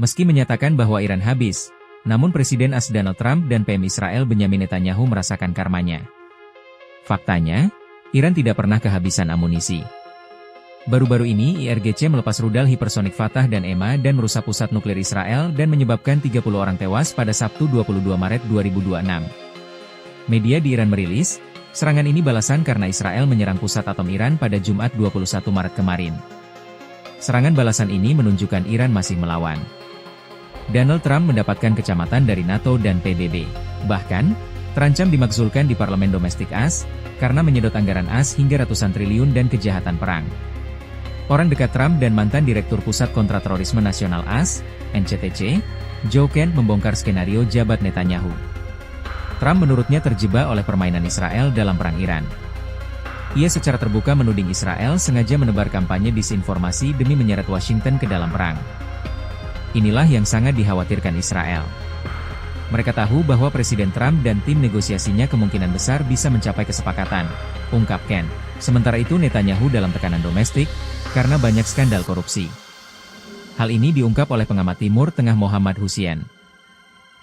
Meski menyatakan bahwa Iran habis, namun Presiden AS Donald Trump dan PM Israel Benyamin Netanyahu merasakan karmanya. Faktanya, Iran tidak pernah kehabisan amunisi. Baru-baru ini IRGC melepas rudal hipersonik Fatah dan EMA dan merusak pusat nuklir Israel dan menyebabkan 30 orang tewas pada Sabtu 22 Maret 2026. Media di Iran merilis, serangan ini balasan karena Israel menyerang pusat atom Iran pada Jumat 21 Maret kemarin. Serangan balasan ini menunjukkan Iran masih melawan. Donald Trump mendapatkan kecamatan dari NATO dan PBB. Bahkan, terancam dimakzulkan di parlemen domestik AS, karena menyedot anggaran AS hingga ratusan triliun dan kejahatan perang. Orang dekat Trump dan mantan Direktur Pusat Kontraterorisme Nasional AS, NCTC, Joe Kent membongkar skenario jabat Netanyahu. Trump menurutnya terjebak oleh permainan Israel dalam perang Iran. Ia secara terbuka menuding Israel sengaja menebar kampanye disinformasi demi menyeret Washington ke dalam perang. Inilah yang sangat dikhawatirkan Israel. Mereka tahu bahwa Presiden Trump dan tim negosiasinya kemungkinan besar bisa mencapai kesepakatan, ungkap Kent. Sementara itu Netanyahu dalam tekanan domestik, karena banyak skandal korupsi. Hal ini diungkap oleh pengamat Timur Tengah Mohammad Hussein.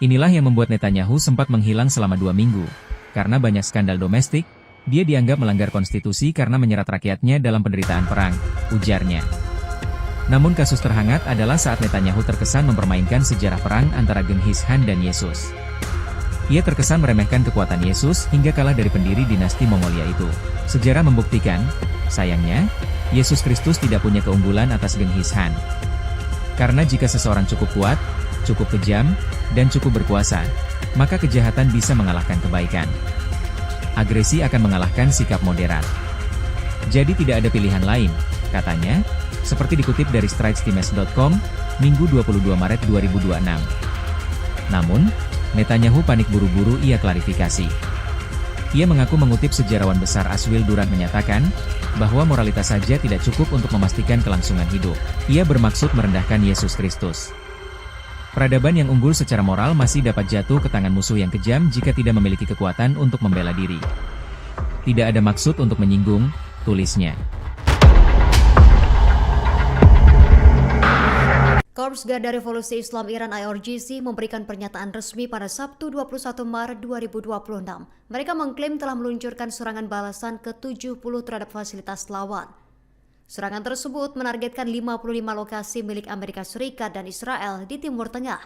Inilah yang membuat Netanyahu sempat menghilang selama 2 minggu. Karena banyak skandal domestik, dia dianggap melanggar konstitusi karena menyerat rakyatnya dalam penderitaan perang, ujarnya. Namun kasus terhangat adalah saat Netanyahu terkesan mempermainkan sejarah perang antara Genghis Khan dan Yesus. Ia terkesan meremehkan kekuatan Yesus hingga kalah dari pendiri dinasti Mongolia itu. Sejarah membuktikan, sayangnya, Yesus Kristus tidak punya keunggulan atas Genghis Khan. Karena jika seseorang cukup kuat, cukup kejam, dan cukup berkuasa, maka kejahatan bisa mengalahkan kebaikan. Agresi akan mengalahkan sikap moderat. Jadi tidak ada pilihan lain, katanya, seperti dikutip dari stritestimes.com, Minggu 22 Maret 2026. Namun, Netanyahu panik buru-buru ia klarifikasi. Ia mengaku mengutip sejarawan besar Aswil Durant menyatakan, bahwa moralitas saja tidak cukup untuk memastikan kelangsungan hidup. Ia bermaksud merendahkan Yesus Kristus. Peradaban yang unggul secara moral masih dapat jatuh ke tangan musuh yang kejam jika tidak memiliki kekuatan untuk membela diri. Tidak ada maksud untuk menyinggung, tulisnya. Korps Garda Revolusi Islam Iran IRGC memberikan pernyataan resmi pada Sabtu 21 Maret 2026. Mereka mengklaim telah meluncurkan serangan balasan ke-70 terhadap fasilitas lawan. Serangan tersebut menargetkan 55 lokasi milik Amerika Serikat dan Israel di Timur Tengah.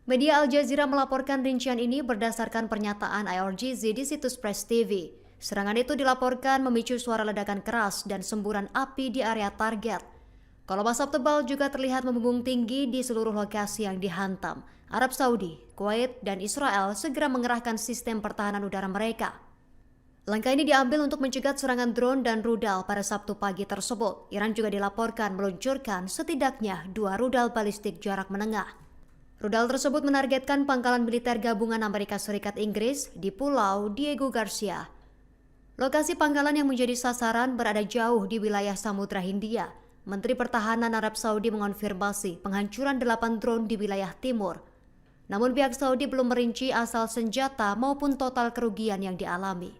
Media Al Jazeera melaporkan rincian ini berdasarkan pernyataan IRGC di situs Press TV. Serangan itu dilaporkan memicu suara ledakan keras dan semburan api di area target. Kolom asap tebal juga terlihat memunggung tinggi di seluruh lokasi yang dihantam. Arab Saudi, Kuwait, dan Israel segera mengerahkan sistem pertahanan udara mereka. Langkah ini diambil untuk mencegah serangan drone dan rudal pada Sabtu pagi tersebut. Iran juga dilaporkan meluncurkan setidaknya 2 rudal balistik jarak menengah. Rudal tersebut menargetkan pangkalan militer gabungan Amerika Serikat Inggris di Pulau Diego Garcia. Lokasi pangkalan yang menjadi sasaran berada jauh di wilayah Samudra Hindia. Menteri Pertahanan Arab Saudi mengonfirmasi penghancuran 8 drone di wilayah timur. Namun pihak Saudi belum merinci asal senjata maupun total kerugian yang dialami.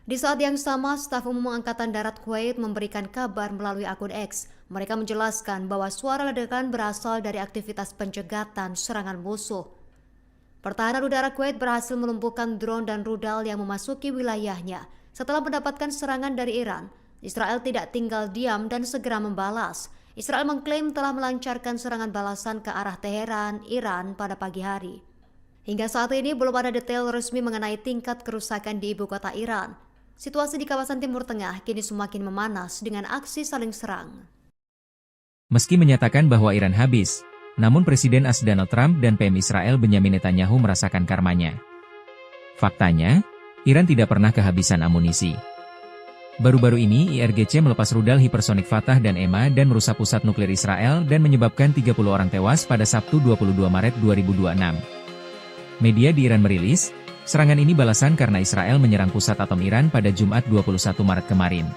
Di saat yang sama, staf umum Angkatan Darat Kuwait memberikan kabar melalui akun X. Mereka menjelaskan bahwa suara ledakan berasal dari aktivitas pencegatan serangan musuh. Pertahanan udara Kuwait berhasil melumpuhkan drone dan rudal yang memasuki wilayahnya. Setelah mendapatkan serangan dari Iran, Israel tidak tinggal diam dan segera membalas. Israel mengklaim telah melancarkan serangan balasan ke arah Teheran, Iran pada pagi hari. Hingga saat ini belum ada detail resmi mengenai tingkat kerusakan di ibu kota Iran. Situasi di kawasan Timur Tengah kini semakin memanas dengan aksi saling serang. Meski menyatakan bahwa Iran habis, namun Presiden AS Donald Trump dan PM Israel Benyamin Netanyahu merasakan karmanya. Faktanya, Iran tidak pernah kehabisan amunisi. Baru-baru ini IRGC melepas rudal hipersonik Fatah dan EMA dan merusak pusat nuklir Israel dan menyebabkan 30 orang tewas pada Sabtu 22 Maret 2026. Media di Iran merilis, serangan ini balasan karena Israel menyerang pusat atom Iran pada Jumat 21 Maret kemarin.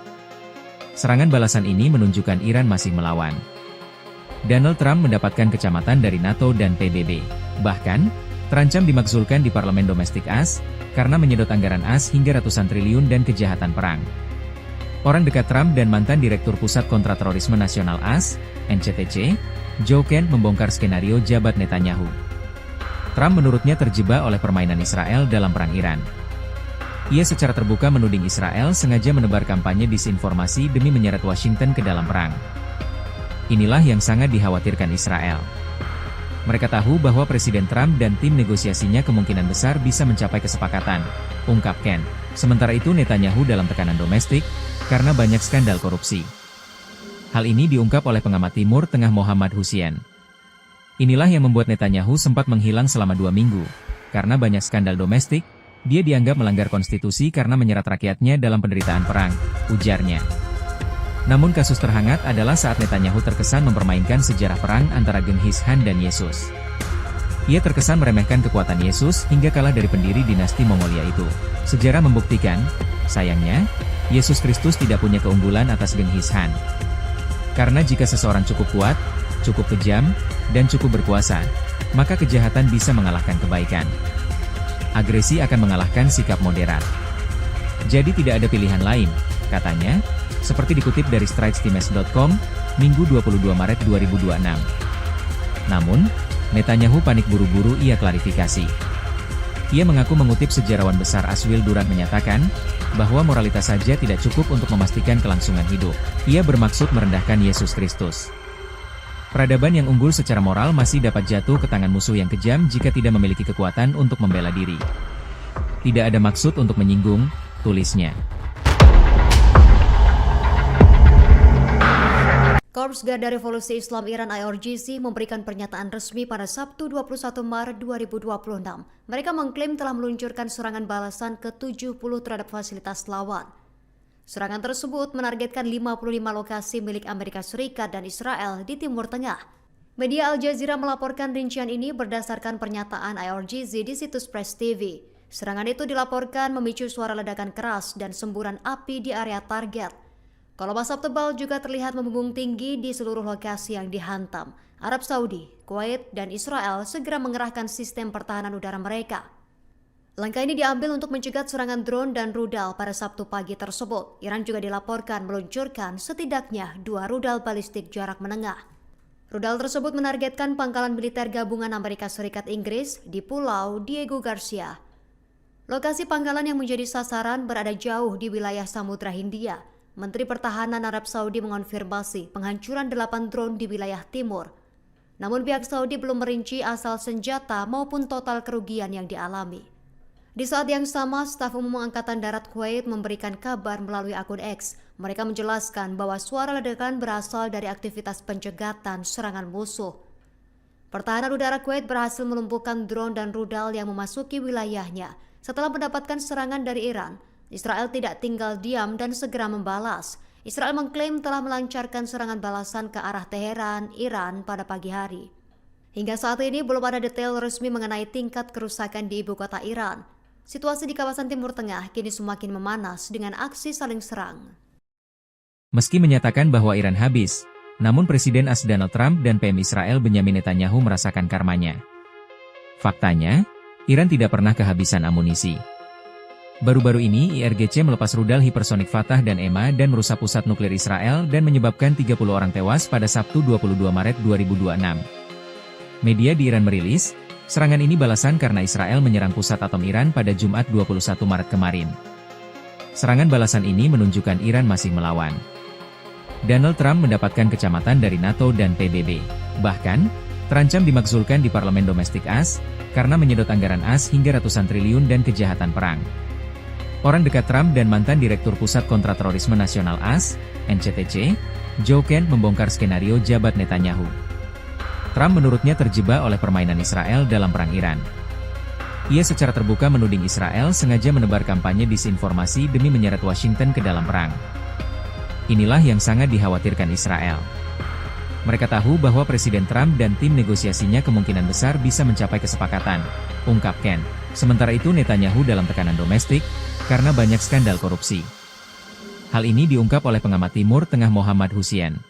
Serangan balasan ini menunjukkan Iran masih melawan. Donald Trump mendapatkan kecamatan dari NATO dan PBB. Bahkan, terancam dimakzulkan di parlemen domestik AS, karena menyedot anggaran AS hingga ratusan triliun dan kejahatan perang. Orang dekat Trump dan mantan Direktur Pusat Kontraterorisme Nasional AS, NCTC, Joe Kent membongkar skenario jabat Netanyahu. Trump menurutnya terjebak oleh permainan Israel dalam perang Iran. Ia secara terbuka menuding Israel sengaja menebar kampanye disinformasi demi menyeret Washington ke dalam perang. Inilah yang sangat dikhawatirkan Israel. Mereka tahu bahwa Presiden Trump dan tim negosiasinya kemungkinan besar bisa mencapai kesepakatan, ungkap Kent. Sementara itu Netanyahu dalam tekanan domestik, karena banyak skandal korupsi. Hal ini diungkap oleh pengamat Timur Tengah Mohammad Hussein. Inilah yang membuat Netanyahu sempat menghilang selama 2 minggu. Karena banyak skandal domestik, dia dianggap melanggar konstitusi karena menyerat rakyatnya dalam penderitaan perang, ujarnya. Namun kasus terhangat adalah saat Netanyahu terkesan mempermainkan sejarah perang antara Genghis Khan dan Yesus. Ia terkesan meremehkan kekuatan Yesus hingga kalah dari pendiri dinasti Mongolia itu. Sejarah membuktikan, sayangnya, Yesus Kristus tidak punya keunggulan atas Genghis Khan. Karena jika seseorang cukup kuat, cukup kejam, dan cukup berkuasa, maka kejahatan bisa mengalahkan kebaikan. Agresi akan mengalahkan sikap moderat. Jadi tidak ada pilihan lain, katanya, seperti dikutip dari stritestimes.com, Minggu 22 Maret 2026. Namun, Netanyahu panik buru-buru ia klarifikasi. Ia mengaku mengutip sejarawan besar Aswil Durant menyatakan, bahwa moralitas saja tidak cukup untuk memastikan kelangsungan hidup. Ia bermaksud merendahkan Yesus Kristus. Peradaban yang unggul secara moral masih dapat jatuh ke tangan musuh yang kejam jika tidak memiliki kekuatan untuk membela diri. Tidak ada maksud untuk menyinggung, tulisnya. Korps Garda Revolusi Islam Iran IRGC memberikan pernyataan resmi pada Sabtu 21 Maret 2026. Mereka mengklaim telah meluncurkan serangan balasan ke-70 terhadap fasilitas lawan. Serangan tersebut menargetkan 55 lokasi milik Amerika Serikat dan Israel di Timur Tengah. Media Al Jazeera melaporkan rincian ini berdasarkan pernyataan IRGC di situs Press TV. Serangan itu dilaporkan memicu suara ledakan keras dan semburan api di area target. Kolom asap tebal juga terlihat membumbung tinggi di seluruh lokasi yang dihantam. Arab Saudi, Kuwait, dan Israel segera mengerahkan sistem pertahanan udara mereka. Langkah ini diambil untuk mencegah serangan drone dan rudal pada Sabtu pagi tersebut. Iran juga dilaporkan meluncurkan setidaknya 2 rudal balistik jarak menengah. Rudal tersebut menargetkan pangkalan militer gabungan Amerika Serikat Inggris di Pulau Diego Garcia. Lokasi pangkalan yang menjadi sasaran berada jauh di wilayah Samudra Hindia. Menteri Pertahanan Arab Saudi mengonfirmasi penghancuran 8 drone di wilayah timur. Namun pihak Saudi belum merinci asal senjata maupun total kerugian yang dialami. Di saat yang sama, staf umum Angkatan Darat Kuwait memberikan kabar melalui akun X. Mereka menjelaskan bahwa suara ledakan berasal dari aktivitas pencegatan serangan musuh. Pertahanan udara Kuwait berhasil melumpuhkan drone dan rudal yang memasuki wilayahnya. Setelah mendapatkan serangan dari Iran, Israel tidak tinggal diam dan segera membalas. Israel mengklaim telah melancarkan serangan balasan ke arah Teheran, Iran pada pagi hari. Hingga saat ini belum ada detail resmi mengenai tingkat kerusakan di ibu kota Iran. Situasi di kawasan Timur Tengah kini semakin memanas dengan aksi saling serang. Meski menyatakan bahwa Iran habis, namun Presiden AS Donald Trump dan PM Israel Benyamin Netanyahu merasakan karmanya. Faktanya, Iran tidak pernah kehabisan amunisi. Baru-baru ini IRGC melepas rudal hipersonik Fatah dan EMA dan merusak pusat nuklir Israel dan menyebabkan 30 orang tewas pada Sabtu 22 Maret 2026. Media di Iran merilis, serangan ini balasan karena Israel menyerang pusat atom Iran pada Jumat 21 Maret kemarin. Serangan balasan ini menunjukkan Iran masih melawan. Donald Trump mendapatkan kecamatan dari NATO dan PBB. Bahkan, terancam dimakzulkan di parlemen domestik AS, karena menyedot anggaran AS hingga ratusan triliun dan kejahatan perang. Orang dekat Trump dan mantan Direktur Pusat Kontraterorisme Nasional AS, NCTC, Joe Kent membongkar skenario jabat Netanyahu. Trump menurutnya terjebak oleh permainan Israel dalam perang Iran. Ia secara terbuka menuding Israel sengaja menebar kampanye disinformasi demi menyeret Washington ke dalam perang. Inilah yang sangat dikhawatirkan Israel. Mereka tahu bahwa Presiden Trump dan tim negosiasinya kemungkinan besar bisa mencapai kesepakatan, ungkap Kent. Sementara itu Netanyahu dalam tekanan domestik, karena banyak skandal korupsi. Hal ini diungkap oleh pengamat Timur Tengah Mohammad Hussein.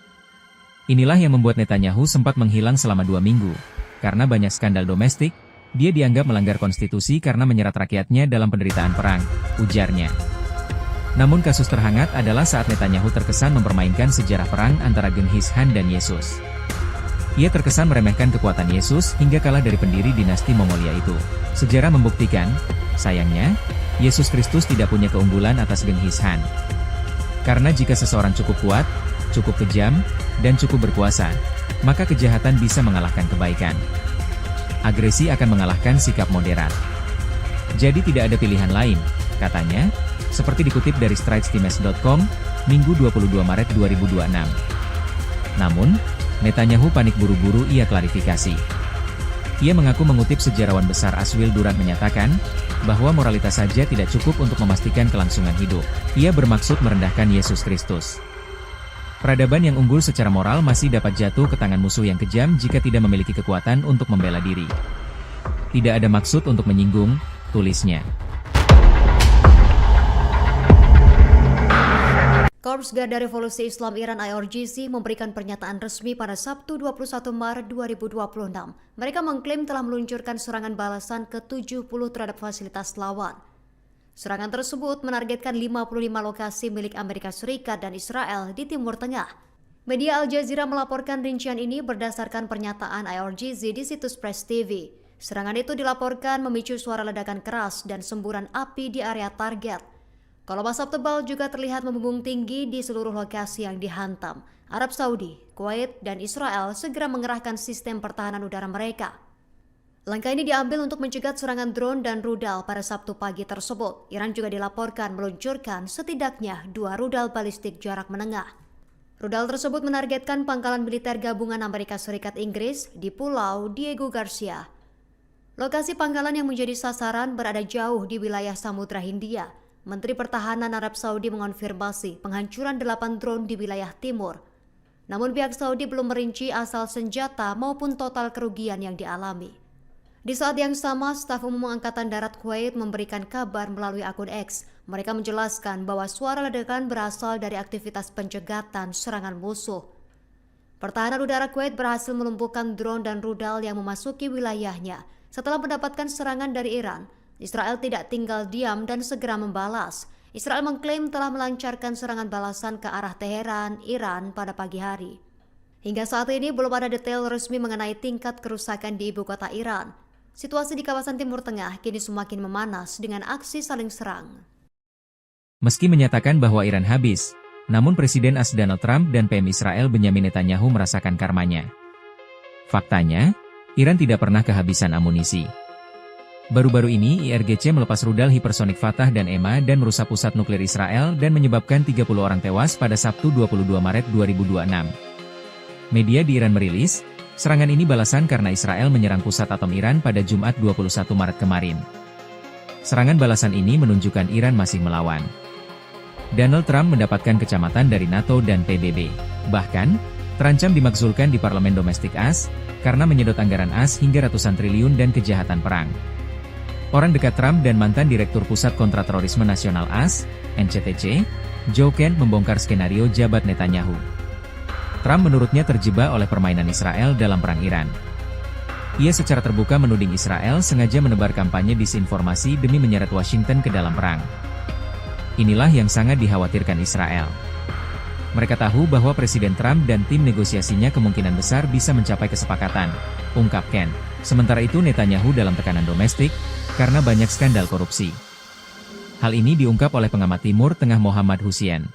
Inilah yang membuat Netanyahu sempat menghilang selama 2 minggu. Karena banyak skandal domestik, dia dianggap melanggar konstitusi karena menyerat rakyatnya dalam penderitaan perang, ujarnya. Namun kasus terhangat adalah saat Netanyahu terkesan mempermainkan sejarah perang antara Genghis Khan dan Yesus. Ia terkesan meremehkan kekuatan Yesus hingga kalah dari pendiri dinasti Mongolia itu. Sejarah membuktikan, sayangnya, Yesus Kristus tidak punya keunggulan atas Genghis Khan. Karena jika seseorang cukup kuat, cukup kejam, dan cukup berkuasa, maka kejahatan bisa mengalahkan kebaikan. Agresi akan mengalahkan sikap moderat. Jadi tidak ada pilihan lain, katanya, seperti dikutip dari stritestimes.com, Minggu 22 Maret 2026. Namun, Netanyahu panik buru-buru ia klarifikasi. Ia mengaku mengutip sejarawan besar Aswil Durant menyatakan, bahwa moralitas saja tidak cukup untuk memastikan kelangsungan hidup. Ia bermaksud merendahkan Yesus Kristus. Peradaban yang unggul secara moral masih dapat jatuh ke tangan musuh yang kejam jika tidak memiliki kekuatan untuk membela diri. Tidak ada maksud untuk menyinggung, tulisnya. Korps Garda Revolusi Islam Iran IRGC memberikan pernyataan resmi pada Sabtu 21 Maret 2026. Mereka mengklaim telah meluncurkan serangan balasan ke-70 terhadap fasilitas lawan. Serangan tersebut menargetkan 55 lokasi milik Amerika Serikat dan Israel di Timur Tengah. Media Al Jazeera melaporkan rincian ini berdasarkan pernyataan IRGC di situs Press TV. Serangan itu dilaporkan memicu suara ledakan keras dan semburan api di area target. Kolom asap tebal juga terlihat membumbung tinggi di seluruh lokasi yang dihantam. Arab Saudi, Kuwait, dan Israel segera mengerahkan sistem pertahanan udara mereka. Langkah ini diambil untuk mencegah serangan drone dan rudal pada Sabtu pagi tersebut. Iran juga dilaporkan meluncurkan setidaknya 2 rudal balistik jarak menengah. Rudal tersebut menargetkan pangkalan militer gabungan Amerika Serikat Inggris di Pulau Diego Garcia. Lokasi pangkalan yang menjadi sasaran berada jauh di wilayah Samudra Hindia. Menteri Pertahanan Arab Saudi mengonfirmasi penghancuran 8 drone di wilayah timur. Namun pihak Saudi belum merinci asal senjata maupun total kerugian yang dialami. Di saat yang sama, staf umum Angkatan Darat Kuwait memberikan kabar melalui akun X. Mereka menjelaskan bahwa suara ledakan berasal dari aktivitas pencegatan serangan musuh. Pertahanan udara Kuwait berhasil melumpuhkan drone dan rudal yang memasuki wilayahnya. Setelah mendapatkan serangan dari Iran, Israel tidak tinggal diam dan segera membalas. Israel mengklaim telah melancarkan serangan balasan ke arah Teheran, Iran pada pagi hari. Hingga saat ini belum ada detail resmi mengenai tingkat kerusakan di ibu kota Iran. Situasi di kawasan Timur Tengah kini semakin memanas dengan aksi saling serang. Meski menyatakan bahwa Iran habis, namun Presiden AS Donald Trump dan PM Israel Benyamin Netanyahu merasakan karmanya. Faktanya, Iran tidak pernah kehabisan amunisi. Baru-baru ini IRGC melepas rudal hipersonik Fatah dan EMA dan merusak pusat nuklir Israel dan menyebabkan 30 orang tewas pada Sabtu 22 Maret 2026. Media di Iran merilis, serangan ini balasan karena Israel menyerang pusat atom Iran pada Jumat 21 Maret kemarin. Serangan balasan ini menunjukkan Iran masih melawan. Donald Trump mendapatkan kecamatan dari NATO dan PBB. Bahkan, terancam dimakzulkan di parlemen domestik AS, karena menyedot anggaran AS hingga ratusan triliun dan kejahatan perang. Orang dekat Trump dan mantan Direktur Pusat Kontraterorisme Nasional AS, NCTC, Joe Kent membongkar skenario jabat Netanyahu. Trump menurutnya terjebak oleh permainan Israel dalam perang Iran. Ia secara terbuka menuding Israel sengaja menebar kampanye disinformasi demi menyeret Washington ke dalam perang. Inilah yang sangat dikhawatirkan Israel. Mereka tahu bahwa Presiden Trump dan tim negosiasinya kemungkinan besar bisa mencapai kesepakatan, ungkap Kent. Sementara itu Netanyahu dalam tekanan domestik, karena banyak skandal korupsi. Hal ini diungkap oleh pengamat Timur Tengah Mohammad Hussein.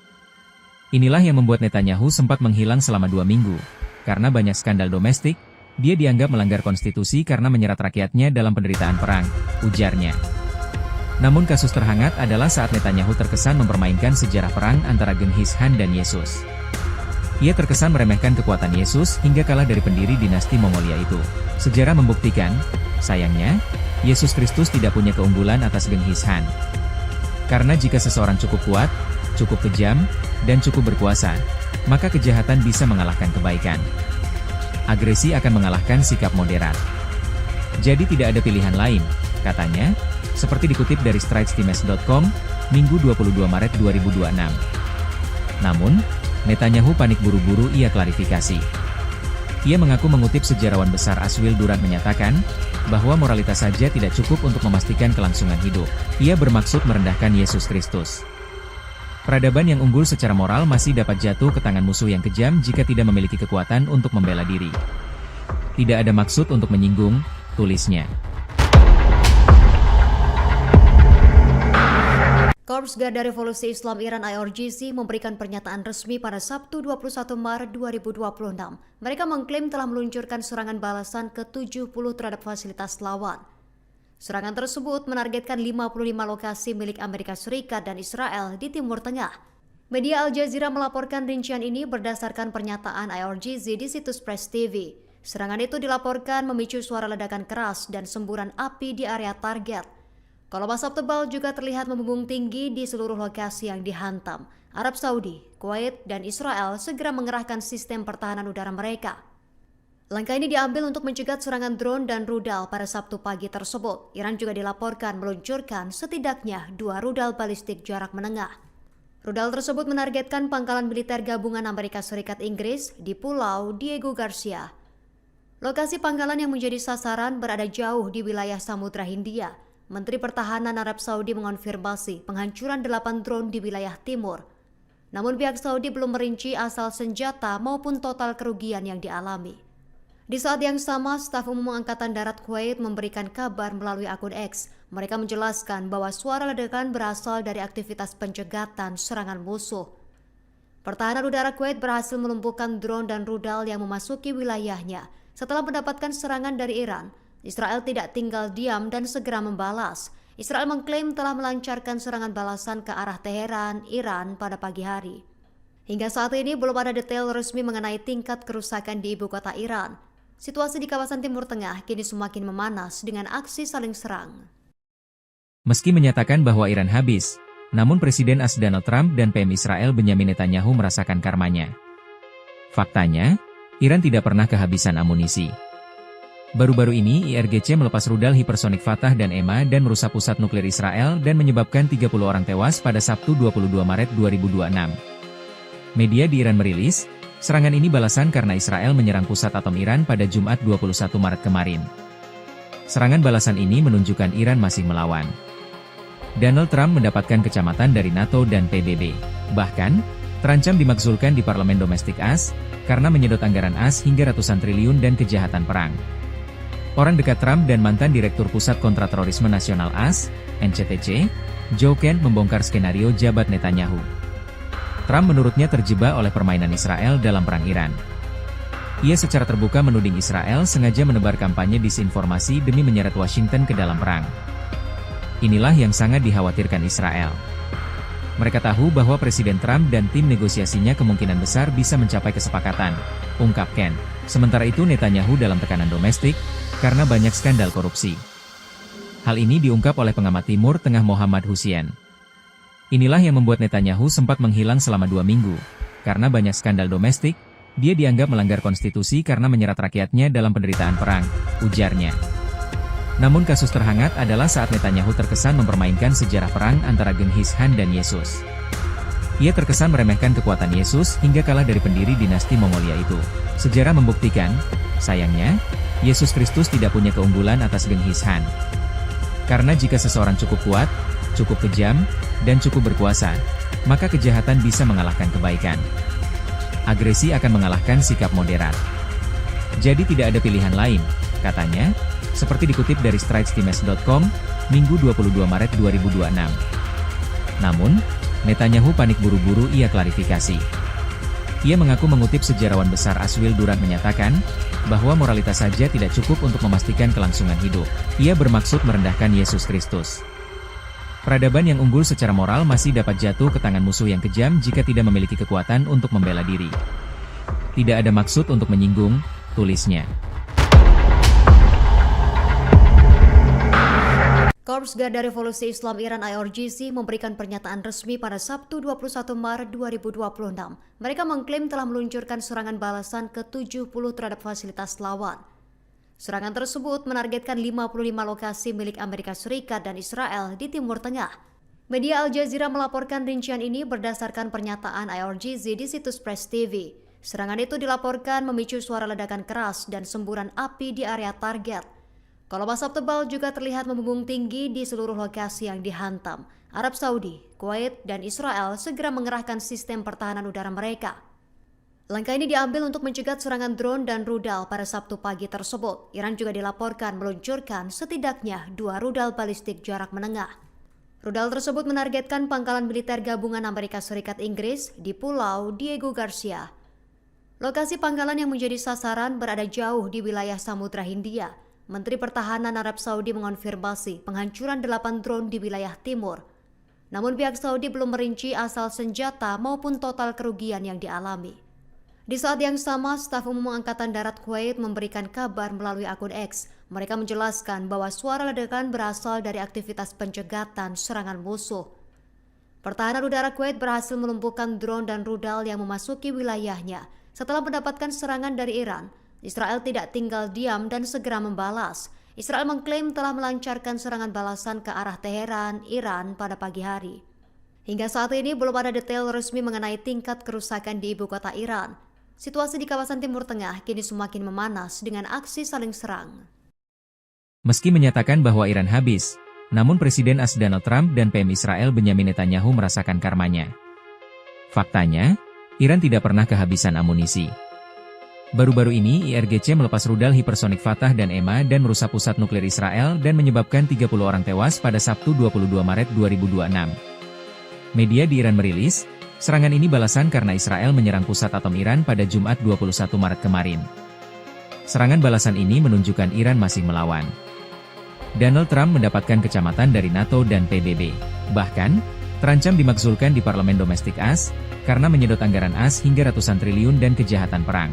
Inilah yang membuat Netanyahu sempat menghilang selama 2 minggu. Karena banyak skandal domestik, dia dianggap melanggar konstitusi karena menyerat rakyatnya dalam penderitaan perang, ujarnya. Namun kasus terhangat adalah saat Netanyahu terkesan mempermainkan sejarah perang antara Genghis Khan dan Yesus. Ia terkesan meremehkan kekuatan Yesus hingga kalah dari pendiri dinasti Mongolia itu. Sejarah membuktikan, sayangnya, Yesus Kristus tidak punya keunggulan atas Genghis Khan. Karena jika seseorang cukup kuat, cukup kejam, dan cukup berkuasa, maka kejahatan bisa mengalahkan kebaikan. Agresi akan mengalahkan sikap moderat. Jadi tidak ada pilihan lain, katanya, seperti dikutip dari stritestimes.com, Minggu 22 Maret 2026. Namun, Netanyahu panik buru-buru ia klarifikasi. Ia mengaku mengutip sejarawan besar Aswil Durant menyatakan, bahwa moralitas saja tidak cukup untuk memastikan kelangsungan hidup. Ia bermaksud merendahkan Yesus Kristus. Peradaban yang unggul secara moral masih dapat jatuh ke tangan musuh yang kejam jika tidak memiliki kekuatan untuk membela diri. Tidak ada maksud untuk menyinggung, tulisnya. Korps Garda Revolusi Islam Iran IRGC memberikan pernyataan resmi pada Sabtu 21 Maret 2026. Mereka mengklaim telah meluncurkan serangan balasan ke-70 terhadap fasilitas lawan. Serangan tersebut menargetkan 55 lokasi milik Amerika Serikat dan Israel di Timur Tengah. Media Al Jazeera melaporkan rincian ini berdasarkan pernyataan IRGC di situs Press TV. Serangan itu dilaporkan memicu suara ledakan keras dan semburan api di area target. Kolom asap tebal juga terlihat membumbung tinggi di seluruh lokasi yang dihantam. Arab Saudi, Kuwait, dan Israel segera mengerahkan sistem pertahanan udara mereka. Langkah ini diambil untuk mencegah serangan drone dan rudal pada Sabtu pagi tersebut. Iran juga dilaporkan meluncurkan setidaknya 2 rudal balistik jarak menengah. Rudal tersebut menargetkan pangkalan militer gabungan Amerika Serikat Inggris di Pulau Diego Garcia. Lokasi pangkalan yang menjadi sasaran berada jauh di wilayah Samudra Hindia. Menteri Pertahanan Arab Saudi mengonfirmasi penghancuran 8 drone di wilayah timur. Namun pihak Saudi belum merinci asal senjata maupun total kerugian yang dialami. Di saat yang sama, Staf Umum Angkatan Darat Kuwait memberikan kabar melalui akun X. Mereka menjelaskan bahwa suara ledakan berasal dari aktivitas pencegatan serangan musuh. Pertahanan udara Kuwait berhasil melumpuhkan drone dan rudal yang memasuki wilayahnya setelah mendapatkan serangan dari Iran. Israel tidak tinggal diam dan segera membalas. Israel mengklaim telah melancarkan serangan balasan ke arah Teheran, Iran pada pagi hari. Hingga saat ini belum ada detail resmi mengenai tingkat kerusakan di ibu kota Iran. Situasi di kawasan Timur Tengah kini semakin memanas dengan aksi saling serang. Meski menyatakan bahwa Iran habis, namun Presiden AS Donald Trump dan PM Israel Benyamin Netanyahu merasakan karmanya. Faktanya, Iran tidak pernah kehabisan amunisi. Baru-baru ini IRGC melepas rudal hipersonik Fatah dan EMA dan merusak pusat nuklir Israel dan menyebabkan 30 orang tewas pada Sabtu 22 Maret 2026. Media di Iran merilis, serangan ini balasan karena Israel menyerang pusat atom Iran pada Jumat 21 Maret kemarin. Serangan balasan ini menunjukkan Iran masih melawan. Donald Trump mendapatkan kecamatan dari NATO dan PBB. Bahkan, terancam dimakzulkan di parlemen domestik AS, karena menyedot anggaran AS hingga ratusan triliun dan kejahatan perang. Orang dekat Trump dan mantan Direktur Pusat Kontraterorisme Nasional AS, NCTC, Joe Kent membongkar skenario jabat Netanyahu. Trump menurutnya terjebak oleh permainan Israel dalam perang Iran. Ia secara terbuka menuding Israel sengaja menebar kampanye disinformasi demi menyeret Washington ke dalam perang. Inilah yang sangat dikhawatirkan Israel. Mereka tahu bahwa Presiden Trump dan tim negosiasinya kemungkinan besar bisa mencapai kesepakatan, ungkap Kent. Sementara itu Netanyahu dalam tekanan domestik, karena banyak skandal korupsi. Hal ini diungkap oleh pengamat Timur Tengah Mohammad Hussein. Inilah yang membuat Netanyahu sempat menghilang selama 2 minggu. Karena banyak skandal domestik, dia dianggap melanggar konstitusi karena menyerat rakyatnya dalam penderitaan perang, ujarnya. Namun kasus terhangat adalah saat Netanyahu terkesan mempermainkan sejarah perang antara Genghis Khan dan Yesus. Ia terkesan meremehkan kekuatan Yesus hingga kalah dari pendiri dinasti Mongolia itu. Sejarah membuktikan, sayangnya, Yesus Kristus tidak punya keunggulan atas Genghis Khan. Karena jika seseorang cukup kuat, cukup kejam, dan cukup berkuasa, maka kejahatan bisa mengalahkan kebaikan. Agresi akan mengalahkan sikap moderat. Jadi tidak ada pilihan lain, katanya, seperti dikutip dari stridestimes.com, Minggu 22 Maret 2026. Namun, Netanyahu panik buru-buru ia klarifikasi. Ia mengaku mengutip sejarawan besar Aswil Durant menyatakan, bahwa moralitas saja tidak cukup untuk memastikan kelangsungan hidup. Ia bermaksud merendahkan Yesus Kristus. Peradaban yang unggul secara moral masih dapat jatuh ke tangan musuh yang kejam jika tidak memiliki kekuatan untuk membela diri. Tidak ada maksud untuk menyinggung, tulisnya. Korps Garda Revolusi Islam Iran IRGC memberikan pernyataan resmi pada Sabtu 21 Maret 2026. Mereka mengklaim telah meluncurkan serangan balasan ke-70 terhadap fasilitas lawan. Serangan tersebut menargetkan 55 lokasi milik Amerika Serikat dan Israel di Timur Tengah. Media Al Jazeera melaporkan rincian ini berdasarkan pernyataan IRGC di situs Press TV. Serangan itu dilaporkan memicu suara ledakan keras dan semburan api di area target. Kolom asap tebal juga terlihat membumbung tinggi di seluruh lokasi yang dihantam. Arab Saudi, Kuwait, dan Israel segera mengerahkan sistem pertahanan udara mereka. Langkah ini diambil untuk mencegat serangan drone dan rudal pada Sabtu pagi tersebut. Iran juga dilaporkan meluncurkan setidaknya 2 rudal balistik jarak menengah. Rudal tersebut menargetkan pangkalan militer gabungan Amerika Serikat Inggris di Pulau Diego Garcia. Lokasi pangkalan yang menjadi sasaran berada jauh di wilayah Samudra Hindia. Menteri Pertahanan Arab Saudi mengonfirmasi penghancuran 8 drone di wilayah timur. Namun pihak Saudi belum merinci asal senjata maupun total kerugian yang dialami. Di saat yang sama, staf umum Angkatan Darat Kuwait memberikan kabar melalui akun X. Mereka menjelaskan bahwa suara ledakan berasal dari aktivitas pencegatan serangan musuh. Pertahanan udara Kuwait berhasil melumpuhkan drone dan rudal yang memasuki wilayahnya. Setelah mendapatkan serangan dari Iran, Israel tidak tinggal diam dan segera membalas. Israel mengklaim telah melancarkan serangan balasan ke arah Teheran, Iran pada pagi hari. Hingga saat ini belum ada detail resmi mengenai tingkat kerusakan di ibu kota Iran. Situasi di kawasan Timur Tengah kini semakin memanas dengan aksi saling serang. Meski menyatakan bahwa Iran habis, namun Presiden AS Donald Trump dan PM Israel Benyamin Netanyahu merasakan karmanya. Faktanya, Iran tidak pernah kehabisan amunisi. Baru-baru ini IRGC melepas rudal hipersonik Fatah dan EMA dan merusak pusat nuklir Israel dan menyebabkan 30 orang tewas pada Sabtu 22 Maret 2026. Media di Iran merilis, serangan ini balasan karena Israel menyerang pusat atom Iran pada Jumat 21 Maret kemarin. Serangan balasan ini menunjukkan Iran masih melawan. Donald Trump mendapatkan kecamatan dari NATO dan PBB. Bahkan, terancam dimakzulkan di parlemen domestik AS, karena menyedot anggaran AS hingga ratusan triliun dan kejahatan perang.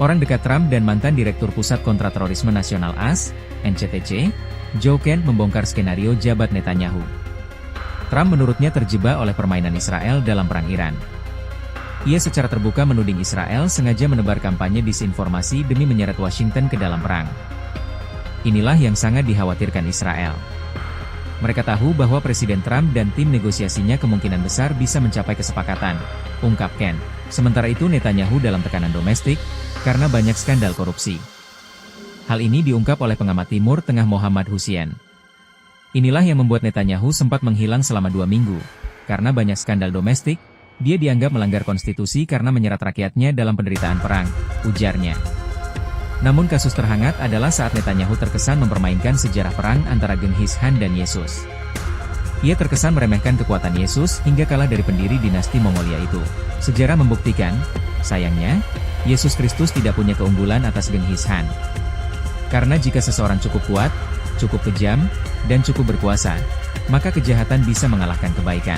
Orang dekat Trump dan mantan Direktur Pusat Kontraterorisme Nasional AS, NCTC, Joe Kent membongkar skenario jabat Netanyahu. Trump menurutnya terjebak oleh permainan Israel dalam perang Iran. Ia secara terbuka menuding Israel sengaja menebar kampanye disinformasi demi menyeret Washington ke dalam perang. Inilah yang sangat dikhawatirkan Israel. Mereka tahu bahwa Presiden Trump dan tim negosiasinya kemungkinan besar bisa mencapai kesepakatan, ungkap Ken. Sementara itu Netanyahu dalam tekanan domestik, karena banyak skandal korupsi. Hal ini diungkap oleh pengamat Timur Tengah Mohammad Hussein. Inilah yang membuat Netanyahu sempat menghilang selama 2 minggu. Karena banyak skandal domestik, dia dianggap melanggar konstitusi karena menyerat rakyatnya dalam penderitaan perang, ujarnya. Namun kasus terhangat adalah saat Netanyahu terkesan mempermainkan sejarah perang antara Genghis Khan dan Yesus. Ia terkesan meremehkan kekuatan Yesus hingga kalah dari pendiri dinasti Mongolia itu. Sejarah membuktikan, sayangnya, Yesus Kristus tidak punya keunggulan atas Genghis Khan. Karena jika seseorang cukup kuat, cukup kejam, dan cukup berkuasa, maka kejahatan bisa mengalahkan kebaikan.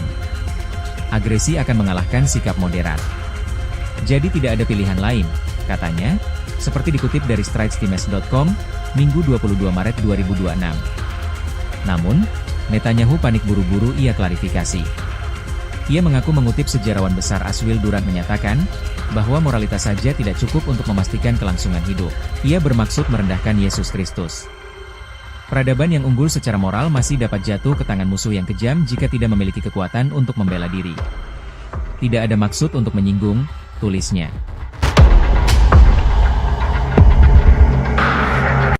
Agresi akan mengalahkan sikap moderat. Jadi tidak ada pilihan lain, katanya, seperti dikutip dari stritestimes.com, Minggu 22 Maret 2026. Namun, Netanyahu panik buru-buru ia klarifikasi. Ia mengaku mengutip sejarawan besar Aswil Durant menyatakan, bahwa moralitas saja tidak cukup untuk memastikan kelangsungan hidup. Ia bermaksud merendahkan Yesus Kristus. Peradaban yang unggul secara moral masih dapat jatuh ke tangan musuh yang kejam jika tidak memiliki kekuatan untuk membela diri. Tidak ada maksud untuk menyinggung, tulisnya.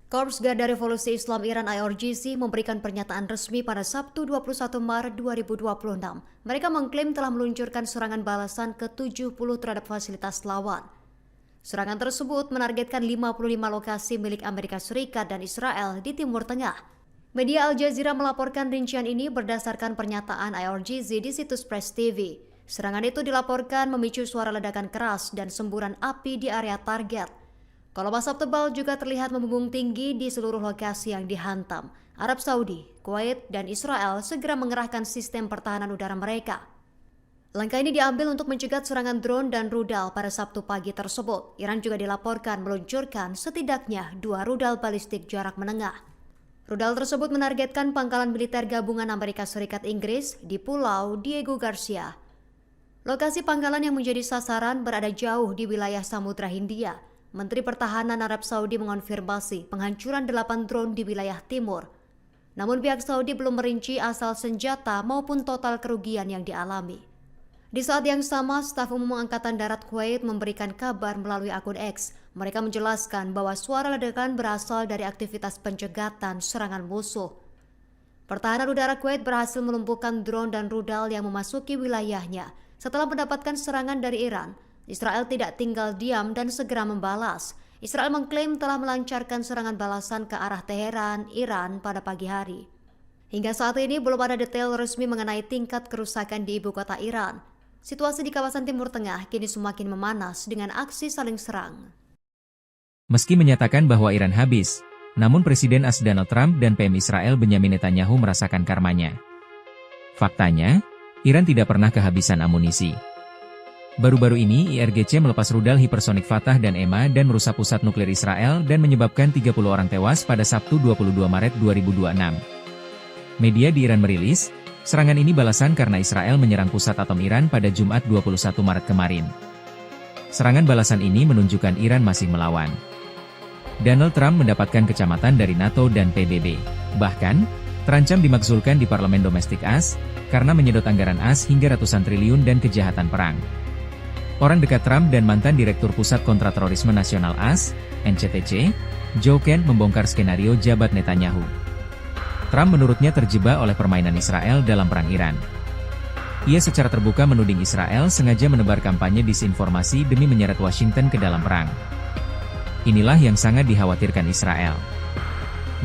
Korps Garda Revolusi Islam Iran IRGC memberikan pernyataan resmi pada Sabtu 21 Maret 2026. Mereka mengklaim telah meluncurkan serangan balasan ke-70 terhadap fasilitas lawan. Serangan tersebut menargetkan 55 lokasi milik Amerika Serikat dan Israel di Timur Tengah. Media Al Jazeera melaporkan rincian ini berdasarkan pernyataan IRGC di situs Press TV. Serangan itu dilaporkan memicu suara ledakan keras dan semburan api di area target. Kolom asap tebal juga terlihat membumbung tinggi di seluruh lokasi yang dihantam. Arab Saudi, Kuwait, dan Israel segera mengerahkan sistem pertahanan udara mereka. Langkah ini diambil untuk mencegat serangan drone dan rudal pada Sabtu pagi tersebut. Iran juga dilaporkan meluncurkan setidaknya 2 rudal balistik jarak menengah. Rudal tersebut menargetkan pangkalan militer gabungan Amerika Serikat Inggris di Pulau Diego Garcia. Lokasi pangkalan yang menjadi sasaran berada jauh di wilayah Samudra Hindia. Menteri Pertahanan Arab Saudi mengonfirmasi penghancuran 8 drone di wilayah timur. Namun pihak Saudi belum merinci asal senjata maupun total kerugian yang dialami. Di saat yang sama, staf umum Angkatan Darat Kuwait memberikan kabar melalui akun X. Mereka menjelaskan bahwa suara ledakan berasal dari aktivitas pencegatan serangan musuh. Pertahanan udara Kuwait berhasil melumpuhkan drone dan rudal yang memasuki wilayahnya. Setelah mendapatkan serangan dari Iran, Israel tidak tinggal diam dan segera membalas. Israel mengklaim telah melancarkan serangan balasan ke arah Teheran, Iran pada pagi hari. Hingga saat ini belum ada detail resmi mengenai tingkat kerusakan di ibu kota Iran. Situasi di kawasan Timur Tengah kini semakin memanas dengan aksi saling serang. Meski menyatakan bahwa Iran habis, namun Presiden AS Donald Trump dan PM Israel Benyamin Netanyahu merasakan karmanya. Faktanya, Iran tidak pernah kehabisan amunisi. Baru-baru ini IRGC melepas rudal hipersonik Fatah dan EMA dan merusak pusat nuklir Israel dan menyebabkan 30 orang tewas pada Sabtu 22 Maret 2026. Media di Iran merilis, serangan ini balasan karena Israel menyerang pusat atom Iran pada Jumat 21 Maret kemarin. Serangan balasan ini menunjukkan Iran masih melawan. Donald Trump mendapatkan kecamatan dari NATO dan PBB. Bahkan, terancam dimakzulkan di parlemen domestik AS, karena menyedot anggaran AS hingga ratusan triliun dan kejahatan perang. Orang dekat Trump dan mantan Direktur Pusat Kontraterorisme Nasional AS, NCTC, Joe Kent membongkar skenario jabat Netanyahu. Trump menurutnya terjebak oleh permainan Israel dalam perang Iran. Ia secara terbuka menuding Israel sengaja menebar kampanye disinformasi demi menyeret Washington ke dalam perang. Inilah yang sangat dikhawatirkan Israel.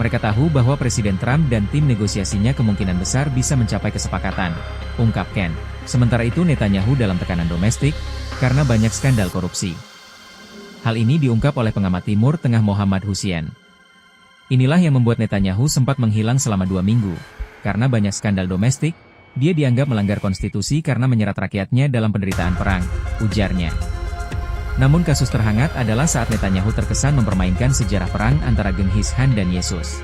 Mereka tahu bahwa Presiden Trump dan tim negosiasinya kemungkinan besar bisa mencapai kesepakatan, ungkap Kent. Sementara itu Netanyahu dalam tekanan domestik, karena banyak skandal korupsi. Hal ini diungkap oleh pengamat Timur Tengah Mohammad Hussein. Inilah yang membuat Netanyahu sempat menghilang selama 2 minggu. Karena banyak skandal domestik, dia dianggap melanggar konstitusi karena menyerat rakyatnya dalam penderitaan perang, ujarnya. Namun kasus terhangat adalah saat Netanyahu terkesan mempermainkan sejarah perang antara Genghis Khan dan Yesus.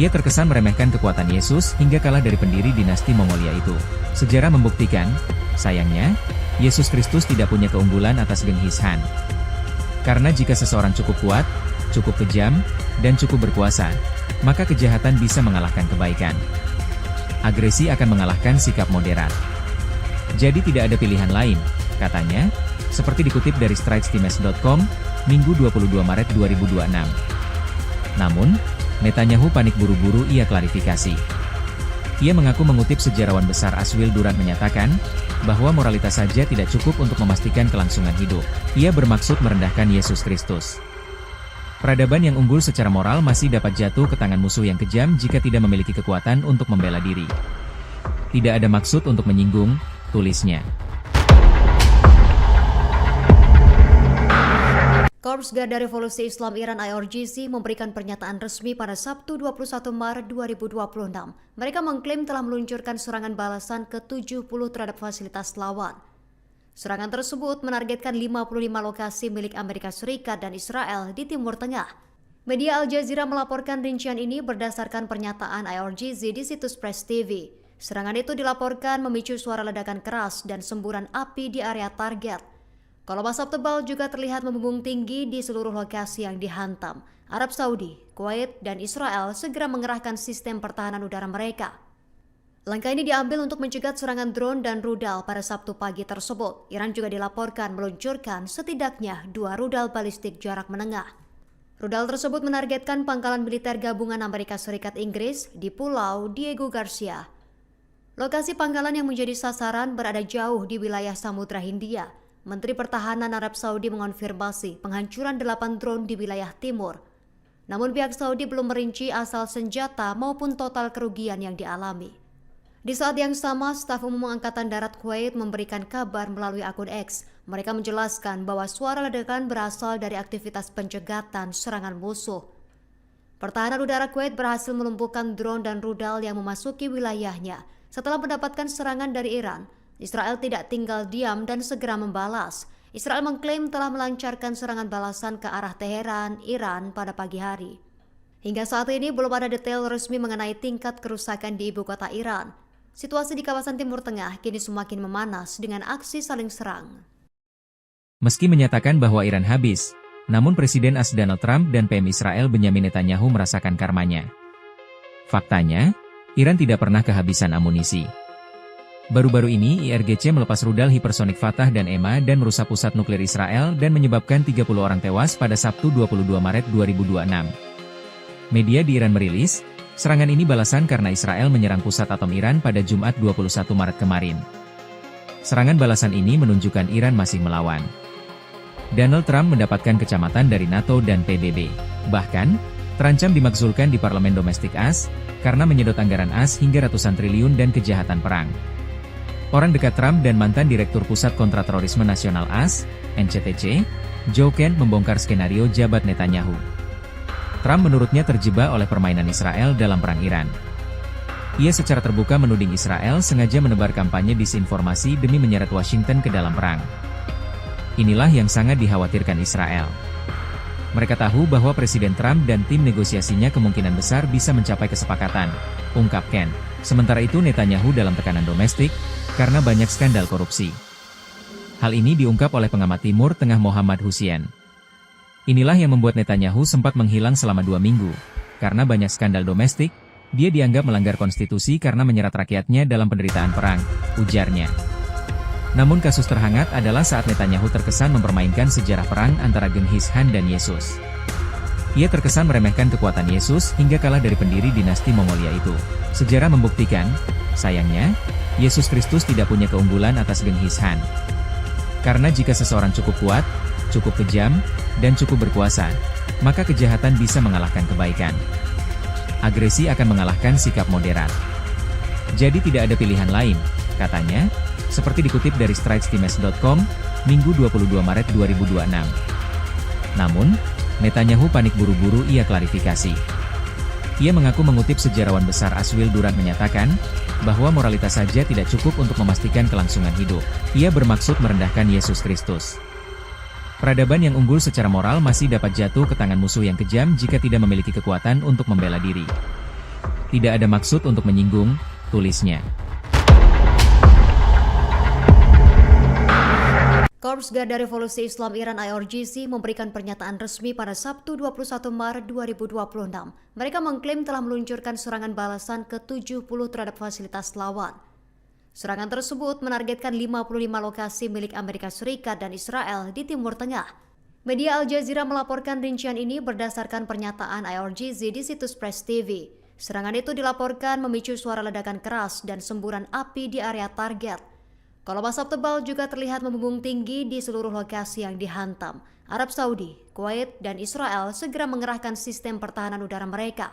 Ia terkesan meremehkan kekuatan Yesus hingga kalah dari pendiri dinasti Mongolia itu. Sejarah membuktikan, sayangnya, Yesus Kristus tidak punya keunggulan atas Genghis Khan. Karena jika seseorang cukup kuat, cukup kejam, dan cukup berkuasa, maka kejahatan bisa mengalahkan kebaikan. Agresi akan mengalahkan sikap moderat. Jadi tidak ada pilihan lain, katanya, seperti dikutip dari stritestimes.com, Minggu 22 Maret 2026. Namun, Netanyahu panik buru-buru ia klarifikasi. Ia mengaku mengutip sejarawan besar Aswil Durant menyatakan, bahwa moralitas saja tidak cukup untuk memastikan kelangsungan hidup. Ia bermaksud merendahkan Yesus Kristus. Peradaban yang unggul secara moral masih dapat jatuh ke tangan musuh yang kejam jika tidak memiliki kekuatan untuk membela diri. Tidak ada maksud untuk menyinggung, tulisnya. Korps Garda Revolusi Islam Iran IRGC memberikan pernyataan resmi pada Sabtu 21 Maret 2026. Mereka mengklaim telah meluncurkan serangan balasan ke-70 terhadap fasilitas lawan. Serangan tersebut menargetkan 55 lokasi milik Amerika Serikat dan Israel di Timur Tengah. Media Al Jazeera melaporkan rincian ini berdasarkan pernyataan IRGC di situs Press TV. Serangan itu dilaporkan memicu suara ledakan keras dan semburan api di area target. Kolom asap tebal juga terlihat membumbung tinggi di seluruh lokasi yang dihantam. Arab Saudi, Kuwait, dan Israel segera mengerahkan sistem pertahanan udara mereka. Langkah ini diambil untuk mencegah serangan drone dan rudal pada Sabtu pagi tersebut. Iran juga dilaporkan meluncurkan setidaknya 2 rudal balistik jarak menengah. Rudal tersebut menargetkan pangkalan militer gabungan Amerika Serikat Inggris di Pulau Diego Garcia. Lokasi pangkalan yang menjadi sasaran berada jauh di wilayah Samudra Hindia. Menteri Pertahanan Arab Saudi mengonfirmasi penghancuran 8 drone di wilayah timur. Namun pihak Saudi belum merinci asal senjata maupun total kerugian yang dialami. Di saat yang sama, staf umum Angkatan Darat Kuwait memberikan kabar melalui akun X. Mereka menjelaskan bahwa suara ledakan berasal dari aktivitas pencegatan serangan musuh. Pertahanan udara Kuwait berhasil melumpuhkan drone dan rudal yang memasuki wilayahnya setelah mendapatkan serangan dari Iran. Israel tidak tinggal diam dan segera membalas. Israel mengklaim telah melancarkan serangan balasan ke arah Teheran, Iran pada pagi hari. Hingga saat ini belum ada detail resmi mengenai tingkat kerusakan di ibu kota Iran. Situasi di kawasan Timur Tengah kini semakin memanas dengan aksi saling serang. Meski menyatakan bahwa Iran habis, namun Presiden AS Donald Trump dan PM Israel Benyamin Netanyahu merasakan karmanya. Faktanya, Iran tidak pernah kehabisan amunisi. Baru-baru ini IRGC melepas rudal hipersonik Fatah dan EMA dan merusak pusat nuklir Israel dan menyebabkan 30 orang tewas pada Sabtu 22 Maret 2026. Media di Iran merilis, serangan ini balasan karena Israel menyerang pusat atom Iran pada Jumat 21 Maret kemarin. Serangan balasan ini menunjukkan Iran masih melawan. Donald Trump mendapatkan kecamatan dari NATO dan PBB. Bahkan, terancam dimakzulkan di parlemen domestik AS, karena menyedot anggaran AS hingga ratusan triliun dan kejahatan perang. Orang dekat Trump dan mantan Direktur Pusat Kontraterorisme Nasional AS, NCTC, Joe Kent membongkar skenario jabat Netanyahu. Trump menurutnya terjebak oleh permainan Israel dalam perang Iran. Ia secara terbuka menuding Israel sengaja menebar kampanye disinformasi demi menyeret Washington ke dalam perang. Inilah yang sangat dikhawatirkan Israel. Mereka tahu bahwa Presiden Trump dan tim negosiasinya kemungkinan besar bisa mencapai kesepakatan, ungkap Kent. Sementara itu Netanyahu dalam tekanan domestik, karena banyak skandal korupsi. Hal ini diungkap oleh pengamat Timur Tengah Mohammad Hussein. Inilah yang membuat Netanyahu sempat menghilang selama 2 minggu. Karena banyak skandal domestik, dia dianggap melanggar konstitusi karena menyerat rakyatnya dalam penderitaan perang, ujarnya. Namun kasus terhangat adalah saat Netanyahu terkesan mempermainkan sejarah perang antara Genghis Khan dan Yesus. Ia terkesan meremehkan kekuatan Yesus hingga kalah dari pendiri dinasti Mongolia itu. Sejarah membuktikan, sayangnya, Yesus Kristus tidak punya keunggulan atas Genghis Khan. Karena jika seseorang cukup kuat, cukup kejam, dan cukup berkuasa, maka kejahatan bisa mengalahkan kebaikan. Agresi akan mengalahkan sikap moderat. Jadi tidak ada pilihan lain, katanya, seperti dikutip dari stritestimes.com, Minggu 22 Maret 2026. Namun, Netanyahu panik buru-buru ia klarifikasi. Ia mengaku mengutip sejarawan besar Aswil Durant menyatakan, bahwa moralitas saja tidak cukup untuk memastikan kelangsungan hidup. Ia bermaksud merendahkan Yesus Kristus. Peradaban yang unggul secara moral masih dapat jatuh ke tangan musuh yang kejam jika tidak memiliki kekuatan untuk membela diri. Tidak ada maksud untuk menyinggung, tulisnya. Korps Garda Revolusi Islam Iran IRGC memberikan pernyataan resmi pada Sabtu 21 Maret 2026. Mereka mengklaim telah meluncurkan serangan balasan ke-70 terhadap fasilitas lawan. Serangan tersebut menargetkan 55 lokasi milik Amerika Serikat dan Israel di Timur Tengah. Media Al Jazeera melaporkan rincian ini berdasarkan pernyataan IRGC di situs Press TV. Serangan itu dilaporkan memicu suara ledakan keras dan semburan api di area target. Kolom asap tebal juga terlihat membumbung tinggi di seluruh lokasi yang dihantam. Arab Saudi, Kuwait, dan Israel segera mengerahkan sistem pertahanan udara mereka.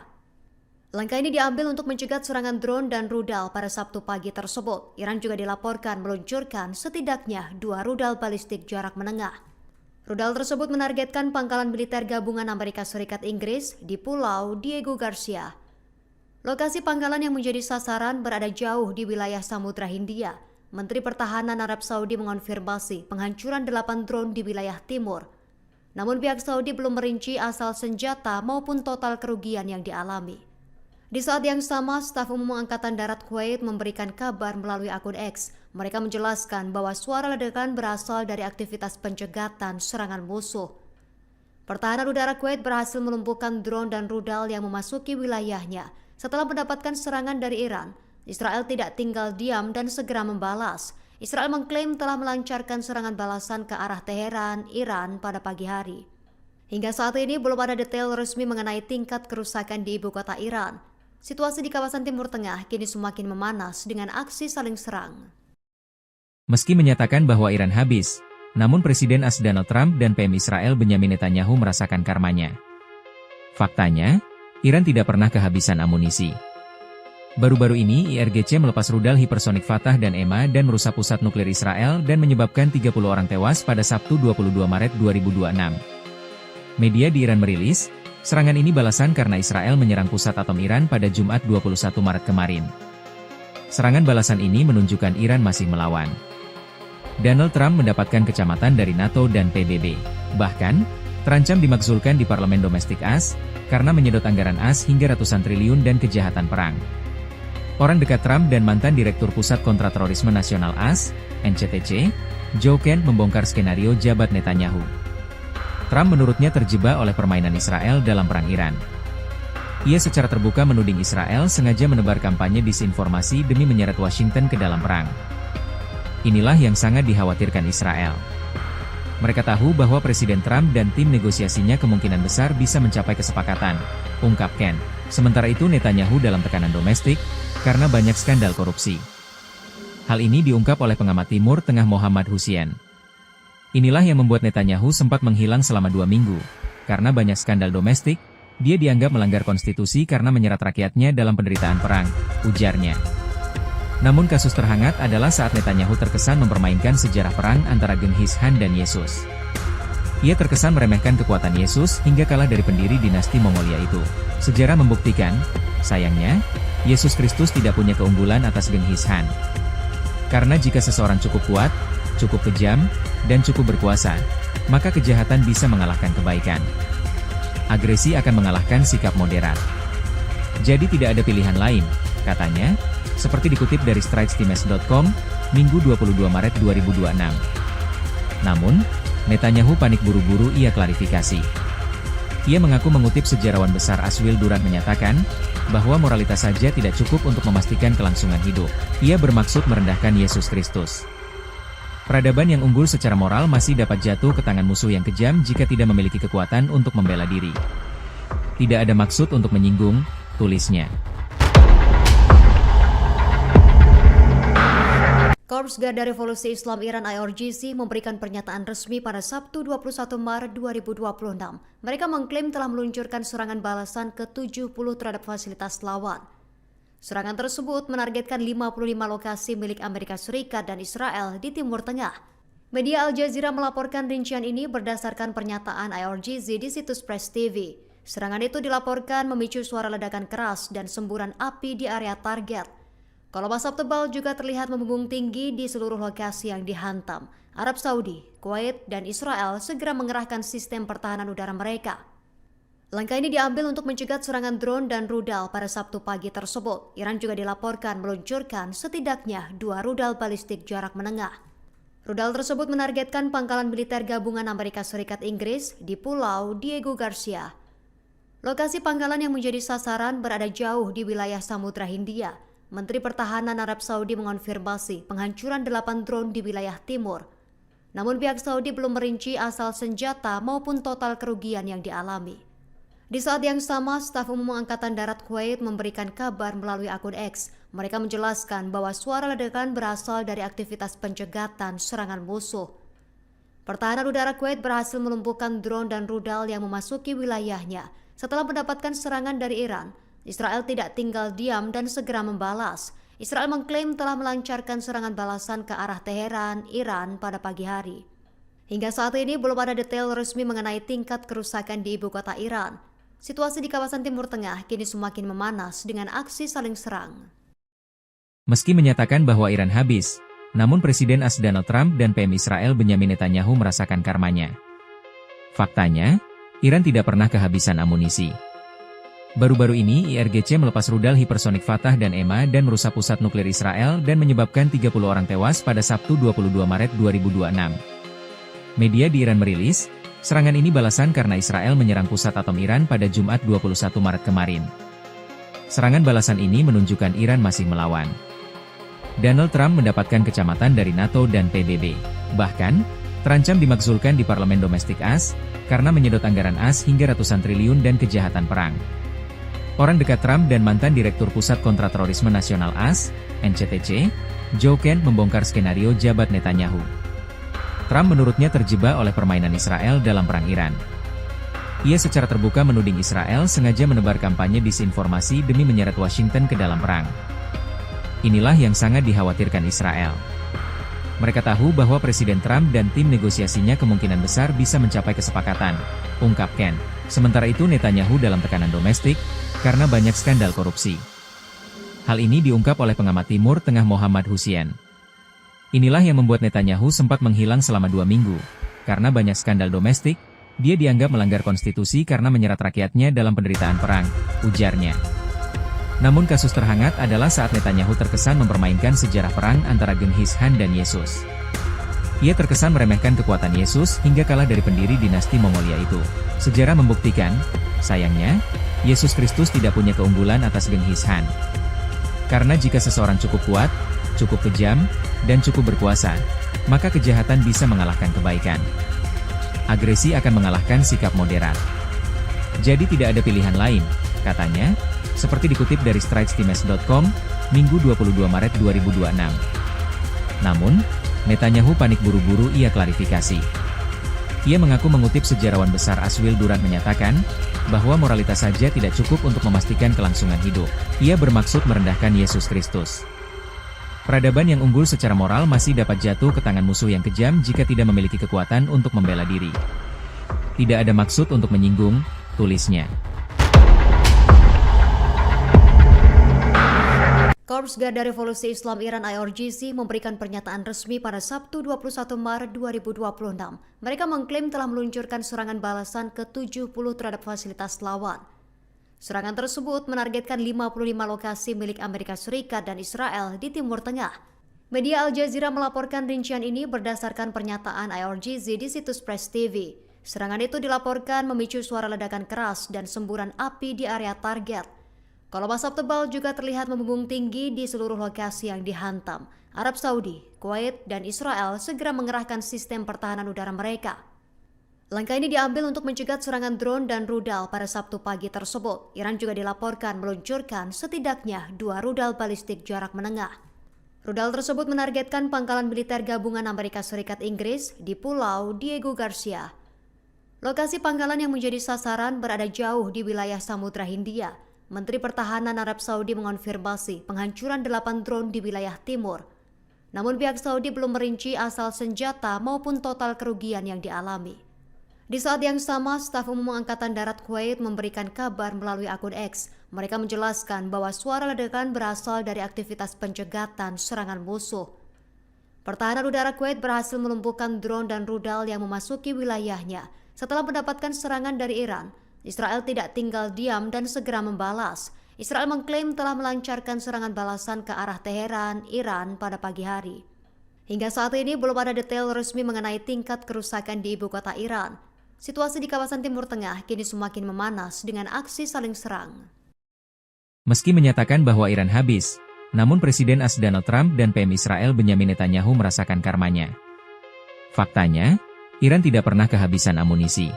Langkah ini diambil untuk mencegah serangan drone dan rudal pada Sabtu pagi tersebut. Iran juga dilaporkan meluncurkan setidaknya 2 rudal balistik jarak menengah. Rudal tersebut menargetkan pangkalan militer gabungan Amerika Serikat Inggris di Pulau Diego Garcia. Lokasi pangkalan yang menjadi sasaran berada jauh di wilayah Samudra Hindia. Menteri Pertahanan Arab Saudi mengonfirmasi penghancuran 8 drone di wilayah timur. Namun pihak Saudi belum merinci asal senjata maupun total kerugian yang dialami. Di saat yang sama, staf umum Angkatan Darat Kuwait memberikan kabar melalui akun X. Mereka menjelaskan bahwa suara ledakan berasal dari aktivitas pencegatan serangan musuh. Pertahanan udara Kuwait berhasil melumpuhkan drone dan rudal yang memasuki wilayahnya. Setelah mendapatkan serangan dari Iran, Israel tidak tinggal diam dan segera membalas. Israel mengklaim telah melancarkan serangan balasan ke arah Teheran, Iran pada pagi hari. Hingga saat ini belum ada detail resmi mengenai tingkat kerusakan di ibu kota Iran. Situasi di kawasan Timur Tengah kini semakin memanas dengan aksi saling serang. Meski menyatakan bahwa Iran habis, namun Presiden AS Donald Trump dan PM Israel Benyamin Netanyahu merasakan karmanya. Faktanya, Iran tidak pernah kehabisan amunisi. Baru-baru ini IRGC melepas rudal hipersonik Fatah dan EMA dan merusak pusat nuklir Israel dan menyebabkan 30 orang tewas pada Sabtu 22 Maret 2026. Media di Iran merilis, serangan ini balasan karena Israel menyerang pusat atom Iran pada Jumat 21 Maret kemarin. Serangan balasan ini menunjukkan Iran masih melawan. Donald Trump mendapatkan kecamatan dari NATO dan PBB. Bahkan, terancam dimakzulkan di parlemen domestik AS, karena menyedot anggaran AS hingga ratusan triliun dan kejahatan perang. Orang dekat Trump dan mantan Direktur Pusat Kontraterorisme Nasional AS, NCTC, Joe Kent membongkar skenario jabat Netanyahu. Trump menurutnya terjebak oleh permainan Israel dalam perang Iran. Ia secara terbuka menuding Israel sengaja menebar kampanye disinformasi demi menyeret Washington ke dalam perang. Inilah yang sangat dikhawatirkan Israel. Mereka tahu bahwa Presiden Trump dan tim negosiasinya kemungkinan besar bisa mencapai kesepakatan, ungkap Kent. Sementara itu Netanyahu dalam tekanan domestik, karena banyak skandal korupsi. Hal ini diungkap oleh pengamat Timur Tengah Mohammad Hussein. Inilah yang membuat Netanyahu sempat menghilang selama 2 minggu. Karena banyak skandal domestik, dia dianggap melanggar konstitusi karena menyerat rakyatnya dalam penderitaan perang, ujarnya. Namun kasus terhangat adalah saat Netanyahu terkesan mempermainkan sejarah perang antara Genghis Khan dan Yesus. Ia terkesan meremehkan kekuatan Yesus hingga kalah dari pendiri dinasti Mongolia itu. Sejarah membuktikan, sayangnya, Yesus Kristus tidak punya keunggulan atas Genghis Khan. Karena jika seseorang cukup kuat, cukup kejam, dan cukup berkuasa, maka kejahatan bisa mengalahkan kebaikan. Agresi akan mengalahkan sikap moderat. Jadi tidak ada pilihan lain, katanya, seperti dikutip dari stritestimes.com, Minggu 22 Maret 2026. Namun, Netanyahu panik buru-buru ia klarifikasi. Ia mengaku mengutip sejarawan besar Aswil Durant menyatakan, bahwa moralitas saja tidak cukup untuk memastikan kelangsungan hidup. Ia bermaksud merendahkan Yesus Kristus. Peradaban yang unggul secara moral masih dapat jatuh ke tangan musuh yang kejam jika tidak memiliki kekuatan untuk membela diri. Tidak ada maksud untuk menyinggung, tulisnya. Korps Garda Revolusi Islam Iran IRGC memberikan pernyataan resmi pada Sabtu 21 Maret 2026. Mereka mengklaim telah meluncurkan serangan balasan ke-70 terhadap fasilitas lawan. Serangan tersebut menargetkan 55 lokasi milik Amerika Serikat dan Israel di Timur Tengah. Media Al Jazeera melaporkan rincian ini berdasarkan pernyataan IRGC di situs Press TV. Serangan itu dilaporkan memicu suara ledakan keras dan semburan api di area target. Kolom asap tebal juga terlihat membumbung tinggi di seluruh lokasi yang dihantam. Arab Saudi, Kuwait, dan Israel segera mengerahkan sistem pertahanan udara mereka. Langkah ini diambil untuk mencegah serangan drone dan rudal pada Sabtu pagi tersebut. Iran juga dilaporkan meluncurkan setidaknya 2 rudal balistik jarak menengah. Rudal tersebut menargetkan pangkalan militer gabungan Amerika Serikat Inggris di Pulau Diego Garcia. Lokasi pangkalan yang menjadi sasaran berada jauh di wilayah Samudra Hindia. Menteri Pertahanan Arab Saudi mengonfirmasi penghancuran 8 drone di wilayah timur. Namun pihak Saudi belum merinci asal senjata maupun total kerugian yang dialami. Di saat yang sama, staf umum Angkatan Darat Kuwait memberikan kabar melalui akun X. Mereka menjelaskan bahwa suara ledakan berasal dari aktivitas pencegatan serangan musuh. Pertahanan udara Kuwait berhasil melumpuhkan drone dan rudal yang memasuki wilayahnya. Setelah mendapatkan serangan dari Iran, Israel tidak tinggal diam dan segera membalas. Israel mengklaim telah melancarkan serangan balasan ke arah Teheran, Iran pada pagi hari. Hingga saat ini belum ada detail resmi mengenai tingkat kerusakan di ibu kota Iran. Situasi di kawasan Timur Tengah kini semakin memanas dengan aksi saling serang. Meski menyatakan bahwa Iran habis, namun Presiden AS Donald Trump dan PM Israel Benyamin Netanyahu merasakan karmanya. Faktanya, Iran tidak pernah kehabisan amunisi. Baru-baru ini IRGC melepas rudal hipersonik Fatah dan EMA dan merusak pusat nuklir Israel dan menyebabkan 30 orang tewas pada Sabtu 22 Maret 2026. Media di Iran merilis, serangan ini balasan karena Israel menyerang pusat atom Iran pada Jumat 21 Maret kemarin. Serangan balasan ini menunjukkan Iran masih melawan. Donald Trump mendapatkan kecamatan dari NATO dan PBB. Bahkan, terancam dimakzulkan di parlemen domestik AS, karena menyedot anggaran AS hingga ratusan triliun dan kejahatan perang. Orang dekat Trump dan mantan Direktur Pusat Kontraterorisme Nasional AS, NCTC, Joe Kent membongkar skenario jabat Netanyahu. Trump menurutnya terjebak oleh permainan Israel dalam perang Iran. Ia secara terbuka menuding Israel sengaja menebar kampanye disinformasi demi menyeret Washington ke dalam perang. Inilah yang sangat dikhawatirkan Israel. Mereka tahu bahwa Presiden Trump dan tim negosiasinya kemungkinan besar bisa mencapai kesepakatan, ungkap Kent. Sementara itu Netanyahu dalam tekanan domestik, karena banyak skandal korupsi. Hal ini diungkap oleh pengamat Timur Tengah Mohammad Hussein. Inilah yang membuat Netanyahu sempat menghilang selama 2 minggu. Karena banyak skandal domestik, dia dianggap melanggar konstitusi karena menyerat rakyatnya dalam penderitaan perang, ujarnya. Namun kasus terhangat adalah saat Netanyahu terkesan mempermainkan sejarah perang antara Genghis Khan dan Yesus. Ia terkesan meremehkan kekuatan Yesus hingga kalah dari pendiri dinasti Mongolia itu. Sejarah membuktikan, sayangnya, Yesus Kristus tidak punya keunggulan atas Genghis Khan. Karena jika seseorang cukup kuat, cukup kejam, dan cukup berkuasa, maka kejahatan bisa mengalahkan kebaikan. Agresi akan mengalahkan sikap moderat. Jadi tidak ada pilihan lain, katanya, seperti dikutip dari stritestimes.com, Minggu 22 Maret 2026. Namun, Netanyahu panik buru-buru ia klarifikasi. Ia mengaku mengutip sejarawan besar Aswil Durant menyatakan, bahwa moralitas saja tidak cukup untuk memastikan kelangsungan hidup. Ia bermaksud merendahkan Yesus Kristus. Peradaban yang unggul secara moral masih dapat jatuh ke tangan musuh yang kejam jika tidak memiliki kekuatan untuk membela diri. Tidak ada maksud untuk menyinggung, tulisnya. Korps Garda Revolusi Islam Iran IRGC memberikan pernyataan resmi pada Sabtu 21 Maret 2026. Mereka mengklaim telah meluncurkan serangan balasan ke-70 terhadap fasilitas lawan. Serangan tersebut menargetkan 55 lokasi milik Amerika Serikat dan Israel di Timur Tengah. Media Al Jazeera melaporkan rincian ini berdasarkan pernyataan IRGC di situs Press TV. Serangan itu dilaporkan memicu suara ledakan keras dan semburan api di area target. Kolom asap tebal juga terlihat membumbung tinggi di seluruh lokasi yang dihantam. Arab Saudi, Kuwait, dan Israel segera mengerahkan sistem pertahanan udara mereka. Langkah ini diambil untuk mencegah serangan drone dan rudal pada Sabtu pagi tersebut. Iran juga dilaporkan meluncurkan setidaknya 2 rudal balistik jarak menengah. Rudal tersebut menargetkan pangkalan militer gabungan Amerika Serikat Inggris di Pulau Diego Garcia. Lokasi pangkalan yang menjadi sasaran berada jauh di wilayah Samudra Hindia. Menteri Pertahanan Arab Saudi mengonfirmasi penghancuran 8 drone di wilayah timur. Namun pihak Saudi belum merinci asal senjata maupun total kerugian yang dialami. Di saat yang sama, staf umum Angkatan Darat Kuwait memberikan kabar melalui akun X. Mereka menjelaskan bahwa suara ledakan berasal dari aktivitas pencegatan serangan musuh. Pertahanan udara Kuwait berhasil melumpuhkan drone dan rudal yang memasuki wilayahnya. Setelah mendapatkan serangan dari Iran, Israel tidak tinggal diam dan segera membalas. Israel mengklaim telah melancarkan serangan balasan ke arah Teheran, Iran pada pagi hari. Hingga saat ini belum ada detail resmi mengenai tingkat kerusakan di ibu kota Iran. Situasi di kawasan Timur Tengah kini semakin memanas dengan aksi saling serang. Meski menyatakan bahwa Iran habis, namun Presiden AS Donald Trump dan PM Israel Benyamin Netanyahu merasakan karmanya. Faktanya, Iran tidak pernah kehabisan amunisi.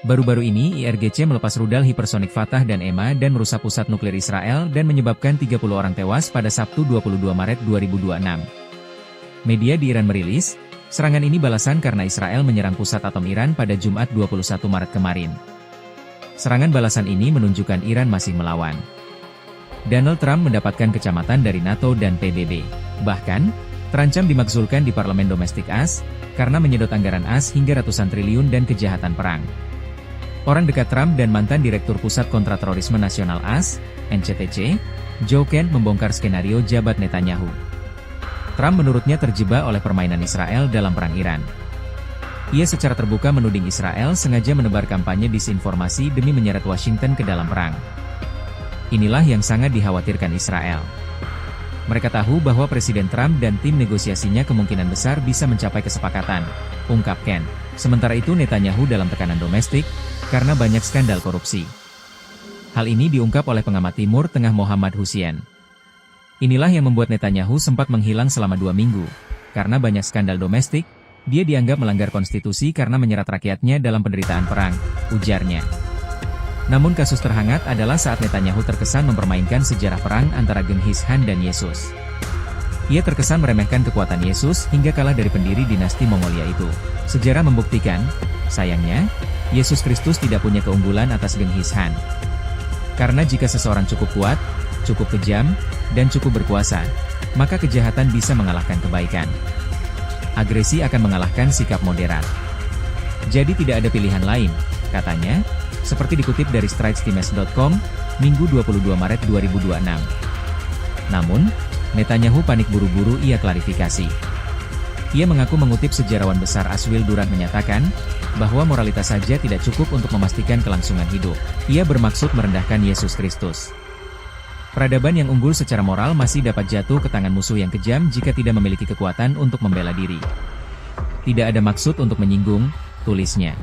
Baru-baru ini IRGC melepas rudal hipersonik Fatah dan EMA dan merusak pusat nuklir Israel dan menyebabkan 30 orang tewas pada Sabtu 22 Maret 2026. Media di Iran merilis, serangan ini balasan karena Israel menyerang pusat atom Iran pada Jumat 21 Maret kemarin. Serangan balasan ini menunjukkan Iran masih melawan. Donald Trump mendapatkan kecamatan dari NATO dan PBB. Bahkan, terancam dimakzulkan di parlemen domestik AS, karena menyedot anggaran AS hingga ratusan triliun dan kejahatan perang. Orang dekat Trump dan mantan Direktur Pusat Kontraterorisme Nasional AS, NCTC, Joe Kent membongkar skenario jabat Netanyahu. Trump menurutnya terjebak oleh permainan Israel dalam perang Iran. Ia secara terbuka menuding Israel sengaja menebar kampanye disinformasi demi menyeret Washington ke dalam perang. Inilah yang sangat dikhawatirkan Israel. Mereka tahu bahwa Presiden Trump dan tim negosiasinya kemungkinan besar bisa mencapai kesepakatan, ungkap Kent. Sementara itu Netanyahu dalam tekanan domestik, karena banyak skandal korupsi. Hal ini diungkap oleh pengamat Timur Tengah Mohammad Hussein. Inilah yang membuat Netanyahu sempat menghilang selama 2 minggu. Karena banyak skandal domestik, dia dianggap melanggar konstitusi karena menyerat rakyatnya dalam penderitaan perang, ujarnya. Namun kasus terhangat adalah saat Netanyahu terkesan mempermainkan sejarah perang antara Genghis Khan dan Yesus. Ia terkesan meremehkan kekuatan Yesus hingga kalah dari pendiri dinasti Mongolia itu. Sejarah membuktikan, sayangnya, Yesus Kristus tidak punya keunggulan atas Genghis Khan. Karena jika seseorang cukup kuat, cukup kejam, dan cukup berkuasa, maka kejahatan bisa mengalahkan kebaikan. Agresi akan mengalahkan sikap moderat. Jadi tidak ada pilihan lain, katanya, seperti dikutip dari stritestimes.com, Minggu 22 Maret 2026. Namun, Netanyahu panik buru-buru ia klarifikasi. Ia mengaku mengutip sejarawan besar Aswil Durant menyatakan, bahwa moralitas saja tidak cukup untuk memastikan kelangsungan hidup. Ia bermaksud merendahkan Yesus Kristus. Peradaban yang unggul secara moral masih dapat jatuh ke tangan musuh yang kejam jika tidak memiliki kekuatan untuk membela diri. Tidak ada maksud untuk menyinggung, tulisnya.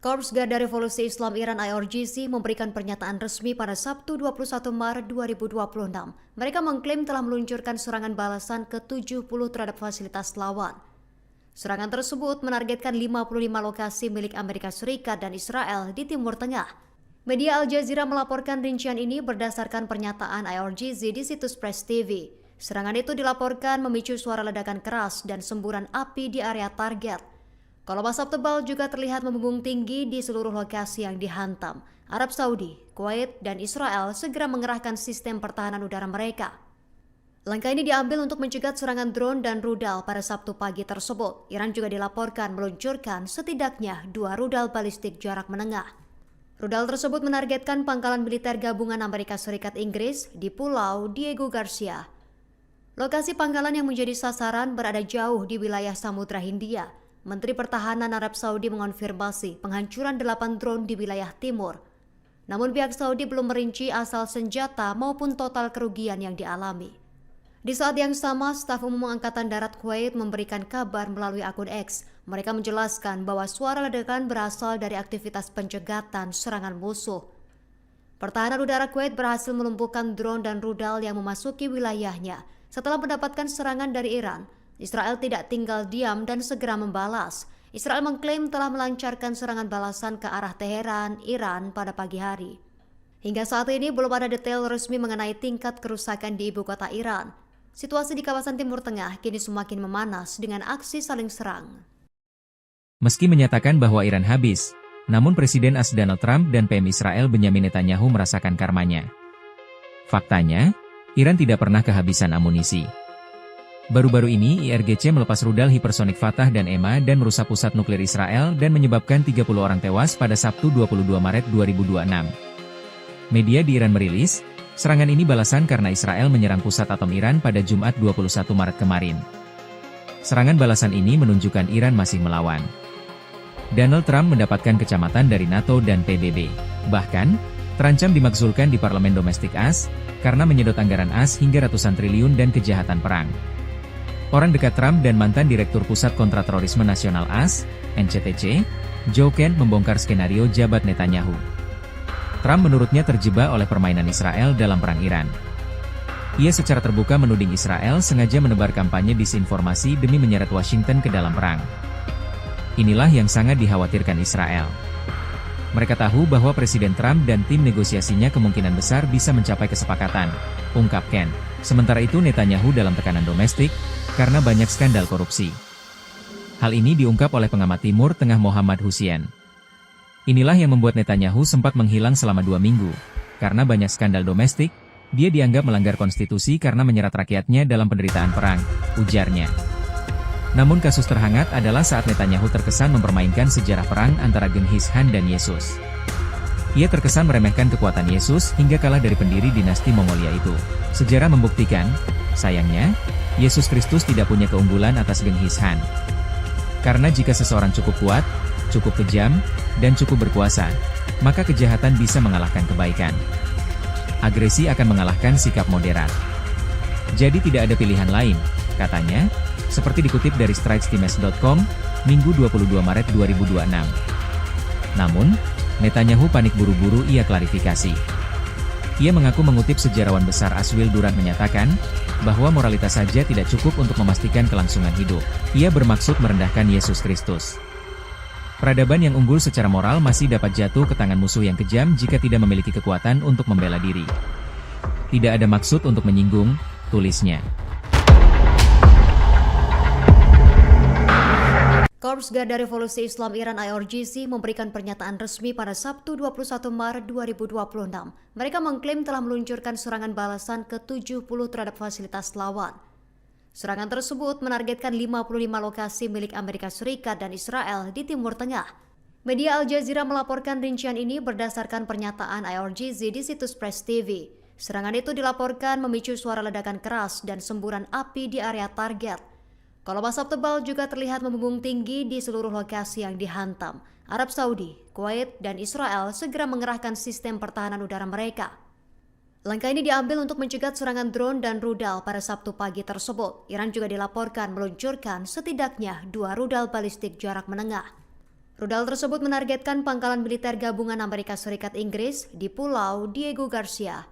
Korps Garda Revolusi Islam Iran IRGC memberikan pernyataan resmi pada Sabtu 21 Maret 2026. Mereka mengklaim telah meluncurkan serangan balasan ke-70 terhadap fasilitas lawan. Serangan tersebut menargetkan 55 lokasi milik Amerika Serikat dan Israel di Timur Tengah. Media Al Jazeera melaporkan rincian ini berdasarkan pernyataan IRGC di situs Press TV. Serangan itu dilaporkan memicu suara ledakan keras dan semburan api di area target. Kolom asap tebal juga terlihat membumbung tinggi di seluruh lokasi yang dihantam. Arab Saudi, Kuwait, dan Israel segera mengerahkan sistem pertahanan udara mereka. Langkah ini diambil untuk mencegah serangan drone dan rudal pada Sabtu pagi tersebut. Iran juga dilaporkan meluncurkan setidaknya 2 rudal balistik jarak menengah. Rudal tersebut menargetkan pangkalan militer gabungan Amerika Serikat Inggris di Pulau Diego Garcia. Lokasi pangkalan yang menjadi sasaran berada jauh di wilayah Samudra Hindia. Menteri Pertahanan Arab Saudi mengonfirmasi penghancuran 8 drone di wilayah timur. Namun pihak Saudi belum merinci asal senjata maupun total kerugian yang dialami. Di saat yang sama, staf umum Angkatan Darat Kuwait memberikan kabar melalui akun X. Mereka menjelaskan bahwa suara ledakan berasal dari aktivitas pencegatan serangan musuh. Pertahanan udara Kuwait berhasil melumpuhkan drone dan rudal yang memasuki wilayahnya. Setelah mendapatkan serangan dari Iran, Israel tidak tinggal diam dan segera membalas. Israel mengklaim telah melancarkan serangan balasan ke arah Teheran, Iran pada pagi hari. Hingga saat ini belum ada detail resmi mengenai tingkat kerusakan di ibu kota Iran. Situasi di kawasan Timur Tengah kini semakin memanas dengan aksi saling serang. Meski menyatakan bahwa Iran habis, namun Presiden AS Donald Trump dan PM Israel Benyamin Netanyahu merasakan karmanya. Faktanya, Iran tidak pernah kehabisan amunisi. Baru-baru ini IRGC melepas rudal hipersonik Fatah dan EMA dan merusak pusat nuklir Israel dan menyebabkan 30 orang tewas pada Sabtu 22 Maret 2026. Media di Iran merilis, serangan ini balasan karena Israel menyerang pusat atom Iran pada Jumat 21 Maret kemarin. Serangan balasan ini menunjukkan Iran masih melawan. Donald Trump mendapatkan kecamatan dari NATO dan PBB. Bahkan, terancam dimakzulkan di parlemen domestik AS, karena menyedot anggaran AS hingga ratusan triliun dan kejahatan perang. Orang dekat Trump dan mantan Direktur Pusat Kontraterorisme Nasional AS, NCTC, Joe Kent membongkar skenario jabat Netanyahu. Trump menurutnya terjebak oleh permainan Israel dalam perang Iran. Ia secara terbuka menuding Israel sengaja menebar kampanye disinformasi demi menyeret Washington ke dalam perang. Inilah yang sangat dikhawatirkan Israel. Mereka tahu bahwa Presiden Trump dan tim negosiasinya kemungkinan besar bisa mencapai kesepakatan, ungkap Kent. Sementara itu Netanyahu dalam tekanan domestik, karena banyak skandal korupsi. Hal ini diungkap oleh pengamat Timur Tengah Mohammad Hussein. Inilah yang membuat Netanyahu sempat menghilang selama 2 minggu. Karena banyak skandal domestik, dia dianggap melanggar konstitusi karena menyerat rakyatnya dalam penderitaan perang, ujarnya. Namun kasus terhangat adalah saat Netanyahu terkesan mempermainkan sejarah perang antara Genghis Khan dan Yesus. Ia terkesan meremehkan kekuatan Yesus hingga kalah dari pendiri dinasti Mongolia itu. Sejarah membuktikan, sayangnya, Yesus Kristus tidak punya keunggulan atas Genghis Khan. Karena jika seseorang cukup kuat, cukup kejam, dan cukup berkuasa, maka kejahatan bisa mengalahkan kebaikan. Agresi akan mengalahkan sikap moderat. Jadi tidak ada pilihan lain, katanya, seperti dikutip dari stritestimes.com, Minggu 22 Maret 2026. Namun, Netanyahu panik buru-buru ia klarifikasi. Ia mengaku mengutip sejarawan besar Aswil Durant menyatakan, bahwa moralitas saja tidak cukup untuk memastikan kelangsungan hidup. Ia bermaksud merendahkan Yesus Kristus. Peradaban yang unggul secara moral masih dapat jatuh ke tangan musuh yang kejam jika tidak memiliki kekuatan untuk membela diri. Tidak ada maksud untuk menyinggung, tulisnya. Korps Garda Revolusi Islam Iran IRGC memberikan pernyataan resmi pada Sabtu 21 Maret 2026. Mereka mengklaim telah meluncurkan serangan balasan ke-70 terhadap fasilitas lawan. Serangan tersebut menargetkan 55 lokasi milik Amerika Serikat dan Israel di Timur Tengah. Media Al Jazeera melaporkan rincian ini berdasarkan pernyataan IRGC di situs Press TV. Serangan itu dilaporkan memicu suara ledakan keras dan semburan api di area target. Kolom asap tebal juga terlihat membumbung tinggi di seluruh lokasi yang dihantam. Arab Saudi, Kuwait, dan Israel segera mengerahkan sistem pertahanan udara mereka. Langkah ini diambil untuk mencegah serangan drone dan rudal pada Sabtu pagi tersebut. Iran juga dilaporkan meluncurkan setidaknya 2 rudal balistik jarak menengah. Rudal tersebut menargetkan pangkalan militer gabungan Amerika Serikat Inggris di Pulau Diego Garcia.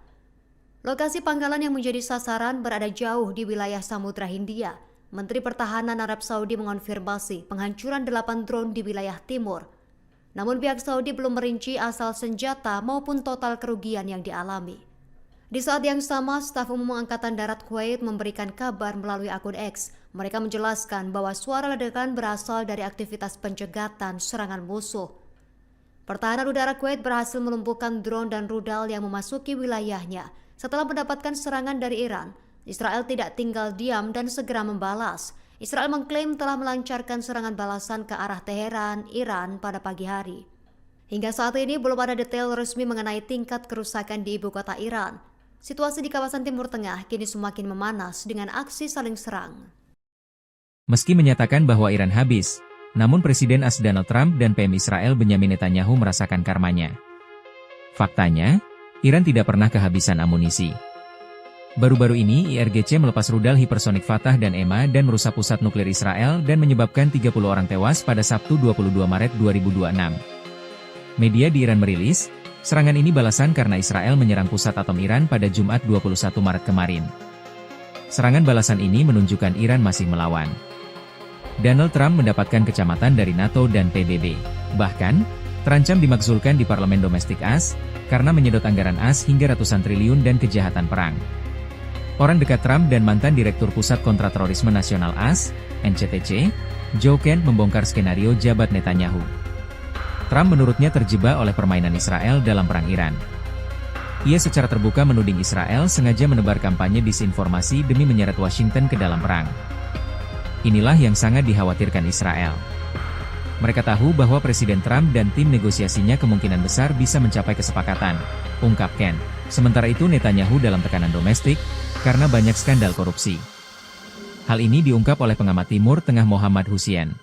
Lokasi pangkalan yang menjadi sasaran berada jauh di wilayah Samudra Hindia. Menteri Pertahanan Arab Saudi mengonfirmasi penghancuran 8 drone di wilayah timur. Namun pihak Saudi belum merinci asal senjata maupun total kerugian yang dialami. Di saat yang sama, staf umum Angkatan Darat Kuwait memberikan kabar melalui akun X. Mereka menjelaskan bahwa suara ledakan berasal dari aktivitas pencegatan serangan musuh. Pertahanan udara Kuwait berhasil melumpuhkan drone dan rudal yang memasuki wilayahnya. Setelah mendapatkan serangan dari Iran, Israel tidak tinggal diam dan segera membalas. Israel mengklaim telah melancarkan serangan balasan ke arah Teheran, Iran pada pagi hari. Hingga saat ini belum ada detail resmi mengenai tingkat kerusakan di ibu kota Iran. Situasi di kawasan Timur Tengah kini semakin memanas dengan aksi saling serang. Meski menyatakan bahwa Iran habis, namun Presiden AS Donald Trump dan PM Israel Benyamin Netanyahu merasakan karmanya. Faktanya, Iran tidak pernah kehabisan amunisi. Baru-baru ini IRGC melepas rudal hipersonik Fatah dan EMA dan merusak pusat nuklir Israel dan menyebabkan 30 orang tewas pada Sabtu 22 Maret 2026. Media di Iran merilis, serangan ini balasan karena Israel menyerang pusat atom Iran pada Jumat 21 Maret kemarin. Serangan balasan ini menunjukkan Iran masih melawan. Donald Trump mendapatkan kecamatan dari NATO dan PBB. Bahkan, terancam dimakzulkan di parlemen domestik AS, karena menyedot anggaran AS hingga ratusan triliun dan kejahatan perang. Orang dekat Trump dan mantan Direktur Pusat Kontraterorisme Nasional AS, NCTC, Joe Kent membongkar skenario jabat Netanyahu. Trump menurutnya terjebak oleh permainan Israel dalam perang Iran. Ia secara terbuka menuding Israel sengaja menebar kampanye disinformasi demi menyeret Washington ke dalam perang. Inilah yang sangat dikhawatirkan Israel. Mereka tahu bahwa Presiden Trump dan tim negosiasinya kemungkinan besar bisa mencapai kesepakatan, ungkap Kent. Sementara itu Netanyahu dalam tekanan domestik, karena banyak skandal korupsi. Hal ini diungkap oleh pengamat Timur Tengah Mohammad Hussein.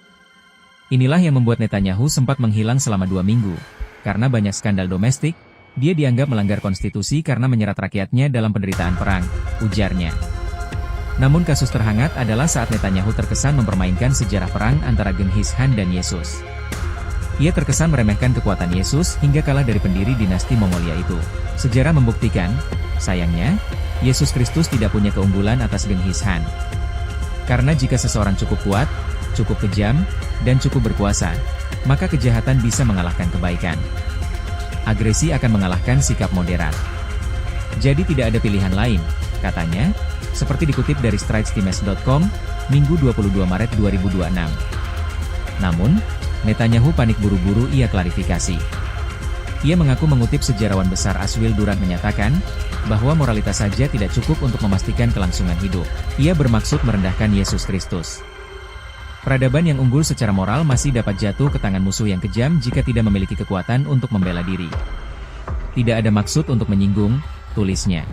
Inilah yang membuat Netanyahu sempat menghilang selama 2 minggu. Karena banyak skandal domestik, dia dianggap melanggar konstitusi karena menyerat rakyatnya dalam penderitaan perang, ujarnya. Namun kasus terhangat adalah saat Netanyahu terkesan mempermainkan sejarah perang antara Genghis Khan dan Yesus. Ia terkesan meremehkan kekuatan Yesus hingga kalah dari pendiri dinasti Mongolia itu. Sejarah membuktikan, sayangnya, Yesus Kristus tidak punya keunggulan atas Genghis Khan. Karena jika seseorang cukup kuat, cukup kejam, dan cukup berkuasa, maka kejahatan bisa mengalahkan kebaikan. Agresi akan mengalahkan sikap moderat. Jadi tidak ada pilihan lain, katanya, seperti dikutip dari stritestimes.com, Minggu 22 Maret 2026. Namun, Netanyahu panik buru-buru ia klarifikasi. Ia mengaku mengutip sejarawan besar Aswil Durant menyatakan, bahwa moralitas saja tidak cukup untuk memastikan kelangsungan hidup. Ia bermaksud merendahkan Yesus Kristus. Peradaban yang unggul secara moral masih dapat jatuh ke tangan musuh yang kejam jika tidak memiliki kekuatan untuk membela diri. Tidak ada maksud untuk menyinggung, tulisnya.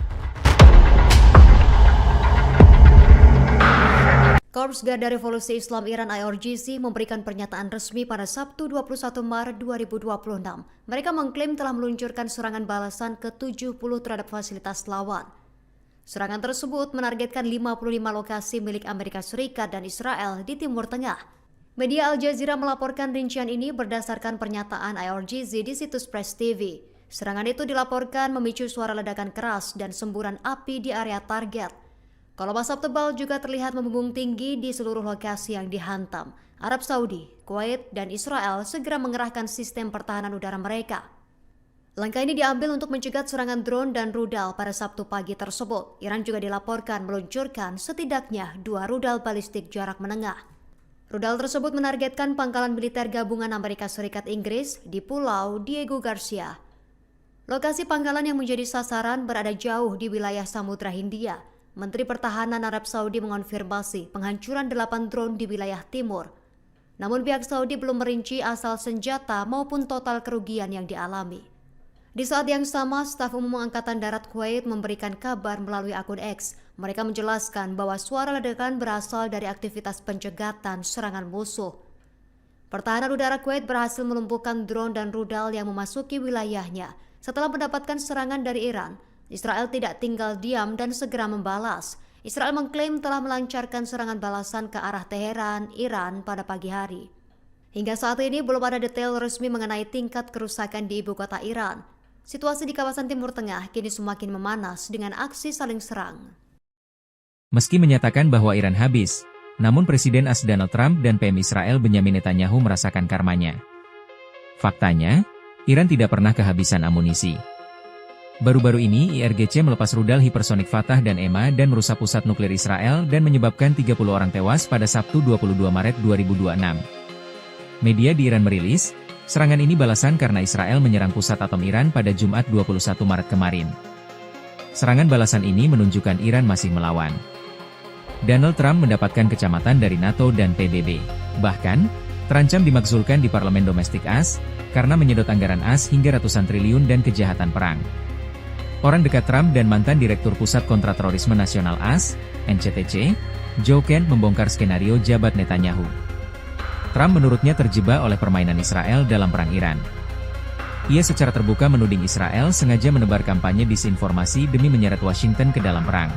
Korps Garda Revolusi Islam Iran IRGC memberikan pernyataan resmi pada Sabtu 21 Maret 2026. Mereka mengklaim telah meluncurkan serangan balasan ke-70 terhadap fasilitas lawan. Serangan tersebut menargetkan 55 lokasi milik Amerika Serikat dan Israel di Timur Tengah. Media Al Jazeera melaporkan rincian ini berdasarkan pernyataan IRGC di situs Press TV. Serangan itu dilaporkan memicu suara ledakan keras dan semburan api di area target. Kolom asap tebal juga terlihat membumbung tinggi di seluruh lokasi yang dihantam. Arab Saudi, Kuwait, dan Israel segera mengerahkan sistem pertahanan udara mereka. Langkah ini diambil untuk mencegah serangan drone dan rudal pada Sabtu pagi tersebut. Iran juga dilaporkan meluncurkan setidaknya 2 rudal balistik jarak menengah. Rudal tersebut menargetkan pangkalan militer gabungan Amerika Serikat Inggris di Pulau Diego Garcia. Lokasi pangkalan yang menjadi sasaran berada jauh di wilayah Samudra Hindia. Menteri Pertahanan Arab Saudi mengonfirmasi penghancuran 8 drone di wilayah timur. Namun pihak Saudi belum merinci asal senjata maupun total kerugian yang dialami. Di saat yang sama, staf umum Angkatan Darat Kuwait memberikan kabar melalui akun X. Mereka menjelaskan bahwa suara ledakan berasal dari aktivitas pencegatan serangan musuh. Pertahanan udara Kuwait berhasil melumpuhkan drone dan rudal yang memasuki wilayahnya. Setelah mendapatkan serangan dari Iran, Israel tidak tinggal diam dan segera membalas. Israel mengklaim telah melancarkan serangan balasan ke arah Teheran, Iran pada pagi hari. Hingga saat ini belum ada detail resmi mengenai tingkat kerusakan di ibu kota Iran. Situasi di kawasan Timur Tengah kini semakin memanas dengan aksi saling serang. Meski menyatakan bahwa Iran habis, namun Presiden AS Donald Trump dan PM Israel Benyamin Netanyahu merasakan karmanya. Faktanya, Iran tidak pernah kehabisan amunisi. Baru-baru ini IRGC melepas rudal hipersonik Fatah dan EMA dan merusak pusat nuklir Israel dan menyebabkan 30 orang tewas pada Sabtu 22 Maret 2026. Media di Iran merilis, serangan ini balasan karena Israel menyerang pusat atom Iran pada Jumat 21 Maret kemarin. Serangan balasan ini menunjukkan Iran masih melawan. Donald Trump mendapatkan kecamatan dari NATO dan PBB. Bahkan, terancam dimakzulkan di parlemen domestik AS, karena menyedot anggaran AS hingga ratusan triliun dan kejahatan perang. Orang dekat Trump dan mantan Direktur Pusat Kontraterorisme Nasional AS, NCTC, Joe Kent membongkar skenario jabat Netanyahu. Trump menurutnya terjebak oleh permainan Israel dalam perang Iran. Ia secara terbuka menuding Israel sengaja menebar kampanye disinformasi demi menyeret Washington ke dalam perang.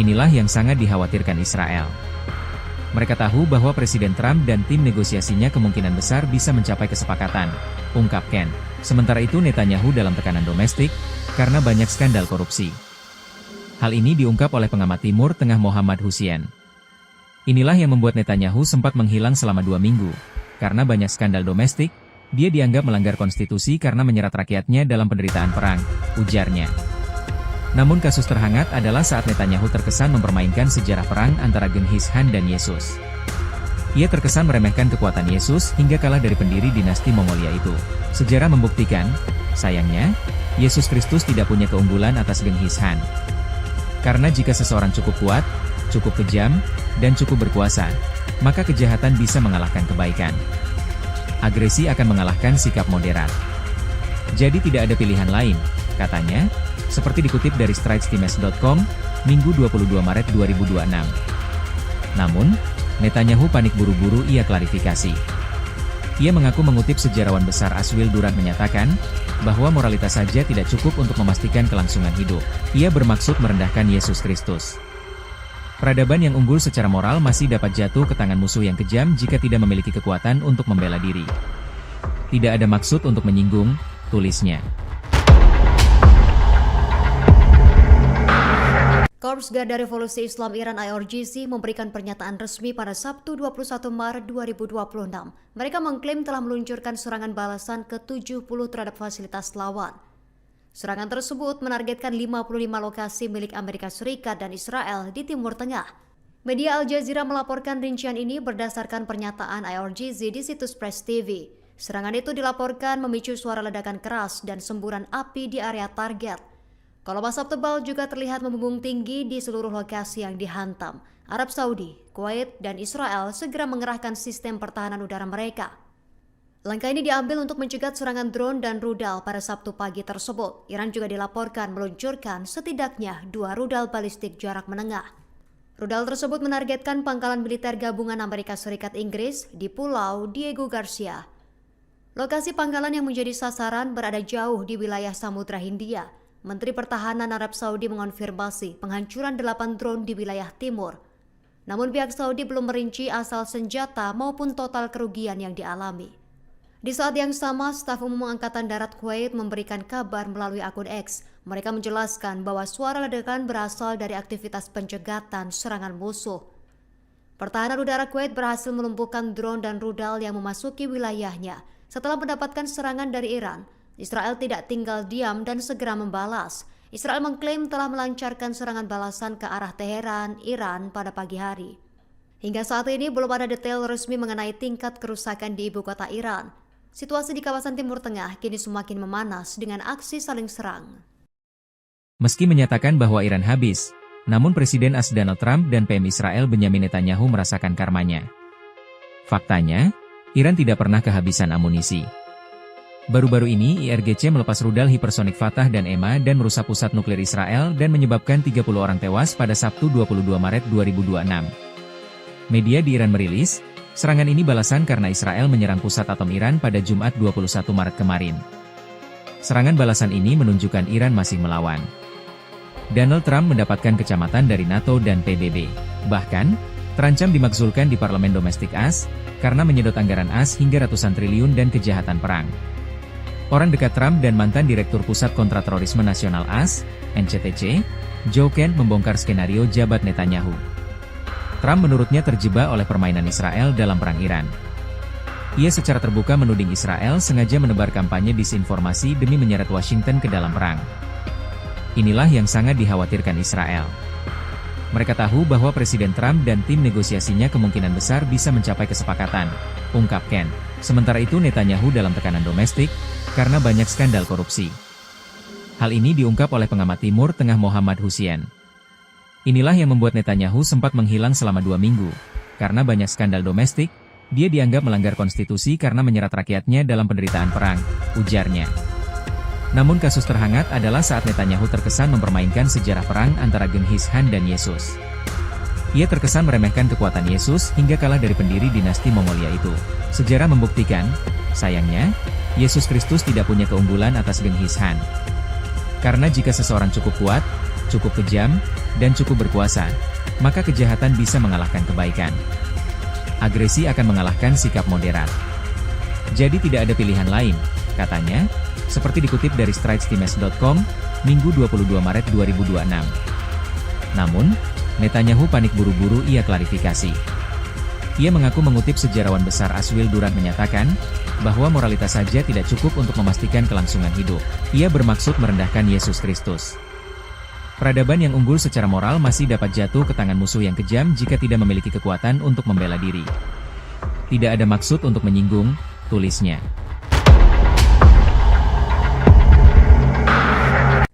Inilah yang sangat dikhawatirkan Israel. Mereka tahu bahwa Presiden Trump dan tim negosiasinya kemungkinan besar bisa mencapai kesepakatan, ungkap Kent. Sementara itu Netanyahu dalam tekanan domestik, karena banyak skandal korupsi. Hal ini diungkap oleh pengamat Timur Tengah Mohammad Hussein. Inilah yang membuat Netanyahu sempat menghilang selama 2 minggu. Karena banyak skandal domestik, dia dianggap melanggar konstitusi karena menyerat rakyatnya dalam penderitaan perang, ujarnya. Namun kasus terhangat adalah saat Netanyahu terkesan mempermainkan sejarah perang antara Genghis Khan dan Yesus. Ia terkesan meremehkan kekuatan Yesus hingga kalah dari pendiri dinasti Mongolia itu. Sejarah membuktikan, sayangnya, Yesus Kristus tidak punya keunggulan atas Genghis Khan. Karena jika seseorang cukup kuat, cukup kejam, dan cukup berkuasa, maka kejahatan bisa mengalahkan kebaikan. Agresi akan mengalahkan sikap moderat. Jadi tidak ada pilihan lain, katanya, seperti dikutip dari stridestimes.com, Minggu 22 Maret 2026. Namun, Netanyahu panik buru-buru ia klarifikasi. Ia mengaku mengutip sejarawan besar Aswil Duran menyatakan, bahwa moralitas saja tidak cukup untuk memastikan kelangsungan hidup. Ia bermaksud merendahkan Yesus Kristus. Peradaban yang unggul secara moral masih dapat jatuh ke tangan musuh yang kejam jika tidak memiliki kekuatan untuk membela diri. Tidak ada maksud untuk menyinggung, tulisnya. Korps Garda Revolusi Islam Iran IRGC memberikan pernyataan resmi pada Sabtu 21 Maret 2026. Mereka mengklaim telah meluncurkan serangan balasan ke-70 terhadap fasilitas lawan. Serangan tersebut menargetkan 55 lokasi milik Amerika Serikat dan Israel di Timur Tengah. Media Al Jazeera melaporkan rincian ini berdasarkan pernyataan IRGC di situs Press TV. Serangan itu dilaporkan memicu suara ledakan keras dan semburan api di area target. Kolom asap tebal juga terlihat membumbung tinggi di seluruh lokasi yang dihantam. Arab Saudi, Kuwait, dan Israel segera mengerahkan sistem pertahanan udara mereka. Langkah ini diambil untuk mencegah serangan drone dan rudal pada Sabtu pagi tersebut. Iran juga dilaporkan meluncurkan setidaknya 2 rudal balistik jarak menengah. Rudal tersebut menargetkan pangkalan militer gabungan Amerika Serikat Inggris di Pulau Diego Garcia. Lokasi pangkalan yang menjadi sasaran berada jauh di wilayah Samudra Hindia. Menteri Pertahanan Arab Saudi mengonfirmasi penghancuran 8 drone di wilayah timur. Namun pihak Saudi belum merinci asal senjata maupun total kerugian yang dialami. Di saat yang sama, Staf Umum Angkatan Darat Kuwait memberikan kabar melalui akun X. Mereka menjelaskan bahwa suara ledakan berasal dari aktivitas pencegatan serangan musuh. Pertahanan udara Kuwait berhasil melumpuhkan drone dan rudal yang memasuki wilayahnya setelah mendapatkan serangan dari Iran. Israel tidak tinggal diam dan segera membalas. Israel mengklaim telah melancarkan serangan balasan ke arah Teheran, Iran pada pagi hari. Hingga saat ini belum ada detail resmi mengenai tingkat kerusakan di ibu kota Iran. Situasi di kawasan Timur Tengah kini semakin memanas dengan aksi saling serang. Meski menyatakan bahwa Iran habis, namun Presiden AS Donald Trump dan PM Israel Benyamin Netanyahu merasakan karmanya. Faktanya, Iran tidak pernah kehabisan amunisi. Baru-baru ini IRGC melepas rudal hipersonik Fatah dan EMA dan merusak pusat nuklir Israel dan menyebabkan 30 orang tewas pada Sabtu 22 Maret 2026. Media di Iran merilis, serangan ini balasan karena Israel menyerang pusat atom Iran pada Jumat 21 Maret kemarin. Serangan balasan ini menunjukkan Iran masih melawan. Donald Trump mendapatkan kecamatan dari NATO dan PBB. Bahkan, terancam dimakzulkan di parlemen domestik AS, karena menyedot anggaran AS hingga ratusan triliun dan kejahatan perang. Orang dekat Trump dan mantan Direktur Pusat Kontraterorisme Nasional AS, NCTC, Joe Kent membongkar skenario jabat Netanyahu. Trump menurutnya terjebak oleh permainan Israel dalam perang Iran. Ia secara terbuka menuding Israel sengaja menebar kampanye disinformasi demi menyeret Washington ke dalam perang. Inilah yang sangat dikhawatirkan Israel. Mereka tahu bahwa Presiden Trump dan tim negosiasinya kemungkinan besar bisa mencapai kesepakatan, ungkap Ken. Sementara itu Netanyahu dalam tekanan domestik, karena banyak skandal korupsi. Hal ini diungkap oleh pengamat Timur Tengah Mohammad Hussein. Inilah yang membuat Netanyahu sempat menghilang selama 2 minggu, karena banyak skandal domestik. Dia dianggap melanggar konstitusi karena menyerat rakyatnya dalam penderitaan perang, ujarnya. Namun kasus terhangat adalah saat Netanyahu terkesan mempermainkan sejarah perang antara Genghis Khan dan Yesus. Ia terkesan meremehkan kekuatan Yesus hingga kalah dari pendiri dinasti Mongolia itu. Sejarah membuktikan, sayangnya, Yesus Kristus tidak punya keunggulan atas Genghis Khan. Karena jika seseorang cukup kuat, cukup kejam, dan cukup berkuasa, maka kejahatan bisa mengalahkan kebaikan. Agresi akan mengalahkan sikap moderat. Jadi tidak ada pilihan lain, katanya, seperti dikutip dari stritestimes.com, Minggu 22 Maret 2026. Namun, Netanyahu panik buru-buru ia klarifikasi. Ia mengaku mengutip sejarawan besar Aswil Durant menyatakan, bahwa moralitas saja tidak cukup untuk memastikan kelangsungan hidup. Ia bermaksud merendahkan Yesus Kristus. Peradaban yang unggul secara moral masih dapat jatuh ke tangan musuh yang kejam jika tidak memiliki kekuatan untuk membela diri. Tidak ada maksud untuk menyinggung, tulisnya.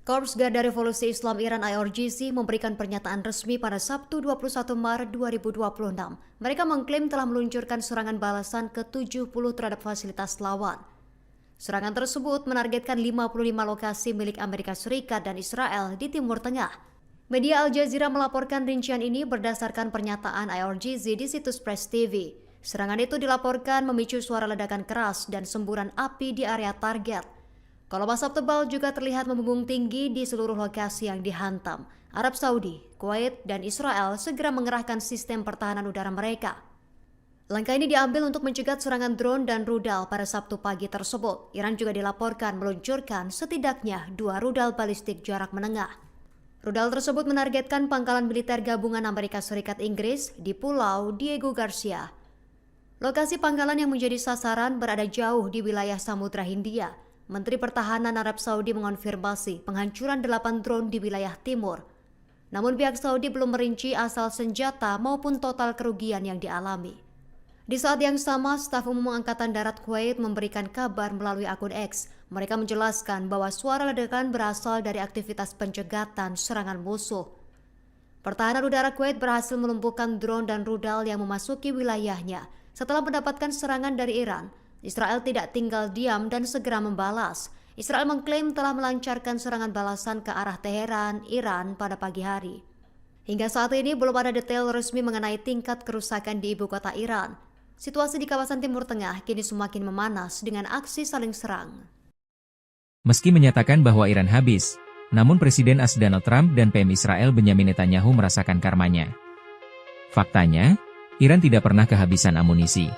Korps Garda Revolusi Islam Iran IRGC memberikan pernyataan resmi pada Sabtu 21 Maret 2026. Mereka mengklaim telah meluncurkan serangan balasan ke-70 terhadap fasilitas lawan. Serangan tersebut menargetkan 55 lokasi milik Amerika Serikat dan Israel di Timur Tengah. Media Al Jazeera melaporkan rincian ini berdasarkan pernyataan IRGC di situs Press TV. Serangan itu dilaporkan memicu suara ledakan keras dan semburan api di area target. Kolom asap tebal juga terlihat membumbung tinggi di seluruh lokasi yang dihantam. Arab Saudi, Kuwait, dan Israel segera mengerahkan sistem pertahanan udara mereka. Langkah ini diambil untuk mencegah serangan drone dan rudal pada Sabtu pagi tersebut. Iran juga dilaporkan meluncurkan setidaknya 2 rudal balistik jarak menengah. Rudal tersebut menargetkan pangkalan militer gabungan Amerika Serikat Inggris di Pulau Diego Garcia. Lokasi pangkalan yang menjadi sasaran berada jauh di wilayah Samudra Hindia. Menteri Pertahanan Arab Saudi mengonfirmasi penghancuran 8 drone di wilayah timur. Namun pihak Saudi belum merinci asal senjata maupun total kerugian yang dialami. Di saat yang sama, staf umum Angkatan Darat Kuwait memberikan kabar melalui akun X. Mereka menjelaskan bahwa suara ledakan berasal dari aktivitas pencegatan serangan musuh. Pertahanan udara Kuwait berhasil melumpuhkan drone dan rudal yang memasuki wilayahnya. Setelah mendapatkan serangan dari Iran, Israel tidak tinggal diam dan segera membalas. Israel mengklaim telah melancarkan serangan balasan ke arah Teheran, Iran pada pagi hari. Hingga saat ini belum ada detail resmi mengenai tingkat kerusakan di ibu kota Iran. Situasi di kawasan Timur Tengah kini semakin memanas dengan aksi saling serang. Meski menyatakan bahwa Iran habis, namun Presiden AS Donald Trump dan PM Israel Benyamin Netanyahu merasakan karmanya. Faktanya, Iran tidak pernah kehabisan amunisi.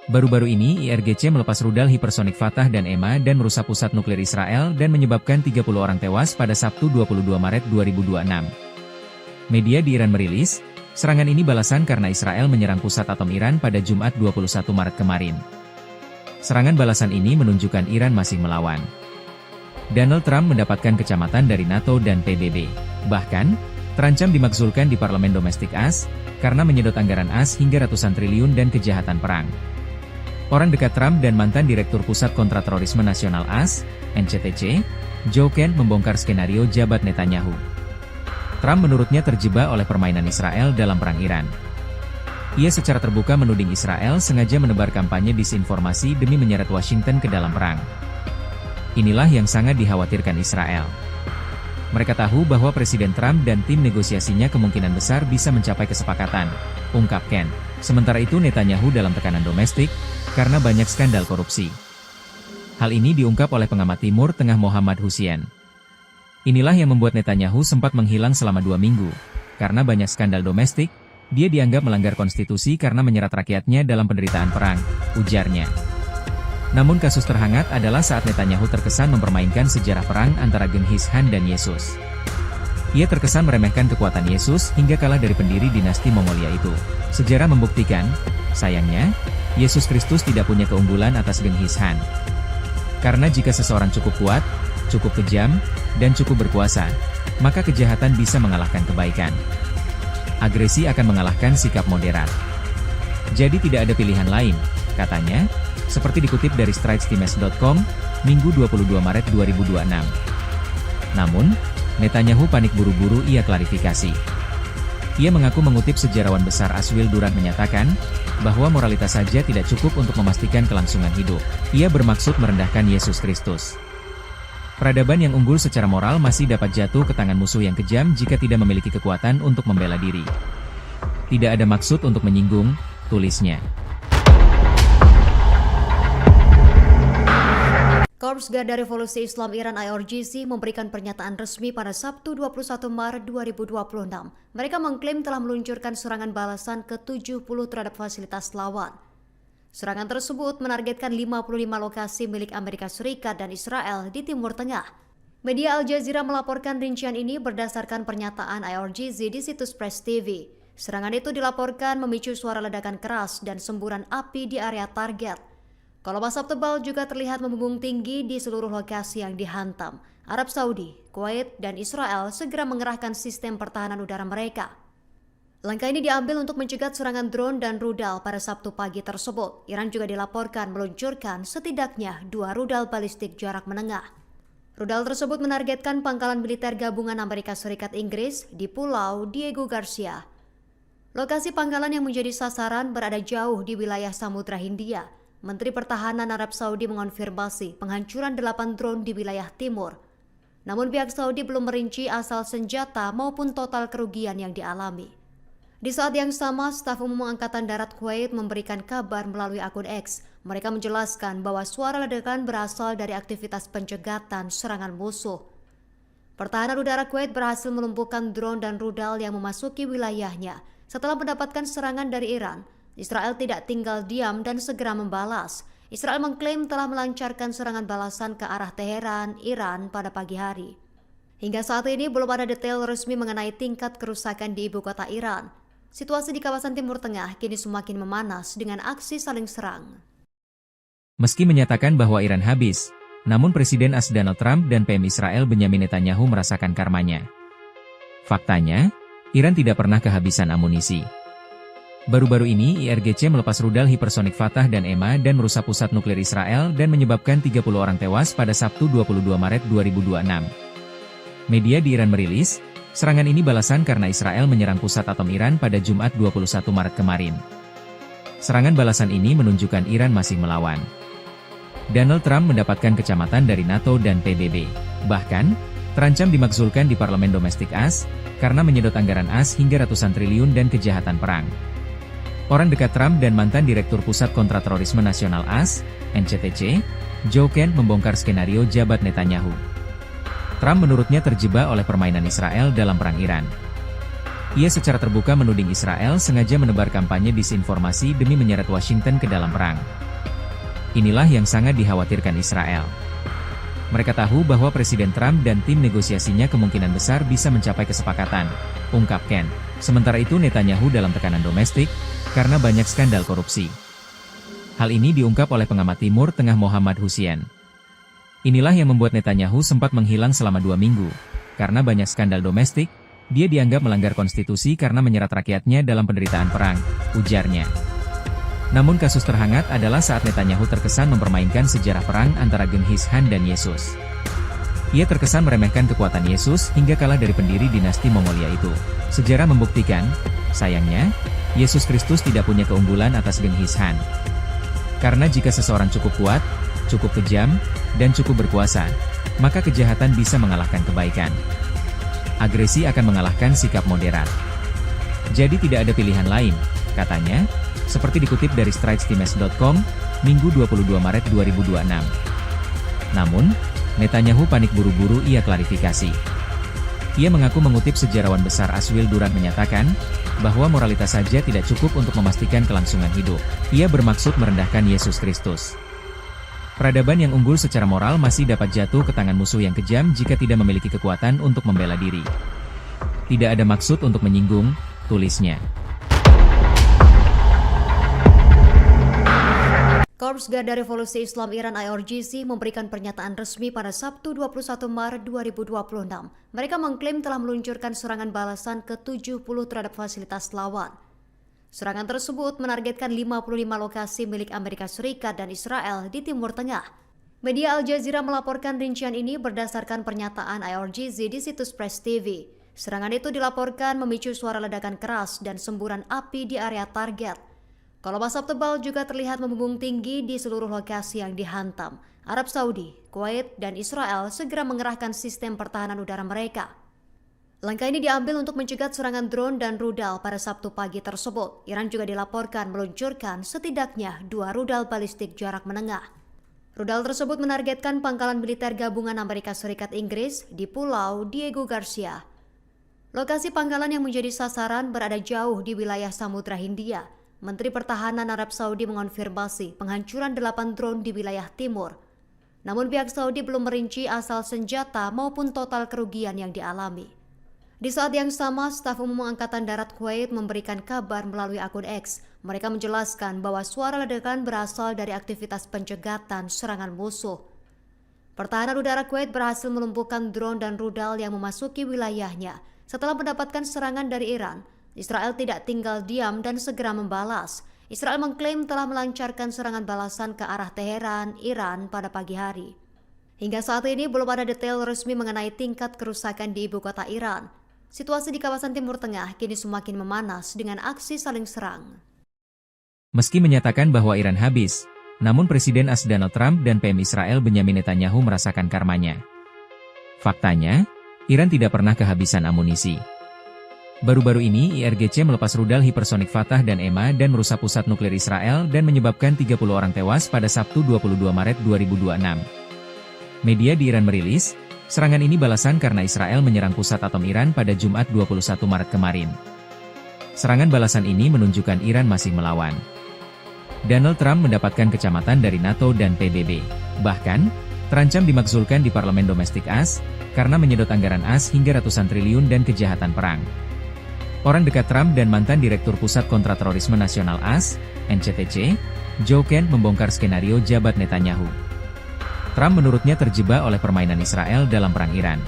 Baru-baru ini IRGC melepas rudal hipersonik Fatah dan EMA dan merusak pusat nuklir Israel dan menyebabkan 30 orang tewas pada Sabtu 22 Maret 2026. Media di Iran merilis, serangan ini balasan karena Israel menyerang pusat atom Iran pada Jumat 21 Maret kemarin. Serangan balasan ini menunjukkan Iran masih melawan. Donald Trump mendapatkan kecamatan dari NATO dan PBB. Bahkan, terancam dimakzulkan di parlemen domestik AS, karena menyedot anggaran AS hingga ratusan triliun dan kejahatan perang. Orang dekat Trump dan mantan Direktur Pusat Kontraterorisme Nasional AS, NCTC, Joe Kent membongkar skenario jabat Netanyahu. Trump menurutnya terjebak oleh permainan Israel dalam perang Iran. Ia secara terbuka menuding Israel sengaja menebar kampanye disinformasi demi menyeret Washington ke dalam perang. Inilah yang sangat dikhawatirkan Israel. Mereka tahu bahwa Presiden Trump dan tim negosiasinya kemungkinan besar bisa mencapai kesepakatan, ungkap Ken. Sementara itu Netanyahu dalam tekanan domestik, karena banyak skandal korupsi. Hal ini diungkap oleh pengamat Timur Tengah Mohammad Hussein. Inilah yang membuat Netanyahu sempat menghilang selama 2 minggu. Karena banyak skandal domestik, dia dianggap melanggar konstitusi karena menyerat rakyatnya dalam penderitaan perang, ujarnya. Namun kasus terhangat adalah saat Netanyahu terkesan mempermainkan sejarah perang antara Genghis Khan dan Yesus. Ia terkesan meremehkan kekuatan Yesus hingga kalah dari pendiri dinasti Mongolia itu. Sejarah membuktikan, sayangnya, Yesus Kristus tidak punya keunggulan atas Genghis Khan. Karena jika seseorang cukup kuat, cukup kejam, dan cukup berkuasa, maka kejahatan bisa mengalahkan kebaikan. Agresi akan mengalahkan sikap moderat. Jadi tidak ada pilihan lain, katanya, seperti dikutip dari stritestimes.com, Minggu 22 Maret 2026. Namun, Netanyahu panik buru-buru ia klarifikasi. Ia mengaku mengutip sejarawan besar Aswil Durant menyatakan, bahwa moralitas saja tidak cukup untuk memastikan kelangsungan hidup. Ia bermaksud merendahkan Yesus Kristus. Peradaban yang unggul secara moral masih dapat jatuh ke tangan musuh yang kejam jika tidak memiliki kekuatan untuk membela diri. Tidak ada maksud untuk menyinggung, tulisnya. Korps Garda Revolusi Islam Iran IRGC memberikan pernyataan resmi pada Sabtu 21 Maret 2026. Mereka mengklaim telah meluncurkan serangan balasan ke-70 terhadap fasilitas lawan. Serangan tersebut menargetkan 55 lokasi milik Amerika Serikat dan Israel di Timur Tengah. Media Al Jazeera melaporkan rincian ini berdasarkan pernyataan IRGC di situs Press TV. Serangan itu dilaporkan memicu suara ledakan keras dan semburan api di area target. Kolom asap tebal juga terlihat membumbung tinggi di seluruh lokasi yang dihantam. Arab Saudi, Kuwait, dan Israel segera mengerahkan sistem pertahanan udara mereka. Langkah ini diambil untuk mencegah serangan drone dan rudal pada Sabtu pagi tersebut. Iran juga dilaporkan meluncurkan setidaknya 2 rudal balistik jarak menengah. Rudal tersebut menargetkan pangkalan militer gabungan Amerika Serikat Inggris di Pulau Diego Garcia. Lokasi pangkalan yang menjadi sasaran berada jauh di wilayah Samudra Hindia. Menteri Pertahanan Arab Saudi mengonfirmasi penghancuran 8 drone di wilayah timur. Namun pihak Saudi belum merinci asal senjata maupun total kerugian yang dialami. Di saat yang sama, staf umum Angkatan Darat Kuwait memberikan kabar melalui akun X. Mereka menjelaskan bahwa suara ledakan berasal dari aktivitas pencegatan serangan musuh. Pertahanan udara Kuwait berhasil melumpuhkan drone dan rudal yang memasuki wilayahnya. Setelah mendapatkan serangan dari Iran, Israel tidak tinggal diam dan segera membalas. Israel mengklaim telah melancarkan serangan balasan ke arah Teheran, Iran pada pagi hari. Hingga saat ini belum ada detail resmi mengenai tingkat kerusakan di ibu kota Iran. Situasi di kawasan Timur Tengah kini semakin memanas dengan aksi saling serang. Meski menyatakan bahwa Iran habis, namun Presiden AS Donald Trump dan PM Israel Benyamin Netanyahu merasakan karmanya. Faktanya, Iran tidak pernah kehabisan amunisi. Baru-baru ini IRGC melepas rudal hipersonik Fatah dan EMA dan merusak pusat nuklir Israel dan menyebabkan 30 orang tewas pada Sabtu 22 Maret 2026. Media di Iran merilis, serangan ini balasan karena Israel menyerang pusat atom Iran pada Jumat 21 Maret kemarin. Serangan balasan ini menunjukkan Iran masih melawan. Donald Trump mendapatkan kecamatan dari NATO dan PBB. Bahkan, terancam dimakzulkan di parlemen domestik AS, karena menyedot anggaran AS hingga ratusan triliun dan kejahatan perang. Orang dekat Trump dan mantan Direktur Pusat Kontraterorisme Nasional AS, NCTC, Joe Kent membongkar skenario jabat Netanyahu. Trump menurutnya terjebak oleh permainan Israel dalam perang Iran. Ia secara terbuka menuding Israel sengaja menebar kampanye disinformasi demi menyeret Washington ke dalam perang. Inilah yang sangat dikhawatirkan Israel. Mereka tahu bahwa Presiden Trump dan tim negosiasinya kemungkinan besar bisa mencapai kesepakatan, ungkap Kent. Sementara itu Netanyahu dalam tekanan domestik, karena banyak skandal korupsi. Hal ini diungkap oleh pengamat Timur Tengah Mohammad Hussein. Inilah yang membuat Netanyahu sempat menghilang selama 2 minggu. Karena banyak skandal domestik, dia dianggap melanggar konstitusi karena menyerat rakyatnya dalam penderitaan perang, ujarnya. Namun kasus terhangat adalah saat Netanyahu terkesan mempermainkan sejarah perang antara Genghis Khan dan Yesus. Ia terkesan meremehkan kekuatan Yesus hingga kalah dari pendiri dinasti Mongolia itu. Sejarah membuktikan, sayangnya, Yesus Kristus tidak punya keunggulan atas Genghis Khan. Karena jika seseorang cukup kuat, cukup kejam, dan cukup berkuasa, maka kejahatan bisa mengalahkan kebaikan. Agresi akan mengalahkan sikap moderat. Jadi tidak ada pilihan lain, katanya, seperti dikutip dari stritestimes.com, Minggu 22 Maret 2026. Namun, Netanyahu panik buru-buru ia klarifikasi. Ia mengaku mengutip sejarawan besar Aswil Durant menyatakan, bahwa moralitas saja tidak cukup untuk memastikan kelangsungan hidup. Ia bermaksud merendahkan Yesus Kristus. Peradaban yang unggul secara moral masih dapat jatuh ke tangan musuh yang kejam jika tidak memiliki kekuatan untuk membela diri. Tidak ada maksud untuk menyinggung, tulisnya. Korps Garda Revolusi Islam Iran IRGC memberikan pernyataan resmi pada Sabtu 21 Maret 2026. Mereka mengklaim telah meluncurkan serangan balasan ke-70 terhadap fasilitas lawan. Serangan tersebut menargetkan 55 lokasi milik Amerika Serikat dan Israel di Timur Tengah. Media Al Jazeera melaporkan rincian ini berdasarkan pernyataan IRGC di situs Press TV. Serangan itu dilaporkan memicu suara ledakan keras dan semburan api di area target. Kolom asap tebal juga terlihat membumbung tinggi di seluruh lokasi yang dihantam. Arab Saudi, Kuwait, dan Israel segera mengerahkan sistem pertahanan udara mereka. Langkah ini diambil untuk mencegah serangan drone dan rudal pada Sabtu pagi tersebut. Iran juga dilaporkan meluncurkan setidaknya 2 rudal balistik jarak menengah. Rudal tersebut menargetkan pangkalan militer gabungan Amerika Serikat Inggris di Pulau Diego Garcia. Lokasi pangkalan yang menjadi sasaran berada jauh di wilayah Samudra Hindia. Menteri Pertahanan Arab Saudi mengonfirmasi penghancuran 8 drone di wilayah timur. Namun pihak Saudi belum merinci asal senjata maupun total kerugian yang dialami. Di saat yang sama, staf umum Angkatan Darat Kuwait memberikan kabar melalui akun X. Mereka menjelaskan bahwa suara ledakan berasal dari aktivitas pencegatan serangan musuh. Pertahanan udara Kuwait berhasil melumpuhkan drone dan rudal yang memasuki wilayahnya. Setelah mendapatkan serangan dari Iran, Israel tidak tinggal diam dan segera membalas. Israel mengklaim telah melancarkan serangan balasan ke arah Teheran, Iran pada pagi hari. Hingga saat ini belum ada detail resmi mengenai tingkat kerusakan di ibu kota Iran. Situasi di kawasan Timur Tengah kini semakin memanas dengan aksi saling serang. Meski menyatakan bahwa Iran habis, namun Presiden AS Donald Trump dan PM Israel Benyamin Netanyahu merasakan karmanya. Faktanya, Iran tidak pernah kehabisan amunisi. Baru-baru ini IRGC melepas rudal hipersonik Fatah dan EMA dan merusak pusat nuklir Israel dan menyebabkan 30 orang tewas pada Sabtu 22 Maret 2026. Media di Iran merilis, serangan ini balasan karena Israel menyerang pusat atom Iran pada Jumat 21 Maret kemarin. Serangan balasan ini menunjukkan Iran masih melawan. Donald Trump mendapatkan kecamatan dari NATO dan PBB. Bahkan, terancam dimakzulkan di parlemen domestik AS, karena menyedot anggaran AS hingga ratusan triliun dan kejahatan perang. Orang dekat Trump dan mantan Direktur Pusat Kontraterorisme Nasional AS, NCTC, Joe Kent membongkar skenario jabat Netanyahu. Trump menurutnya terjebak oleh permainan Israel dalam perang Iran.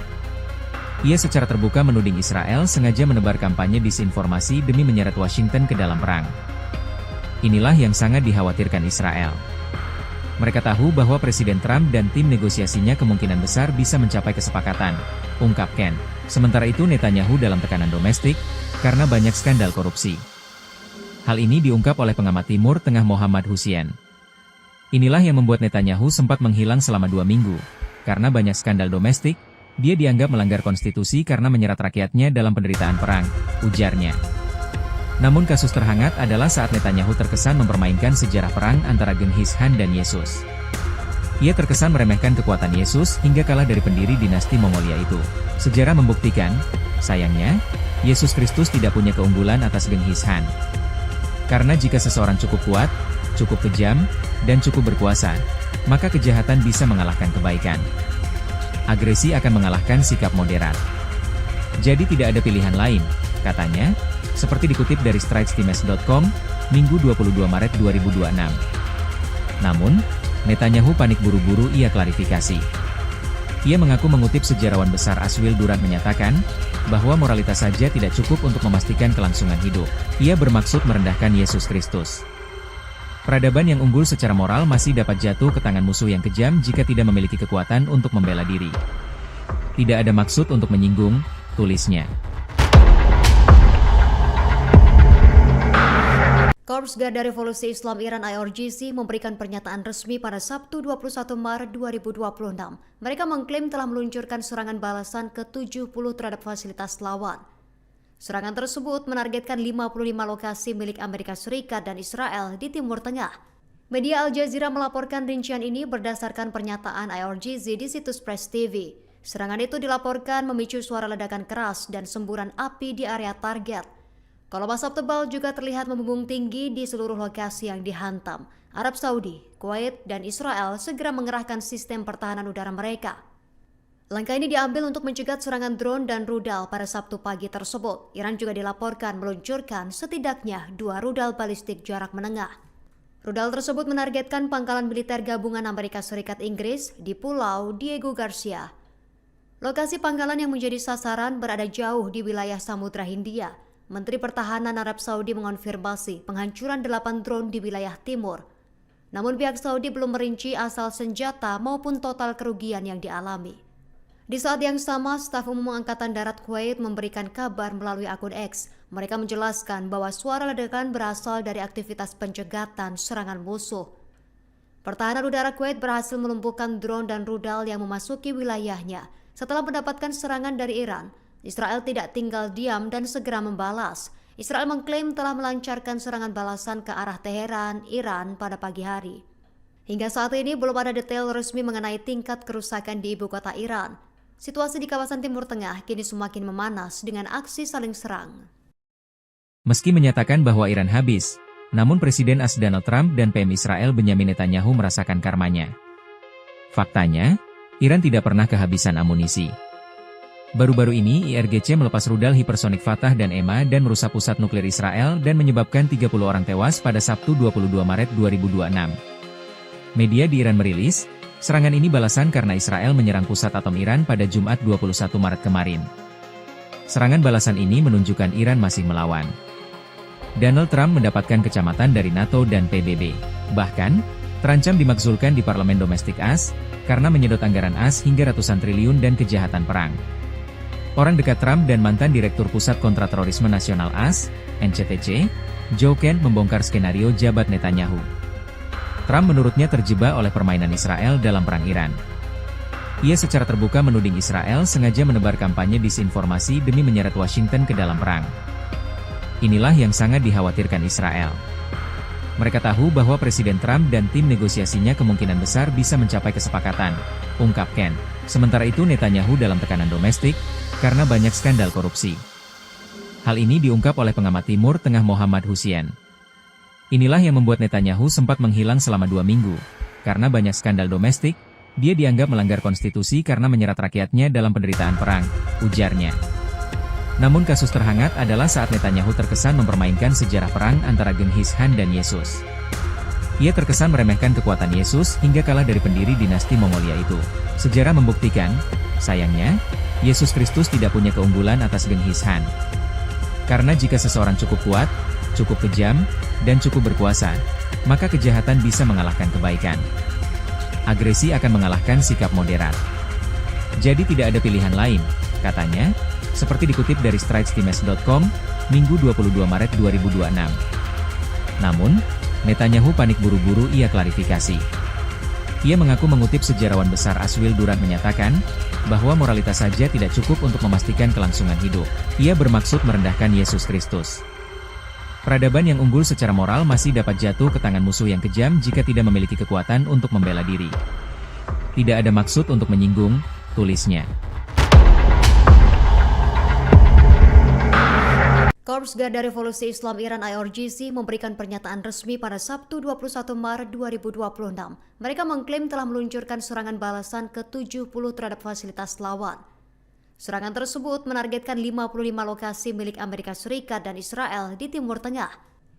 Ia secara terbuka menuding Israel sengaja menebar kampanye disinformasi demi menyeret Washington ke dalam perang. Inilah yang sangat dikhawatirkan Israel. Mereka tahu bahwa Presiden Trump dan tim negosiasinya kemungkinan besar bisa mencapai kesepakatan, ungkap Kent. Sementara itu Netanyahu dalam tekanan domestik, karena banyak skandal korupsi. Hal ini diungkap oleh pengamat Timur Tengah Mohammad Hussein. Inilah yang membuat Netanyahu sempat menghilang selama 2 minggu. Karena banyak skandal domestik, dia dianggap melanggar konstitusi karena menyerat rakyatnya dalam penderitaan perang, ujarnya. Namun kasus terhangat adalah saat Netanyahu terkesan mempermainkan sejarah perang antara Genghis Khan dan Yesus. Ia terkesan meremehkan kekuatan Yesus hingga kalah dari pendiri dinasti Mongolia itu. Sejarah membuktikan, sayangnya, Yesus Kristus tidak punya keunggulan atas Genghis Khan. Karena jika seseorang cukup kuat, cukup kejam, dan cukup berkuasa, maka kejahatan bisa mengalahkan kebaikan. Agresi akan mengalahkan sikap moderat. Jadi tidak ada pilihan lain, katanya, seperti dikutip dari stritestimes.com, Minggu 22 Maret 2026. Namun, Netanyahu panik buru-buru ia klarifikasi. Ia mengaku mengutip sejarawan besar Aswil Durant menyatakan, bahwa moralitas saja tidak cukup untuk memastikan kelangsungan hidup. Ia bermaksud merendahkan Yesus Kristus. Peradaban yang unggul secara moral masih dapat jatuh ke tangan musuh yang kejam jika tidak memiliki kekuatan untuk membela diri. Tidak ada maksud untuk menyinggung, tulisnya. Korps Garda Revolusi Islam Iran IRGC memberikan pernyataan resmi pada Sabtu 21 Maret 2026. Mereka mengklaim telah meluncurkan serangan balasan ke-70 terhadap fasilitas lawan. Serangan tersebut menargetkan 55 lokasi milik Amerika Serikat dan Israel di Timur Tengah. Media Al Jazeera melaporkan rincian ini berdasarkan pernyataan IRGC di situs Press TV. Serangan itu dilaporkan memicu suara ledakan keras dan semburan api di area target. Kolom asap tebal juga terlihat membumbung tinggi di seluruh lokasi yang dihantam. Arab Saudi, Kuwait, dan Israel segera mengerahkan sistem pertahanan udara mereka. Langkah ini diambil untuk mencegah serangan drone dan rudal pada Sabtu pagi tersebut. Iran juga dilaporkan meluncurkan setidaknya 2 rudal balistik jarak menengah. Rudal tersebut menargetkan pangkalan militer gabungan Amerika Serikat Inggris di Pulau Diego Garcia. Lokasi pangkalan yang menjadi sasaran berada jauh di wilayah Samudra Hindia. Menteri Pertahanan Arab Saudi mengonfirmasi penghancuran 8 drone di wilayah timur. Namun pihak Saudi belum merinci asal senjata maupun total kerugian yang dialami. Di saat yang sama, staf umum Angkatan Darat Kuwait memberikan kabar melalui akun X. Mereka menjelaskan bahwa suara ledakan berasal dari aktivitas pencegatan serangan musuh. Pertahanan udara Kuwait berhasil melumpuhkan drone dan rudal yang memasuki wilayahnya. Setelah mendapatkan serangan dari Iran, Israel tidak tinggal diam dan segera membalas. Israel mengklaim telah melancarkan serangan balasan ke arah Teheran, Iran pada pagi hari. Hingga saat ini belum ada detail resmi mengenai tingkat kerusakan di ibu kota Iran. Situasi di kawasan Timur Tengah kini semakin memanas dengan aksi saling serang. Meski menyatakan bahwa Iran habis, namun Presiden AS Donald Trump dan PM Israel Benyamin Netanyahu merasakan karmanya. Faktanya, Iran tidak pernah kehabisan amunisi. Baru-baru ini IRGC melepas rudal hipersonik Fatah dan EMA dan merusak pusat nuklir Israel dan menyebabkan 30 orang tewas pada Sabtu 22 Maret 2026. Media di Iran merilis, serangan ini balasan karena Israel menyerang pusat atom Iran pada Jumat 21 Maret kemarin. Serangan balasan ini menunjukkan Iran masih melawan. Donald Trump mendapatkan kecamatan dari NATO dan PBB. Bahkan, terancam dimakzulkan di parlemen domestik AS, karena menyedot anggaran AS hingga ratusan triliun dan kejahatan perang. Orang dekat Trump dan mantan Direktur Pusat Kontraterorisme Nasional AS, NCTC, Joe Kent membongkar skenario jabat Netanyahu. Trump menurutnya terjebak oleh permainan Israel dalam perang Iran. Ia secara terbuka menuding Israel sengaja menebar kampanye disinformasi demi menyeret Washington ke dalam perang. Inilah yang sangat dikhawatirkan Israel. Mereka tahu bahwa Presiden Trump dan tim negosiasinya kemungkinan besar bisa mencapai kesepakatan, ungkap Kent. Sementara itu Netanyahu dalam tekanan domestik, karena banyak skandal korupsi. Hal ini diungkap oleh pengamat Timur Tengah Mohammad Hussein. Inilah yang membuat Netanyahu sempat menghilang selama 2 minggu. Karena banyak skandal domestik, dia dianggap melanggar konstitusi karena menyerat rakyatnya dalam penderitaan perang, ujarnya. Namun kasus terhangat adalah saat Netanyahu terkesan mempermainkan sejarah perang antara Genghis Khan dan Yesus. Ia terkesan meremehkan kekuatan Yesus hingga kalah dari pendiri dinasti Mongolia itu. Sejarah membuktikan, sayangnya, Yesus Kristus tidak punya keunggulan atas Genghis Khan. Karena jika seseorang cukup kuat, cukup kejam, dan cukup berkuasa, maka kejahatan bisa mengalahkan kebaikan. Agresi akan mengalahkan sikap moderat. Jadi tidak ada pilihan lain, katanya, seperti dikutip dari stridestimes.com, Minggu 22 Maret 2026. Namun, Netanyahu panik buru-buru ia klarifikasi. Ia mengaku mengutip sejarawan besar Aswil Durant menyatakan, bahwa moralitas saja tidak cukup untuk memastikan kelangsungan hidup. Ia bermaksud merendahkan Yesus Kristus. Peradaban yang unggul secara moral masih dapat jatuh ke tangan musuh yang kejam jika tidak memiliki kekuatan untuk membela diri. Tidak ada maksud untuk menyinggung, tulisnya. Korps Garda Revolusi Islam Iran IRGC memberikan pernyataan resmi pada Sabtu 21 Maret 2026. Mereka mengklaim telah meluncurkan serangan balasan ke-70 terhadap fasilitas lawan. Serangan tersebut menargetkan 55 lokasi milik Amerika Serikat dan Israel di Timur Tengah.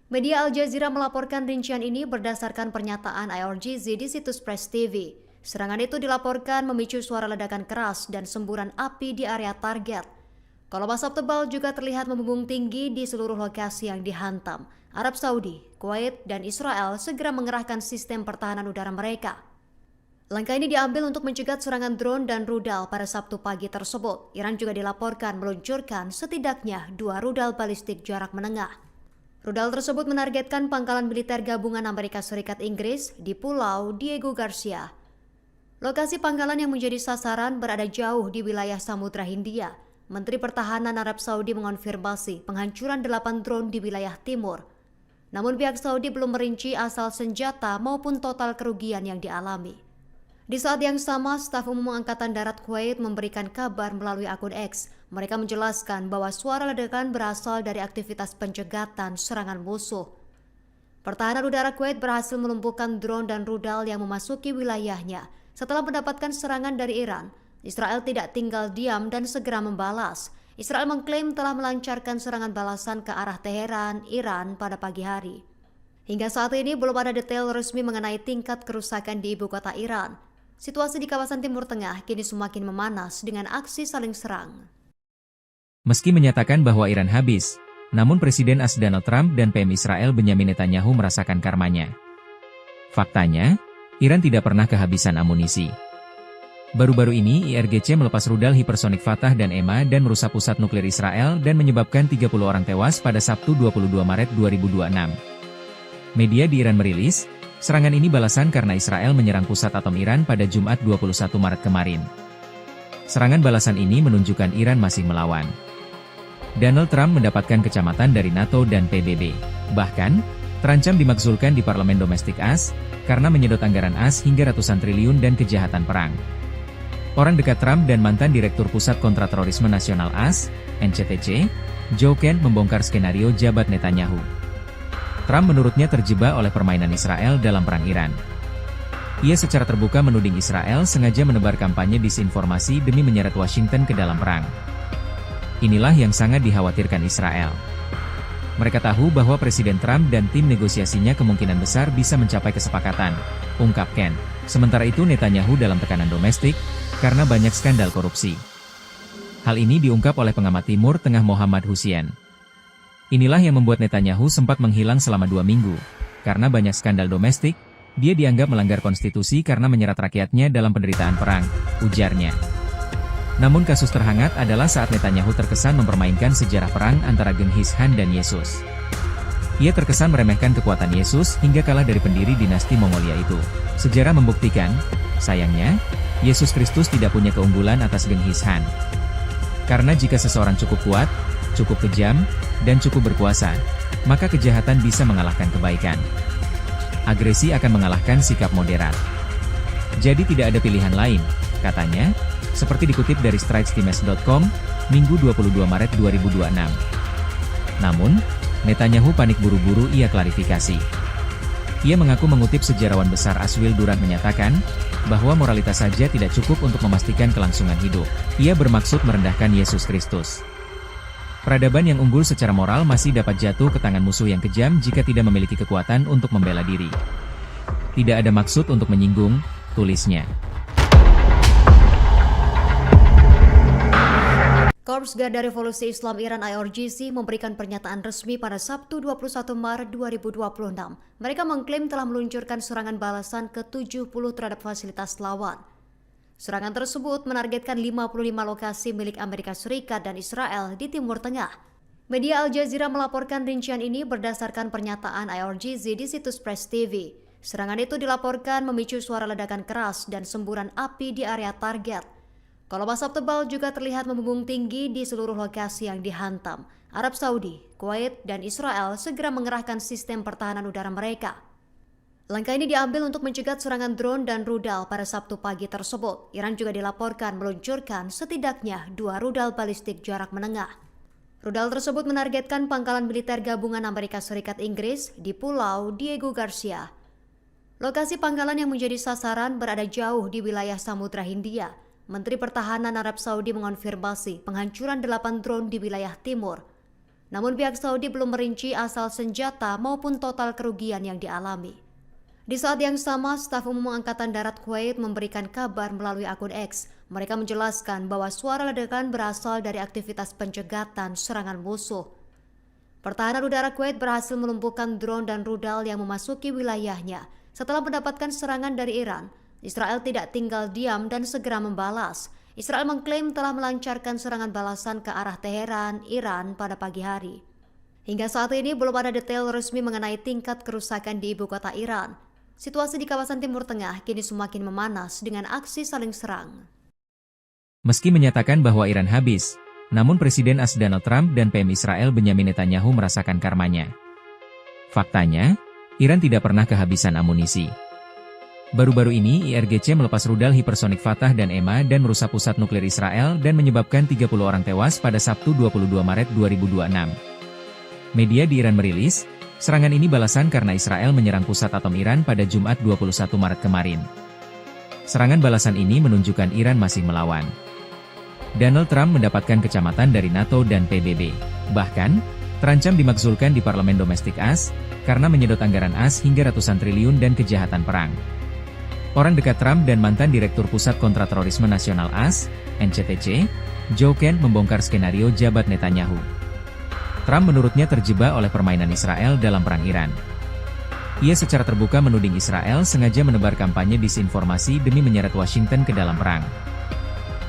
Media Al Jazeera melaporkan rincian ini berdasarkan pernyataan IRGC di situs Press TV. Serangan itu dilaporkan memicu suara ledakan keras dan semburan api di area target. Kolom asap tebal juga terlihat membumbung tinggi di seluruh lokasi yang dihantam. Arab Saudi, Kuwait, dan Israel segera mengerahkan sistem pertahanan udara mereka. Langkah ini diambil untuk mencegah serangan drone dan rudal pada Sabtu pagi tersebut. Iran juga dilaporkan meluncurkan setidaknya 2 rudal balistik jarak menengah. Rudal tersebut menargetkan pangkalan militer gabungan Amerika Serikat Inggris di Pulau Diego Garcia. Lokasi pangkalan yang menjadi sasaran berada jauh di wilayah Samudra Hindia. Menteri Pertahanan Arab Saudi mengonfirmasi penghancuran 8 drone di wilayah timur. Namun pihak Saudi belum merinci asal senjata maupun total kerugian yang dialami. Di saat yang sama, staf umum Angkatan Darat Kuwait memberikan kabar melalui akun X. Mereka menjelaskan bahwa suara ledakan berasal dari aktivitas pencegatan serangan musuh. Pertahanan udara Kuwait berhasil melumpuhkan drone dan rudal yang memasuki wilayahnya. Setelah mendapatkan serangan dari Iran, Israel tidak tinggal diam dan segera membalas. Israel mengklaim telah melancarkan serangan balasan ke arah Teheran, Iran pada pagi hari. Hingga saat ini belum ada detail resmi mengenai tingkat kerusakan di ibu kota Iran. Situasi di kawasan Timur Tengah kini semakin memanas dengan aksi saling serang. Meski menyatakan bahwa Iran habis, namun Presiden AS Donald Trump dan PM Israel Benyamin Netanyahu merasakan karmanya. Faktanya, Iran tidak pernah kehabisan amunisi. Baru-baru ini IRGC melepas rudal hipersonik Fatah dan EMA dan merusak pusat nuklir Israel dan menyebabkan 30 orang tewas pada Sabtu 22 Maret 2026. Media di Iran merilis, serangan ini balasan karena Israel menyerang pusat atom Iran pada Jumat 21 Maret kemarin. Serangan balasan ini menunjukkan Iran masih melawan. Donald Trump mendapatkan kecamatan dari NATO dan PBB. Bahkan, terancam dimakzulkan di parlemen domestik AS, karena menyedot anggaran AS hingga ratusan triliun dan kejahatan perang. Orang dekat Trump dan mantan Direktur Pusat Kontraterorisme Nasional AS, NCTC, Joe Kent membongkar skenario jabat Netanyahu. Trump menurutnya terjebak oleh permainan Israel dalam perang Iran. Ia secara terbuka menuding Israel sengaja menebar kampanye disinformasi demi menyeret Washington ke dalam perang. Inilah yang sangat dikhawatirkan Israel. Mereka tahu bahwa Presiden Trump dan tim negosiasinya kemungkinan besar bisa mencapai kesepakatan, ungkap Kent. Sementara itu Netanyahu dalam tekanan domestik, karena banyak skandal korupsi. Hal ini diungkap oleh pengamat Timur Tengah Mohammad Hussein. Inilah yang membuat Netanyahu sempat menghilang selama 2 minggu. Karena banyak skandal domestik, dia dianggap melanggar konstitusi karena menyerat rakyatnya dalam penderitaan perang, ujarnya. Namun kasus terhangat adalah saat Netanyahu terkesan mempermainkan sejarah perang antara Genghis Khan dan Yesus. Ia terkesan meremehkan kekuatan Yesus hingga kalah dari pendiri dinasti Mongolia itu. Sejarah membuktikan, sayangnya, Yesus Kristus tidak punya keunggulan atas Genghis Khan. Karena jika seseorang cukup kuat, cukup kejam, dan cukup berkuasa, maka kejahatan bisa mengalahkan kebaikan. Agresi akan mengalahkan sikap moderat. Jadi tidak ada pilihan lain, katanya, seperti dikutip dari stridestimes.com, Minggu 22 Maret 2026. Namun, Netanyahu panik buru-buru ia klarifikasi. Ia mengaku mengutip sejarawan besar Aswil Durant menyatakan, bahwa moralitas saja tidak cukup untuk memastikan kelangsungan hidup. Ia bermaksud merendahkan Yesus Kristus. Peradaban yang unggul secara moral masih dapat jatuh ke tangan musuh yang kejam jika tidak memiliki kekuatan untuk membela diri. Tidak ada maksud untuk menyinggung, tulisnya. Korps Garda Revolusi Islam Iran IRGC memberikan pernyataan resmi pada Sabtu 21 Maret 2026. Mereka mengklaim telah meluncurkan serangan balasan ke-70 terhadap fasilitas lawan. Serangan tersebut menargetkan 55 lokasi milik Amerika Serikat dan Israel di Timur Tengah. Media Al Jazeera melaporkan rincian ini berdasarkan pernyataan IRGC di situs Press TV. Serangan itu dilaporkan memicu suara ledakan keras dan semburan api di area target. Kolom asap tebal juga terlihat membumbung tinggi di seluruh lokasi yang dihantam. Arab Saudi, Kuwait, dan Israel segera mengerahkan sistem pertahanan udara mereka. Langkah ini diambil untuk mencegah serangan drone dan rudal pada Sabtu pagi tersebut. Iran juga dilaporkan meluncurkan setidaknya 2 rudal balistik jarak menengah. Rudal tersebut menargetkan pangkalan militer gabungan Amerika Serikat Inggris di Pulau Diego Garcia. Lokasi pangkalan yang menjadi sasaran berada jauh di wilayah Samudra Hindia. Menteri Pertahanan Arab Saudi mengonfirmasi penghancuran 8 drone di wilayah timur. Namun pihak Saudi belum merinci asal senjata maupun total kerugian yang dialami. Di saat yang sama, staf umum Angkatan Darat Kuwait memberikan kabar melalui akun X. Mereka menjelaskan bahwa suara ledakan berasal dari aktivitas pencegatan serangan musuh. Pertahanan udara Kuwait berhasil melumpuhkan drone dan rudal yang memasuki wilayahnya. Setelah mendapatkan serangan dari Iran, Israel tidak tinggal diam dan segera membalas. Israel mengklaim telah melancarkan serangan balasan ke arah Teheran, Iran pada pagi hari. Hingga saat ini belum ada detail resmi mengenai tingkat kerusakan di ibu kota Iran. Situasi di kawasan Timur Tengah kini semakin memanas dengan aksi saling serang. Meski menyatakan bahwa Iran habis, namun Presiden AS Donald Trump dan PM Israel Benyamin Netanyahu merasakan karmanya. Faktanya, Iran tidak pernah kehabisan amunisi. Baru-baru ini IRGC melepas rudal hipersonik Fatah dan EMA dan merusak pusat nuklir Israel dan menyebabkan 30 orang tewas pada Sabtu 22 Maret 2026. Media di Iran merilis, serangan ini balasan karena Israel menyerang pusat atom Iran pada Jumat 21 Maret kemarin. Serangan balasan ini menunjukkan Iran masih melawan. Donald Trump mendapatkan kecamatan dari NATO dan PBB. Bahkan, terancam dimakzulkan di parlemen domestik AS, karena menyedot anggaran AS hingga ratusan triliun dan kejahatan perang. Orang dekat Trump dan mantan Direktur Pusat Kontraterorisme Nasional AS, NCTC, Joe Kent membongkar skenario jabat Netanyahu. Trump menurutnya terjebak oleh permainan Israel dalam perang Iran. Ia secara terbuka menuding Israel sengaja menebar kampanye disinformasi demi menyeret Washington ke dalam perang.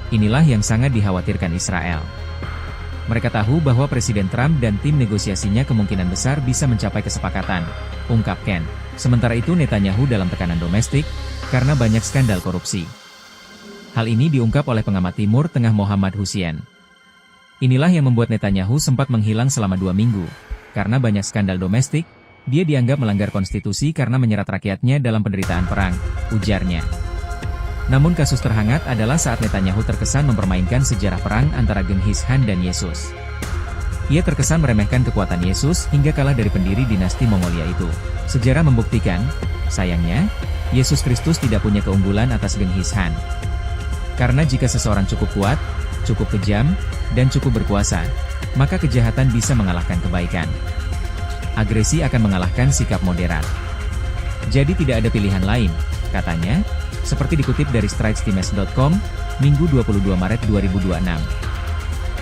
Inilah yang sangat dikhawatirkan Israel. Mereka tahu bahwa Presiden Trump dan tim negosiasinya kemungkinan besar bisa mencapai kesepakatan, ungkap Ken. Sementara itu Netanyahu dalam tekanan domestik, karena banyak skandal korupsi. Hal ini diungkap oleh pengamat Timur Tengah Mohammad Hussein. Inilah yang membuat Netanyahu sempat menghilang selama 2 minggu. Karena banyak skandal domestik, dia dianggap melanggar konstitusi karena menyerat rakyatnya dalam penderitaan perang, ujarnya. Namun kasus terhangat adalah saat Netanyahu terkesan mempermainkan sejarah perang antara Genghis Khan dan Yesus. Ia terkesan meremehkan kekuatan Yesus hingga kalah dari pendiri dinasti Mongolia itu. Sejarah membuktikan, sayangnya, Yesus Kristus tidak punya keunggulan atas Genghis Khan. Karena jika seseorang cukup kuat, cukup kejam, dan cukup berkuasa, maka kejahatan bisa mengalahkan kebaikan. Agresi akan mengalahkan sikap moderat. Jadi tidak ada pilihan lain, katanya, seperti dikutip dari stritestimes.com, Minggu 22 Maret 2026.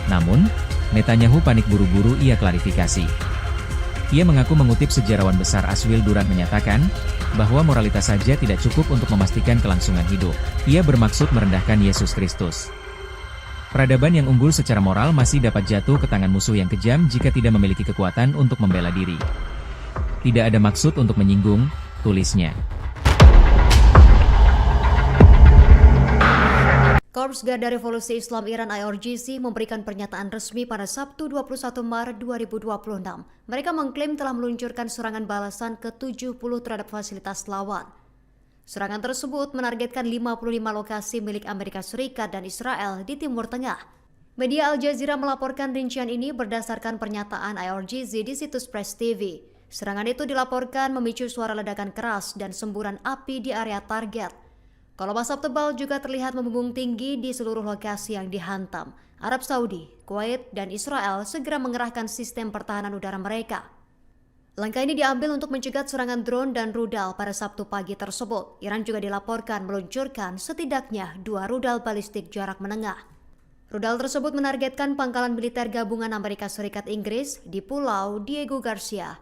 Namun, Netanyahu panik buru-buru ia klarifikasi. Ia mengaku mengutip sejarawan besar Aswil Durant menyatakan, bahwa moralitas saja tidak cukup untuk memastikan kelangsungan hidup. Ia bermaksud merendahkan Yesus Kristus. Peradaban yang unggul secara moral masih dapat jatuh ke tangan musuh yang kejam jika tidak memiliki kekuatan untuk membela diri. Tidak ada maksud untuk menyinggung, tulisnya. Korps Garda Revolusi Islam Iran IRGC memberikan pernyataan resmi pada Sabtu 21 Maret 2026. Mereka mengklaim telah meluncurkan serangan balasan ke-70 terhadap fasilitas lawan. Serangan tersebut menargetkan 55 lokasi milik Amerika Serikat dan Israel di Timur Tengah. Media Al Jazeera melaporkan rincian ini berdasarkan pernyataan IRGC di situs Press TV. Serangan itu dilaporkan memicu suara ledakan keras dan semburan api di area target. Kolom asap tebal juga terlihat membumbung tinggi di seluruh lokasi yang dihantam. Arab Saudi, Kuwait, dan Israel segera mengerahkan sistem pertahanan udara mereka. Langkah ini diambil untuk mencegah serangan drone dan rudal pada Sabtu pagi tersebut. Iran juga dilaporkan meluncurkan setidaknya 2 rudal balistik jarak menengah. Rudal tersebut menargetkan pangkalan militer gabungan Amerika Serikat Inggris di Pulau Diego Garcia.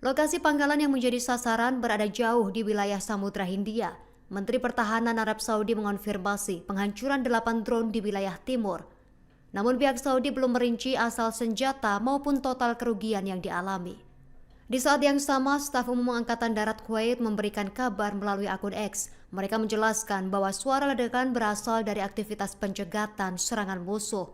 Lokasi pangkalan yang menjadi sasaran berada jauh di wilayah Samudra Hindia. Menteri Pertahanan Arab Saudi mengonfirmasi penghancuran 8 drone di wilayah timur. Namun pihak Saudi belum merinci asal senjata maupun total kerugian yang dialami. Di saat yang sama, staf umum Angkatan Darat Kuwait memberikan kabar melalui akun X. Mereka menjelaskan bahwa suara ledakan berasal dari aktivitas pencegatan serangan musuh.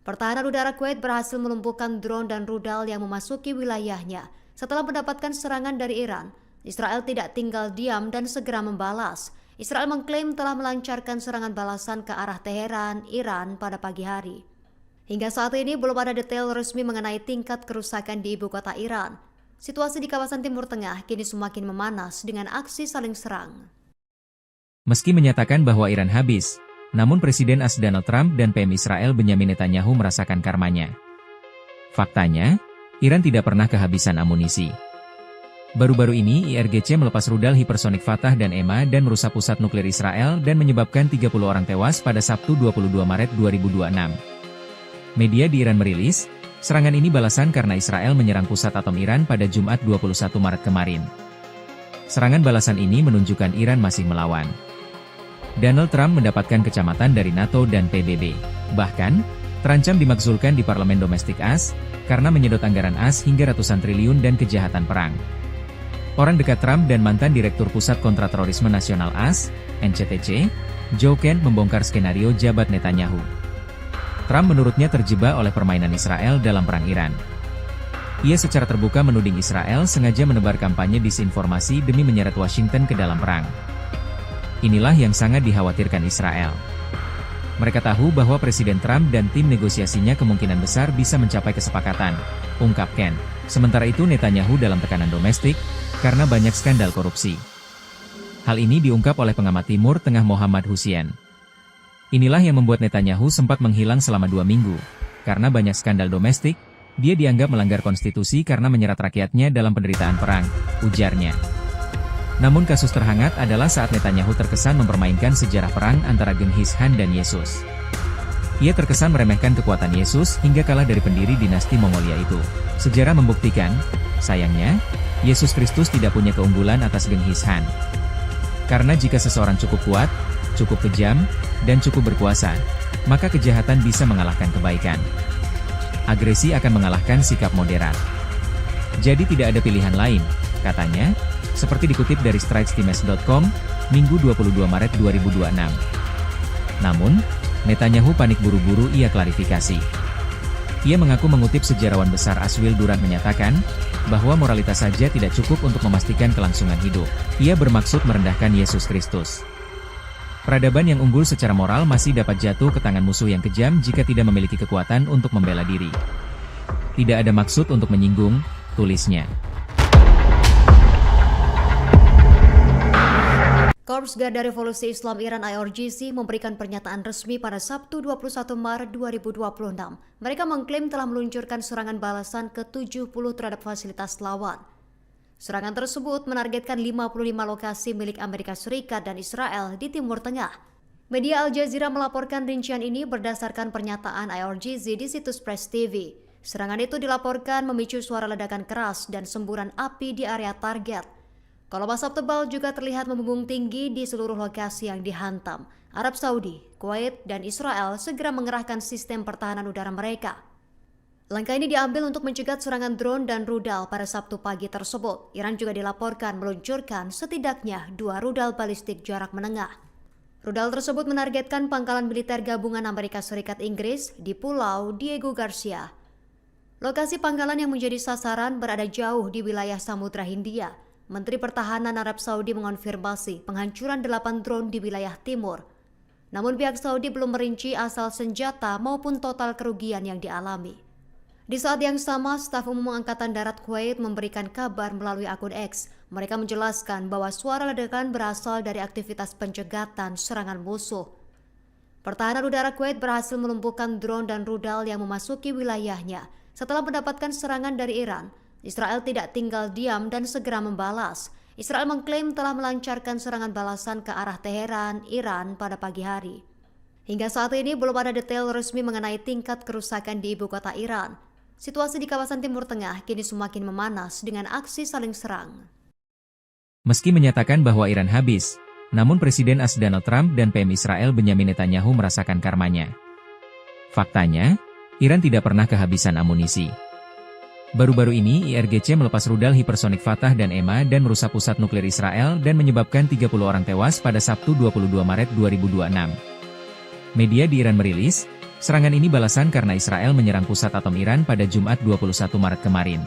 Pertahanan udara Kuwait berhasil melumpuhkan drone dan rudal yang memasuki wilayahnya. Setelah mendapatkan serangan dari Iran, Israel tidak tinggal diam dan segera membalas. Israel mengklaim telah melancarkan serangan balasan ke arah Teheran, Iran pada pagi hari. Hingga saat ini belum ada detail resmi mengenai tingkat kerusakan di ibu kota Iran. Situasi di kawasan Timur Tengah kini semakin memanas dengan aksi saling serang. Meski menyatakan bahwa Iran habis, namun Presiden AS Donald Trump dan PM Israel Benyamin Netanyahu merasakan karmanya. Faktanya, Iran tidak pernah kehabisan amunisi. Baru-baru ini IRGC melepas rudal hipersonik Fatah dan EMA dan merusak pusat nuklir Israel dan menyebabkan 30 orang tewas pada Sabtu 22 Maret 2026. Media di Iran merilis, serangan ini balasan karena Israel menyerang pusat atom Iran pada Jumat 21 Maret kemarin. Serangan balasan ini menunjukkan Iran masih melawan. Donald Trump mendapatkan kecamatan dari NATO dan PBB. Bahkan, terancam dimakzulkan di parlemen domestik AS, karena menyedot anggaran AS hingga ratusan triliun dan kejahatan perang. Orang dekat Trump dan mantan Direktur Pusat Kontraterorisme Nasional AS, NCTC, Joe Kent membongkar skenario jabat Netanyahu. Trump menurutnya terjebak oleh permainan Israel dalam perang Iran. Ia secara terbuka menuding Israel sengaja menebar kampanye disinformasi demi menyeret Washington ke dalam perang. Inilah yang sangat dikhawatirkan Israel. Mereka tahu bahwa Presiden Trump dan tim negosiasinya kemungkinan besar bisa mencapai kesepakatan, ungkap Kent. Sementara itu Netanyahu dalam tekanan domestik, karena banyak skandal korupsi. Hal ini diungkap oleh pengamat Timur Tengah Mohammad Hussein. Inilah yang membuat Netanyahu sempat menghilang selama 2 minggu. Karena banyak skandal domestik, Dia dianggap melanggar konstitusi karena menyerat rakyatnya dalam penderitaan perang, ujarnya. Namun kasus terhangat adalah saat Netanyahu terkesan mempermainkan sejarah perang antara Genghis Khan dan Yesus. Ia terkesan meremehkan kekuatan Yesus hingga kalah dari pendiri dinasti Mongolia itu. Sejarah membuktikan, sayangnya, Yesus Kristus tidak punya keunggulan atas Genghis Khan. Karena jika seseorang cukup kuat, cukup kejam, dan cukup berkuasa, maka kejahatan bisa mengalahkan kebaikan. Agresi akan mengalahkan sikap moderat. Jadi tidak ada pilihan lain, katanya, seperti dikutip dari stritestimes.com, Minggu 22 Maret 2026. Namun, Netanyahu panik buru-buru ia klarifikasi. Ia mengaku mengutip sejarawan besar Aswil Durant menyatakan, bahwa moralitas saja tidak cukup untuk memastikan kelangsungan hidup. Ia bermaksud merendahkan Yesus Kristus. Peradaban yang unggul secara moral masih dapat jatuh ke tangan musuh yang kejam jika tidak memiliki kekuatan untuk membela diri. Tidak ada maksud untuk menyinggung, tulisnya. Korps Garda Revolusi Islam Iran IRGC memberikan pernyataan resmi pada Sabtu 21 Maret 2026. Mereka mengklaim telah meluncurkan serangan balasan ke-70 terhadap fasilitas lawan. Serangan tersebut menargetkan 55 lokasi milik Amerika Serikat dan Israel di Timur Tengah. Media Al Jazeera melaporkan rincian ini berdasarkan pernyataan IRGC di situs Press TV. Serangan itu dilaporkan memicu suara ledakan keras dan semburan api di area target. Kolom asap tebal juga terlihat membumbung tinggi di seluruh lokasi yang dihantam. Arab Saudi, Kuwait, dan Israel segera mengerahkan sistem pertahanan udara mereka. Langkah ini diambil untuk mencegah serangan drone dan rudal pada Sabtu pagi tersebut. Iran juga dilaporkan meluncurkan setidaknya 2 rudal balistik jarak menengah. Rudal tersebut menargetkan pangkalan militer gabungan Amerika Serikat Inggris di Pulau Diego Garcia. Lokasi pangkalan yang menjadi sasaran berada jauh di wilayah Samudra Hindia. Menteri Pertahanan Arab Saudi mengonfirmasi penghancuran 8 drone di wilayah timur. Namun pihak Saudi belum merinci asal senjata maupun total kerugian yang dialami. Di saat yang sama, staf umum Angkatan Darat Kuwait memberikan kabar melalui akun X. Mereka menjelaskan bahwa suara ledakan berasal dari aktivitas pencegatan serangan musuh. Pertahanan udara Kuwait berhasil melumpuhkan drone dan rudal yang memasuki wilayahnya setelah mendapatkan serangan dari Iran. Israel tidak tinggal diam dan segera membalas. Israel mengklaim telah melancarkan serangan balasan ke arah Teheran, Iran pada pagi hari. Hingga saat ini belum ada detail resmi mengenai tingkat kerusakan di ibu kota Iran. Situasi di kawasan Timur Tengah kini semakin memanas dengan aksi saling serang. Meski menyatakan bahwa Iran habis, namun Presiden AS Donald Trump dan PM Israel Benyamin Netanyahu merasakan karmanya. Faktanya, Iran tidak pernah kehabisan amunisi. Baru-baru ini IRGC melepas rudal hipersonik Fatah dan EMA dan merusak pusat nuklir Israel dan menyebabkan 30 orang tewas pada Sabtu 22 Maret 2026. Media di Iran merilis, serangan ini balasan karena Israel menyerang pusat atom Iran pada Jumat 21 Maret kemarin.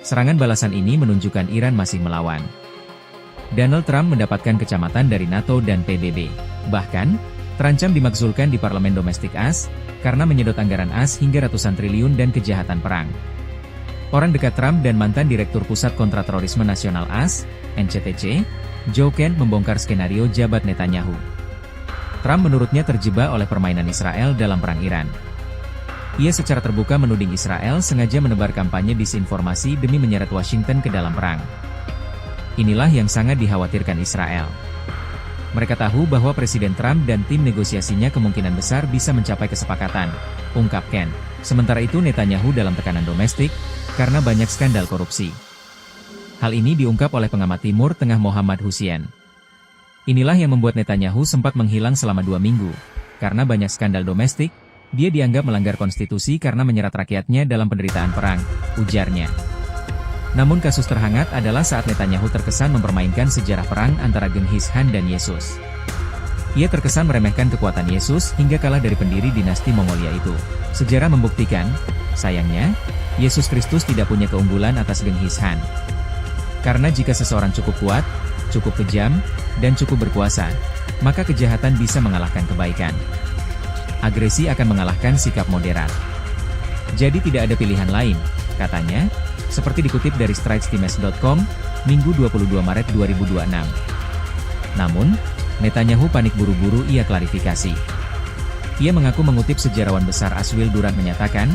Serangan balasan ini menunjukkan Iran masih melawan. Donald Trump mendapatkan kecamatan dari NATO dan PBB. Bahkan, terancam dimakzulkan di parlemen domestik AS, karena menyedot anggaran AS hingga ratusan triliun dan kejahatan perang. Orang dekat Trump dan mantan Direktur Pusat Kontraterorisme Nasional AS, NCTC, Joe Kent membongkar skenario jabat Netanyahu. Trump menurutnya terjebak oleh permainan Israel dalam perang Iran. Ia secara terbuka menuding Israel sengaja menebar kampanye disinformasi demi menyeret Washington ke dalam perang. Inilah yang sangat dikhawatirkan Israel. Mereka tahu bahwa Presiden Trump dan tim negosiasinya kemungkinan besar bisa mencapai kesepakatan, ungkap Kent. Sementara itu Netanyahu dalam tekanan domestik, karena banyak skandal korupsi. Hal ini diungkap oleh pengamat Timur Tengah Mohammad Hussein. Inilah yang membuat Netanyahu sempat menghilang selama 2 minggu. Karena banyak skandal domestik, dia dianggap melanggar konstitusi karena menyerat rakyatnya dalam penderitaan perang, ujarnya. Namun kasus terhangat adalah saat Netanyahu terkesan mempermainkan sejarah perang antara Genghis Khan dan Yesus. Ia terkesan meremehkan kekuatan Yesus hingga kalah dari pendiri dinasti Mongolia itu. Sejarah membuktikan, sayangnya, Yesus Kristus tidak punya keunggulan atas Genghis Khan. Karena jika seseorang cukup kuat, cukup kejam, dan cukup berkuasa, maka kejahatan bisa mengalahkan kebaikan. Agresi akan mengalahkan sikap moderat. Jadi tidak ada pilihan lain, katanya, seperti dikutip dari stritestimes.com, Minggu 22 Maret 2026. Namun, Netanyahu panik buru-buru ia klarifikasi. Ia mengaku mengutip sejarawan besar Aswil Durant menyatakan,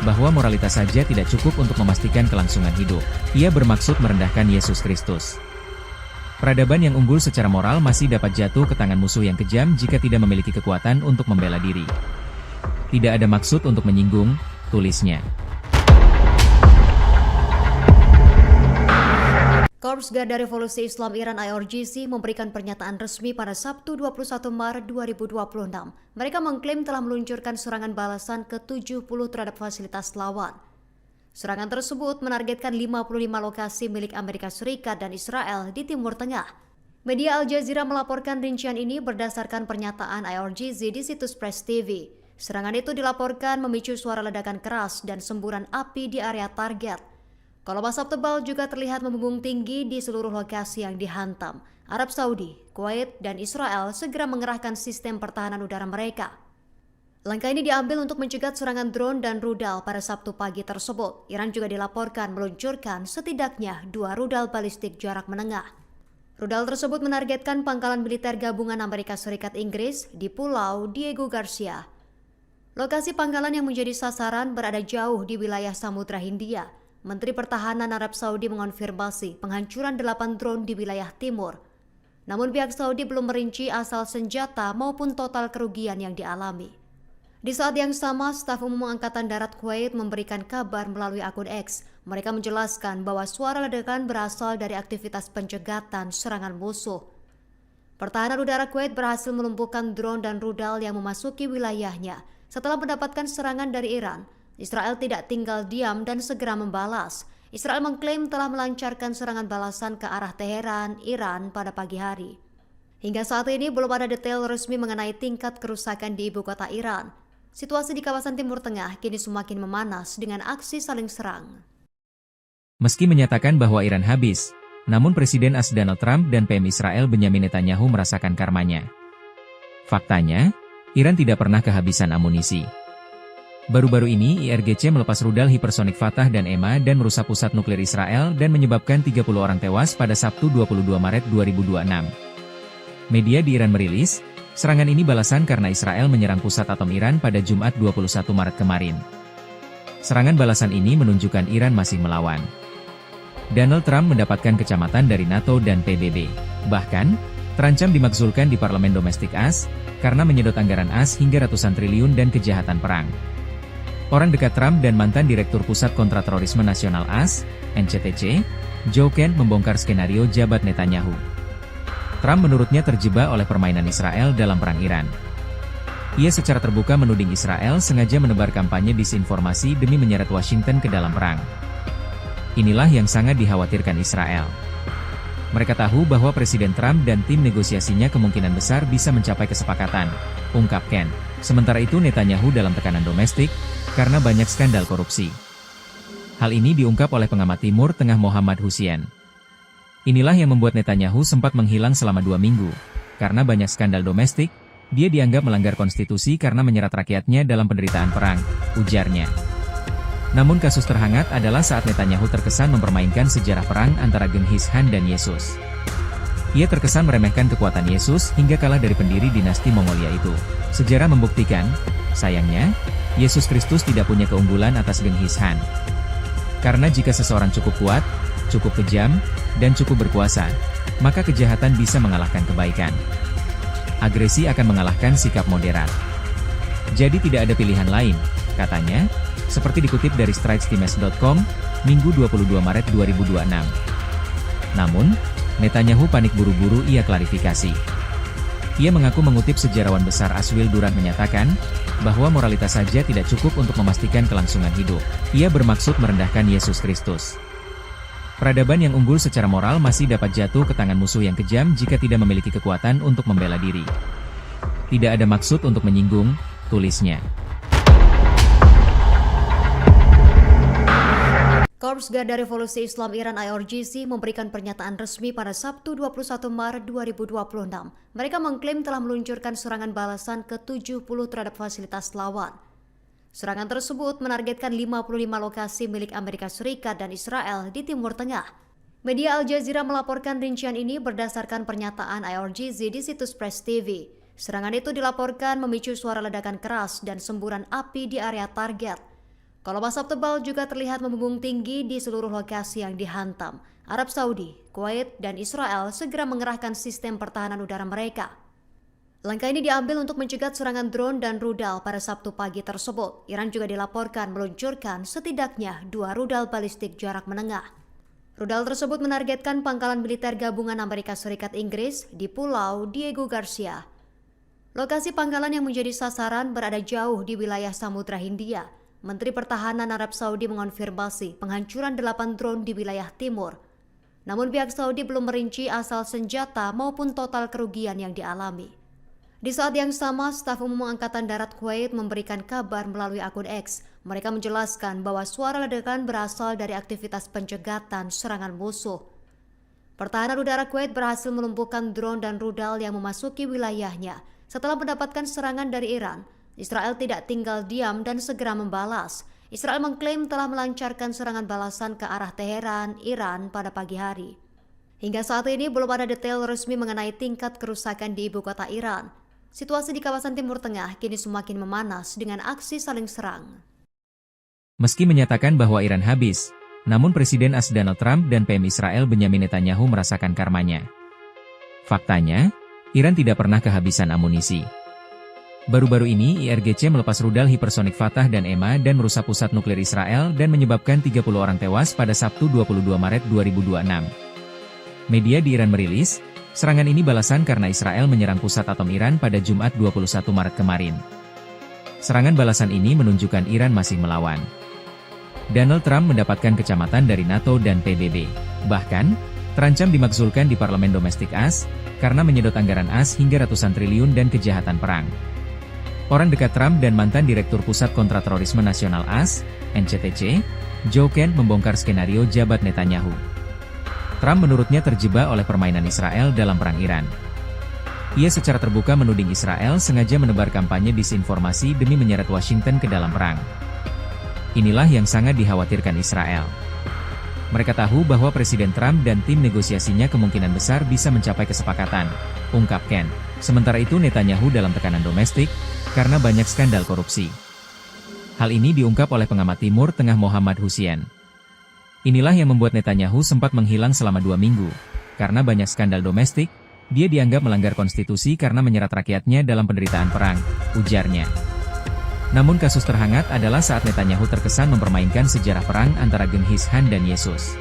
bahwa moralitas saja tidak cukup untuk memastikan kelangsungan hidup. Ia bermaksud merendahkan Yesus Kristus. Peradaban yang unggul secara moral masih dapat jatuh ke tangan musuh yang kejam jika tidak memiliki kekuatan untuk membela diri. Tidak ada maksud untuk menyinggung, tulisnya. Korps Garda Revolusi Islam Iran IRGC memberikan pernyataan resmi pada Sabtu 21 Maret 2026. Mereka mengklaim telah meluncurkan serangan balasan ke-70 terhadap fasilitas lawan. Serangan tersebut menargetkan 55 lokasi milik Amerika Serikat dan Israel di Timur Tengah. Media Al Jazeera melaporkan rincian ini berdasarkan pernyataan IRGC di situs Press TV. Serangan itu dilaporkan memicu suara ledakan keras dan semburan api di area target. Kolom asap tebal juga terlihat membumbung tinggi di seluruh lokasi yang dihantam. Arab Saudi, Kuwait, dan Israel segera mengerahkan sistem pertahanan udara mereka. Langkah ini diambil untuk mencegah serangan drone dan rudal pada Sabtu pagi tersebut. Iran juga dilaporkan meluncurkan setidaknya 2 rudal balistik jarak menengah. Rudal tersebut menargetkan pangkalan militer gabungan Amerika Serikat Inggris di Pulau Diego Garcia. Lokasi pangkalan yang menjadi sasaran berada jauh di wilayah Samudra Hindia. Menteri Pertahanan Arab Saudi mengonfirmasi penghancuran 8 drone di wilayah timur. Namun pihak Saudi belum merinci asal senjata maupun total kerugian yang dialami. Di saat yang sama, staf umum Angkatan Darat Kuwait memberikan kabar melalui akun X. Mereka menjelaskan bahwa suara ledakan berasal dari aktivitas pencegatan serangan musuh. Pertahanan udara Kuwait berhasil melumpuhkan drone dan rudal yang memasuki wilayahnya. Setelah mendapatkan serangan dari Iran, Israel tidak tinggal diam dan segera membalas. Israel mengklaim telah melancarkan serangan balasan ke arah Teheran, Iran pada pagi hari. Hingga saat ini belum ada detail resmi mengenai tingkat kerusakan di ibu kota Iran. Situasi di kawasan Timur Tengah kini semakin memanas dengan aksi saling serang. Meski menyatakan bahwa Iran habis, namun Presiden AS Donald Trump dan PM Israel Benyamin Netanyahu merasakan karmanya. Faktanya, Iran tidak pernah kehabisan amunisi. Baru-baru ini IRGC melepas rudal hipersonik Fatah dan EMA dan merusak pusat nuklir Israel dan menyebabkan 30 orang tewas pada Sabtu 22 Maret 2026. Media di Iran merilis, serangan ini balasan karena Israel menyerang pusat atom Iran pada Jumat 21 Maret kemarin. Serangan balasan ini menunjukkan Iran masih melawan. Donald Trump mendapatkan kecamatan dari NATO dan PBB. Bahkan, terancam dimakzulkan di parlemen domestik AS, karena menyedot anggaran AS hingga ratusan triliun dan kejahatan perang. Orang dekat Trump dan mantan Direktur Pusat Kontraterorisme Nasional AS, NCTC, Joe Kent membongkar skenario jabat Netanyahu. Trump menurutnya terjebak oleh permainan Israel dalam perang Iran. Ia secara terbuka menuding Israel sengaja menebar kampanye disinformasi demi menyeret Washington ke dalam perang. Inilah yang sangat dikhawatirkan Israel. Mereka tahu bahwa Presiden Trump dan tim negosiasinya kemungkinan besar bisa mencapai kesepakatan, ungkap Kent. Sementara itu Netanyahu dalam tekanan domestik, karena banyak skandal korupsi. Hal ini diungkap oleh pengamat Timur Tengah Mohammad Hussein. Inilah yang membuat Netanyahu sempat menghilang selama 2 minggu. Karena banyak skandal domestik, dia dianggap melanggar konstitusi karena menyerat rakyatnya dalam penderitaan perang, ujarnya. Namun kasus terhangat adalah saat Netanyahu terkesan mempermainkan sejarah perang antara Genghis Khan dan Yesus. Ia terkesan meremehkan kekuatan Yesus hingga kalah dari pendiri dinasti Mongolia itu. Sejarah membuktikan, sayangnya, Yesus Kristus tidak punya keunggulan atas Genghis Khan. Karena jika seseorang cukup kuat, cukup kejam, dan cukup berkuasa, maka kejahatan bisa mengalahkan kebaikan. Agresi akan mengalahkan sikap moderat. Jadi tidak ada pilihan lain, katanya, seperti dikutip dari stritestimes.com, Minggu 22 Maret 2026. Namun, Netanyahu panik buru-buru ia klarifikasi. Ia mengaku mengutip sejarawan besar Aswil Durant menyatakan, bahwa moralitas saja tidak cukup untuk memastikan kelangsungan hidup. Ia bermaksud merendahkan Yesus Kristus. Peradaban yang unggul secara moral masih dapat jatuh ke tangan musuh yang kejam jika tidak memiliki kekuatan untuk membela diri. Tidak ada maksud untuk menyinggung, tulisnya. Korps Garda Revolusi Islam Iran IRGC memberikan pernyataan resmi pada Sabtu 21 Maret 2026. Mereka mengklaim telah meluncurkan serangan balasan ke-70 terhadap fasilitas lawan. Serangan tersebut menargetkan 55 lokasi milik Amerika Serikat dan Israel di Timur Tengah. Media Al Jazeera melaporkan rincian ini berdasarkan pernyataan IRGC di situs Press TV. Serangan itu dilaporkan memicu suara ledakan keras dan semburan api di area target. Kolom asap tebal juga terlihat membumbung tinggi di seluruh lokasi yang dihantam. Arab Saudi, Kuwait, dan Israel segera mengerahkan sistem pertahanan udara mereka. Langkah ini diambil untuk mencegat serangan drone dan rudal pada Sabtu pagi tersebut. Iran juga dilaporkan meluncurkan setidaknya 2 rudal balistik jarak menengah. Rudal tersebut menargetkan pangkalan militer gabungan Amerika Serikat Inggris di Pulau Diego Garcia. Lokasi pangkalan yang menjadi sasaran berada jauh di wilayah Samudra Hindia. Menteri Pertahanan Arab Saudi mengonfirmasi penghancuran 8 drone di wilayah timur. Namun pihak Saudi belum merinci asal senjata maupun total kerugian yang dialami. Di saat yang sama, staf umum Angkatan Darat Kuwait memberikan kabar melalui akun X. Mereka menjelaskan bahwa suara ledakan berasal dari aktivitas pencegatan serangan musuh. Pertahanan udara Kuwait berhasil melumpuhkan drone dan rudal yang memasuki wilayahnya. Setelah mendapatkan serangan dari Iran, Israel tidak tinggal diam dan segera membalas. Israel mengklaim telah melancarkan serangan balasan ke arah Teheran, Iran pada pagi hari. Hingga saat ini belum ada detail resmi mengenai tingkat kerusakan di ibu kota Iran. Situasi di kawasan Timur Tengah kini semakin memanas dengan aksi saling serang. Meski menyatakan bahwa Iran habis, namun Presiden AS Donald Trump dan PM Israel Benyamin Netanyahu merasakan karmanya. Faktanya, Iran tidak pernah kehabisan amunisi. Baru-baru ini IRGC melepas rudal hipersonik Fatah dan EMA dan merusak pusat nuklir Israel dan menyebabkan 30 orang tewas pada Sabtu 22 Maret 2026. Media di Iran merilis, serangan ini balasan karena Israel menyerang pusat atom Iran pada Jumat 21 Maret kemarin. Serangan balasan ini menunjukkan Iran masih melawan. Donald Trump mendapatkan kecamatan dari NATO dan PBB. Bahkan, terancam dimakzulkan di parlemen domestik AS, karena menyedot anggaran AS hingga ratusan triliun dan kejahatan perang. Orang dekat Trump dan mantan Direktur Pusat Kontraterorisme Nasional AS, NCTC, Joe Kent membongkar skenario jabat Netanyahu. Trump menurutnya terjebak oleh permainan Israel dalam perang Iran. Ia secara terbuka menuding Israel sengaja menebar kampanye disinformasi demi menyeret Washington ke dalam perang. Inilah yang sangat dikhawatirkan Israel. Mereka tahu bahwa Presiden Trump dan tim negosiasinya kemungkinan besar bisa mencapai kesepakatan, ungkap Kent. Sementara itu Netanyahu dalam tekanan domestik, karena banyak skandal korupsi. Hal ini diungkap oleh pengamat Timur Tengah Mohammad Hussein. Inilah yang membuat Netanyahu sempat menghilang selama 2 minggu. Karena banyak skandal domestik, dia dianggap melanggar konstitusi karena menyerat rakyatnya dalam penderitaan perang, ujarnya. Namun kasus terhangat adalah saat Netanyahu terkesan mempermainkan sejarah perang antara Genghis Khan dan Yesus.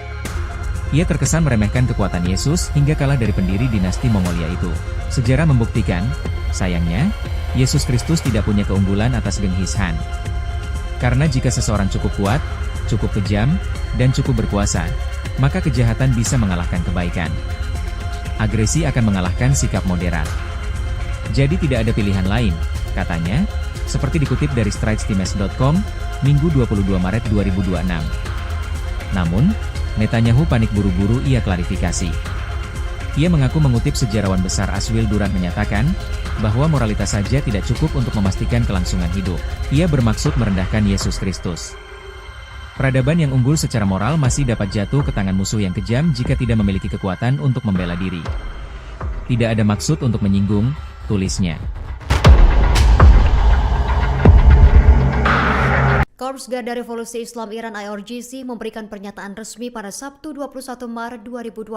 Ia terkesan meremehkan kekuatan Yesus hingga kalah dari pendiri dinasti Mongolia itu. Sejarah membuktikan, sayangnya, Yesus Kristus tidak punya keunggulan atas Genghis Khan. Karena jika seseorang cukup kuat, cukup kejam, dan cukup berkuasa, maka kejahatan bisa mengalahkan kebaikan. Agresi akan mengalahkan sikap moderat. Jadi tidak ada pilihan lain, katanya, seperti dikutip dari stritestimes.com, Minggu 22 Maret 2026. Namun, Netanyahu panik buru-buru ia klarifikasi. Ia mengaku mengutip sejarawan besar Aswil Durant menyatakan, bahwa moralitas saja tidak cukup untuk memastikan kelangsungan hidup. Ia bermaksud merendahkan Yesus Kristus. Peradaban yang unggul secara moral masih dapat jatuh ke tangan musuh yang kejam jika tidak memiliki kekuatan untuk membela diri. Tidak ada maksud untuk menyinggung, tulisnya. Korps Garda Revolusi Islam Iran IRGC memberikan pernyataan resmi pada Sabtu 21 Maret 2026.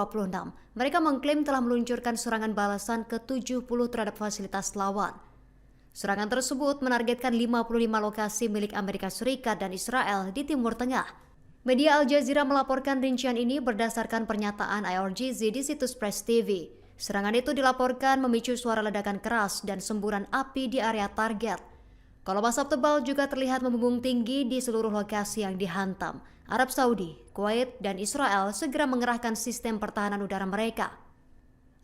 Mereka mengklaim telah meluncurkan serangan balasan ke-70 terhadap fasilitas lawan. Serangan tersebut menargetkan 55 lokasi milik Amerika Serikat dan Israel di Timur Tengah. Media Al Jazeera melaporkan rincian ini berdasarkan pernyataan IRGC di situs Press TV. Serangan itu dilaporkan memicu suara ledakan keras dan semburan api di area target. Kolom asap tebal juga terlihat membumbung tinggi di seluruh lokasi yang dihantam. Arab Saudi, Kuwait, dan Israel segera mengerahkan sistem pertahanan udara mereka.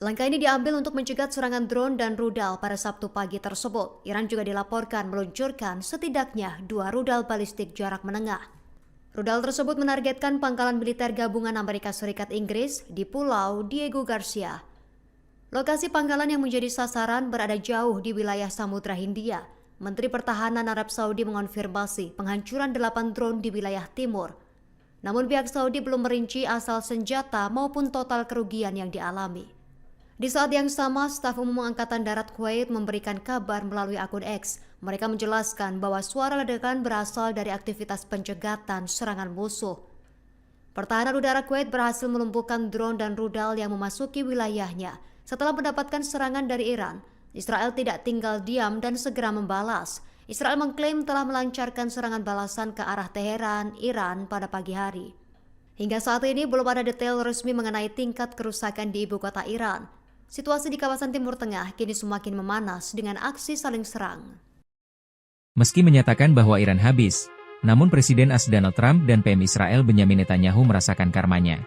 Langkah ini diambil untuk mencegat serangan drone dan rudal pada Sabtu pagi tersebut. Iran juga dilaporkan meluncurkan setidaknya 2 rudal balistik jarak menengah. Rudal tersebut menargetkan pangkalan militer gabungan Amerika Serikat Inggris di Pulau Diego Garcia. Lokasi pangkalan yang menjadi sasaran berada jauh di wilayah Samudra Hindia. Menteri Pertahanan Arab Saudi mengonfirmasi penghancuran 8 drone di wilayah timur. Namun pihak Saudi belum merinci asal senjata maupun total kerugian yang dialami. Di saat yang sama, staf umum Angkatan Darat Kuwait memberikan kabar melalui akun X. Mereka menjelaskan bahwa suara ledakan berasal dari aktivitas pencegatan serangan musuh. Pertahanan udara Kuwait berhasil melumpuhkan drone dan rudal yang memasuki wilayahnya. Setelah mendapatkan serangan dari Iran, Israel tidak tinggal diam dan segera membalas. Israel mengklaim telah melancarkan serangan balasan ke arah Teheran, Iran pada pagi hari. Hingga saat ini belum ada detail resmi mengenai tingkat kerusakan di ibu kota Iran. Situasi di kawasan Timur Tengah kini semakin memanas dengan aksi saling serang. Meski menyatakan bahwa Iran habis, namun Presiden AS Donald Trump dan PM Israel Benyamin Netanyahu merasakan karmanya.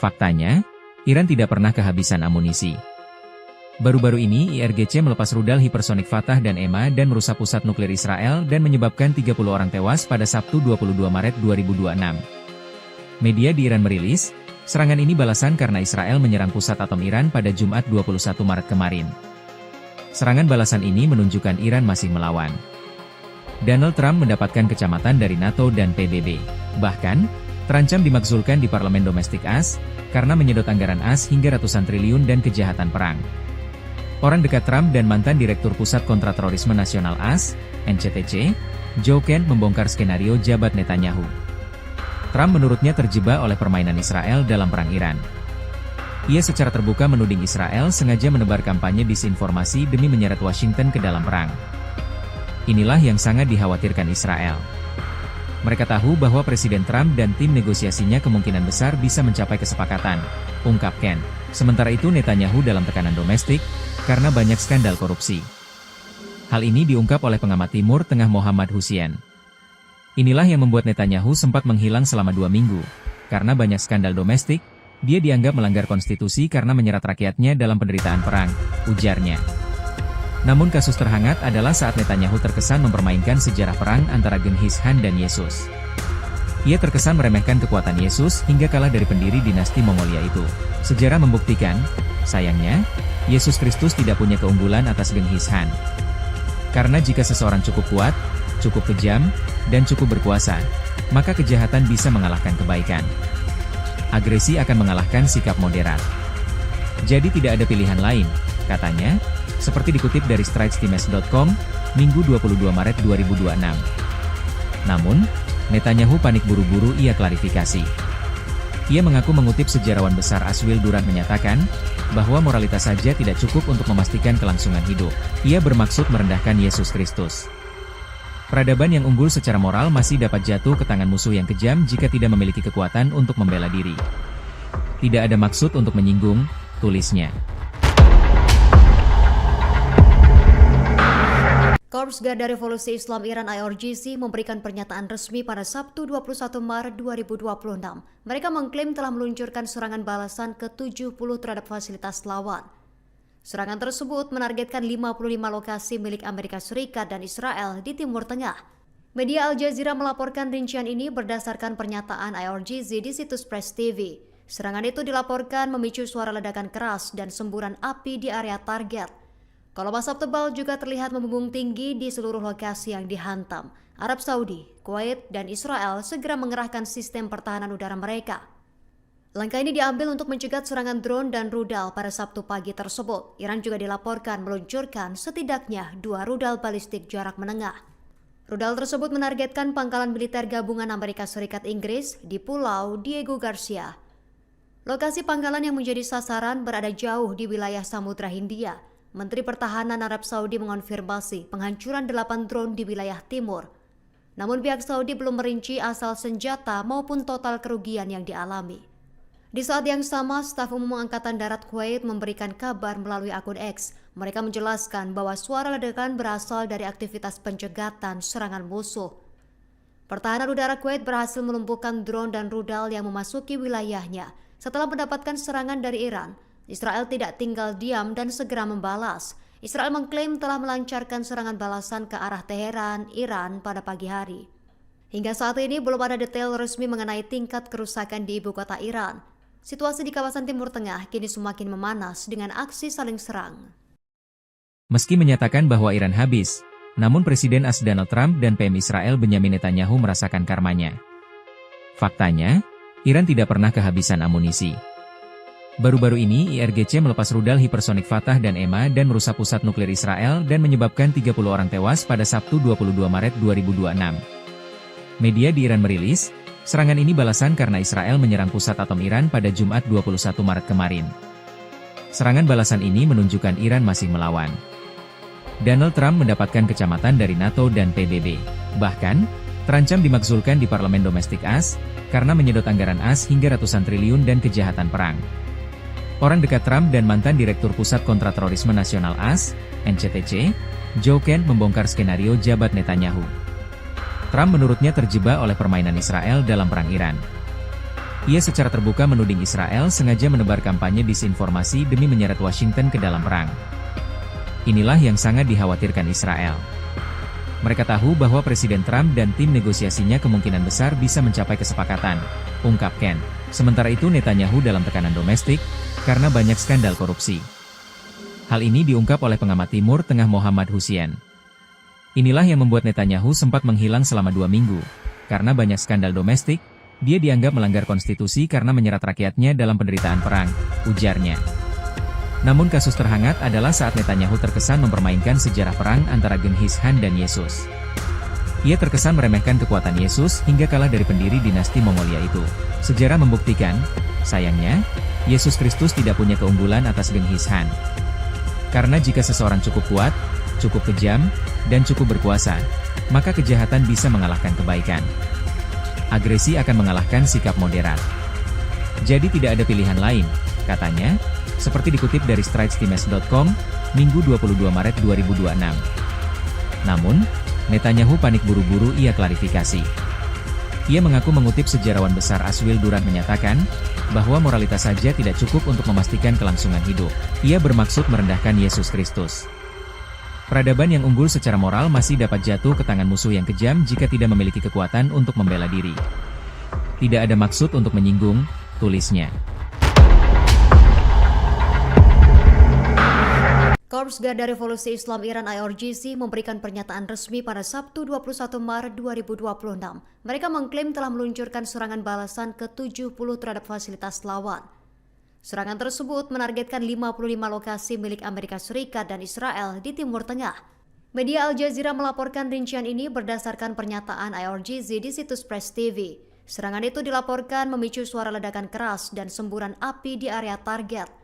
Faktanya, Iran tidak pernah kehabisan amunisi. Baru-baru ini IRGC melepas rudal hipersonik Fatah dan EMA dan merusak pusat nuklir Israel dan menyebabkan 30 orang tewas pada Sabtu 22 Maret 2026. Media di Iran merilis, serangan ini balasan karena Israel menyerang pusat atom Iran pada Jumat 21 Maret kemarin. Serangan balasan ini menunjukkan Iran masih melawan. Donald Trump mendapatkan kecamatan dari NATO dan PBB. Bahkan, terancam dimakzulkan di parlemen domestik AS, karena menyedot anggaran AS hingga ratusan triliun dan kejahatan perang. Orang dekat Trump dan mantan Direktur Pusat Kontraterorisme Nasional AS, NCTC, Joe Kent membongkar skenario jabat Netanyahu. Trump menurutnya terjebak oleh permainan Israel dalam perang Iran. Ia secara terbuka menuding Israel sengaja menebar kampanye disinformasi demi menyeret Washington ke dalam perang. Inilah yang sangat dikhawatirkan Israel. Mereka tahu bahwa Presiden Trump dan tim negosiasinya kemungkinan besar bisa mencapai kesepakatan, ungkap Kent. Sementara itu Netanyahu dalam tekanan domestik, karena banyak skandal korupsi. Hal ini diungkap oleh pengamat Timur Tengah Mohammad Hussein. Inilah yang membuat Netanyahu sempat menghilang selama 2 minggu. Karena banyak skandal domestik, dia dianggap melanggar konstitusi karena menyerat rakyatnya dalam penderitaan perang, ujarnya. Namun kasus terhangat adalah saat Netanyahu terkesan mempermainkan sejarah perang antara Genghis Khan dan Yesus. Ia terkesan meremehkan kekuatan Yesus hingga kalah dari pendiri dinasti Mongolia itu. Sejarah membuktikan, sayangnya, Yesus Kristus tidak punya keunggulan atas Genghis Khan. Karena jika seseorang cukup kuat, cukup kejam, dan cukup berkuasa, maka kejahatan bisa mengalahkan kebaikan. Agresi akan mengalahkan sikap moderat. Jadi tidak ada pilihan lain, katanya, seperti dikutip dari stritestimes.com, Minggu 22 Maret 2026. Namun, Netanyahu panik buru-buru ia klarifikasi. Ia mengaku mengutip sejarawan besar Aswil Durant menyatakan, bahwa moralitas saja tidak cukup untuk memastikan kelangsungan hidup. Ia bermaksud merendahkan Yesus Kristus. Peradaban yang unggul secara moral masih dapat jatuh ke tangan musuh yang kejam jika tidak memiliki kekuatan untuk membela diri. Tidak ada maksud untuk menyinggung, tulisnya. Korps Garda Revolusi Islam Iran IRGC memberikan pernyataan resmi pada Sabtu 21 Maret 2026. Mereka mengklaim telah meluncurkan serangan balasan ke-70 terhadap fasilitas lawan. Serangan tersebut menargetkan 55 lokasi milik Amerika Serikat dan Israel di Timur Tengah. Media Al Jazeera melaporkan rincian ini berdasarkan pernyataan IRGC di situs Press TV. Serangan itu dilaporkan memicu suara ledakan keras dan semburan api di area target. Kolom asap tebal juga terlihat membumbung tinggi di seluruh lokasi yang dihantam. Arab Saudi, Kuwait, dan Israel segera mengerahkan sistem pertahanan udara mereka. Langkah ini diambil untuk mencegat serangan drone dan rudal pada Sabtu pagi tersebut. Iran juga dilaporkan meluncurkan setidaknya 2 rudal balistik jarak menengah. Rudal tersebut menargetkan pangkalan militer gabungan Amerika Serikat Inggris di Pulau Diego Garcia. Lokasi pangkalan yang menjadi sasaran berada jauh di wilayah Samudra Hindia. Menteri Pertahanan Arab Saudi mengonfirmasi penghancuran 8 drone di wilayah timur. Namun pihak Saudi belum merinci asal senjata maupun total kerugian yang dialami. Di saat yang sama, staf umum Angkatan Darat Kuwait memberikan kabar melalui akun X. Mereka menjelaskan bahwa suara ledakan berasal dari aktivitas pencegatan serangan musuh. Pertahanan udara Kuwait berhasil melumpuhkan drone dan rudal yang memasuki wilayahnya. Setelah mendapatkan serangan dari Iran, Israel tidak tinggal diam dan segera membalas. Israel mengklaim telah melancarkan serangan balasan ke arah Teheran, Iran pada pagi hari. Hingga saat ini belum ada detail resmi mengenai tingkat kerusakan di ibu kota Iran. Situasi di kawasan Timur Tengah kini semakin memanas dengan aksi saling serang. Meski menyatakan bahwa Iran habis, namun Presiden AS Donald Trump dan PM Israel Benyamin Netanyahu merasakan karmanya. Faktanya, Iran tidak pernah kehabisan amunisi. Baru-baru ini IRGC melepas rudal hipersonik Fatah dan EMA dan merusak pusat nuklir Israel dan menyebabkan 30 orang tewas pada Sabtu 22 Maret 2026. Media di Iran merilis, serangan ini balasan karena Israel menyerang pusat atom Iran pada Jumat 21 Maret kemarin. Serangan balasan ini menunjukkan Iran masih melawan. Donald Trump mendapatkan kecamatan dari NATO dan PBB. Bahkan, terancam dimakzulkan di parlemen domestik AS, karena menyedot anggaran AS hingga ratusan triliun dan kejahatan perang. Orang dekat Trump dan mantan Direktur Pusat Kontraterorisme Nasional AS, NCTC, Joe Kent membongkar skenario jabat Netanyahu. Trump menurutnya terjebak oleh permainan Israel dalam perang Iran. Ia secara terbuka menuding Israel sengaja menebar kampanye disinformasi demi menyeret Washington ke dalam perang. Inilah yang sangat dikhawatirkan Israel. Mereka tahu bahwa Presiden Trump dan tim negosiasinya kemungkinan besar bisa mencapai kesepakatan, ungkap Kent. Sementara itu Netanyahu dalam tekanan domestik, karena banyak skandal korupsi. Hal ini diungkap oleh pengamat Timur Tengah Mohammad Hussein. Inilah yang membuat Netanyahu sempat menghilang selama 2 minggu. Karena banyak skandal domestik, dia dianggap melanggar konstitusi karena menyerat rakyatnya dalam penderitaan perang, ujarnya. Namun kasus terhangat adalah saat Netanyahu terkesan mempermainkan sejarah perang antara Genghis Khan dan Yesus. Ia terkesan meremehkan kekuatan Yesus hingga kalah dari pendiri dinasti Mongolia itu. Sejarah membuktikan, sayangnya, Yesus Kristus tidak punya keunggulan atas Genghis Khan. Karena jika seseorang cukup kuat, cukup kejam, dan cukup berkuasa, maka kejahatan bisa mengalahkan kebaikan. Agresi akan mengalahkan sikap moderat. Jadi tidak ada pilihan lain, katanya, seperti dikutip dari stritestimes.com, Minggu 22 Maret 2026. Namun, Netanyahu panik buru-buru ia klarifikasi. Ia mengaku mengutip sejarawan besar Aswil Durant menyatakan, bahwa moralitas saja tidak cukup untuk memastikan kelangsungan hidup. Ia bermaksud merendahkan Yesus Kristus. Peradaban yang unggul secara moral masih dapat jatuh ke tangan musuh yang kejam jika tidak memiliki kekuatan untuk membela diri. Tidak ada maksud untuk menyinggung, tulisnya. Korps Garda Revolusi Islam Iran IRGC memberikan pernyataan resmi pada Sabtu 21 Maret 2026. Mereka mengklaim telah meluncurkan serangan balasan ke-70 terhadap fasilitas lawan. Serangan tersebut menargetkan 55 lokasi milik Amerika Serikat dan Israel di Timur Tengah. Media Al Jazeera melaporkan rincian ini berdasarkan pernyataan IRGC di situs Press TV. Serangan itu dilaporkan memicu suara ledakan keras dan semburan api di area target.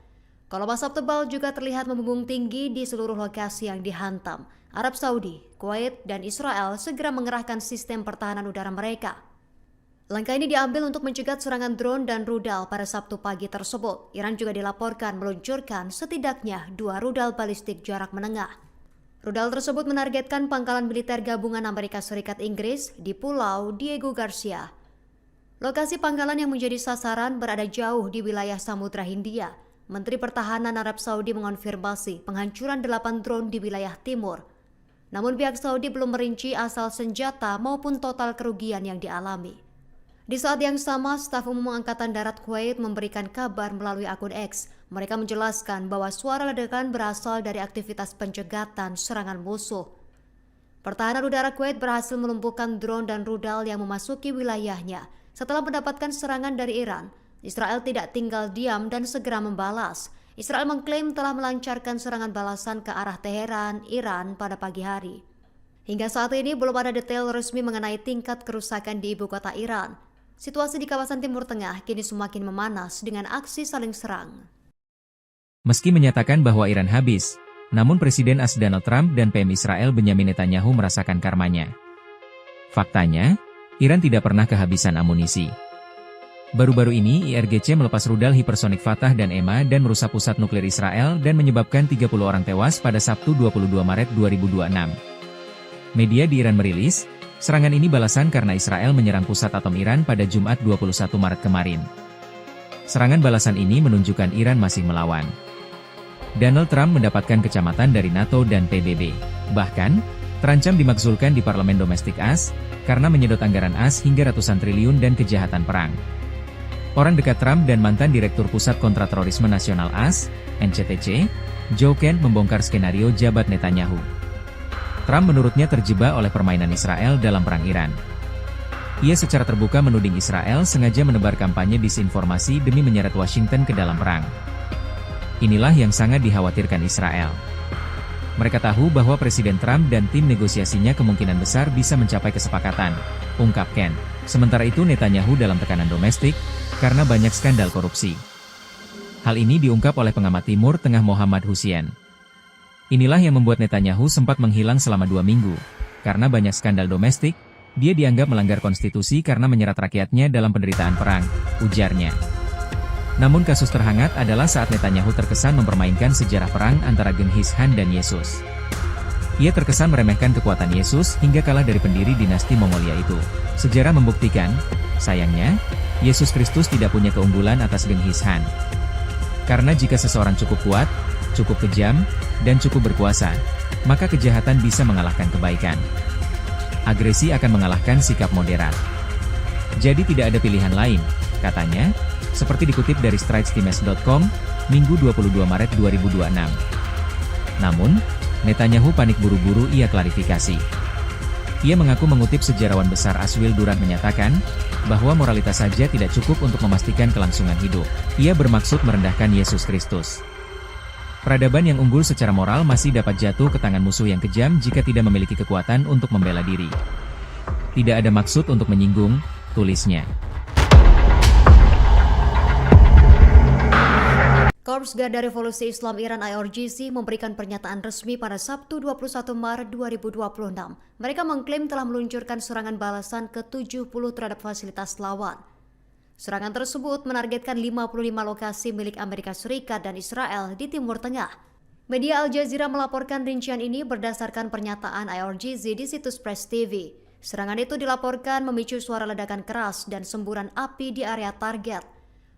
Kolom asap tebal juga terlihat membumbung tinggi di seluruh lokasi yang dihantam. Arab Saudi, Kuwait, dan Israel segera mengerahkan sistem pertahanan udara mereka. Langkah ini diambil untuk mencegah serangan drone dan rudal pada Sabtu pagi tersebut. Iran juga dilaporkan meluncurkan setidaknya 2 rudal balistik jarak menengah. Rudal tersebut menargetkan pangkalan militer gabungan Amerika Serikat Inggris di Pulau Diego Garcia. Lokasi pangkalan yang menjadi sasaran berada jauh di wilayah Samudra Hindia. Menteri Pertahanan Arab Saudi mengonfirmasi penghancuran 8 drone di wilayah timur. Namun pihak Saudi belum merinci asal senjata maupun total kerugian yang dialami. Di saat yang sama, staf umum Angkatan Darat Kuwait memberikan kabar melalui akun X. Mereka menjelaskan bahwa suara ledakan berasal dari aktivitas pencegatan serangan musuh. Pertahanan udara Kuwait berhasil melumpuhkan drone dan rudal yang memasuki wilayahnya. Setelah mendapatkan serangan dari Iran, Israel tidak tinggal diam dan segera membalas. Israel mengklaim telah melancarkan serangan balasan ke arah Teheran, Iran pada pagi hari. Hingga saat ini belum ada detail resmi mengenai tingkat kerusakan di ibu kota Iran. Situasi di kawasan Timur Tengah kini semakin memanas dengan aksi saling serang. Meski menyatakan bahwa Iran habis, namun Presiden AS Donald Trump dan PM Israel Benyamin Netanyahu merasakan karmanya. Faktanya, Iran tidak pernah kehabisan amunisi. Baru-baru ini IRGC melepas rudal hipersonik Fatah dan EMA dan merusak pusat nuklir Israel dan menyebabkan 30 orang tewas pada Sabtu 22 Maret 2026. Media di Iran merilis, serangan ini balasan karena Israel menyerang pusat atom Iran pada Jumat 21 Maret kemarin. Serangan balasan ini menunjukkan Iran masih melawan. Donald Trump mendapatkan kecamatan dari NATO dan PBB. Bahkan, terancam dimakzulkan di parlemen domestik AS, karena menyedot anggaran AS hingga ratusan triliun dan kejahatan perang. Orang dekat Trump dan mantan Direktur Pusat Kontraterorisme Nasional AS, NCTC, Joe Kent membongkar skenario jabat Netanyahu. Trump menurutnya terjebak oleh permainan Israel dalam perang Iran. Ia secara terbuka menuding Israel sengaja menebar kampanye disinformasi demi menyeret Washington ke dalam perang. Inilah yang sangat dikhawatirkan Israel. Mereka tahu bahwa Presiden Trump dan tim negosiasinya kemungkinan besar bisa mencapai kesepakatan, ungkap Ken. Sementara itu Netanyahu dalam tekanan domestik, karena banyak skandal korupsi. Hal ini diungkap oleh pengamat Timur Tengah Mohammad Hussein. Inilah yang membuat Netanyahu sempat menghilang selama 2 minggu, karena banyak skandal domestik. Dia dianggap melanggar konstitusi karena menyerat rakyatnya dalam penderitaan perang, ujarnya. Namun kasus terhangat adalah saat Netanyahu terkesan mempermainkan sejarah perang antara Genghis Khan dan Yesus. Ia terkesan meremehkan kekuatan Yesus hingga kalah dari pendiri dinasti Mongolia itu. Sejarah membuktikan, sayangnya, Yesus Kristus tidak punya keunggulan atas Genghis Khan. Karena jika seseorang cukup kuat, cukup kejam, dan cukup berkuasa, maka kejahatan bisa mengalahkan kebaikan. Agresi akan mengalahkan sikap moderat. Jadi tidak ada pilihan lain, katanya, seperti dikutip dari stritestimes.com, Minggu 22 Maret 2026. Namun, Netanyahu panik buru-buru ia klarifikasi. Ia mengaku mengutip sejarawan besar Aswil Durant menyatakan, bahwa moralitas saja tidak cukup untuk memastikan kelangsungan hidup. Ia bermaksud merendahkan Yesus Kristus. Peradaban yang unggul secara moral masih dapat jatuh ke tangan musuh yang kejam jika tidak memiliki kekuatan untuk membela diri. Tidak ada maksud untuk menyinggung, tulisnya. Korps Garda Revolusi Islam Iran IRGC memberikan pernyataan resmi pada Sabtu 21 Maret 2026. Mereka mengklaim telah meluncurkan serangan balasan ke-70 terhadap fasilitas lawan. Serangan tersebut menargetkan 55 lokasi milik Amerika Serikat dan Israel di Timur Tengah. Media Al Jazeera melaporkan rincian ini berdasarkan pernyataan IRGC di situs Press TV. Serangan itu dilaporkan memicu suara ledakan keras dan semburan api di area target.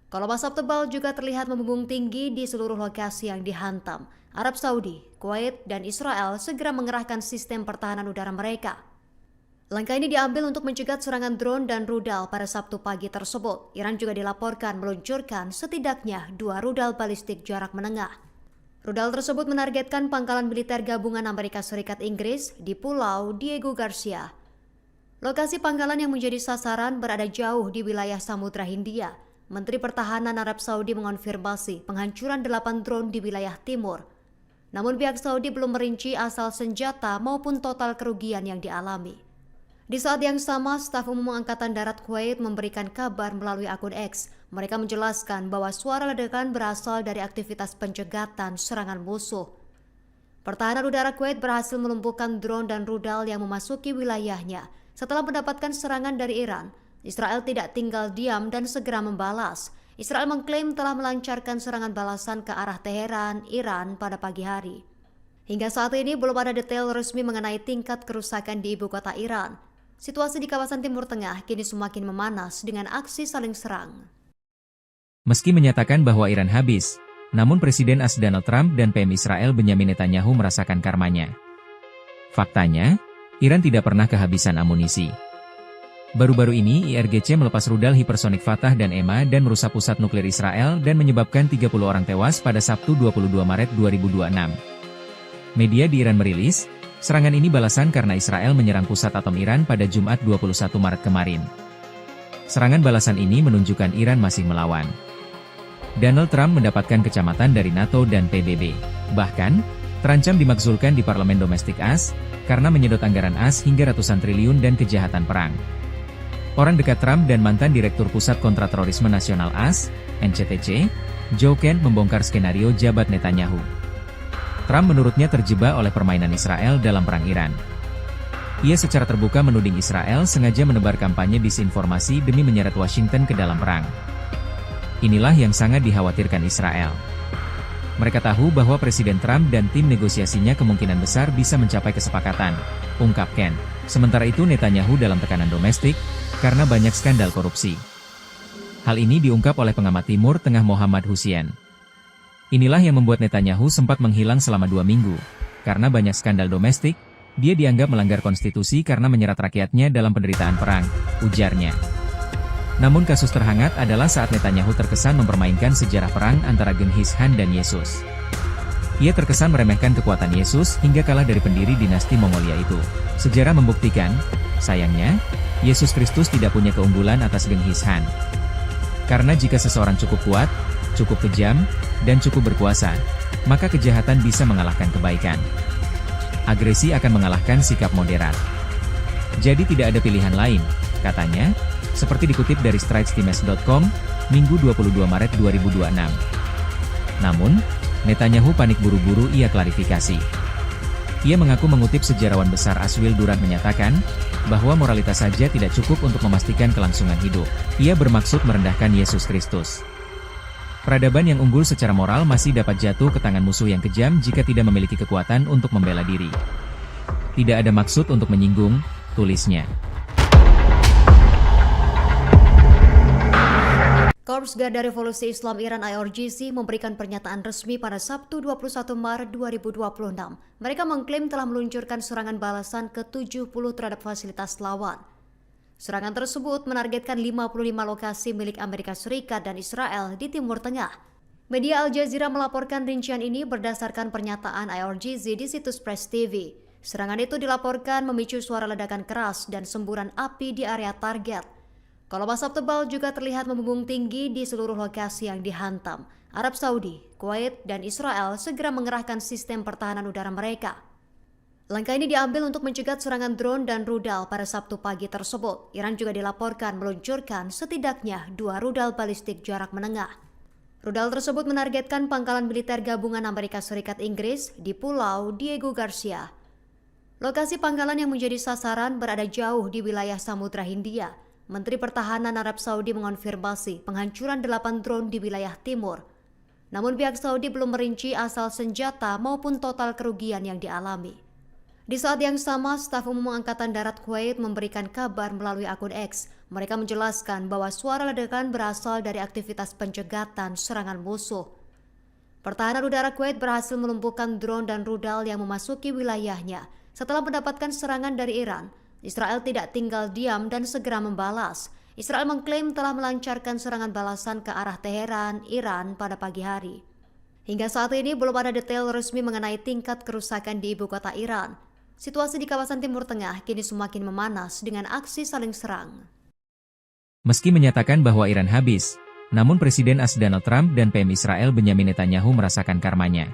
Kolom asap tebal juga terlihat membumbung tinggi di seluruh lokasi yang dihantam. Arab Saudi, Kuwait, dan Israel segera mengerahkan sistem pertahanan udara mereka. Langkah ini diambil untuk mencegah serangan drone dan rudal pada Sabtu pagi tersebut. Iran juga dilaporkan meluncurkan setidaknya 2 rudal balistik jarak menengah. Rudal tersebut menargetkan pangkalan militer gabungan Amerika Serikat Inggris di Pulau Diego Garcia. Lokasi pangkalan yang menjadi sasaran berada jauh di wilayah Samudra Hindia. Menteri Pertahanan Arab Saudi mengonfirmasi penghancuran 8 drone di wilayah timur. Namun pihak Saudi belum merinci asal senjata maupun total kerugian yang dialami. Di saat yang sama, staf umum Angkatan Darat Kuwait memberikan kabar melalui akun X. Mereka menjelaskan bahwa suara ledakan berasal dari aktivitas pencegatan serangan musuh. Pertahanan udara Kuwait berhasil melumpuhkan drone dan rudal yang memasuki wilayahnya. Setelah mendapatkan serangan dari Iran, Israel tidak tinggal diam dan segera membalas. Israel mengklaim telah melancarkan serangan balasan ke arah Teheran, Iran pada pagi hari. Hingga saat ini belum ada detail resmi mengenai tingkat kerusakan di ibu kota Iran. Situasi di kawasan Timur Tengah kini semakin memanas dengan aksi saling serang. Meski menyatakan bahwa Iran habis, namun Presiden AS Donald Trump dan PM Israel Benyamin Netanyahu merasakan karmanya. Faktanya, Iran tidak pernah kehabisan amunisi. Baru-baru ini IRGC melepas rudal hipersonik Fatah dan EMA dan merusak pusat nuklir Israel dan menyebabkan 30 orang tewas pada Sabtu 22 Maret 2026. Media di Iran merilis, serangan ini balasan karena Israel menyerang pusat atom Iran pada Jumat 21 Maret kemarin. Serangan balasan ini menunjukkan Iran masih melawan. Donald Trump mendapatkan kecamatan dari NATO dan PBB. Bahkan, terancam dimakzulkan di parlemen domestik AS, karena menyedot anggaran AS hingga ratusan triliun dan kejahatan perang. Orang dekat Trump dan mantan Direktur Pusat Kontraterorisme Nasional AS, NCTC, Joe Kent membongkar skenario jabat Netanyahu. Trump menurutnya terjebak oleh permainan Israel dalam perang Iran. Ia secara terbuka menuding Israel sengaja menebar kampanye disinformasi demi menyeret Washington ke dalam perang. Inilah yang sangat dikhawatirkan Israel. Mereka tahu bahwa Presiden Trump dan tim negosiasinya kemungkinan besar bisa mencapai kesepakatan, ungkap Ken. Sementara itu Netanyahu dalam tekanan domestik, karena banyak skandal korupsi. Hal ini diungkap oleh pengamat Timur Tengah Mohammad Hussein. Inilah yang membuat Netanyahu sempat menghilang selama 2 minggu. Karena banyak skandal domestik, dia dianggap melanggar konstitusi karena menyerat rakyatnya dalam penderitaan perang, ujarnya. Namun kasus terhangat adalah saat Netanyahu terkesan mempermainkan sejarah perang antara Genghis Khan dan Yesus. Ia terkesan meremehkan kekuatan Yesus hingga kalah dari pendiri dinasti Mongolia itu. Sejarah membuktikan, sayangnya, Yesus Kristus tidak punya keunggulan atas Genghis Khan. Karena jika seseorang cukup kuat, cukup kejam, dan cukup berkuasa, maka kejahatan bisa mengalahkan kebaikan. Agresi akan mengalahkan sikap moderat. Jadi tidak ada pilihan lain, katanya, seperti dikutip dari stritestimes.com, Minggu 22 Maret 2026. Namun, Netanyahu panik buru-buru ia klarifikasi. Ia mengaku mengutip sejarawan besar Aswil Durant menyatakan, bahwa moralitas saja tidak cukup untuk memastikan kelangsungan hidup. Ia bermaksud merendahkan Yesus Kristus. Peradaban yang unggul secara moral masih dapat jatuh ke tangan musuh yang kejam jika tidak memiliki kekuatan untuk membela diri. Tidak ada maksud untuk menyinggung, tulisnya. Korps Garda Revolusi Islam Iran IRGC memberikan pernyataan resmi pada Sabtu 21 Maret 2026. Mereka mengklaim telah meluncurkan serangan balasan ke-70 terhadap fasilitas lawan. Serangan tersebut menargetkan 55 lokasi milik Amerika Serikat dan Israel di Timur Tengah. Media Al Jazeera melaporkan rincian ini berdasarkan pernyataan IRGC di situs Press TV. Serangan itu dilaporkan memicu suara ledakan keras dan semburan api di area target. Kolom asap tebal juga terlihat membumbung tinggi di seluruh lokasi yang dihantam. Arab Saudi, Kuwait, dan Israel segera mengerahkan sistem pertahanan udara mereka. Langkah ini diambil untuk mencegah serangan drone dan rudal pada Sabtu pagi tersebut. Iran juga dilaporkan meluncurkan setidaknya 2 rudal balistik jarak menengah. Rudal tersebut menargetkan pangkalan militer gabungan Amerika Serikat Inggris di Pulau Diego Garcia. Lokasi pangkalan yang menjadi sasaran berada jauh di wilayah Samudra Hindia. Menteri Pertahanan Arab Saudi mengonfirmasi penghancuran 8 drone di wilayah timur. Namun pihak Saudi belum merinci asal senjata maupun total kerugian yang dialami. Di saat yang sama, Staf Umum Angkatan Darat Kuwait memberikan kabar melalui akun X. Mereka menjelaskan bahwa suara ledakan berasal dari aktivitas pencegatan serangan musuh. Pertahanan udara Kuwait berhasil melumpuhkan drone dan rudal yang memasuki wilayahnya. Setelah mendapatkan serangan dari Iran, Israel tidak tinggal diam dan segera membalas. Israel mengklaim telah melancarkan serangan balasan ke arah Teheran, Iran pada pagi hari. Hingga saat ini belum ada detail resmi mengenai tingkat kerusakan di ibu kota Iran. Situasi di kawasan Timur Tengah kini semakin memanas dengan aksi saling serang. Meski menyatakan bahwa Iran habis, namun Presiden AS Donald Trump dan PM Israel Benyamin Netanyahu merasakan karmanya.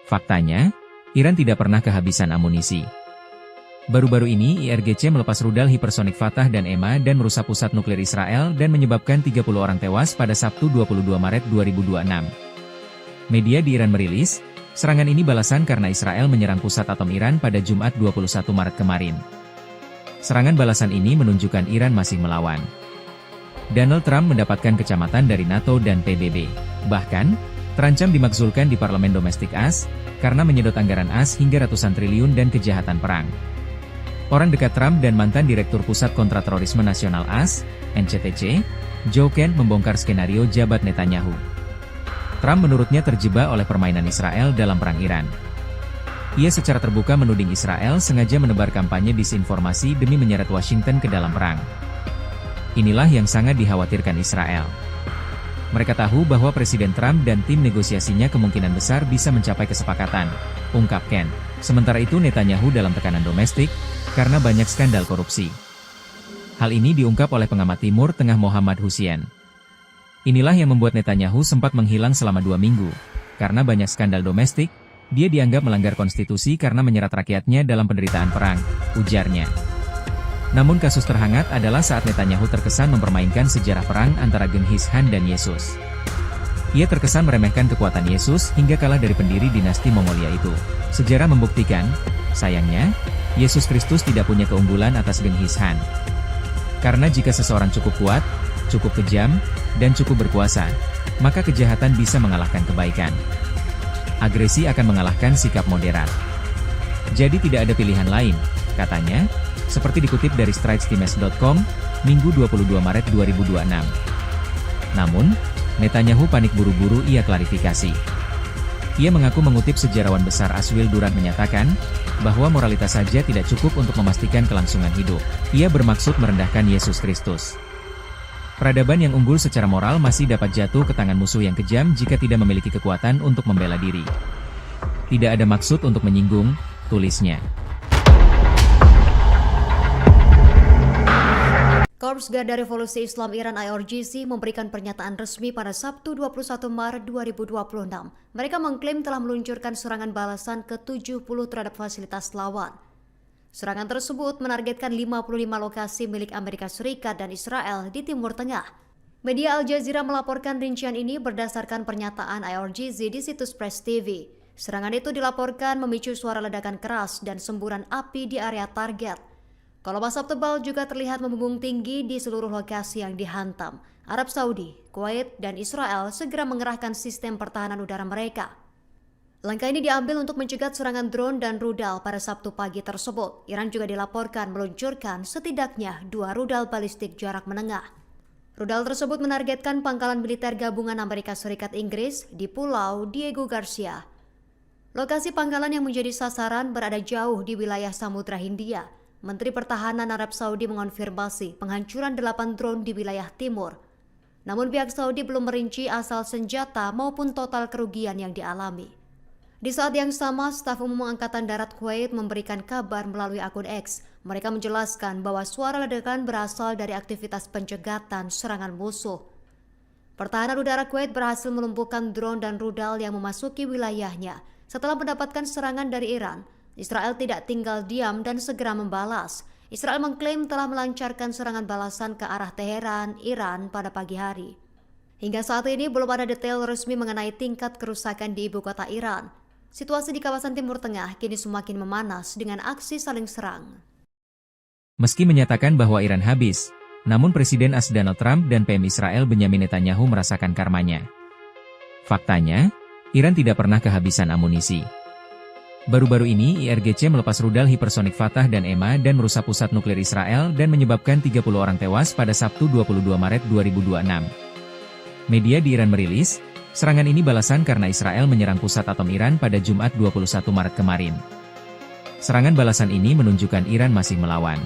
Faktanya, Iran tidak pernah kehabisan amunisi. Baru-baru ini IRGC melepas rudal hipersonik Fatah dan EMA dan merusak pusat nuklir Israel dan menyebabkan 30 orang tewas pada Sabtu 22 Maret 2026. Media di Iran merilis, serangan ini balasan karena Israel menyerang pusat atom Iran pada Jumat 21 Maret kemarin. Serangan balasan ini menunjukkan Iran masih melawan. Donald Trump mendapatkan kecamatan dari NATO dan PBB. Bahkan, terancam dimakzulkan di parlemen domestik AS, karena menyedot anggaran AS hingga ratusan triliun dan kejahatan perang. Orang dekat Trump dan mantan Direktur Pusat Kontraterorisme Nasional AS, NCTC, Joe Kent membongkar skenario jabat Netanyahu. Trump menurutnya terjebak oleh permainan Israel dalam perang Iran. Ia secara terbuka menuding Israel sengaja menebar kampanye disinformasi demi menyeret Washington ke dalam perang. Inilah yang sangat dikhawatirkan Israel. Mereka tahu bahwa Presiden Trump dan tim negosiasinya kemungkinan besar bisa mencapai kesepakatan, ungkap Kent. Sementara itu Netanyahu dalam tekanan domestik, karena banyak skandal korupsi. Hal ini diungkap oleh pengamat Timur Tengah Mohammad Hussein. Inilah yang membuat Netanyahu sempat menghilang selama 2 minggu. Karena banyak skandal domestik, dia dianggap melanggar konstitusi karena menyerat rakyatnya dalam penderitaan perang, ujarnya. Namun kasus terhangat adalah saat Netanyahu terkesan mempermainkan sejarah perang antara Genghis Khan dan Yesus. Ia terkesan meremehkan kekuatan Yesus hingga kalah dari pendiri dinasti Mongolia itu. Sejarah membuktikan, sayangnya, Yesus Kristus tidak punya keunggulan atas Genghis Khan. Karena jika seseorang cukup kuat, cukup kejam, dan cukup berkuasa, maka kejahatan bisa mengalahkan kebaikan. Agresi akan mengalahkan sikap moderat. Jadi tidak ada pilihan lain, katanya, seperti dikutip dari stritestimes.com, Minggu 22 Maret 2026. Namun, Netanyahu panik buru-buru ia klarifikasi. Ia mengaku mengutip sejarawan besar Aswil Durant menyatakan, bahwa moralitas saja tidak cukup untuk memastikan kelangsungan hidup. Ia bermaksud merendahkan Yesus Kristus. Peradaban yang unggul secara moral masih dapat jatuh ke tangan musuh yang kejam jika tidak memiliki kekuatan untuk membela diri. Tidak ada maksud untuk menyinggung, tulisnya. Korps Garda Revolusi Islam Iran IRGC memberikan pernyataan resmi pada Sabtu 21 Maret 2026. Mereka mengklaim telah meluncurkan serangan balasan ke-70 terhadap fasilitas lawan. Serangan tersebut menargetkan 55 lokasi milik Amerika Serikat dan Israel di Timur Tengah. Media Al Jazeera melaporkan rincian ini berdasarkan pernyataan IRGC di situs Press TV. Serangan itu dilaporkan memicu suara ledakan keras dan semburan api di area target. Kolom asap tebal juga terlihat membumbung tinggi di seluruh lokasi yang dihantam. Arab Saudi, Kuwait, dan Israel segera mengerahkan sistem pertahanan udara mereka. Langkah ini diambil untuk mencegah serangan drone dan rudal pada Sabtu pagi tersebut. Iran juga dilaporkan meluncurkan setidaknya 2 rudal balistik jarak menengah. Rudal tersebut menargetkan pangkalan militer gabungan Amerika Serikat Inggris di Pulau Diego Garcia. Lokasi pangkalan yang menjadi sasaran berada jauh di wilayah Samudra Hindia. Menteri Pertahanan Arab Saudi mengonfirmasi penghancuran 8 drone di wilayah timur. Namun pihak Saudi belum merinci asal senjata maupun total kerugian yang dialami. Di saat yang sama, Staf Umum Angkatan Darat Kuwait memberikan kabar melalui akun X. Mereka menjelaskan bahwa suara ledakan berasal dari aktivitas pencegatan serangan musuh. Pertahanan udara Kuwait berhasil melumpuhkan drone dan rudal yang memasuki wilayahnya. Setelah mendapatkan serangan dari Iran, Israel tidak tinggal diam dan segera membalas. Israel mengklaim telah melancarkan serangan balasan ke arah Teheran, Iran pada pagi hari. Hingga saat ini belum ada detail resmi mengenai tingkat kerusakan di ibu kota Iran. Situasi di kawasan Timur Tengah kini semakin memanas dengan aksi saling serang. Meski menyatakan bahwa Iran habis, namun Presiden AS Donald Trump dan PM Israel Benyamin Netanyahu merasakan karmanya. Faktanya, Iran tidak pernah kehabisan amunisi. Baru-baru ini IRGC melepas rudal hipersonik Fatah dan EMA dan merusak pusat nuklir Israel dan menyebabkan 30 orang tewas pada Sabtu 22 Maret 2026. Media di Iran merilis, serangan ini balasan karena Israel menyerang pusat atom Iran pada Jumat 21 Maret kemarin. Serangan balasan ini menunjukkan Iran masih melawan.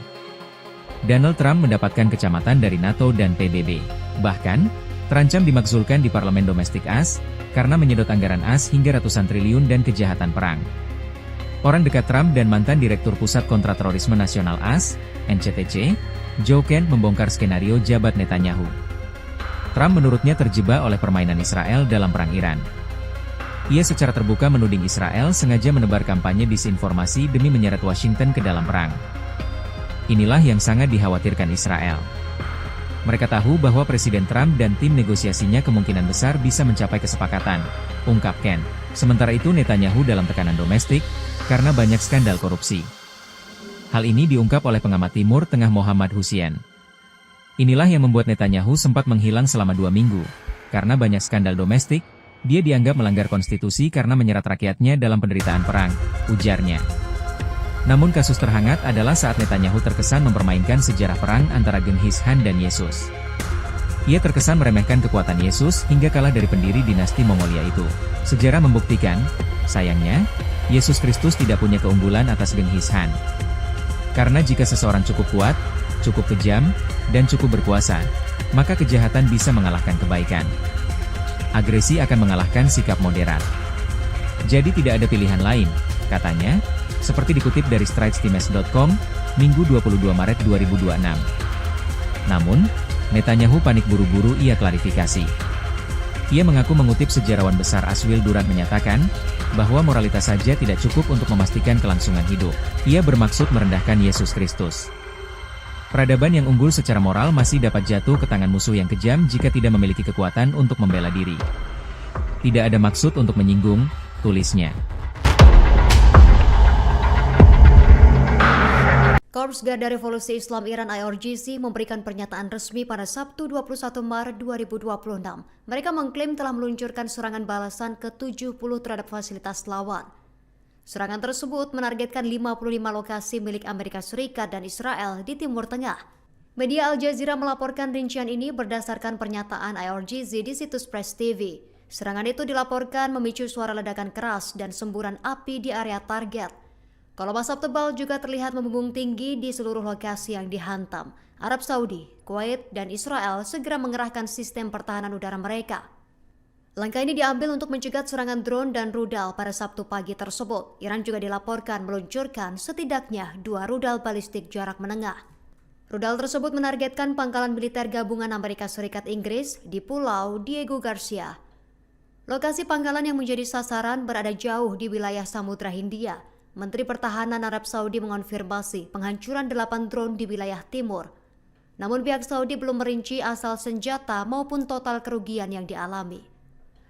Donald Trump mendapatkan kecamatan dari NATO dan PBB. Bahkan, terancam dimakzulkan di parlemen domestik AS, karena menyedot anggaran AS hingga ratusan triliun dan kejahatan perang. Orang dekat Trump dan mantan Direktur Pusat Kontraterorisme Nasional AS, NCTC, Joe Kent membongkar skenario jabat Netanyahu. Trump menurutnya terjebak oleh permainan Israel dalam perang Iran. Ia secara terbuka menuding Israel sengaja menebar kampanye disinformasi demi menyeret Washington ke dalam perang. Inilah yang sangat dikhawatirkan Israel. Mereka tahu bahwa Presiden Trump dan tim negosiasinya kemungkinan besar bisa mencapai kesepakatan, ungkap Kent. Sementara itu Netanyahu dalam tekanan domestik, karena banyak skandal korupsi. Hal ini diungkap oleh pengamat Timur Tengah Mohammad Hussein. Inilah yang membuat Netanyahu sempat menghilang selama 2 minggu. Karena banyak skandal domestik, dia dianggap melanggar konstitusi karena menyerat rakyatnya dalam penderitaan perang, ujarnya. Namun kasus terhangat adalah saat Netanyahu terkesan mempermainkan sejarah perang antara Genghis Khan dan Yesus. Ia terkesan meremehkan kekuatan Yesus hingga kalah dari pendiri dinasti Mongolia itu. Sejarah membuktikan, sayangnya, Yesus Kristus tidak punya keunggulan atas Genghis Khan. Karena jika seseorang cukup kuat, cukup kejam, dan cukup berkuasa, maka kejahatan bisa mengalahkan kebaikan. Agresi akan mengalahkan sikap moderat. Jadi tidak ada pilihan lain, katanya, seperti dikutip dari stritestimes.com, Minggu 22 Maret 2026. Namun, Netanyahu panik buru-buru ia klarifikasi. Ia mengaku mengutip sejarawan besar Aswil Durant menyatakan, bahwa moralitas saja tidak cukup untuk memastikan kelangsungan hidup. Ia bermaksud merendahkan Yesus Kristus. Peradaban yang unggul secara moral masih dapat jatuh ke tangan musuh yang kejam jika tidak memiliki kekuatan untuk membela diri. Tidak ada maksud untuk menyinggung, tulisnya. Korps Garda Revolusi Islam Iran IRGC memberikan pernyataan resmi pada Sabtu 21 Maret 2026. Mereka mengklaim telah meluncurkan serangan balasan ke-70 terhadap fasilitas lawan. Serangan tersebut menargetkan 55 lokasi milik Amerika Serikat dan Israel di Timur Tengah. Media Al Jazeera melaporkan rincian ini berdasarkan pernyataan IRGC di situs Press TV. Serangan itu dilaporkan memicu suara ledakan keras dan semburan api di area target. Kolom asap tebal juga terlihat membumbung tinggi di seluruh lokasi yang dihantam. Arab Saudi, Kuwait, dan Israel segera mengerahkan sistem pertahanan udara mereka. Langkah ini diambil untuk mencegah serangan drone dan rudal pada Sabtu pagi tersebut. Iran juga dilaporkan meluncurkan setidaknya 2 rudal balistik jarak menengah. Rudal tersebut menargetkan pangkalan militer gabungan Amerika Serikat Inggris di Pulau Diego Garcia. Lokasi pangkalan yang menjadi sasaran berada jauh di wilayah Samudra Hindia. Menteri Pertahanan Arab Saudi mengonfirmasi penghancuran 8 drone di wilayah timur. Namun pihak Saudi belum merinci asal senjata maupun total kerugian yang dialami.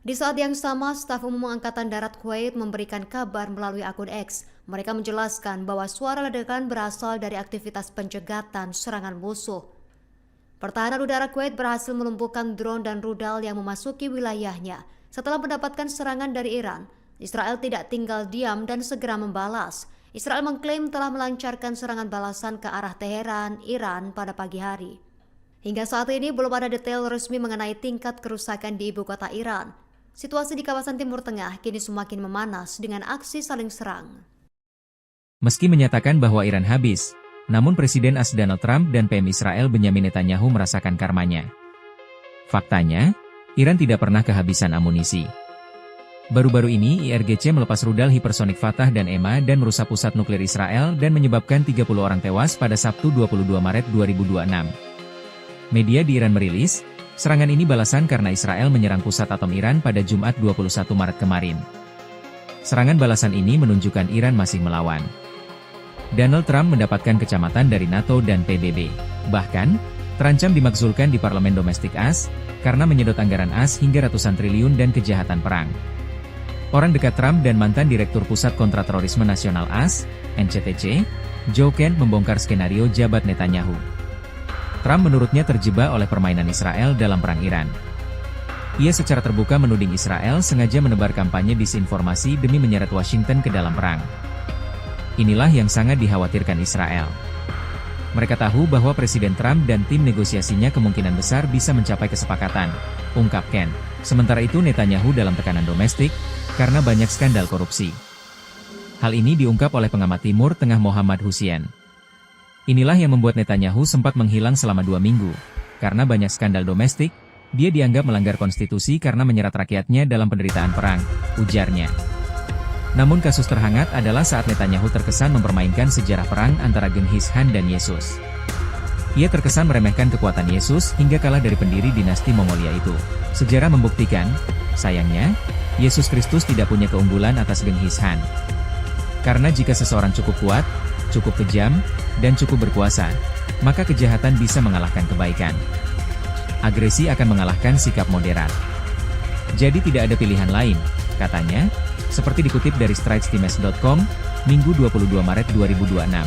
Di saat yang sama, staf umum Angkatan Darat Kuwait memberikan kabar melalui akun X. Mereka menjelaskan bahwa suara ledakan berasal dari aktivitas pencegatan serangan musuh. Pertahanan udara Kuwait berhasil melumpuhkan drone dan rudal yang memasuki wilayahnya. Setelah mendapatkan serangan dari Iran, Israel tidak tinggal diam dan segera membalas. Israel mengklaim telah melancarkan serangan balasan ke arah Teheran, Iran pada pagi hari. Hingga saat ini belum ada detail resmi mengenai tingkat kerusakan di ibu kota Iran. Situasi di kawasan Timur Tengah kini semakin memanas dengan aksi saling serang. Meski menyatakan bahwa Iran habis, namun Presiden AS Donald Trump dan PM Israel Benyamin Netanyahu merasakan karmanya. Faktanya, Iran tidak pernah kehabisan amunisi. Baru-baru ini IRGC melepas rudal hipersonik Fatah dan EMA dan merusak pusat nuklir Israel dan menyebabkan 30 orang tewas pada Sabtu 22 Maret 2026. Media di Iran merilis, serangan ini balasan karena Israel menyerang pusat atom Iran pada Jumat 21 Maret kemarin. Serangan balasan ini menunjukkan Iran masih melawan. Donald Trump mendapatkan kecamatan dari NATO dan PBB. Bahkan, terancam dimakzulkan di parlemen domestik AS, karena menyedot anggaran AS hingga ratusan triliun dan kejahatan perang. Orang dekat Trump dan mantan Direktur Pusat Kontraterorisme Nasional AS, NCTC, Joe Kent membongkar skenario jabat Netanyahu. Trump menurutnya terjebak oleh permainan Israel dalam perang Iran. Ia secara terbuka menuding Israel sengaja menebar kampanye disinformasi demi menyeret Washington ke dalam perang. Inilah yang sangat dikhawatirkan Israel. Mereka tahu bahwa Presiden Trump dan tim negosiasinya kemungkinan besar bisa mencapai kesepakatan, ungkap Kent. Sementara itu Netanyahu dalam tekanan domestik, karena banyak skandal korupsi. Hal ini diungkap oleh pengamat Timur Tengah Mohammad Hussein. Inilah yang membuat Netanyahu sempat menghilang selama 2 minggu. Karena banyak skandal domestik, dia dianggap melanggar konstitusi karena menyerat rakyatnya dalam penderitaan perang, ujarnya. Namun kasus terhangat adalah saat Netanyahu terkesan mempermainkan sejarah perang antara Genghis Khan dan Yesus. Ia terkesan meremehkan kekuatan Yesus hingga kalah dari pendiri dinasti Mongolia itu. Sejarah membuktikan, sayangnya, Yesus Kristus tidak punya keunggulan atas Genghis Khan. Karena jika seseorang cukup kuat, cukup kejam, dan cukup berkuasa, maka kejahatan bisa mengalahkan kebaikan. Agresi akan mengalahkan sikap moderat. Jadi tidak ada pilihan lain, katanya, seperti dikutip dari stridestimes.com, Minggu 22 Maret 2026.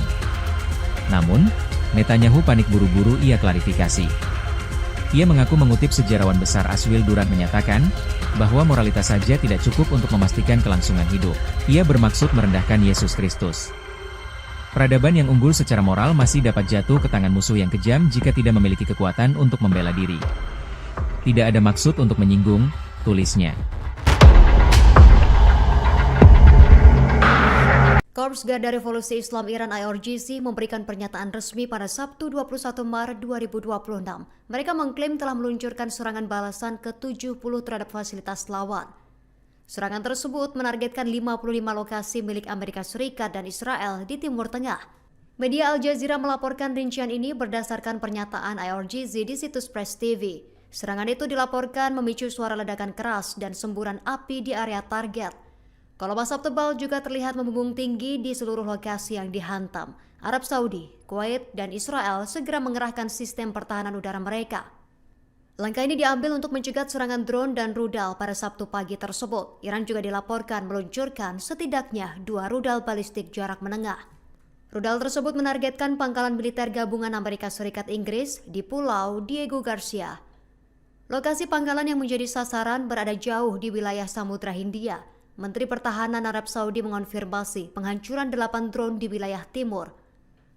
Namun, Netanyahu panik buru-buru ia klarifikasi. Ia mengaku mengutip sejarawan besar Aswil Durat menyatakan, bahwa moralitas saja tidak cukup untuk memastikan kelangsungan hidup. Ia bermaksud merendahkan Yesus Kristus. Peradaban yang unggul secara moral masih dapat jatuh ke tangan musuh yang kejam jika tidak memiliki kekuatan untuk membela diri. Tidak ada maksud untuk menyinggung, tulisnya. Korps Garda Revolusi Islam Iran IRGC memberikan pernyataan resmi pada Sabtu 21 Maret 2026. Mereka mengklaim telah meluncurkan serangan balasan ke-70 terhadap fasilitas lawan. Serangan tersebut menargetkan 55 lokasi milik Amerika Serikat dan Israel di Timur Tengah. Media Al Jazeera melaporkan rincian ini berdasarkan pernyataan IRGC di situs Press TV. Serangan itu dilaporkan memicu suara ledakan keras dan semburan api di area target. Kolom asap tebal juga terlihat membumbung tinggi di seluruh lokasi yang dihantam. Arab Saudi, Kuwait, dan Israel segera mengerahkan sistem pertahanan udara mereka. Langkah ini diambil untuk mencegah serangan drone dan rudal pada Sabtu pagi tersebut. Iran juga dilaporkan meluncurkan setidaknya 2 rudal balistik jarak menengah. Rudal tersebut menargetkan pangkalan militer gabungan Amerika Serikat Inggris di Pulau Diego Garcia. Lokasi pangkalan yang menjadi sasaran berada jauh di wilayah Samudra Hindia. Menteri Pertahanan Arab Saudi mengonfirmasi penghancuran 8 drone di wilayah timur.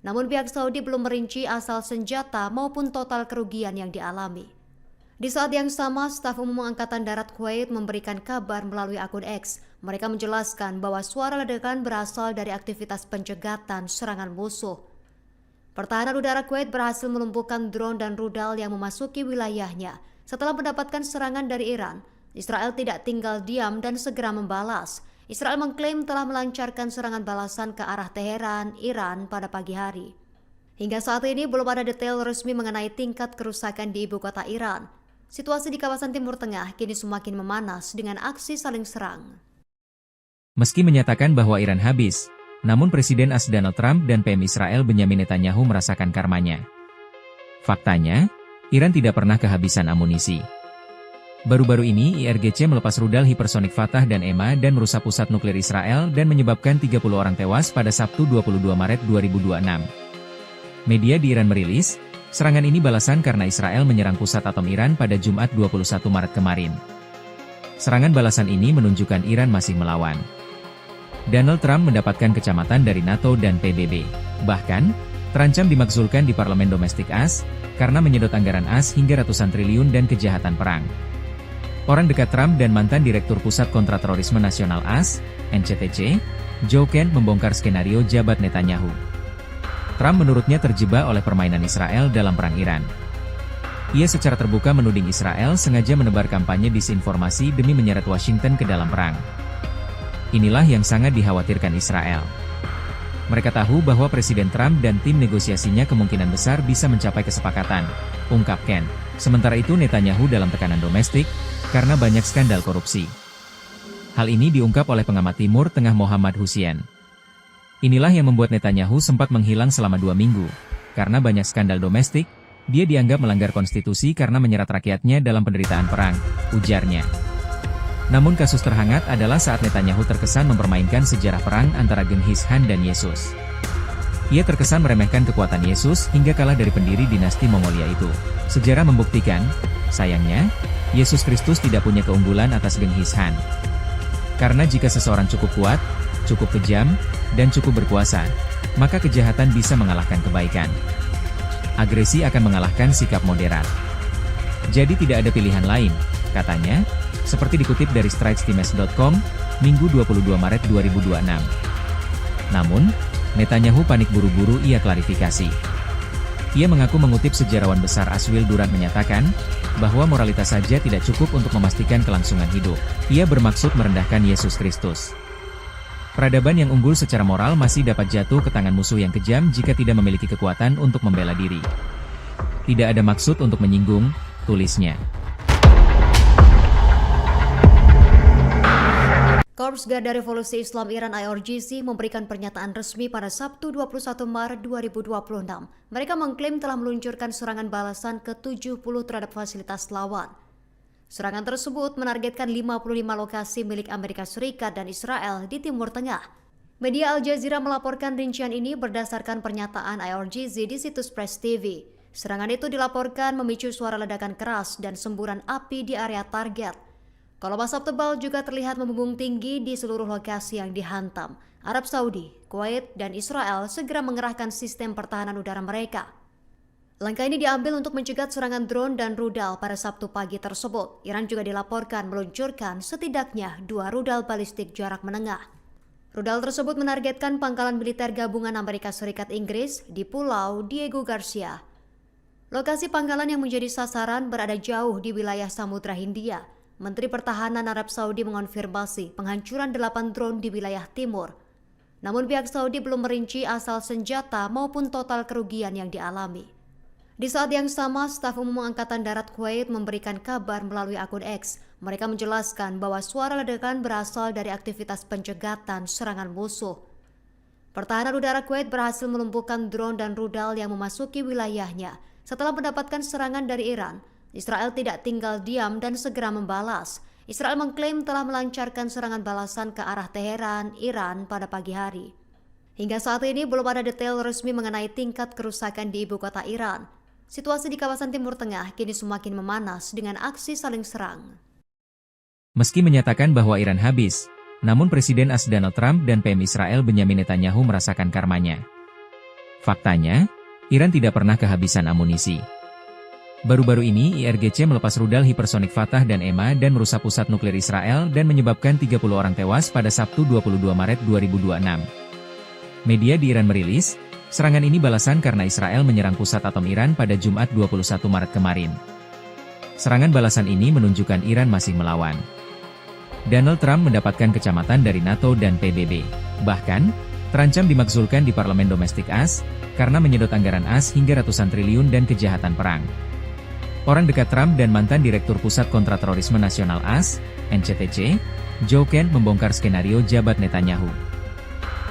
Namun pihak Saudi belum merinci asal senjata maupun total kerugian yang dialami. Di saat yang sama, staf umum Angkatan Darat Kuwait memberikan kabar melalui akun X. Mereka menjelaskan bahwa suara ledakan berasal dari aktivitas pencegatan serangan musuh. Pertahanan udara Kuwait berhasil melumpuhkan drone dan rudal yang memasuki wilayahnya. Setelah mendapatkan serangan dari Iran, Israel tidak tinggal diam dan segera membalas. Israel mengklaim telah melancarkan serangan balasan ke arah Teheran, Iran pada pagi hari. Hingga saat ini belum ada detail resmi mengenai tingkat kerusakan di ibu kota Iran. Situasi di kawasan Timur Tengah kini semakin memanas dengan aksi saling serang. Meski menyatakan bahwa Iran habis, namun Presiden AS Donald Trump dan PM Israel Benyamin Netanyahu merasakan karmanya. Faktanya, Iran tidak pernah kehabisan amunisi. Baru-baru ini IRGC melepas rudal hipersonik Fatah dan EMA dan merusak pusat nuklir Israel dan menyebabkan 30 orang tewas pada Sabtu 22 Maret 2026. Media di Iran merilis, serangan ini balasan karena Israel menyerang pusat atom Iran pada Jumat 21 Maret kemarin. Serangan balasan ini menunjukkan Iran masih melawan. Donald Trump mendapatkan kecamatan dari NATO dan PBB. Bahkan, terancam dimakzulkan di parlemen domestik AS, karena menyedot anggaran AS hingga ratusan triliun dan kejahatan perang. Orang dekat Trump dan mantan Direktur Pusat Kontraterorisme Nasional AS, NCTC, Joe Kent membongkar skenario jabat Netanyahu. Trump menurutnya terjebak oleh permainan Israel dalam perang Iran. Ia secara terbuka menuding Israel sengaja menebar kampanye disinformasi demi menyeret Washington ke dalam perang. Inilah yang sangat dikhawatirkan Israel. Mereka tahu bahwa Presiden Trump dan tim negosiasinya kemungkinan besar bisa mencapai kesepakatan, ungkap Kent. Sementara itu Netanyahu dalam tekanan domestik, karena banyak skandal korupsi. Hal ini diungkap oleh pengamat Timur Tengah Mohammad Hussein. Inilah yang membuat Netanyahu sempat menghilang selama 2 minggu. Karena banyak skandal domestik, dia dianggap melanggar konstitusi karena menyerat rakyatnya dalam penderitaan perang, ujarnya. Namun kasus terhangat adalah saat Netanyahu terkesan mempermainkan sejarah perang antara Genghis Khan dan Yesus. Ia terkesan meremehkan kekuatan Yesus hingga kalah dari pendiri dinasti Mongolia itu. Sejarah membuktikan, sayangnya, Yesus Kristus tidak punya keunggulan atas Genghis Khan. Karena jika seseorang cukup kuat, cukup kejam, dan cukup berkuasa, maka kejahatan bisa mengalahkan kebaikan. Agresi akan mengalahkan sikap moderat. Jadi tidak ada pilihan lain, katanya, seperti dikutip dari stritestimes.com, Minggu 22 Maret 2026. Namun, Netanyahu panik buru-buru ia klarifikasi. Ia mengaku mengutip sejarawan besar Aswil Durant menyatakan, bahwa moralitas saja tidak cukup untuk memastikan kelangsungan hidup. Ia bermaksud merendahkan Yesus Kristus. Peradaban yang unggul secara moral masih dapat jatuh ke tangan musuh yang kejam jika tidak memiliki kekuatan untuk membela diri. Tidak ada maksud untuk menyinggung, tulisnya. Korps Garda Revolusi Islam Iran IRGC memberikan pernyataan resmi pada Sabtu 21 Maret 2026. Mereka mengklaim telah meluncurkan serangan balasan ke-70 terhadap fasilitas lawan. Serangan tersebut menargetkan 55 lokasi milik Amerika Serikat dan Israel di Timur Tengah. Media Al Jazeera melaporkan rincian ini berdasarkan pernyataan IRGC di situs Press TV. Serangan itu dilaporkan memicu suara ledakan keras dan semburan api di area target. Kolom asap tebal juga terlihat membumbung tinggi di seluruh lokasi yang dihantam. Arab Saudi, Kuwait, dan Israel segera mengerahkan sistem pertahanan udara mereka. Langkah ini diambil untuk mencegah serangan drone dan rudal pada Sabtu pagi tersebut. Iran juga dilaporkan meluncurkan setidaknya 2 rudal balistik jarak menengah. Rudal tersebut menargetkan pangkalan militer gabungan Amerika Serikat Inggris di Pulau Diego Garcia. Lokasi pangkalan yang menjadi sasaran berada jauh di wilayah Samudra Hindia. Menteri Pertahanan Arab Saudi mengonfirmasi penghancuran 8 drone di wilayah timur. Namun pihak Saudi belum merinci asal senjata maupun total kerugian yang dialami. Di saat yang sama, staf umum Angkatan Darat Kuwait memberikan kabar melalui akun X. Mereka menjelaskan bahwa suara ledakan berasal dari aktivitas pencegatan serangan musuh. Pertahanan udara Kuwait berhasil melumpuhkan drone dan rudal yang memasuki wilayahnya. Setelah mendapatkan serangan dari Iran, Israel tidak tinggal diam dan segera membalas. Israel mengklaim telah melancarkan serangan balasan ke arah Teheran, Iran pada pagi hari. Hingga saat ini belum ada detail resmi mengenai tingkat kerusakan di ibu kota Iran. Situasi di kawasan Timur Tengah kini semakin memanas dengan aksi saling serang. Meski menyatakan bahwa Iran habis, namun Presiden AS Donald Trump dan PM Israel Benyamin Netanyahu merasakan karmanya. Faktanya, Iran tidak pernah kehabisan amunisi. Baru-baru ini IRGC melepas rudal hipersonik Fatah dan EMA dan merusak pusat nuklir Israel dan menyebabkan 30 orang tewas pada Sabtu 22 Maret 2026. Media di Iran merilis, serangan ini balasan karena Israel menyerang pusat atom Iran pada Jumat 21 Maret kemarin. Serangan balasan ini menunjukkan Iran masih melawan. Donald Trump mendapatkan kecamatan dari NATO dan PBB. Bahkan, terancam dimakzulkan di parlemen domestik AS, karena menyedot anggaran AS hingga ratusan triliun dan kejahatan perang. Orang dekat Trump dan mantan Direktur Pusat Kontraterorisme Nasional AS, NCTC, Joe Kent membongkar skenario jabat Netanyahu.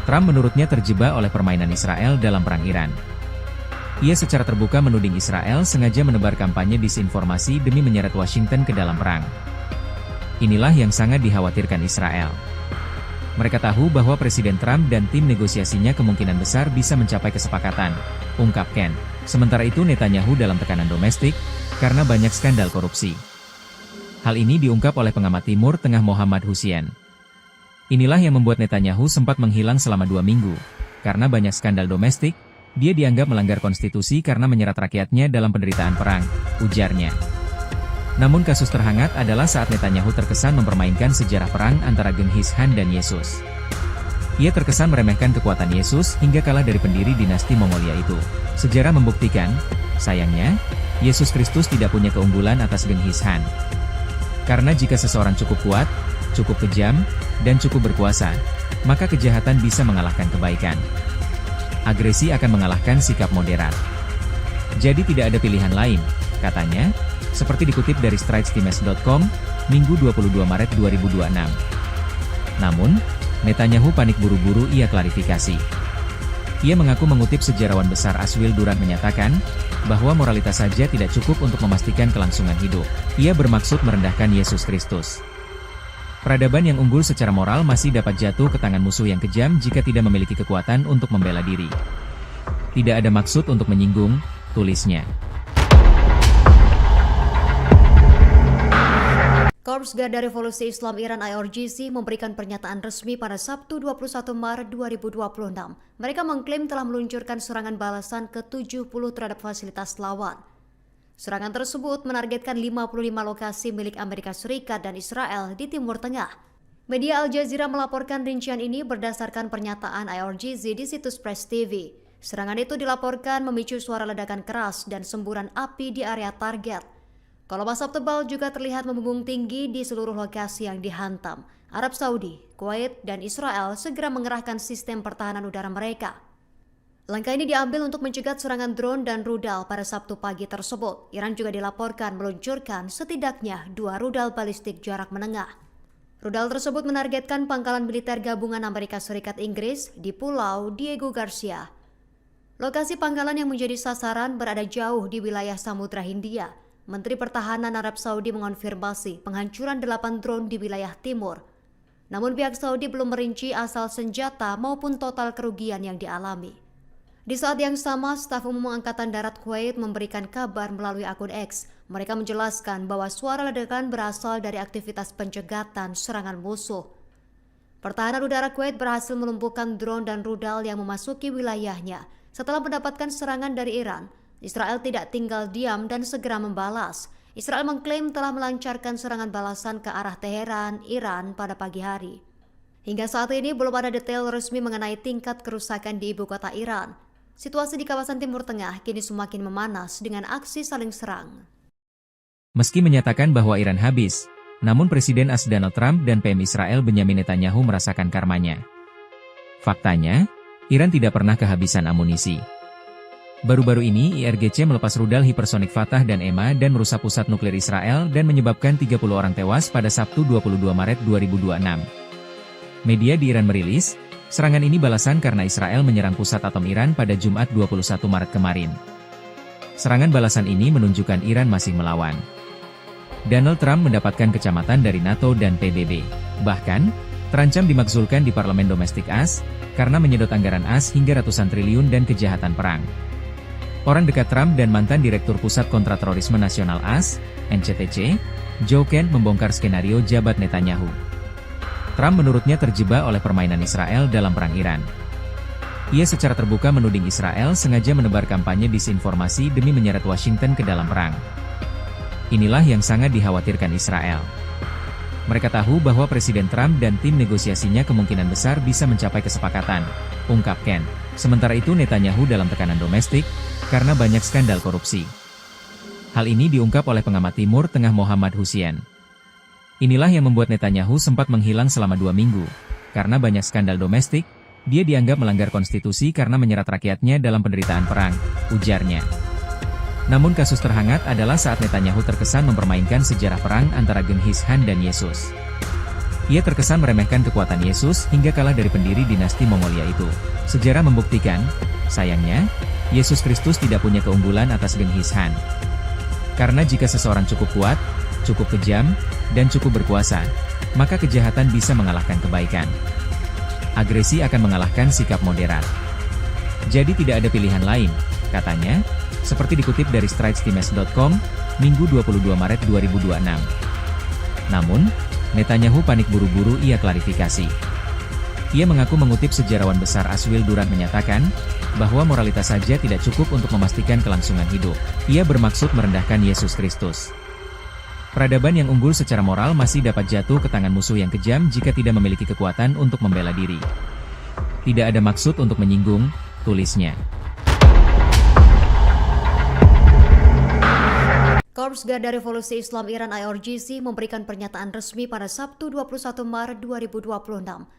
Trump menurutnya terjebak oleh permainan Israel dalam perang Iran. Ia secara terbuka menuding Israel sengaja menebar kampanye disinformasi demi menyeret Washington ke dalam perang. Inilah yang sangat dikhawatirkan Israel. Mereka tahu bahwa Presiden Trump dan tim negosiasinya kemungkinan besar bisa mencapai kesepakatan, ungkap Kent. Sementara itu Netanyahu dalam tekanan domestik, karena banyak skandal korupsi. Hal ini diungkap oleh pengamat Timur Tengah Mohammad Hussein. Inilah yang membuat Netanyahu sempat menghilang selama 2 minggu. Karena banyak skandal domestik, dia dianggap melanggar konstitusi karena menyerat rakyatnya dalam penderitaan perang, ujarnya. Namun kasus terhangat adalah saat Netanyahu terkesan mempermainkan sejarah perang antara Genghis Khan dan Yesus. Ia terkesan meremehkan kekuatan Yesus hingga kalah dari pendiri dinasti Mongolia itu. Sejarah membuktikan, sayangnya, Yesus Kristus tidak punya keunggulan atas Genghis Khan. Karena jika seseorang cukup kuat, cukup kejam, dan cukup berkuasa, maka kejahatan bisa mengalahkan kebaikan. Agresi akan mengalahkan sikap moderat. Jadi tidak ada pilihan lain, katanya, seperti dikutip dari stritestimes.com, Minggu 22 Maret 2026. Namun, Netanyahu panik buru-buru ia klarifikasi. Ia mengaku mengutip sejarawan besar Aswil Durant menyatakan, bahwa moralitas saja tidak cukup untuk memastikan kelangsungan hidup. Ia bermaksud merendahkan Yesus Kristus. Peradaban yang unggul secara moral masih dapat jatuh ke tangan musuh yang kejam jika tidak memiliki kekuatan untuk membela diri. Tidak ada maksud untuk menyinggung, tulisnya. Korps Garda Revolusi Islam Iran IRGC memberikan pernyataan resmi pada Sabtu 21 Maret 2026. Mereka mengklaim telah meluncurkan serangan balasan ke-70 terhadap fasilitas lawan. Serangan tersebut menargetkan 55 lokasi milik Amerika Serikat dan Israel di Timur Tengah. Media Al Jazeera melaporkan rincian ini berdasarkan pernyataan IRGC di situs Press TV. Serangan itu dilaporkan memicu suara ledakan keras dan semburan api di area target. Kolom asap tebal juga terlihat membumbung tinggi di seluruh lokasi yang dihantam. Arab Saudi, Kuwait, dan Israel segera mengerahkan sistem pertahanan udara mereka. Langkah ini diambil untuk mencegat serangan drone dan rudal pada Sabtu pagi tersebut. Iran juga dilaporkan meluncurkan setidaknya 2 rudal balistik jarak menengah. Rudal tersebut menargetkan pangkalan militer gabungan Amerika Serikat Inggris di Pulau Diego Garcia. Lokasi pangkalan yang menjadi sasaran berada jauh di wilayah Samudra Hindia. Menteri Pertahanan Arab Saudi mengonfirmasi penghancuran 8 drone di wilayah timur. Namun pihak Saudi belum merinci asal senjata maupun total kerugian yang dialami. Di saat yang sama, staf umum Angkatan Darat Kuwait memberikan kabar melalui akun X. Mereka menjelaskan bahwa suara ledakan berasal dari aktivitas pencegatan serangan musuh. Pertahanan udara Kuwait berhasil melumpuhkan drone dan rudal yang memasuki wilayahnya. Setelah mendapatkan serangan dari Iran, Israel tidak tinggal diam dan segera membalas. Israel mengklaim telah melancarkan serangan balasan ke arah Teheran, Iran pada pagi hari. Hingga saat ini belum ada detail resmi mengenai tingkat kerusakan di ibu kota Iran. Situasi di kawasan Timur Tengah kini semakin memanas dengan aksi saling serang. Meski menyatakan bahwa Iran habis, namun Presiden AS Donald Trump dan PM Israel Benyamin Netanyahu merasakan karmanya. Faktanya, Iran tidak pernah kehabisan amunisi. Baru-baru ini IRGC melepas rudal hipersonik Fatah dan EMA dan merusak pusat nuklir Israel dan menyebabkan 30 orang tewas pada Sabtu 22 Maret 2026. Media di Iran merilis, serangan ini balasan karena Israel menyerang pusat atom Iran pada Jumat 21 Maret kemarin. Serangan balasan ini menunjukkan Iran masih melawan. Donald Trump mendapatkan kecamatan dari NATO dan PBB. Bahkan, terancam dimakzulkan di parlemen domestik AS, karena menyedot anggaran AS hingga ratusan triliun dan kejahatan perang. Orang dekat Trump dan mantan Direktur Pusat Kontraterorisme Nasional AS, NCTC, Joe Kent membongkar skenario jabat Netanyahu. Trump menurutnya terjebak oleh permainan Israel dalam perang Iran. Ia secara terbuka menuding Israel sengaja menebar kampanye disinformasi demi menyeret Washington ke dalam perang. Inilah yang sangat dikhawatirkan Israel. Mereka tahu bahwa Presiden Trump dan tim negosiasinya kemungkinan besar bisa mencapai kesepakatan, ungkap Kent. Sementara itu Netanyahu dalam tekanan domestik, karena banyak skandal korupsi. Hal ini diungkap oleh pengamat Timur Tengah Mohammad Hussein. Inilah yang membuat Netanyahu sempat menghilang selama 2 minggu, karena banyak skandal domestik, Dia dianggap melanggar konstitusi karena menyerat rakyatnya dalam penderitaan perang, ujarnya. Namun kasus terhangat adalah saat Netanyahu terkesan mempermainkan sejarah perang antara Genghis Khan dan Yesus. Ia terkesan meremehkan kekuatan Yesus hingga kalah dari pendiri dinasti Mongolia itu. Sejarah membuktikan, sayangnya, Yesus Kristus tidak punya keunggulan atas Genghis Khan. Karena jika seseorang cukup kuat, cukup kejam, dan cukup berkuasa, maka kejahatan bisa mengalahkan kebaikan. Agresi akan mengalahkan sikap moderat. Jadi tidak ada pilihan lain, katanya, seperti dikutip dari stritestimes.com, Minggu 22 Maret 2026. Namun, Netanyahu panik buru-buru ia klarifikasi. Ia mengaku mengutip sejarawan besar Aswil Durant menyatakan, bahwa moralitas saja tidak cukup untuk memastikan kelangsungan hidup. Ia bermaksud merendahkan Yesus Kristus. Peradaban yang unggul secara moral masih dapat jatuh ke tangan musuh yang kejam jika tidak memiliki kekuatan untuk membela diri. Tidak ada maksud untuk menyinggung, tulisnya. Korps Garda Revolusi Islam Iran IRGC memberikan pernyataan resmi pada Sabtu 21 Maret 2026.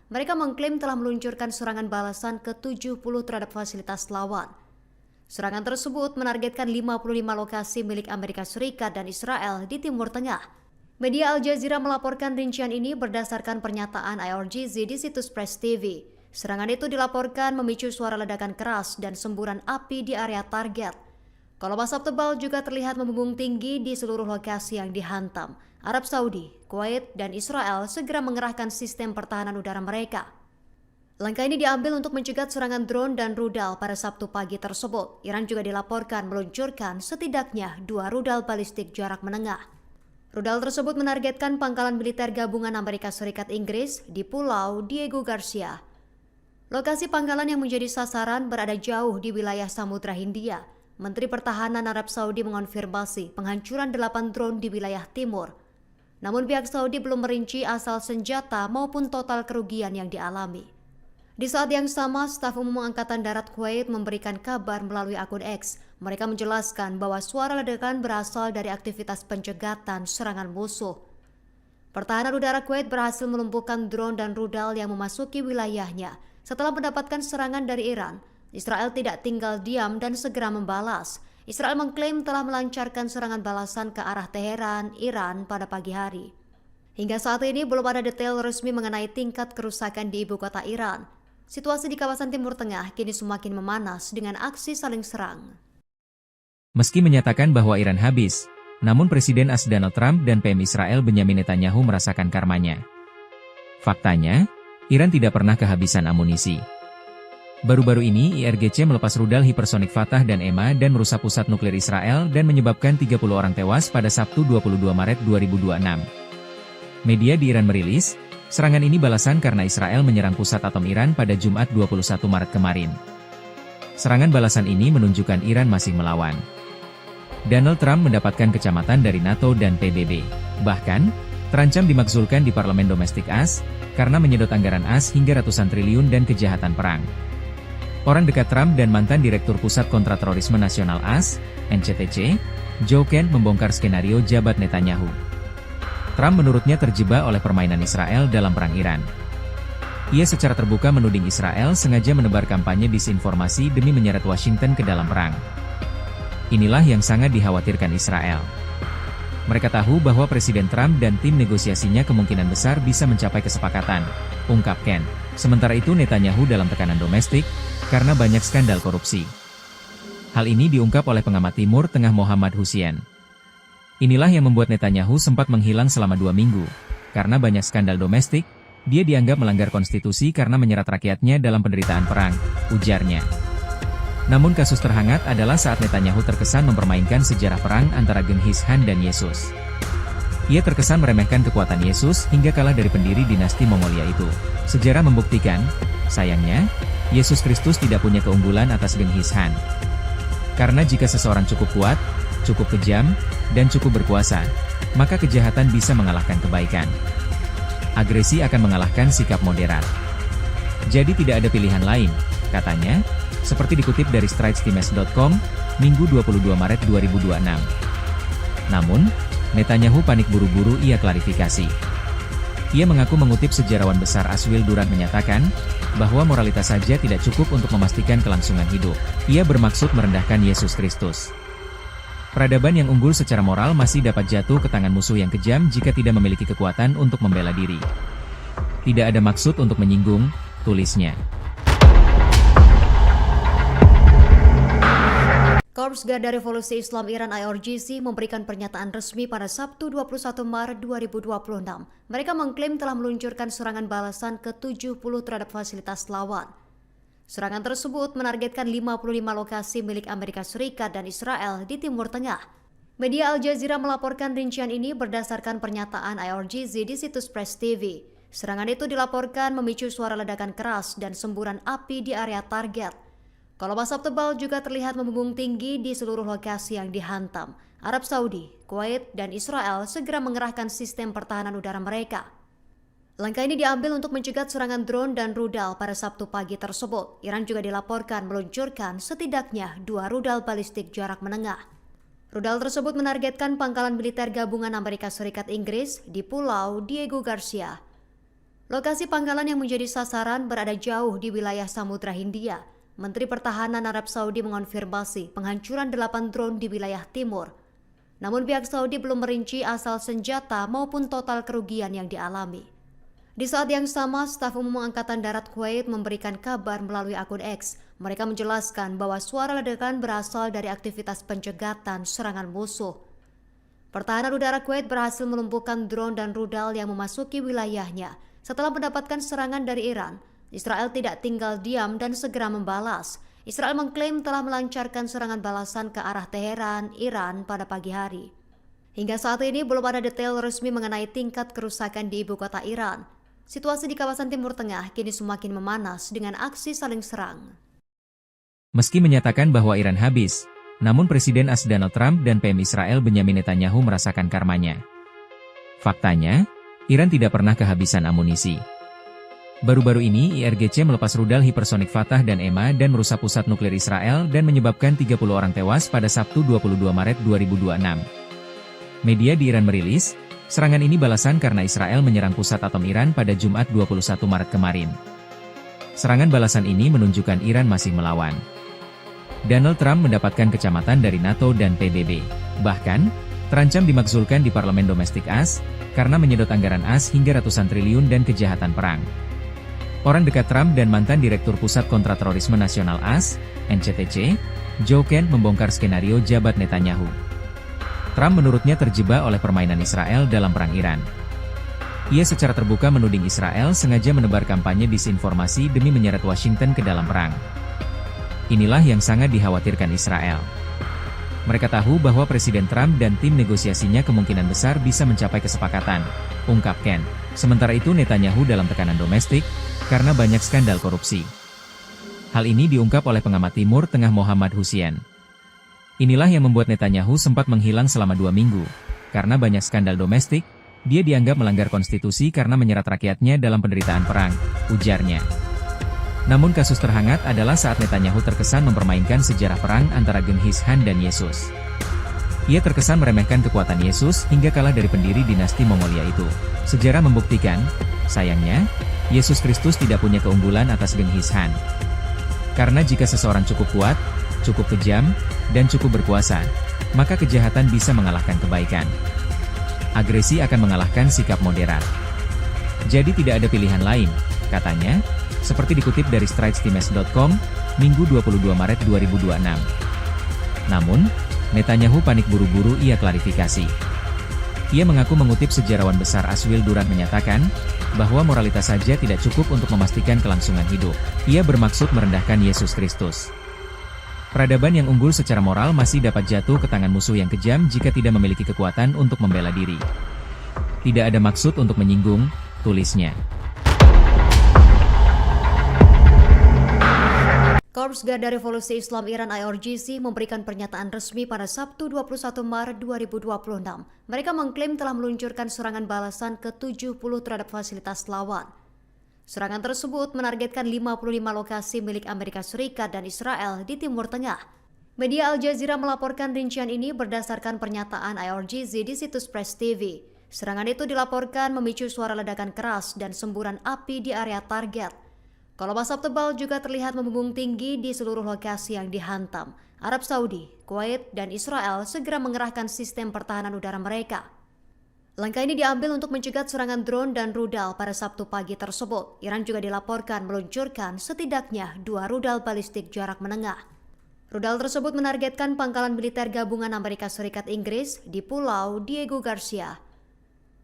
Mereka mengklaim telah meluncurkan serangan balasan ke-70 terhadap fasilitas lawan. Serangan tersebut menargetkan 55 lokasi milik Amerika Serikat dan Israel di Timur Tengah. Media Al Jazeera melaporkan rincian ini berdasarkan pernyataan IRGC di situs Press TV. Serangan itu dilaporkan memicu suara ledakan keras dan semburan api di area target. Kolom asap tebal juga terlihat membumbung tinggi di seluruh lokasi yang dihantam. Arab Saudi, Kuwait, dan Israel segera mengerahkan sistem pertahanan udara mereka. Langkah ini diambil untuk mencegat serangan drone dan rudal pada Sabtu pagi tersebut. Iran juga dilaporkan meluncurkan setidaknya 2 rudal balistik jarak menengah. Rudal tersebut menargetkan pangkalan militer gabungan Amerika Serikat Inggris di Pulau Diego Garcia. Lokasi pangkalan yang menjadi sasaran berada jauh di wilayah Samudra Hindia. Menteri Pertahanan Arab Saudi mengonfirmasi penghancuran 8 drone di wilayah timur. Namun pihak Saudi belum merinci asal senjata maupun total kerugian yang dialami. Di saat yang sama, staf umum Angkatan Darat Kuwait memberikan kabar melalui akun X. Mereka menjelaskan bahwa suara ledakan berasal dari aktivitas pencegatan serangan musuh. Pertahanan udara Kuwait berhasil melumpuhkan drone dan rudal yang memasuki wilayahnya. Setelah mendapatkan serangan dari Iran, Israel tidak tinggal diam dan segera membalas. Israel mengklaim telah melancarkan serangan balasan ke arah Teheran, Iran pada pagi hari. Hingga saat ini belum ada detail resmi mengenai tingkat kerusakan di ibu kota Iran. Situasi di kawasan Timur Tengah kini semakin memanas dengan aksi saling serang. Meski menyatakan bahwa Iran habis, namun Presiden AS Donald Trump dan PM Israel Benyamin Netanyahu merasakan karmanya. Faktanya, Iran tidak pernah kehabisan amunisi. Baru-baru ini IRGC melepas rudal hipersonik Fatah dan EMA dan merusak pusat nuklir Israel dan menyebabkan 30 orang tewas pada Sabtu 22 Maret 2026. Media di Iran merilis, serangan ini balasan karena Israel menyerang pusat atom Iran pada Jumat 21 Maret kemarin. Serangan balasan ini menunjukkan Iran masih melawan. Donald Trump mendapatkan kecamatan dari NATO dan PBB. Bahkan, terancam dimakzulkan di parlemen domestik AS, karena menyedot anggaran AS hingga ratusan triliun dan kejahatan perang. Orang dekat Trump dan mantan Direktur Pusat Kontraterorisme Nasional AS, NCTC, Joe Kent membongkar skenario jabat Netanyahu. Trump menurutnya terjebak oleh permainan Israel dalam perang Iran. Ia secara terbuka menuding Israel sengaja menebar kampanye disinformasi demi menyeret Washington ke dalam perang. Inilah yang sangat dikhawatirkan Israel. Mereka tahu bahwa Presiden Trump dan tim negosiasinya kemungkinan besar bisa mencapai kesepakatan, ungkap Kent. Sementara itu Netanyahu dalam tekanan domestik, karena banyak skandal korupsi. Hal ini diungkap oleh pengamat Timur Tengah Mohammad Hussein. Inilah yang membuat Netanyahu sempat menghilang selama 2 minggu. Karena banyak skandal domestik, dia dianggap melanggar konstitusi karena menyerat rakyatnya dalam penderitaan perang, ujarnya. Namun kasus terhangat adalah saat Netanyahu terkesan mempermainkan sejarah perang antara Genghis Khan dan Yesus. Ia terkesan meremehkan kekuatan Yesus hingga kalah dari pendiri dinasti Mongolia itu. Sejarah membuktikan, sayangnya, Yesus Kristus tidak punya keunggulan atas Genghis Khan. Karena jika seseorang cukup kuat, cukup kejam, dan cukup berkuasa, maka kejahatan bisa mengalahkan kebaikan. Agresi akan mengalahkan sikap moderat. Jadi tidak ada pilihan lain, katanya, seperti dikutip dari stritestimes.com, Minggu 22 Maret 2026. Namun, Netanyahu panik buru-buru ia klarifikasi. Ia mengaku mengutip sejarawan besar Aswil Durant menyatakan, bahwa moralitas saja tidak cukup untuk memastikan kelangsungan hidup. Ia bermaksud merendahkan Yesus Kristus. Peradaban yang unggul secara moral masih dapat jatuh ke tangan musuh yang kejam jika tidak memiliki kekuatan untuk membela diri. Tidak ada maksud untuk menyinggung, tulisnya. Korps Garda Revolusi Islam Iran IRGC memberikan pernyataan resmi pada Sabtu 21 Maret 2026. Mereka mengklaim telah meluncurkan serangan balasan ke-70 terhadap fasilitas lawan. Serangan tersebut menargetkan 55 lokasi milik Amerika Serikat dan Israel di Timur Tengah. Media Al Jazeera melaporkan rincian ini berdasarkan pernyataan IRGC di situs Press TV. Serangan itu dilaporkan memicu suara ledakan keras dan semburan api di area target. Kolom asap tebal juga terlihat membumbung tinggi di seluruh lokasi yang dihantam. Arab Saudi, Kuwait, dan Israel segera mengerahkan sistem pertahanan udara mereka. Langkah ini diambil untuk mencegat serangan drone dan rudal pada Sabtu pagi tersebut. Iran juga dilaporkan meluncurkan setidaknya 2 rudal balistik jarak menengah. Rudal tersebut menargetkan pangkalan militer gabungan Amerika Serikat Inggris di Pulau Diego Garcia. Lokasi pangkalan yang menjadi sasaran berada jauh di wilayah Samudra Hindia. Menteri Pertahanan Arab Saudi mengonfirmasi penghancuran 8 drone di wilayah timur. Namun pihak Saudi belum merinci asal senjata maupun total kerugian yang dialami. Di saat yang sama, staf umum Angkatan Darat Kuwait memberikan kabar melalui akun X. Mereka menjelaskan bahwa suara ledakan berasal dari aktivitas pencegatan serangan musuh. Pertahanan udara Kuwait berhasil melumpuhkan drone dan rudal yang memasuki wilayahnya. Setelah mendapatkan serangan dari Iran, Israel tidak tinggal diam dan segera membalas. Israel mengklaim telah melancarkan serangan balasan ke arah Teheran, Iran pada pagi hari. Hingga saat ini belum ada detail resmi mengenai tingkat kerusakan di ibu kota Iran. Situasi di kawasan Timur Tengah kini semakin memanas dengan aksi saling serang. Meski menyatakan bahwa Iran habis, namun Presiden AS Donald Trump dan PM Israel Benyamin Netanyahu merasakan karmanya. Faktanya, Iran tidak pernah kehabisan amunisi. Baru-baru ini IRGC melepas rudal hipersonik Fatah dan EMA dan merusak pusat nuklir Israel dan menyebabkan 30 orang tewas pada Sabtu 22 Maret 2026. Media di Iran merilis, serangan ini balasan karena Israel menyerang pusat atom Iran pada Jumat 21 Maret kemarin. Serangan balasan ini menunjukkan Iran masih melawan. Donald Trump mendapatkan kecamatan dari NATO dan PBB. Bahkan, terancam dimakzulkan di parlemen domestik AS, karena menyedot anggaran AS hingga ratusan triliun dan kejahatan perang. Orang dekat Trump dan mantan Direktur Pusat Kontraterorisme Nasional AS, NCTC, Joe Kent membongkar skenario jabat Netanyahu. Trump menurutnya terjebak oleh permainan Israel dalam perang Iran. Ia secara terbuka menuding Israel sengaja menebar kampanye disinformasi demi menyeret Washington ke dalam perang. Inilah yang sangat dikhawatirkan Israel. Mereka tahu bahwa Presiden Trump dan tim negosiasinya kemungkinan besar bisa mencapai kesepakatan, ungkap Kent. Sementara itu Netanyahu dalam tekanan domestik, karena banyak skandal korupsi. Hal ini diungkap oleh pengamat Timur Tengah Mohammad Hussein. Inilah yang membuat Netanyahu sempat menghilang selama 2 minggu. Karena banyak skandal domestik, dia dianggap melanggar konstitusi karena menyerat rakyatnya dalam penderitaan perang, ujarnya. Namun kasus terhangat adalah saat Netanyahu terkesan mempermainkan sejarah perang antara Genghis Khan dan Yesus. Ia terkesan meremehkan kekuatan Yesus hingga kalah dari pendiri dinasti Mongolia itu. Sejarah membuktikan, sayangnya, Yesus Kristus tidak punya keunggulan atas Genghis Khan. Karena jika seseorang cukup kuat, cukup kejam, dan cukup berkuasa, maka kejahatan bisa mengalahkan kebaikan. Agresi akan mengalahkan sikap moderat. Jadi tidak ada pilihan lain, katanya, seperti dikutip dari stritestimes.com, Minggu 22 Maret 2026. Namun, Netanyahu panik buru-buru ia klarifikasi. Ia mengaku mengutip sejarawan besar Aswil Durant menyatakan, bahwa moralitas saja tidak cukup untuk memastikan kelangsungan hidup. Ia bermaksud merendahkan Yesus Kristus. Peradaban yang unggul secara moral masih dapat jatuh ke tangan musuh yang kejam jika tidak memiliki kekuatan untuk membela diri. Tidak ada maksud untuk menyinggung, tulisnya. Korps Garda Revolusi Islam Iran IRGC memberikan pernyataan resmi pada Sabtu 21 Maret 2026. Mereka mengklaim telah meluncurkan serangan balasan ke-70 terhadap fasilitas lawan. Serangan tersebut menargetkan 55 lokasi milik Amerika Serikat dan Israel di Timur Tengah. Media Al Jazeera melaporkan rincian ini berdasarkan pernyataan IRGC di situs Press TV. Serangan itu dilaporkan memicu suara ledakan keras dan semburan api di area target. Kolom asap tebal juga terlihat membumbung tinggi di seluruh lokasi yang dihantam. Arab Saudi, Kuwait, dan Israel segera mengerahkan sistem pertahanan udara mereka. Langkah ini diambil untuk mencegah serangan drone dan rudal pada Sabtu pagi tersebut. Iran juga dilaporkan meluncurkan setidaknya 2 rudal balistik jarak menengah. Rudal tersebut menargetkan pangkalan militer gabungan Amerika Serikat Inggris di Pulau Diego Garcia.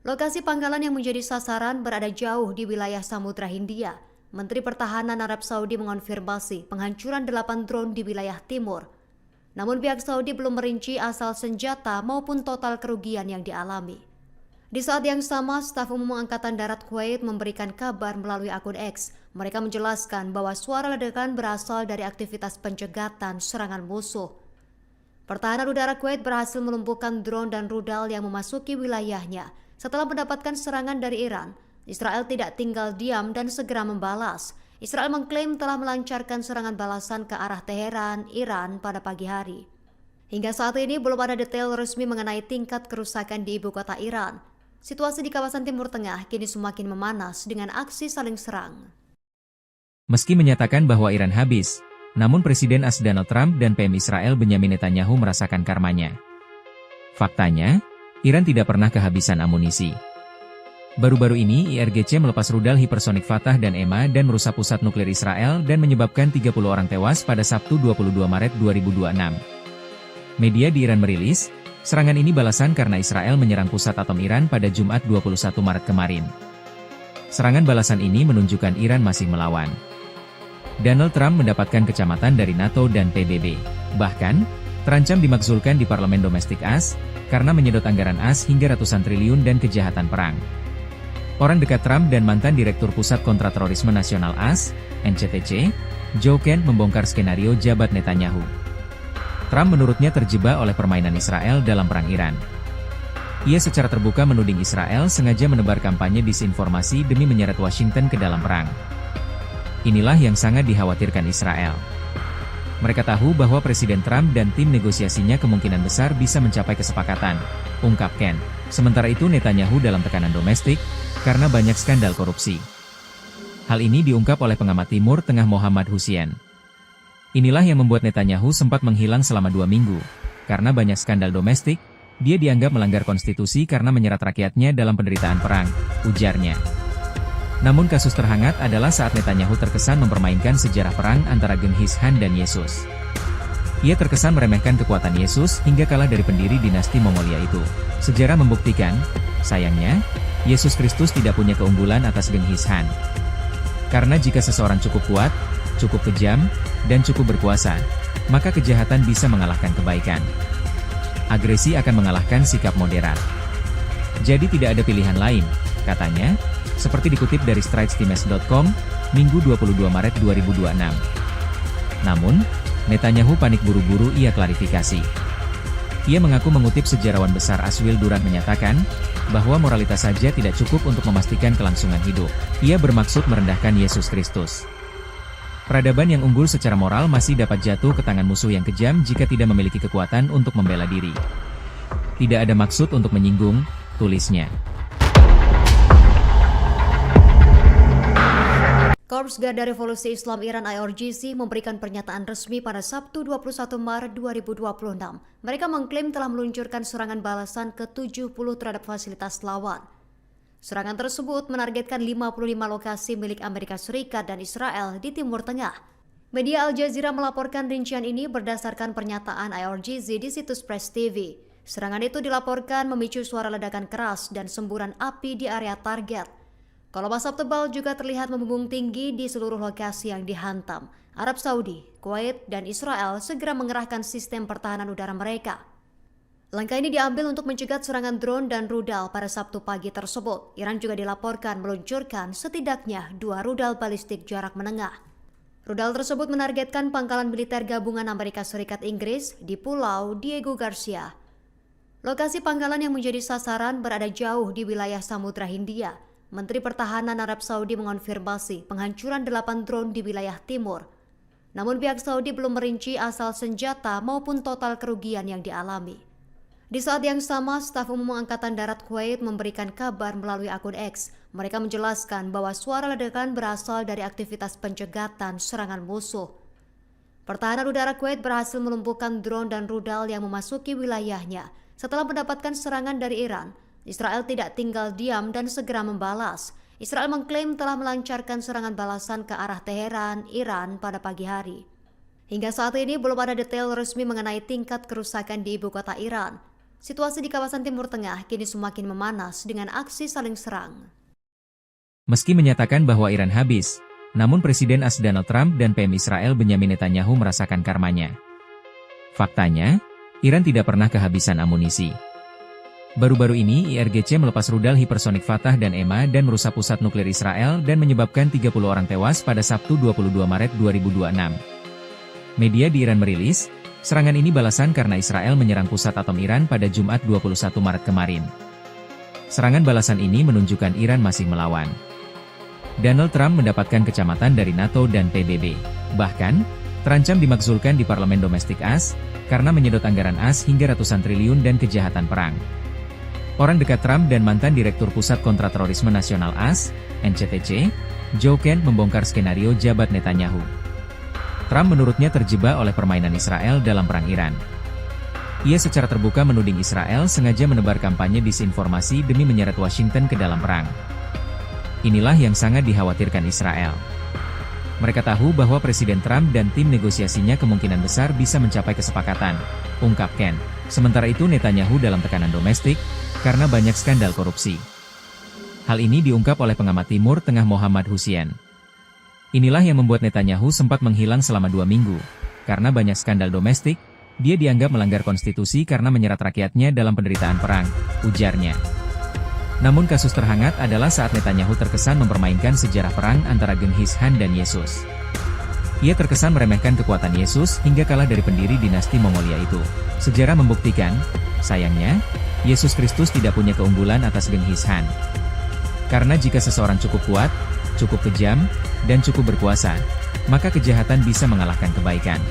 Lokasi pangkalan yang menjadi sasaran berada jauh di wilayah Samudra Hindia. Menteri Pertahanan Arab Saudi mengonfirmasi penghancuran 8 drone di wilayah timur. Namun pihak Saudi belum merinci asal senjata maupun total kerugian yang dialami. Di saat yang sama, staf umum Angkatan Darat Kuwait memberikan kabar melalui akun X. Mereka menjelaskan bahwa suara ledakan berasal dari aktivitas pencegatan serangan musuh. Pertahanan udara Kuwait berhasil melumpuhkan drone dan rudal yang memasuki wilayahnya. Setelah mendapatkan serangan dari Iran, Israel tidak tinggal diam dan segera membalas. Israel mengklaim telah melancarkan serangan balasan ke arah Teheran, Iran pada pagi hari. Hingga saat ini belum ada detail resmi mengenai tingkat kerusakan di ibu kota Iran. Situasi di kawasan Timur Tengah kini semakin memanas dengan aksi saling serang. Meski menyatakan bahwa Iran habis, namun Presiden AS Donald Trump dan PM Israel Benyamin Netanyahu merasakan karmanya. Faktanya, Iran tidak pernah kehabisan amunisi. Baru-baru ini IRGC melepas rudal hipersonik Fatah dan EMA dan merusak pusat nuklir Israel dan menyebabkan 30 orang tewas pada Sabtu 22 Maret 2026. Media di Iran merilis, serangan ini balasan karena Israel menyerang pusat atom Iran pada Jumat 21 Maret kemarin. Serangan balasan ini menunjukkan Iran masih melawan. Donald Trump mendapatkan kecamatan dari NATO dan PBB. Bahkan, terancam dimakzulkan di parlemen domestik AS, karena menyedot anggaran AS hingga ratusan triliun dan kejahatan perang. Orang dekat Trump dan mantan Direktur Pusat Kontraterorisme Nasional AS, NCTC, Joe Kent membongkar skenario jabat Netanyahu. Trump menurutnya terjebak oleh permainan Israel dalam perang Iran. Ia secara terbuka menuding Israel sengaja menebar kampanye disinformasi demi menyeret Washington ke dalam perang. Inilah yang sangat dikhawatirkan Israel. Mereka tahu bahwa Presiden Trump dan tim negosiasinya kemungkinan besar bisa mencapai kesepakatan, ungkap Kent. Sementara itu Netanyahu dalam tekanan domestik, karena banyak skandal korupsi. Hal ini diungkap oleh pengamat Timur Tengah Mohammad Hussein. Inilah yang membuat Netanyahu sempat menghilang selama 2 minggu. Karena banyak skandal domestik, dia dianggap melanggar konstitusi karena menyerat rakyatnya dalam penderitaan perang, ujarnya. Namun kasus terhangat adalah saat Netanyahu terkesan mempermainkan sejarah perang antara Genghis Khan dan Yesus. Ia terkesan meremehkan kekuatan Yesus hingga kalah dari pendiri dinasti Mongolia itu. Sejarah membuktikan, sayangnya, Yesus Kristus tidak punya keunggulan atas Genghis Khan. Karena jika seseorang cukup kuat, cukup kejam, dan cukup berkuasa, maka kejahatan bisa mengalahkan kebaikan. Agresi akan mengalahkan sikap moderat. Jadi tidak ada pilihan lain, katanya, seperti dikutip dari stridestimes.com, Minggu 22 Maret 2026. Namun, Netanyahu panik buru-buru ia klarifikasi. Ia mengaku mengutip sejarawan besar Aswil Durant menyatakan, bahwa moralitas saja tidak cukup untuk memastikan kelangsungan hidup. Ia bermaksud merendahkan Yesus Kristus. Peradaban yang unggul secara moral masih dapat jatuh ke tangan musuh yang kejam jika tidak memiliki kekuatan untuk membela diri. Tidak ada maksud untuk menyinggung, tulisnya. Korps Garda Revolusi Islam Iran IRGC memberikan pernyataan resmi pada Sabtu 21 Maret 2026. Mereka mengklaim telah meluncurkan serangan balasan ke-70 terhadap fasilitas lawan. Serangan tersebut menargetkan 55 lokasi milik Amerika Serikat dan Israel di Timur Tengah. Media Al Jazeera melaporkan rincian ini berdasarkan pernyataan IRGC di situs Press TV. Serangan itu dilaporkan memicu suara ledakan keras dan semburan api di area target. Kolom asap tebal juga terlihat membumbung tinggi di seluruh lokasi yang dihantam. Arab Saudi, Kuwait, dan Israel segera mengerahkan sistem pertahanan udara mereka. Langkah ini diambil untuk mencegah serangan drone dan rudal pada Sabtu pagi tersebut. Iran juga dilaporkan meluncurkan setidaknya 2 rudal balistik jarak menengah. Rudal tersebut menargetkan pangkalan militer gabungan Amerika Serikat Inggris di Pulau Diego Garcia. Lokasi pangkalan yang menjadi sasaran berada jauh di wilayah Samudra Hindia. Menteri Pertahanan Arab Saudi mengonfirmasi penghancuran 8 drone di wilayah timur. Namun pihak Saudi belum merinci asal senjata maupun total kerugian yang dialami. Di saat yang sama, staf umum Angkatan Darat Kuwait memberikan kabar melalui akun X. Mereka menjelaskan bahwa suara ledakan berasal dari aktivitas pencegatan serangan musuh. Pertahanan udara Kuwait berhasil melumpuhkan drone dan rudal yang memasuki wilayahnya. Setelah mendapatkan serangan dari Iran, Israel tidak tinggal diam dan segera membalas. Israel mengklaim telah melancarkan serangan balasan ke arah Teheran, Iran pada pagi hari. Hingga saat ini belum ada detail resmi mengenai tingkat kerusakan di ibu kota Iran. Situasi di kawasan Timur Tengah kini semakin memanas dengan aksi saling serang. Meski menyatakan bahwa Iran habis, namun Presiden AS Donald Trump dan PM Israel Benyamin Netanyahu merasakan karmanya. Faktanya, Iran tidak pernah kehabisan amunisi. Baru-baru ini IRGC melepas rudal hipersonik Fatah dan EMA dan merusak pusat nuklir Israel dan menyebabkan 30 orang tewas pada Sabtu 22 Maret 2026. Media di Iran merilis, serangan ini balasan karena Israel menyerang pusat atom Iran pada Jumat 21 Maret kemarin. Serangan balasan ini menunjukkan Iran masih melawan. Donald Trump mendapatkan kecamatan dari NATO dan PBB. Bahkan, terancam dimakzulkan di parlemen domestik AS, karena menyedot anggaran AS hingga ratusan triliun dan kejahatan perang. Orang dekat Trump dan mantan Direktur Pusat Kontraterorisme Nasional AS, NCTC, Joe Kent membongkar skenario jabat Netanyahu. Trump menurutnya terjebak oleh permainan Israel dalam perang Iran. Ia secara terbuka menuding Israel sengaja menebar kampanye disinformasi demi menyeret Washington ke dalam perang. Inilah yang sangat dikhawatirkan Israel. Mereka tahu bahwa Presiden Trump dan tim negosiasinya kemungkinan besar bisa mencapai kesepakatan, ungkap Ken. Sementara itu Netanyahu dalam tekanan domestik, karena banyak skandal korupsi. Hal ini diungkap oleh pengamat Timur Tengah Mohammad Hussein. Inilah yang membuat Netanyahu sempat menghilang selama 2 minggu. Karena banyak skandal domestik, dia dianggap melanggar konstitusi karena menyerat rakyatnya dalam penderitaan perang, ujarnya. Namun kasus terhangat adalah saat Netanyahu terkesan mempermainkan sejarah perang antara Genghis Khan dan Yesus. Ia terkesan meremehkan kekuatan Yesus hingga kalah dari pendiri dinasti Mongolia itu. Sejarah membuktikan, sayangnya, Yesus Kristus tidak punya keunggulan atas Genghis Khan. Karena jika seseorang cukup kuat, cukup kejam, dan cukup berkuasa, maka kejahatan bisa mengalahkan kebaikan.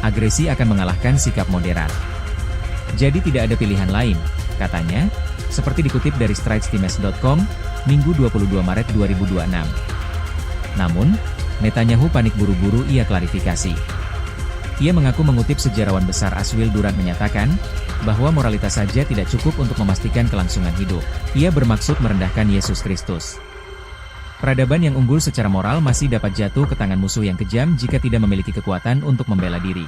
Agresi akan mengalahkan sikap moderat. Jadi tidak ada pilihan lain, katanya, seperti dikutip dari stritestimes.com, Minggu 22 Maret 2026. Namun, Netanyahu panik buru-buru ia klarifikasi. Ia mengaku mengutip sejarawan besar Aswil Durant menyatakan, bahwa moralitas saja tidak cukup untuk memastikan kelangsungan hidup. Ia bermaksud merendahkan Yesus Kristus. Peradaban yang unggul secara moral masih dapat jatuh ke tangan musuh yang kejam jika tidak memiliki kekuatan untuk membela diri.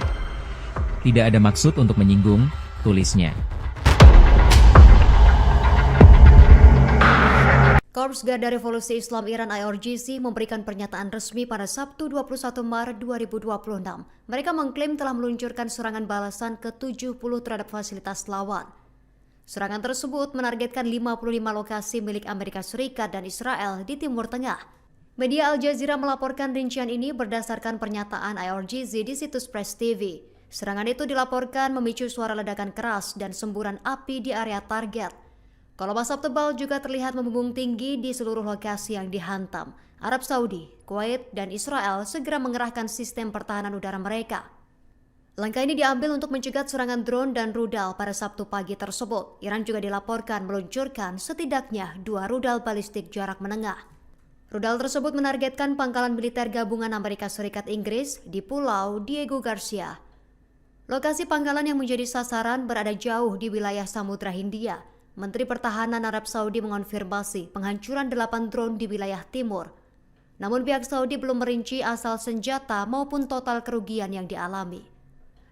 Tidak ada maksud untuk menyinggung, tulisnya. Korps Garda Revolusi Islam Iran IRGC memberikan pernyataan resmi pada Sabtu 21 Maret 2026. Mereka mengklaim telah meluncurkan serangan balasan ke-70 terhadap fasilitas lawan. Serangan tersebut menargetkan 55 lokasi milik Amerika Serikat dan Israel di Timur Tengah. Media Al Jazeera melaporkan rincian ini berdasarkan pernyataan IRGC di situs Press TV. Serangan itu dilaporkan memicu suara ledakan keras dan semburan api di area target. Kolom asap tebal juga terlihat membumbung tinggi di seluruh lokasi yang dihantam. Arab Saudi, Kuwait, dan Israel segera mengerahkan sistem pertahanan udara mereka. Langkah ini diambil untuk mencegah serangan drone dan rudal pada Sabtu pagi tersebut. Iran juga dilaporkan meluncurkan setidaknya 2 rudal balistik jarak menengah. Rudal tersebut menargetkan pangkalan militer gabungan Amerika Serikat Inggris di Pulau Diego Garcia. Lokasi pangkalan yang menjadi sasaran berada jauh di wilayah Samudra Hindia. Menteri Pertahanan Arab Saudi mengonfirmasi penghancuran 8 drone di wilayah timur. Namun pihak Saudi belum merinci asal senjata maupun total kerugian yang dialami.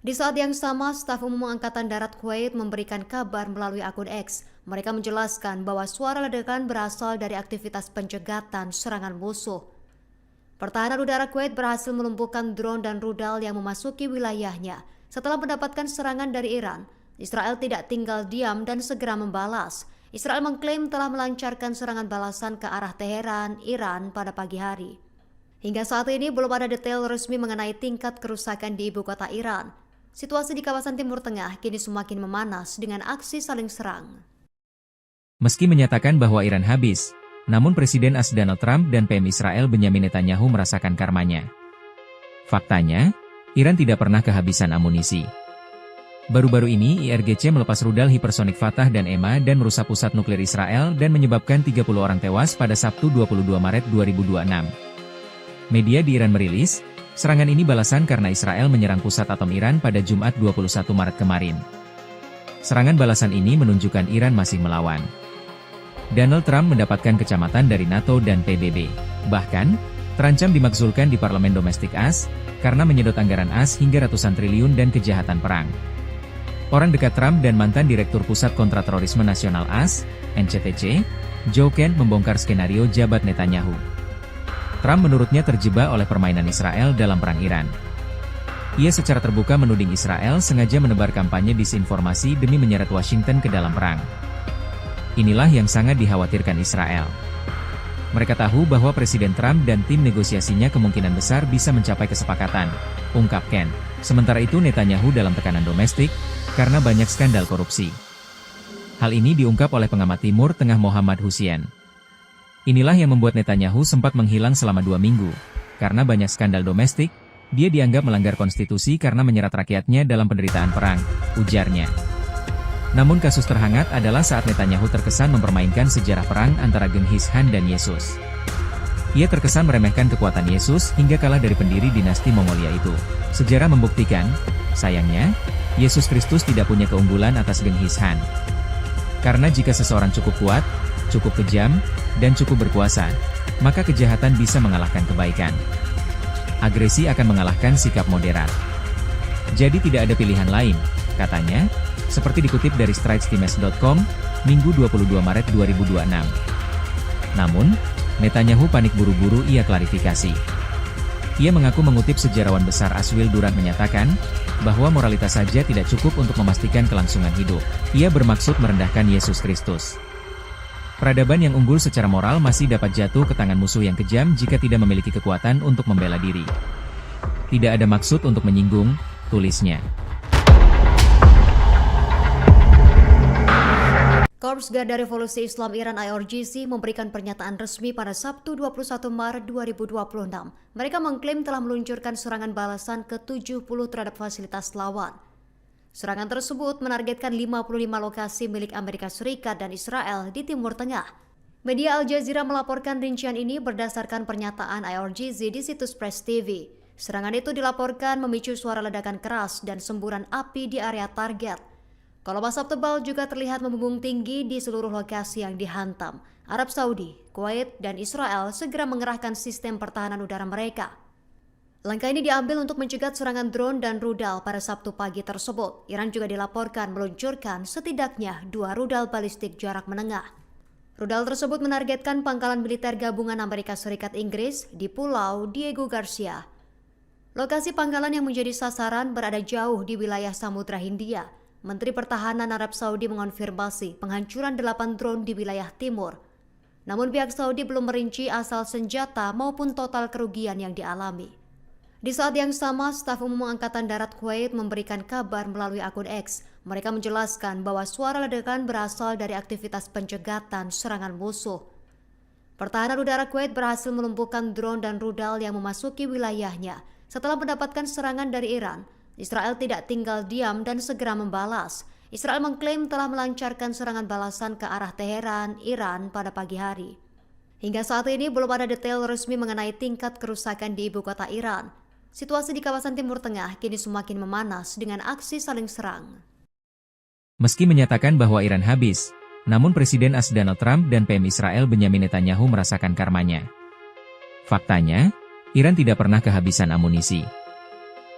Di saat yang sama, staf umum Angkatan Darat Kuwait memberikan kabar melalui akun X. Mereka menjelaskan bahwa suara ledakan berasal dari aktivitas pencegatan serangan musuh. Pertahanan udara Kuwait berhasil melumpuhkan drone dan rudal yang memasuki wilayahnya. Setelah mendapatkan serangan dari Iran, Israel tidak tinggal diam dan segera membalas. Israel mengklaim telah melancarkan serangan balasan ke arah Teheran, Iran pada pagi hari. Hingga saat ini belum ada detail resmi mengenai tingkat kerusakan di ibu kota Iran. Situasi di kawasan Timur Tengah kini semakin memanas dengan aksi saling serang. Meski menyatakan bahwa Iran habis, namun Presiden AS Donald Trump dan PM Israel Benyamin Netanyahu merasakan karmanya. Faktanya, Iran tidak pernah kehabisan amunisi. Baru-baru ini IRGC melepas rudal hipersonik Fatah dan EMA dan merusak pusat nuklir Israel dan menyebabkan 30 orang tewas pada Sabtu 22 Maret 2026. Media di Iran merilis, serangan ini balasan karena Israel menyerang pusat atom Iran pada Jumat 21 Maret kemarin. Serangan balasan ini menunjukkan Iran masih melawan. Donald Trump mendapatkan kecamatan dari NATO dan PBB. Bahkan, terancam dimakzulkan di parlemen domestik AS, karena menyedot anggaran AS hingga ratusan triliun dan kejahatan perang. Orang dekat Trump dan mantan Direktur Pusat Kontraterorisme Nasional AS, NCTC, Joe Kent membongkar skenario jabat Netanyahu. Trump menurutnya terjebak oleh permainan Israel dalam perang Iran. Ia secara terbuka menuding Israel sengaja menebar kampanye disinformasi demi menyeret Washington ke dalam perang. Inilah yang sangat dikhawatirkan Israel. Mereka tahu bahwa Presiden Trump dan tim negosiasinya kemungkinan besar bisa mencapai kesepakatan, ungkap Kent. Sementara itu Netanyahu dalam tekanan domestik, karena banyak skandal korupsi. Hal ini diungkap oleh pengamat Timur Tengah Mohammad Hussein. Inilah yang membuat Netanyahu sempat menghilang selama 2 minggu. Karena banyak skandal domestik, dia dianggap melanggar konstitusi karena menyerat rakyatnya dalam penderitaan perang, ujarnya. Namun kasus terhangat adalah saat Netanyahu terkesan mempermainkan sejarah perang antara Genghis Khan dan Yesus. Ia terkesan meremehkan kekuatan Yesus hingga kalah dari pendiri dinasti Mongolia itu. Sejarah membuktikan, sayangnya, Yesus Kristus tidak punya keunggulan atas Genghis Khan. Karena jika seseorang cukup kuat, cukup kejam, dan cukup berkuasa, maka kejahatan bisa mengalahkan kebaikan. Agresi akan mengalahkan sikap moderat. Jadi tidak ada pilihan lain, katanya, seperti dikutip dari stritestimes.com, Minggu 22 Maret 2026. Namun, Netanyahu panik buru-buru ia klarifikasi. Ia mengaku mengutip sejarawan besar Aswil Durant menyatakan, bahwa moralitas saja tidak cukup untuk memastikan kelangsungan hidup. Ia bermaksud merendahkan Yesus Kristus. Peradaban yang unggul secara moral masih dapat jatuh ke tangan musuh yang kejam jika tidak memiliki kekuatan untuk membela diri. Tidak ada maksud untuk menyinggung, tulisnya. Korps Garda Revolusi Islam Iran IRGC memberikan pernyataan resmi pada Sabtu 21 Maret 2026. Mereka mengklaim telah meluncurkan serangan balasan ke-70 terhadap fasilitas lawan. Serangan tersebut menargetkan 55 lokasi milik Amerika Serikat dan Israel di Timur Tengah. Media Al Jazeera melaporkan rincian ini berdasarkan pernyataan IRGC di situs Press TV. Serangan itu dilaporkan memicu suara ledakan keras dan semburan api di area target. Kolom asap tebal juga terlihat membumbung tinggi di seluruh lokasi yang dihantam. Arab Saudi, Kuwait, dan Israel segera mengerahkan sistem pertahanan udara mereka. Langkah ini diambil untuk mencegah serangan drone dan rudal pada Sabtu pagi tersebut. Iran juga dilaporkan meluncurkan setidaknya 2 rudal balistik jarak menengah. Rudal tersebut menargetkan pangkalan militer gabungan Amerika Serikat Inggris di Pulau Diego Garcia. Lokasi pangkalan yang menjadi sasaran berada jauh di wilayah Samudra Hindia. Menteri Pertahanan Arab Saudi mengonfirmasi penghancuran 8 drone di wilayah timur. Namun pihak Saudi belum merinci asal senjata maupun total kerugian yang dialami. Di saat yang sama, Staf Umum Angkatan Darat Kuwait memberikan kabar melalui akun X. Mereka menjelaskan bahwa suara ledakan berasal dari aktivitas pencegatan serangan musuh. Pertahanan udara Kuwait berhasil melumpuhkan drone dan rudal yang memasuki wilayahnya. Setelah mendapatkan serangan dari Iran, Israel tidak tinggal diam dan segera membalas. Israel mengklaim telah melancarkan serangan balasan ke arah Teheran, Iran pada pagi hari. Hingga saat ini belum ada detail resmi mengenai tingkat kerusakan di ibu kota Iran. Situasi di kawasan Timur Tengah kini semakin memanas dengan aksi saling serang. Meski menyatakan bahwa Iran habis, namun Presiden AS Donald Trump dan PM Israel Benyamin Netanyahu merasakan karmanya. Faktanya, Iran tidak pernah kehabisan amunisi.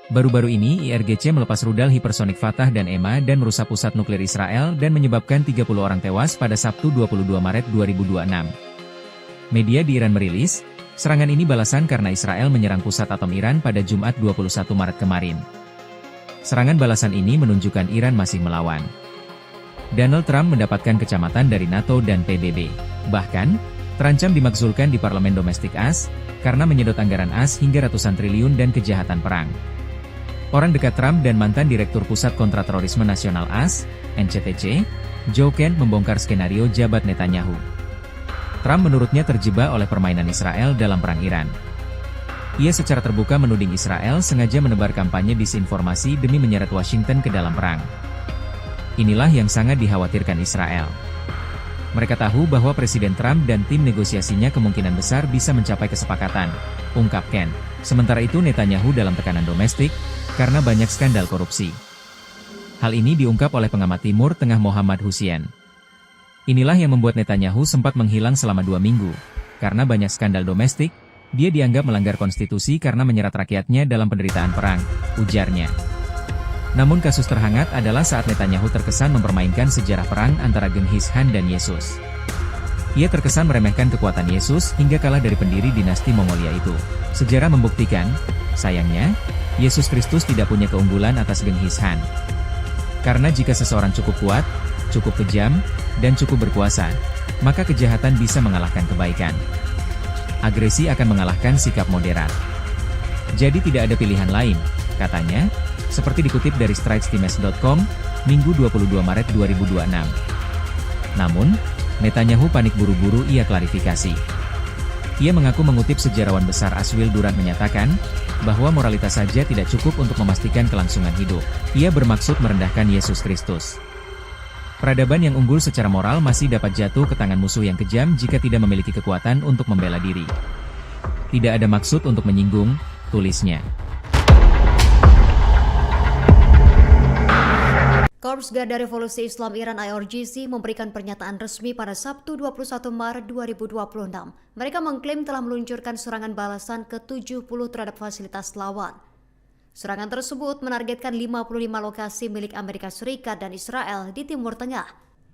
Baru-baru ini IRGC melepas rudal hipersonik Fatah dan EMA dan merusak pusat nuklir Israel dan menyebabkan 30 orang tewas pada Sabtu 22 Maret 2026. Media di Iran merilis, serangan ini balasan karena Israel menyerang pusat atom Iran pada Jumat 21 Maret kemarin. Serangan balasan ini menunjukkan Iran masih melawan. Donald Trump mendapatkan kecamatan dari NATO dan PBB. Bahkan, terancam dimakzulkan di parlemen domestik AS, karena menyedot anggaran AS hingga ratusan triliun dan kejahatan perang. Orang dekat Trump dan mantan Direktur Pusat Kontraterorisme Nasional AS, NCTC, Joe Kent membongkar skenario jabat Netanyahu. Trump menurutnya terjebak oleh permainan Israel dalam perang Iran. Ia secara terbuka menuding Israel sengaja menebar kampanye disinformasi demi menyeret Washington ke dalam perang. Inilah yang sangat dikhawatirkan Israel. Mereka tahu bahwa Presiden Trump dan tim negosiasinya kemungkinan besar bisa mencapai kesepakatan, ungkap Ken. Sementara itu Netanyahu dalam tekanan domestik, karena banyak skandal korupsi. Hal ini diungkap oleh pengamat Timur Tengah Mohammad Hussein. Inilah yang membuat Netanyahu sempat menghilang selama 2 minggu, karena banyak skandal domestik. Dia dianggap melanggar konstitusi karena menyerat rakyatnya dalam penderitaan perang, ujarnya. Namun kasus terhangat adalah saat Netanyahu terkesan mempermainkan sejarah perang antara Genghis Khan dan Yesus. Ia terkesan meremehkan kekuatan Yesus hingga kalah dari pendiri dinasti Mongolia itu. Sejarah membuktikan, sayangnya, Yesus Kristus tidak punya keunggulan atas Genghis Khan. Karena jika seseorang cukup kuat, cukup kejam, dan cukup berkuasa, maka kejahatan bisa mengalahkan kebaikan. Agresi akan mengalahkan sikap moderat. Jadi tidak ada pilihan lain, katanya, seperti dikutip dari stritestimes.com, Minggu 22 Maret 2026. Namun, Netanyahu panik buru-buru ia klarifikasi. Ia mengaku mengutip sejarawan besar Aswil Durant menyatakan, bahwa moralitas saja tidak cukup untuk memastikan kelangsungan hidup. Ia bermaksud merendahkan Yesus Kristus. Peradaban yang unggul secara moral masih dapat jatuh ke tangan musuh yang kejam jika tidak memiliki kekuatan untuk membela diri. Tidak ada maksud untuk menyinggung, tulisnya. Korps Garda Revolusi Islam Iran IRGC memberikan pernyataan resmi pada Sabtu 21 Maret 2026. Mereka mengklaim telah meluncurkan serangan balasan ke-70 terhadap fasilitas lawan. Serangan tersebut menargetkan 55 lokasi milik Amerika Serikat dan Israel di Timur Tengah.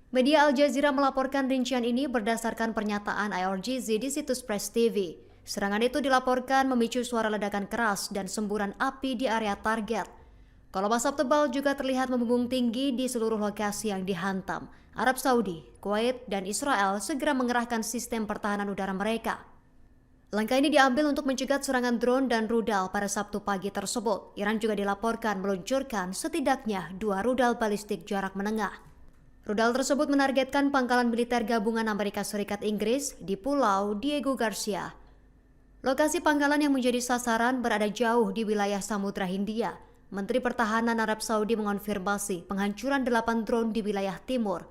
Media Al Jazeera melaporkan rincian ini berdasarkan pernyataan IRGC di situs Press TV. Serangan itu dilaporkan memicu suara ledakan keras dan semburan api di area target. Kolom asap tebal juga terlihat membumbung tinggi di seluruh lokasi yang dihantam. Arab Saudi, Kuwait, dan Israel segera mengerahkan sistem pertahanan udara mereka. Langkah ini diambil untuk mencegah serangan drone dan rudal pada Sabtu pagi tersebut. Iran juga dilaporkan meluncurkan setidaknya 2 rudal balistik jarak menengah. Rudal tersebut menargetkan pangkalan militer gabungan Amerika Serikat Inggris di Pulau Diego Garcia. Lokasi pangkalan yang menjadi sasaran berada jauh di wilayah Samudra Hindia. Menteri Pertahanan Arab Saudi mengonfirmasi penghancuran 8 drone di wilayah timur.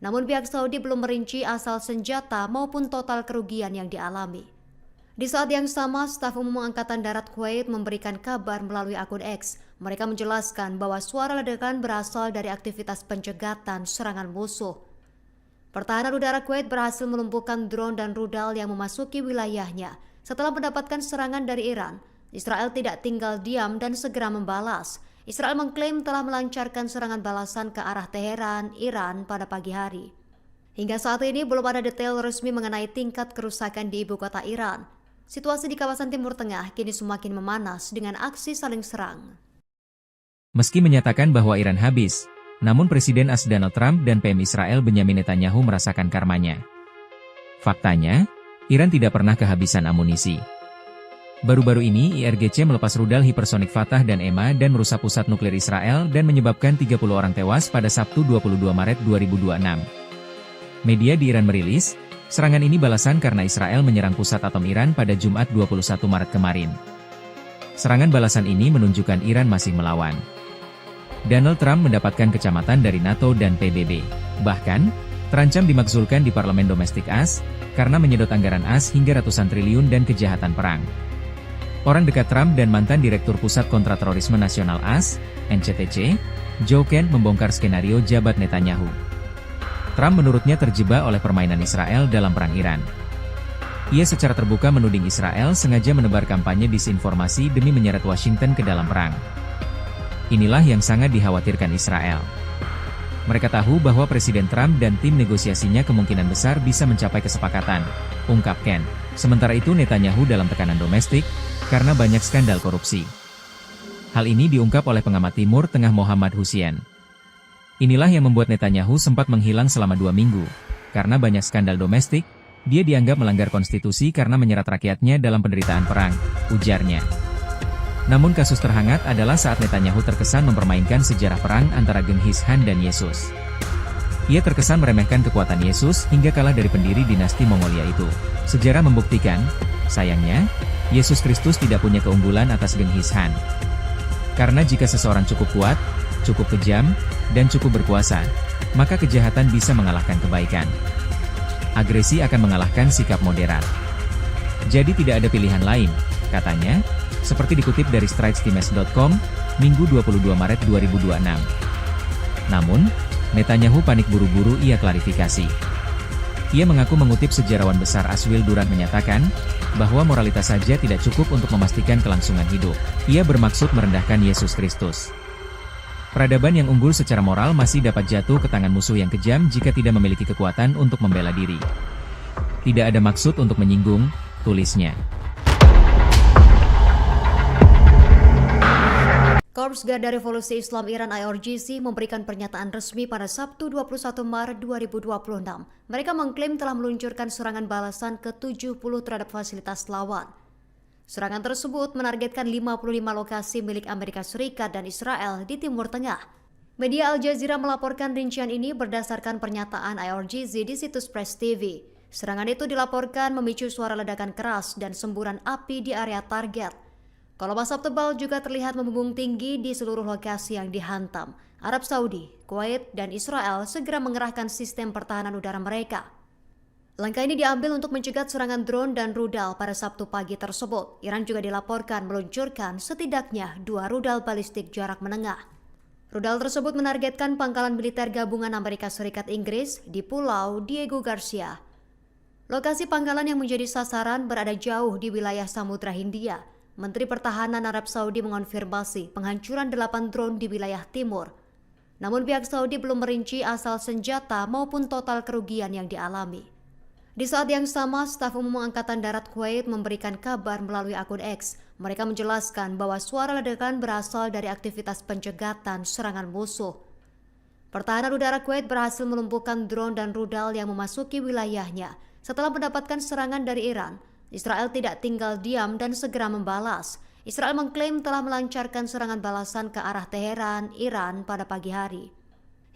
Namun pihak Saudi belum merinci asal senjata maupun total kerugian yang dialami. Di saat yang sama, staf umum Angkatan Darat Kuwait memberikan kabar melalui akun X. Mereka menjelaskan bahwa suara ledakan berasal dari aktivitas pencegatan serangan musuh. Pertahanan udara Kuwait berhasil melumpuhkan drone dan rudal yang memasuki wilayahnya. Setelah mendapatkan serangan dari Iran, Israel tidak tinggal diam dan segera membalas. Israel mengklaim telah melancarkan serangan balasan ke arah Teheran, Iran pada pagi hari. Hingga saat ini belum ada detail resmi mengenai tingkat kerusakan di ibu kota Iran. Situasi di kawasan Timur Tengah kini semakin memanas dengan aksi saling serang. Meski menyatakan bahwa Iran habis, namun Presiden AS Donald Trump dan PM Israel Benyamin Netanyahu merasakan karmanya. Faktanya, Iran tidak pernah kehabisan amunisi. Baru-baru ini IRGC melepas rudal hipersonik Fatah dan EMA dan merusak pusat nuklir Israel dan menyebabkan 30 orang tewas pada Sabtu 22 Maret 2026. Media di Iran merilis, serangan ini balasan karena Israel menyerang pusat atom Iran pada Jumat 21 Maret kemarin. Serangan balasan ini menunjukkan Iran masih melawan. Donald Trump mendapatkan kecamatan dari NATO dan PBB. Bahkan, terancam dimakzulkan di parlemen domestik AS, karena menyedot anggaran AS hingga ratusan triliun dan kejahatan perang. Orang dekat Trump dan mantan Direktur Pusat Kontraterorisme Nasional AS, NCTC, Joe Kent membongkar skenario jabat Netanyahu. Trump menurutnya terjebak oleh permainan Israel dalam perang Iran. Ia secara terbuka menuding Israel sengaja menebar kampanye disinformasi demi menyeret Washington ke dalam perang. Inilah yang sangat dikhawatirkan Israel. Mereka tahu bahwa Presiden Trump dan tim negosiasinya kemungkinan besar bisa mencapai kesepakatan, ungkap Ken. Sementara itu Netanyahu dalam tekanan domestik, karena banyak skandal korupsi. Hal ini diungkap oleh pengamat Timur Tengah Mohammad Hussein. Inilah yang membuat Netanyahu sempat menghilang selama 2 minggu. Karena banyak skandal domestik, dia dianggap melanggar konstitusi karena menyerat rakyatnya dalam penderitaan perang, ujarnya. Namun kasus terhangat adalah saat Netanyahu terkesan mempermainkan sejarah perang antara Genghis Khan dan Yesus. Ia terkesan meremehkan kekuatan Yesus hingga kalah dari pendiri dinasti Mongolia itu. Sejarah membuktikan, sayangnya, Yesus Kristus tidak punya keunggulan atas Genghis Khan. Karena jika seseorang cukup kuat, cukup kejam, dan cukup berkuasa, maka kejahatan bisa mengalahkan kebaikan. Agresi akan mengalahkan sikap moderat. Jadi tidak ada pilihan lain, katanya, seperti dikutip dari stritestimes.com, Minggu 22 Maret 2026. Namun, Netanyahu panik buru-buru ia klarifikasi. Ia mengaku mengutip sejarawan besar Aswil Durant menyatakan, bahwa moralitas saja tidak cukup untuk memastikan kelangsungan hidup. Ia bermaksud merendahkan Yesus Kristus. Peradaban yang unggul secara moral masih dapat jatuh ke tangan musuh yang kejam jika tidak memiliki kekuatan untuk membela diri. Tidak ada maksud untuk menyinggung, tulisnya. Korps Garda Revolusi Islam Iran IRGC memberikan pernyataan resmi pada Sabtu 21 Maret 2026. Mereka mengklaim telah meluncurkan serangan balasan ke-70 terhadap fasilitas lawan. Serangan tersebut menargetkan 55 lokasi milik Amerika Serikat dan Israel di Timur Tengah. Media Al Jazeera melaporkan rincian ini berdasarkan pernyataan IRGC di situs Press TV. Serangan itu dilaporkan memicu suara ledakan keras dan semburan api di area target. Kolom asap tebal juga terlihat membumbung tinggi di seluruh lokasi yang dihantam. Arab Saudi, Kuwait, dan Israel segera mengerahkan sistem pertahanan udara mereka. Langkah ini diambil untuk mencegah serangan drone dan rudal pada Sabtu pagi tersebut. Iran juga dilaporkan meluncurkan setidaknya 2 rudal balistik jarak menengah. Rudal tersebut menargetkan pangkalan militer gabungan Amerika Serikat Inggris di Pulau Diego Garcia. Lokasi pangkalan yang menjadi sasaran berada jauh di wilayah Samudra Hindia. Menteri Pertahanan Arab Saudi mengonfirmasi penghancuran 8 drone di wilayah timur. Namun pihak Saudi belum merinci asal senjata maupun total kerugian yang dialami. Di saat yang sama, staf umum Angkatan Darat Kuwait memberikan kabar melalui akun X. Mereka menjelaskan bahwa suara ledakan berasal dari aktivitas pencegatan serangan musuh. Pertahanan udara Kuwait berhasil melumpuhkan drone dan rudal yang memasuki wilayahnya setelah mendapatkan serangan dari Iran. Israel tidak tinggal diam dan segera membalas. Israel mengklaim telah melancarkan serangan balasan ke arah Teheran, Iran pada pagi hari.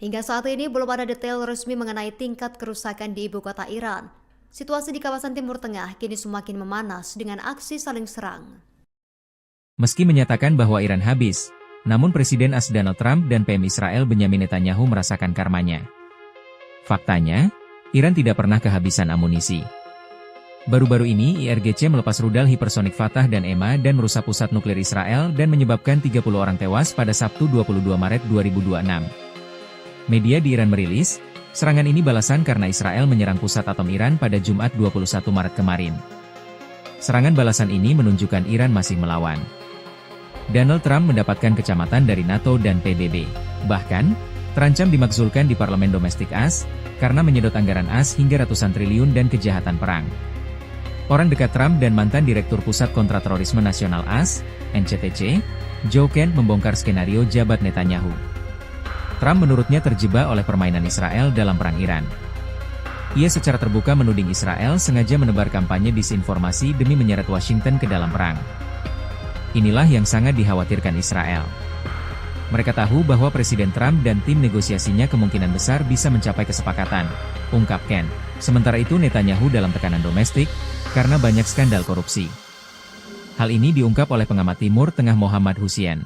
Hingga saat ini belum ada detail resmi mengenai tingkat kerusakan di ibu kota Iran. Situasi di kawasan Timur Tengah kini semakin memanas dengan aksi saling serang. Meski menyatakan bahwa Iran habis, namun Presiden AS Donald Trump dan PM Israel Benyamin Netanyahu merasakan karmanya. Faktanya, Iran tidak pernah kehabisan amunisi. Baru-baru ini IRGC melepas rudal hipersonik Fatah dan EMA dan merusak pusat nuklir Israel dan menyebabkan 30 orang tewas pada Sabtu 22 Maret 2026. Media di Iran merilis, serangan ini balasan karena Israel menyerang pusat atom Iran pada Jumat 21 Maret kemarin. Serangan balasan ini menunjukkan Iran masih melawan. Donald Trump mendapatkan kecamatan dari NATO dan PBB. Bahkan, terancam dimakzulkan di parlemen domestik AS, karena menyedot anggaran AS hingga ratusan triliun dan kejahatan perang. Orang dekat Trump dan mantan Direktur Pusat Kontraterorisme Nasional AS, NCTC, Joe Kent membongkar skenario jabat Netanyahu. Trump menurutnya terjebak oleh permainan Israel dalam perang Iran. Ia secara terbuka menuding Israel sengaja menebar kampanye disinformasi demi menyeret Washington ke dalam perang. Inilah yang sangat dikhawatirkan Israel. Mereka tahu bahwa Presiden Trump dan tim negosiasinya kemungkinan besar bisa mencapai kesepakatan, ungkap Kent. Sementara itu Netanyahu dalam tekanan domestik, karena banyak skandal korupsi. Hal ini diungkap oleh pengamat Timur Tengah Mohammad Hussein.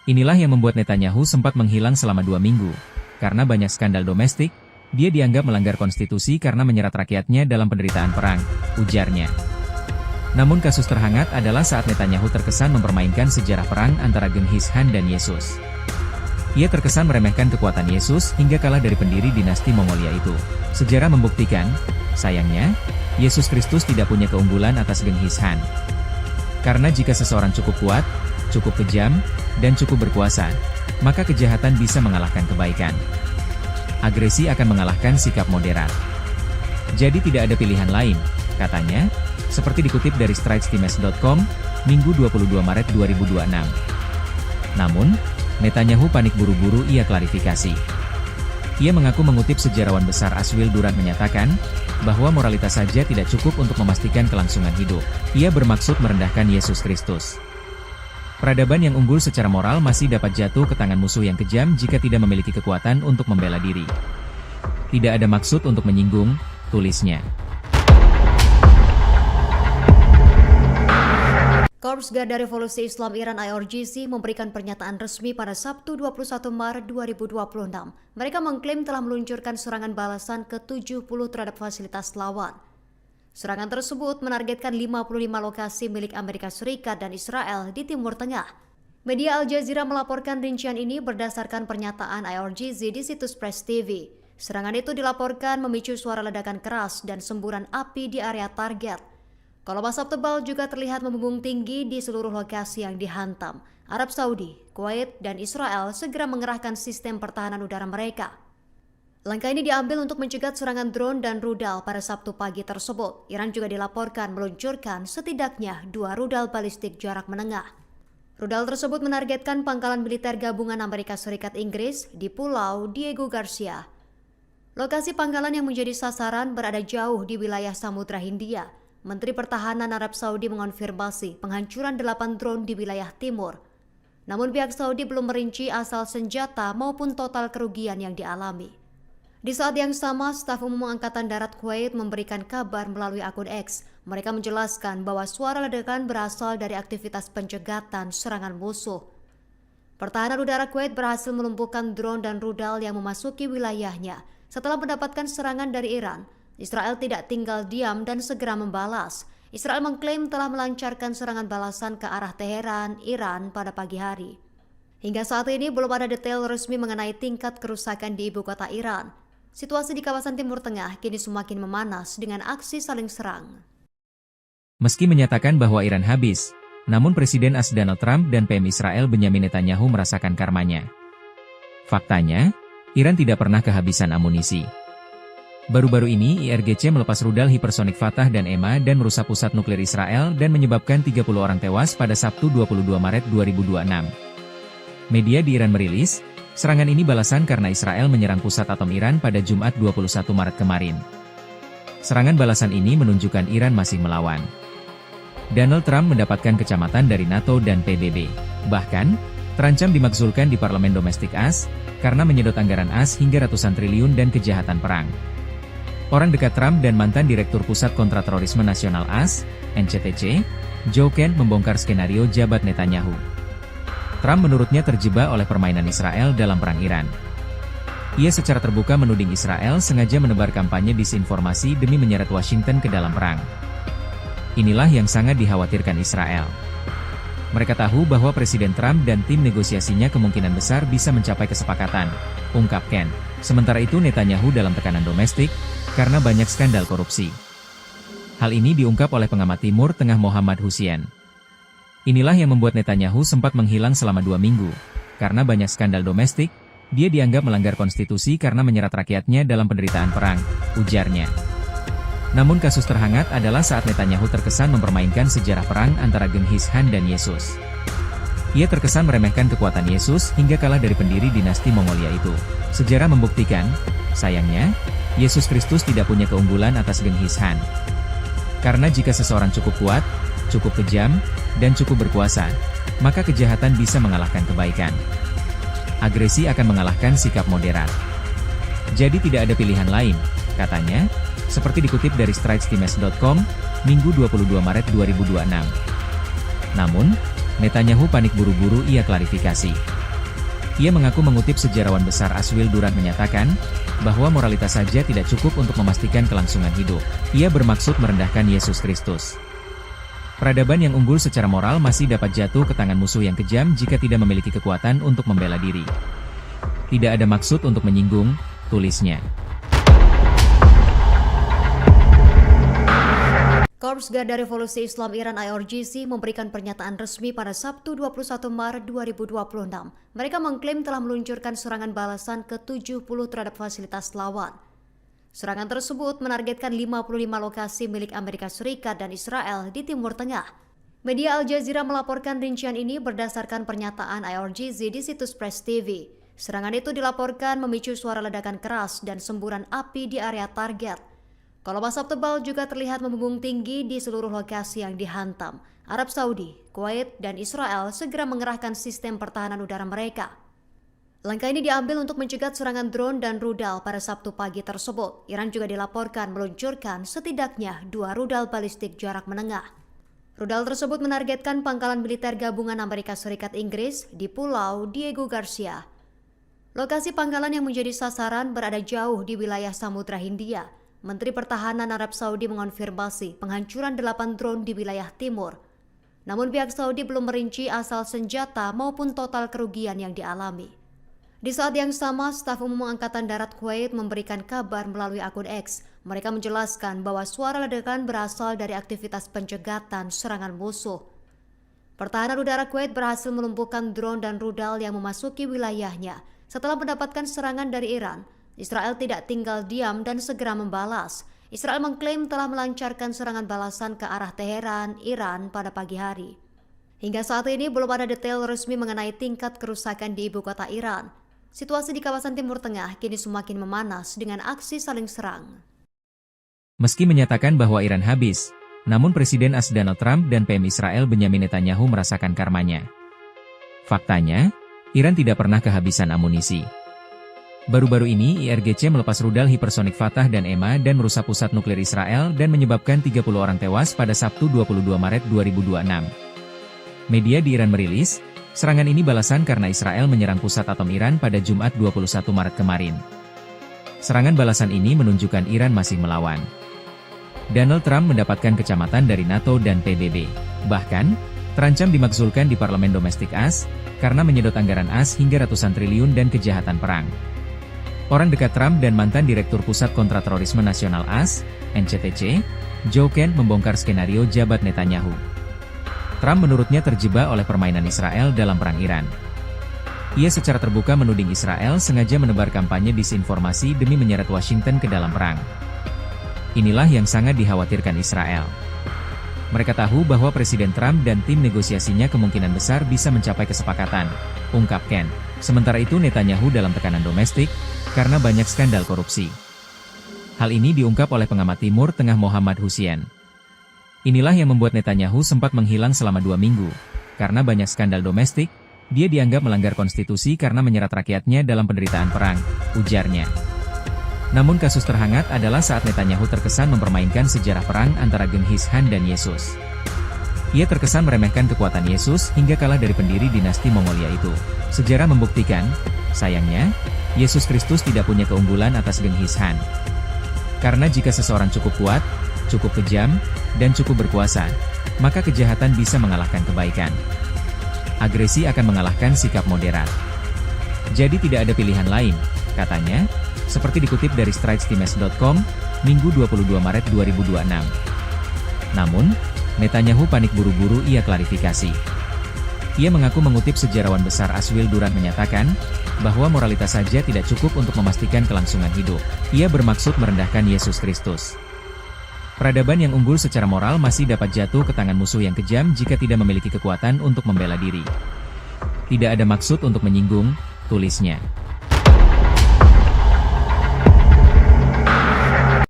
Inilah yang membuat Netanyahu sempat menghilang selama 2 minggu. Karena banyak skandal domestik, dia dianggap melanggar konstitusi karena menyerat rakyatnya dalam penderitaan perang, ujarnya. Namun kasus terhangat adalah saat Netanyahu terkesan mempermainkan sejarah perang antara Genghis Khan dan Yesus. Ia terkesan meremehkan kekuatan Yesus hingga kalah dari pendiri dinasti Mongolia itu. Sejarah membuktikan, sayangnya, Yesus Kristus tidak punya keunggulan atas Genghis Khan. Karena jika seseorang cukup kuat, cukup kejam, dan cukup berkuasa, maka kejahatan bisa mengalahkan kebaikan. Agresi akan mengalahkan sikap moderat. Jadi tidak ada pilihan lain, katanya, seperti dikutip dari stritestimes.com, Minggu 22 Maret 2026. Namun, Netanyahu panik buru-buru ia klarifikasi. Ia mengaku mengutip sejarawan besar Aswil Durant menyatakan, bahwa moralitas saja tidak cukup untuk memastikan kelangsungan hidup. Ia bermaksud merendahkan Yesus Kristus. Peradaban yang unggul secara moral masih dapat jatuh ke tangan musuh yang kejam jika tidak memiliki kekuatan untuk membela diri. Tidak ada maksud untuk menyinggung, tulisnya. Korps Garda Revolusi Islam Iran IRGC memberikan pernyataan resmi pada Sabtu 21 Maret 2026. Mereka mengklaim telah meluncurkan serangan balasan ke-70 terhadap fasilitas lawan. Serangan tersebut menargetkan 55 lokasi milik Amerika Serikat dan Israel di Timur Tengah. Media Al Jazeera melaporkan rincian ini berdasarkan pernyataan IRGC di situs Press TV. Serangan itu dilaporkan memicu suara ledakan keras dan semburan api di area target. Kolom asap tebal juga terlihat membumbung tinggi di seluruh lokasi yang dihantam. Arab Saudi, Kuwait, dan Israel segera mengerahkan sistem pertahanan udara mereka. Langkah ini diambil untuk mencegah serangan drone dan rudal pada Sabtu pagi tersebut. Iran juga dilaporkan meluncurkan setidaknya 2 rudal balistik jarak menengah. Rudal tersebut menargetkan pangkalan militer gabungan Amerika Serikat Inggris di Pulau Diego Garcia. Lokasi pangkalan yang menjadi sasaran berada jauh di wilayah Samudra Hindia. Menteri Pertahanan Arab Saudi mengonfirmasi penghancuran 8 drone di wilayah timur. Namun pihak Saudi belum merinci asal senjata maupun total kerugian yang dialami. Di saat yang sama, staf umum Angkatan Darat Kuwait memberikan kabar melalui akun X. Mereka menjelaskan bahwa suara ledakan berasal dari aktivitas pencegatan serangan musuh. Pertahanan udara Kuwait berhasil melumpuhkan drone dan rudal yang memasuki wilayahnya. Setelah mendapatkan serangan dari Iran, Israel tidak tinggal diam dan segera membalas. Israel mengklaim telah melancarkan serangan balasan ke arah Teheran, Iran pada pagi hari. Hingga saat ini belum ada detail resmi mengenai tingkat kerusakan di ibu kota Iran. Situasi di kawasan Timur Tengah kini semakin memanas dengan aksi saling serang. Meski menyatakan bahwa Iran habis, namun Presiden AS Donald Trump dan PM Israel Benyamin Netanyahu merasakan karmanya. Faktanya, Iran tidak pernah kehabisan amunisi. Baru-baru ini IRGC melepas rudal hipersonik Fatah dan EMA dan merusak pusat nuklir Israel dan menyebabkan 30 orang tewas pada Sabtu 22 Maret 2026. Media di Iran merilis, serangan ini balasan karena Israel menyerang pusat atom Iran pada Jumat 21 Maret kemarin. Serangan balasan ini menunjukkan Iran masih melawan. Donald Trump mendapatkan kecamatan dari NATO dan PBB. Bahkan, terancam dimakzulkan di parlemen domestik AS, karena menyedot anggaran AS hingga ratusan triliun dan kejahatan perang. Orang dekat Trump dan mantan Direktur Pusat Kontraterorisme Nasional AS, NCTC, Joe Kent membongkar skenario jabat Netanyahu. Trump menurutnya terjebak oleh permainan Israel dalam perang Iran. Ia secara terbuka menuding Israel sengaja menebar kampanye disinformasi demi menyeret Washington ke dalam perang. Inilah yang sangat dikhawatirkan Israel. Mereka tahu bahwa Presiden Trump dan tim negosiasinya kemungkinan besar bisa mencapai kesepakatan, ungkap Kent. Sementara itu Netanyahu dalam tekanan domestik, karena banyak skandal korupsi. Hal ini diungkap oleh pengamat Timur Tengah Mohammad Hussein. Inilah yang membuat Netanyahu sempat menghilang selama 2 minggu. Karena banyak skandal domestik, dia dianggap melanggar konstitusi karena menyerat rakyatnya dalam penderitaan perang, ujarnya. Namun kasus terhangat adalah saat Netanyahu terkesan mempermainkan sejarah perang antara Genghis Khan dan Yesus. Ia terkesan meremehkan kekuatan Yesus hingga kalah dari pendiri dinasti Mongolia itu. Sejarah membuktikan, sayangnya, Yesus Kristus tidak punya keunggulan atas Genghis Khan. Karena jika seseorang cukup kuat, cukup kejam, dan cukup berkuasa, maka kejahatan bisa mengalahkan kebaikan. Agresi akan mengalahkan sikap moderat. Jadi tidak ada pilihan lain, katanya, seperti dikutip dari stritestimes.com, Minggu 22 Maret 2026. Namun, Netanyahu panik buru-buru ia klarifikasi. Ia mengaku mengutip sejarawan besar Aswil Durant menyatakan, bahwa moralitas saja tidak cukup untuk memastikan kelangsungan hidup. Ia bermaksud merendahkan Yesus Kristus. Peradaban yang unggul secara moral masih dapat jatuh ke tangan musuh yang kejam jika tidak memiliki kekuatan untuk membela diri. Tidak ada maksud untuk menyinggung, tulisnya. Korps Garda Revolusi Islam Iran IRGC memberikan pernyataan resmi pada Sabtu 21 Maret 2026. Mereka mengklaim telah meluncurkan serangan balasan ke-70 terhadap fasilitas lawan. Serangan tersebut menargetkan 55 lokasi milik Amerika Serikat dan Israel di Timur Tengah. Media Al Jazeera melaporkan rincian ini berdasarkan pernyataan IRGC di situs Press TV. Serangan itu dilaporkan memicu suara ledakan keras dan semburan api di area target. Kolom asap tebal juga terlihat membumbung tinggi di seluruh lokasi yang dihantam. Arab Saudi, Kuwait, dan Israel segera mengerahkan sistem pertahanan udara mereka. Langkah ini diambil untuk mencegah serangan drone dan rudal pada Sabtu pagi tersebut. Iran juga dilaporkan meluncurkan setidaknya 2 rudal balistik jarak menengah. Rudal tersebut menargetkan pangkalan militer gabungan Amerika Serikat Inggris di Pulau Diego Garcia. Lokasi pangkalan yang menjadi sasaran berada jauh di wilayah Samudra Hindia. Menteri Pertahanan Arab Saudi mengonfirmasi penghancuran 8 drone di wilayah timur. Namun pihak Saudi belum merinci asal senjata maupun total kerugian yang dialami. Di saat yang sama, staf umum Angkatan Darat Kuwait memberikan kabar melalui akun X. Mereka menjelaskan bahwa suara ledakan berasal dari aktivitas pencegatan serangan musuh. Pertahanan udara Kuwait berhasil melumpuhkan drone dan rudal yang memasuki wilayahnya. Setelah mendapatkan serangan dari Iran, Israel tidak tinggal diam dan segera membalas. Israel mengklaim telah melancarkan serangan balasan ke arah Teheran, Iran pada pagi hari. Hingga saat ini belum ada detail resmi mengenai tingkat kerusakan di ibu kota Iran. Situasi di kawasan Timur Tengah kini semakin memanas dengan aksi saling serang. Meski menyatakan bahwa Iran habis, namun Presiden AS Donald Trump dan PM Israel Benyamin Netanyahu merasakan karmanya. Faktanya, Iran tidak pernah kehabisan amunisi. Baru-baru ini IRGC melepas rudal hipersonik Fatah dan EMA dan merusak pusat nuklir Israel dan menyebabkan 30 orang tewas pada Sabtu 22 Maret 2026. Media di Iran merilis, serangan ini balasan karena Israel menyerang pusat atom Iran pada Jumat 21 Maret kemarin. Serangan balasan ini menunjukkan Iran masih melawan. Donald Trump mendapatkan kecamatan dari NATO dan PBB. Bahkan, terancam dimakzulkan di parlemen domestik AS, karena menyedot anggaran AS hingga ratusan triliun dan kejahatan perang. Orang dekat Trump dan mantan Direktur Pusat Kontraterorisme Nasional AS, NCTC, Joe Kent membongkar skenario jabat Netanyahu. Trump menurutnya terjebak oleh permainan Israel dalam perang Iran. Ia secara terbuka menuding Israel sengaja menebar kampanye disinformasi demi menyeret Washington ke dalam perang. Inilah yang sangat dikhawatirkan Israel. Mereka tahu bahwa Presiden Trump dan tim negosiasinya kemungkinan besar bisa mencapai kesepakatan, ungkap Kent. Sementara itu Netanyahu dalam tekanan domestik, karena banyak skandal korupsi. Hal ini diungkap oleh pengamat Timur Tengah Mohammad Hussein. Inilah yang membuat Netanyahu sempat menghilang selama 2 minggu. Karena banyak skandal domestik, dia dianggap melanggar konstitusi karena menyerat rakyatnya dalam penderitaan perang, ujarnya. Namun kasus terhangat adalah saat Netanyahu terkesan mempermainkan sejarah perang antara Genghis Khan dan Yesus. Ia terkesan meremehkan kekuatan Yesus hingga kalah dari pendiri dinasti Mongolia itu. Sejarah membuktikan, sayangnya, Yesus Kristus tidak punya keunggulan atas Genghis Khan. Karena jika seseorang cukup kuat, cukup kejam, dan cukup berkuasa, maka kejahatan bisa mengalahkan kebaikan. Agresi akan mengalahkan sikap moderat. Jadi tidak ada pilihan lain, katanya, seperti dikutip dari stritestimes.com, Minggu 22 Maret 2026. Namun, Netanyahu panik buru-buru ia klarifikasi. Ia mengaku mengutip sejarawan besar Aswil Durant menyatakan, bahwa moralitas saja tidak cukup untuk memastikan kelangsungan hidup. Ia bermaksud merendahkan Yesus Kristus. Peradaban yang unggul secara moral masih dapat jatuh ke tangan musuh yang kejam jika tidak memiliki kekuatan untuk membela diri. Tidak ada maksud untuk menyinggung, tulisnya.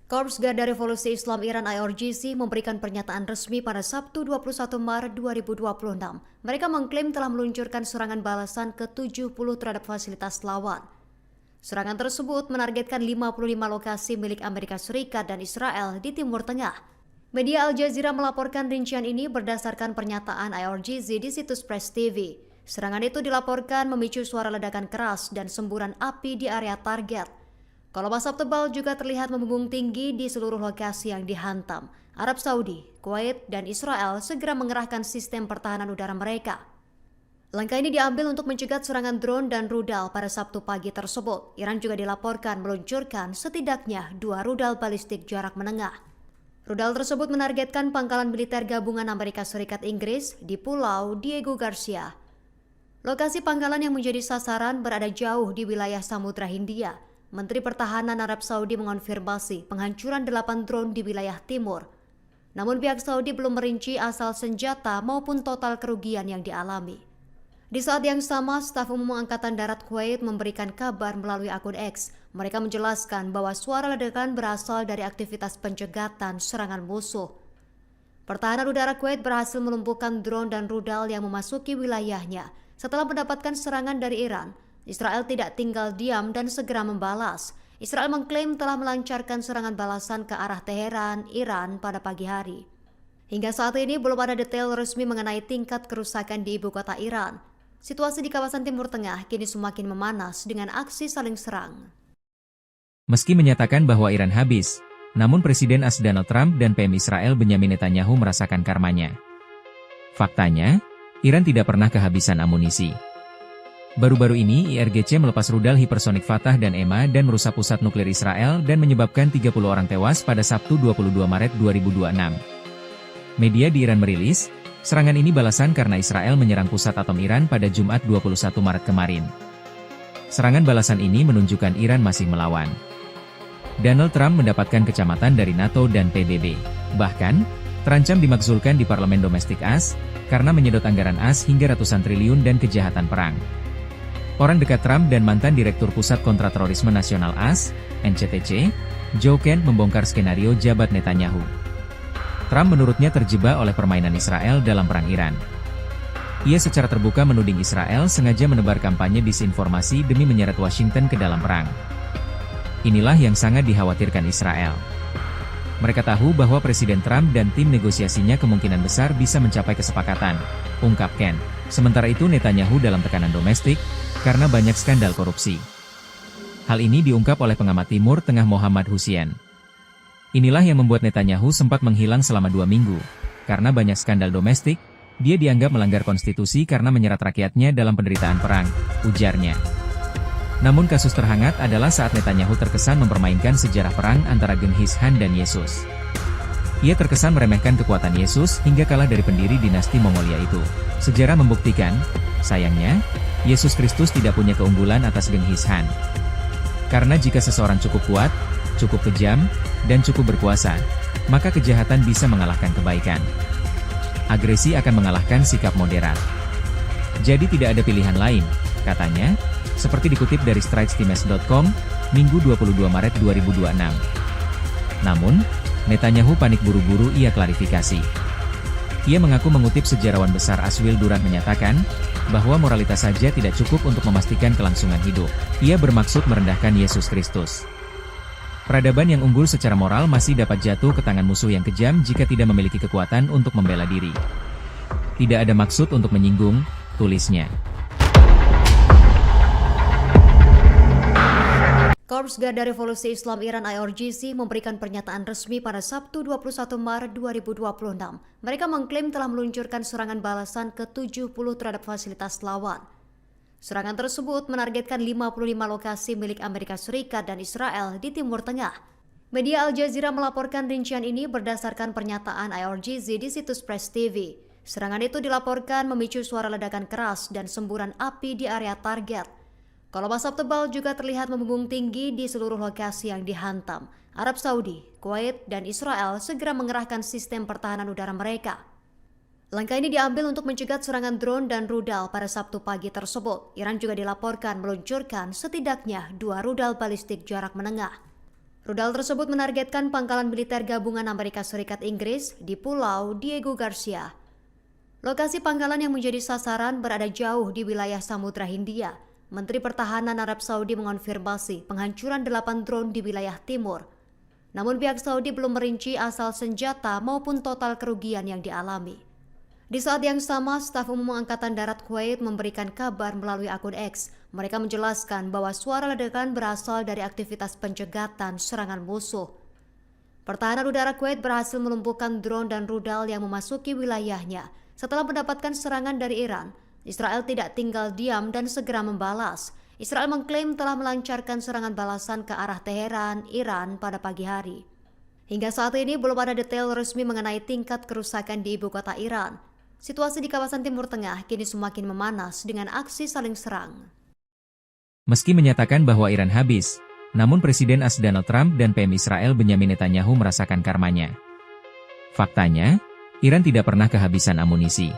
Korps Garda Revolusi Islam Iran IRGC memberikan pernyataan resmi pada Sabtu 21 Maret 2026. Mereka mengklaim telah meluncurkan serangan balasan ke-70 terhadap fasilitas lawan. Serangan tersebut menargetkan 55 lokasi milik Amerika Serikat dan Israel di Timur Tengah. Media Al Jazeera melaporkan rincian ini berdasarkan pernyataan IRGC di situs Press TV. Serangan itu dilaporkan memicu suara ledakan keras dan semburan api di area target. Kolom asap tebal juga terlihat membumbung tinggi di seluruh lokasi yang dihantam. Arab Saudi, Kuwait, dan Israel segera mengerahkan sistem pertahanan udara mereka. Langkah ini diambil untuk mencegat serangan drone dan rudal pada Sabtu pagi tersebut. Iran juga dilaporkan meluncurkan setidaknya 2 rudal balistik jarak menengah. Rudal tersebut menargetkan pangkalan militer gabungan Amerika Serikat Inggris di Pulau Diego Garcia. Lokasi pangkalan yang menjadi sasaran berada jauh di wilayah Samudra Hindia. Menteri Pertahanan Arab Saudi mengonfirmasi penghancuran 8 drone di wilayah timur. Namun pihak Saudi belum merinci asal senjata maupun total kerugian yang dialami. Di saat yang sama, staf umum Angkatan Darat Kuwait memberikan kabar melalui akun X. Mereka menjelaskan bahwa suara ledakan berasal dari aktivitas pencegatan serangan musuh. Pertahanan udara Kuwait berhasil melumpuhkan drone dan rudal yang memasuki wilayahnya. Setelah mendapatkan serangan dari Iran, Israel tidak tinggal diam dan segera membalas. Israel mengklaim telah melancarkan serangan balasan ke arah Teheran, Iran pada pagi hari. Hingga saat ini belum ada detail resmi mengenai tingkat kerusakan di ibu kota Iran. Situasi di kawasan Timur Tengah kini semakin memanas dengan aksi saling serang. Meski menyatakan bahwa Iran habis, namun Presiden AS Donald Trump dan PM Israel Benyamin Netanyahu merasakan karmanya. Faktanya, Iran tidak pernah kehabisan amunisi. Baru-baru ini IRGC melepas rudal hipersonik Fatah dan EMA dan merusak pusat nuklir Israel dan menyebabkan 30 orang tewas pada Sabtu 22 Maret 2026. Media di Iran merilis, serangan ini balasan karena Israel menyerang pusat atom Iran pada Jumat 21 Maret kemarin. Serangan balasan ini menunjukkan Iran masih melawan. Donald Trump mendapatkan kecamatan dari NATO dan PBB. Bahkan, terancam dimakzulkan di parlemen domestik AS, karena menyedot anggaran AS hingga ratusan triliun dan kejahatan perang. Orang dekat Trump dan mantan Direktur Pusat Kontraterorisme Nasional AS, NCTC, Joe Kent membongkar skenario jabat Netanyahu. Trump menurutnya terjebak oleh permainan Israel dalam perang Iran. Ia secara terbuka menuding Israel sengaja menebar kampanye disinformasi demi menyeret Washington ke dalam perang. Inilah yang sangat dikhawatirkan Israel. Mereka tahu bahwa Presiden Trump dan tim negosiasinya kemungkinan besar bisa mencapai kesepakatan, ungkap Kent. Sementara itu Netanyahu dalam tekanan domestik, karena banyak skandal korupsi. Hal ini diungkap oleh pengamat Timur Tengah Mohammad Hussein. Inilah yang membuat Netanyahu sempat menghilang selama 2 minggu. Karena banyak skandal domestik, dia dianggap melanggar konstitusi karena menyerat rakyatnya dalam penderitaan perang, ujarnya. Namun kasus terhangat adalah saat Netanyahu terkesan mempermainkan sejarah perang antara Genghis Khan dan Yesus. Ia terkesan meremehkan kekuatan Yesus hingga kalah dari pendiri dinasti Mongolia itu. Sejarah membuktikan, sayangnya, Yesus Kristus tidak punya keunggulan atas Genghis Khan. Karena jika seseorang cukup kuat, cukup kejam, dan cukup berkuasa, maka kejahatan bisa mengalahkan kebaikan. Agresi akan mengalahkan sikap moderat. Jadi tidak ada pilihan lain, katanya, seperti dikutip dari stritestimes.com, Minggu 22 Maret 2026. Namun, Netanyahu panik buru-buru ia klarifikasi. Ia mengaku mengutip sejarawan besar Aswil Durant menyatakan, bahwa moralitas saja tidak cukup untuk memastikan kelangsungan hidup. Ia bermaksud merendahkan Yesus Kristus. Peradaban yang unggul secara moral masih dapat jatuh ke tangan musuh yang kejam jika tidak memiliki kekuatan untuk membela diri. Tidak ada maksud untuk menyinggung, tulisnya. Korps Garda Revolusi Islam Iran IRGC memberikan pernyataan resmi pada Sabtu 21 Maret 2026. Mereka mengklaim telah meluncurkan serangan balasan ke-70 terhadap fasilitas lawan. Serangan tersebut menargetkan 55 lokasi milik Amerika Serikat dan Israel di Timur Tengah. Media Al Jazeera melaporkan rincian ini berdasarkan pernyataan IRGC di situs Press TV. Serangan itu dilaporkan memicu suara ledakan keras dan semburan api di area target. Kolom asap tebal juga terlihat membumbung tinggi di seluruh lokasi yang dihantam. Arab Saudi, Kuwait, dan Israel segera mengerahkan sistem pertahanan udara mereka. Langkah ini diambil untuk mencegat serangan drone dan rudal pada Sabtu pagi tersebut. Iran juga dilaporkan meluncurkan setidaknya 2 rudal balistik jarak menengah. Rudal tersebut menargetkan pangkalan militer gabungan Amerika Serikat Inggris di Pulau Diego Garcia. Lokasi pangkalan yang menjadi sasaran berada jauh di wilayah Samudra Hindia. Menteri Pertahanan Arab Saudi mengonfirmasi penghancuran 8 drone di wilayah timur. Namun pihak Saudi belum merinci asal senjata maupun total kerugian yang dialami. Di saat yang sama, staf umum Angkatan Darat Kuwait memberikan kabar melalui akun X. Mereka menjelaskan bahwa suara ledakan berasal dari aktivitas pencegatan serangan musuh. Pertahanan udara Kuwait berhasil melumpuhkan drone dan rudal yang memasuki wilayahnya. Setelah mendapatkan serangan dari Iran, Israel tidak tinggal diam dan segera membalas. Israel mengklaim telah melancarkan serangan balasan ke arah Teheran, Iran pada pagi hari. Hingga saat ini belum ada detail resmi mengenai tingkat kerusakan di ibu kota Iran. Situasi di kawasan Timur Tengah kini semakin memanas dengan aksi saling serang. Meski menyatakan bahwa Iran habis, namun Presiden AS Donald Trump dan PM Israel Benyamin Netanyahu merasakan karmanya. Faktanya, Iran tidak pernah kehabisan amunisi.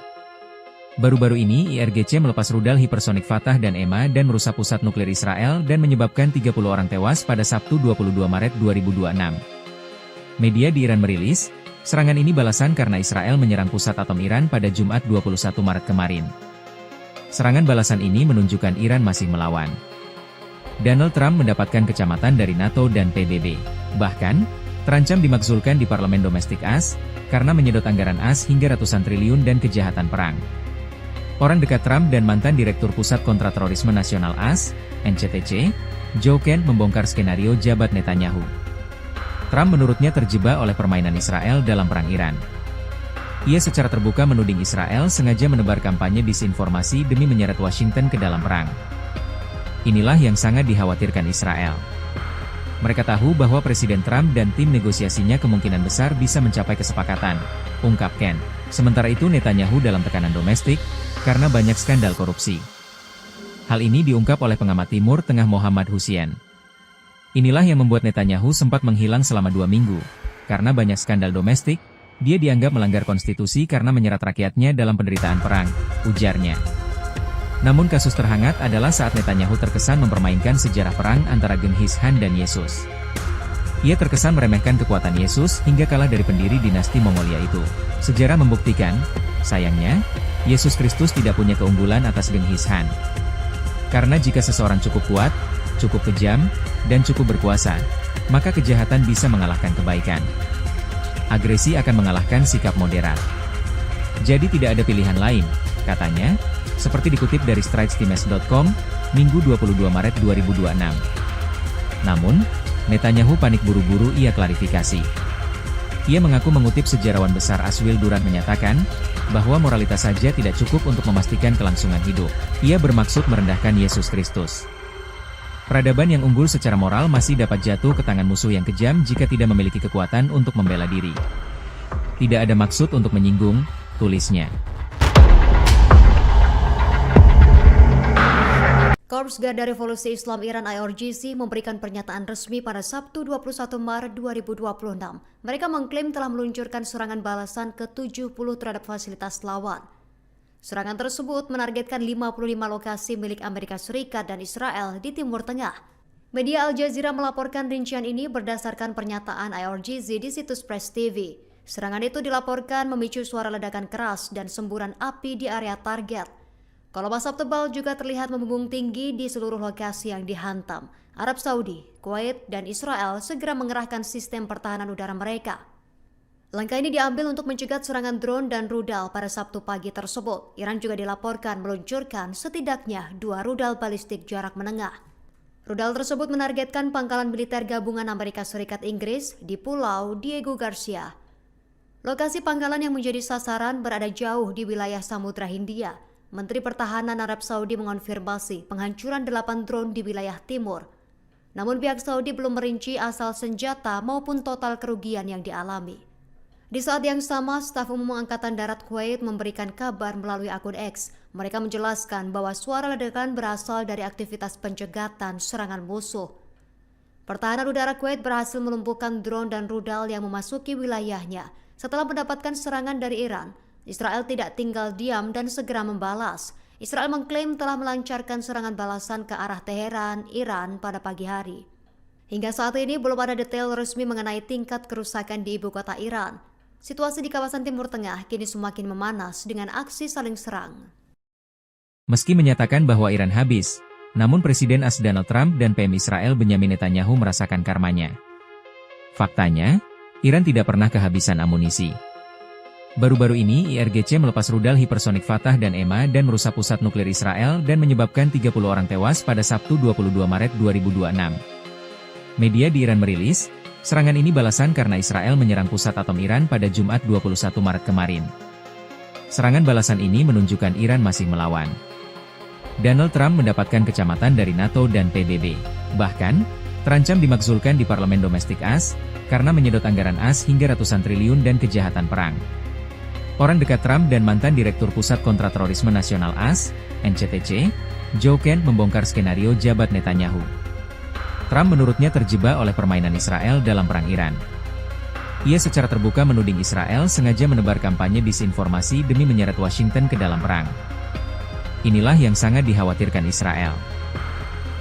Baru-baru ini IRGC melepas rudal hipersonik Fatah dan EMA dan merusak pusat nuklir Israel dan menyebabkan 30 orang tewas pada Sabtu 22 Maret 2026. Media di Iran merilis, serangan ini balasan karena Israel menyerang pusat atom Iran pada Jumat 21 Maret kemarin. Serangan balasan ini menunjukkan Iran masih melawan. Donald Trump mendapatkan kecamatan dari NATO dan PBB. Bahkan, terancam dimakzulkan di parlemen domestik AS, karena menyedot anggaran AS hingga ratusan triliun dan kejahatan perang. Orang dekat Trump dan mantan Direktur Pusat Kontraterorisme Nasional AS, NCTC, Joe Kent membongkar skenario jabat Netanyahu. Trump menurutnya terjebak oleh permainan Israel dalam perang Iran. Ia secara terbuka menuding Israel sengaja menebar kampanye disinformasi demi menyeret Washington ke dalam perang. Inilah yang sangat dikhawatirkan Israel. Mereka tahu bahwa Presiden Trump dan tim negosiasinya kemungkinan besar bisa mencapai kesepakatan, ungkap Kent. Sementara itu Netanyahu dalam tekanan domestik, karena banyak skandal korupsi. Hal ini diungkap oleh pengamat Timur Tengah Mohammad Hussein. Inilah yang membuat Netanyahu sempat menghilang selama 2 minggu. Karena banyak skandal domestik, dia dianggap melanggar konstitusi karena menyerat rakyatnya dalam penderitaan perang, ujarnya. Namun kasus terhangat adalah saat Netanyahu terkesan mempermainkan sejarah perang antara Genghis Khan dan Yesus. Ia terkesan meremehkan kekuatan Yesus hingga kalah dari pendiri dinasti Mongolia itu. Sejarah membuktikan, sayangnya, Yesus Kristus tidak punya keunggulan atas Genghis Khan. Karena jika seseorang cukup kuat, cukup kejam, dan cukup berkuasa, maka kejahatan bisa mengalahkan kebaikan. Agresi akan mengalahkan sikap moderat. Jadi tidak ada pilihan lain, katanya, seperti dikutip dari stritestimes.com, Minggu 22 Maret 2026. Namun, Netanyahu panik buru-buru ia klarifikasi. Ia mengaku mengutip sejarawan besar Aswil Durant menyatakan, bahwa moralitas saja tidak cukup untuk memastikan kelangsungan hidup. Ia bermaksud merendahkan Yesus Kristus. Peradaban yang unggul secara moral masih dapat jatuh ke tangan musuh yang kejam jika tidak memiliki kekuatan untuk membela diri. Tidak ada maksud untuk menyinggung, tulisnya. Korps Garda Revolusi Islam Iran IRGC memberikan pernyataan resmi pada Sabtu 21 Maret 2026. Mereka mengklaim telah meluncurkan serangan balasan ke-70 terhadap fasilitas lawan. Serangan tersebut menargetkan 55 lokasi milik Amerika Serikat dan Israel di Timur Tengah. Media Al Jazeera melaporkan rincian ini berdasarkan pernyataan IRGC di situs Press TV. Serangan itu dilaporkan memicu suara ledakan keras dan semburan api di area target. Kolom asap tebal juga terlihat membumbung tinggi di seluruh lokasi yang dihantam. Arab Saudi, Kuwait, dan Israel segera mengerahkan sistem pertahanan udara mereka. Langkah ini diambil untuk mencegah serangan drone dan rudal pada Sabtu pagi tersebut. Iran juga dilaporkan meluncurkan setidaknya 2 rudal balistik jarak menengah. Rudal tersebut menargetkan pangkalan militer gabungan Amerika Serikat Inggris di Pulau Diego Garcia. Lokasi pangkalan yang menjadi sasaran berada jauh di wilayah Samudra Hindia. Menteri Pertahanan Arab Saudi mengonfirmasi penghancuran 8 drone di wilayah timur. Namun pihak Saudi belum merinci asal senjata maupun total kerugian yang dialami. Di saat yang sama, staf umum Angkatan Darat Kuwait memberikan kabar melalui akun X. Mereka menjelaskan bahwa suara ledakan berasal dari aktivitas pencegatan serangan musuh. Pertahanan udara Kuwait berhasil melumpuhkan drone dan rudal yang memasuki wilayahnya setelah mendapatkan serangan dari Iran. Israel tidak tinggal diam dan segera membalas. Israel mengklaim telah melancarkan serangan balasan ke arah Teheran, Iran pada pagi hari. Hingga saat ini belum ada detail resmi mengenai tingkat kerusakan di ibu kota Iran. Situasi di kawasan Timur Tengah kini semakin memanas dengan aksi saling serang. Meski menyatakan bahwa Iran habis, namun Presiden AS Donald Trump dan PM Israel Benyamin Netanyahu merasakan karmanya. Faktanya, Iran tidak pernah kehabisan amunisi. Baru-baru ini IRGC melepas rudal hipersonik Fatah dan EMA dan merusak pusat nuklir Israel dan menyebabkan 30 orang tewas pada Sabtu 22 Maret 2026. Media di Iran merilis, serangan ini balasan karena Israel menyerang pusat atom Iran pada Jumat 21 Maret kemarin. Serangan balasan ini menunjukkan Iran masih melawan. Donald Trump mendapatkan kecamatan dari NATO dan PBB. Bahkan, terancam dimakzulkan di parlemen domestik AS, karena menyedot anggaran AS hingga ratusan triliun dan kejahatan perang. Orang dekat Trump dan mantan Direktur Pusat Kontraterorisme Nasional AS, NCTC, Joe Kent membongkar skenario jabat Netanyahu. Trump menurutnya terjebak oleh permainan Israel dalam perang Iran. Ia secara terbuka menuding Israel sengaja menebar kampanye disinformasi demi menyeret Washington ke dalam perang. Inilah yang sangat dikhawatirkan Israel.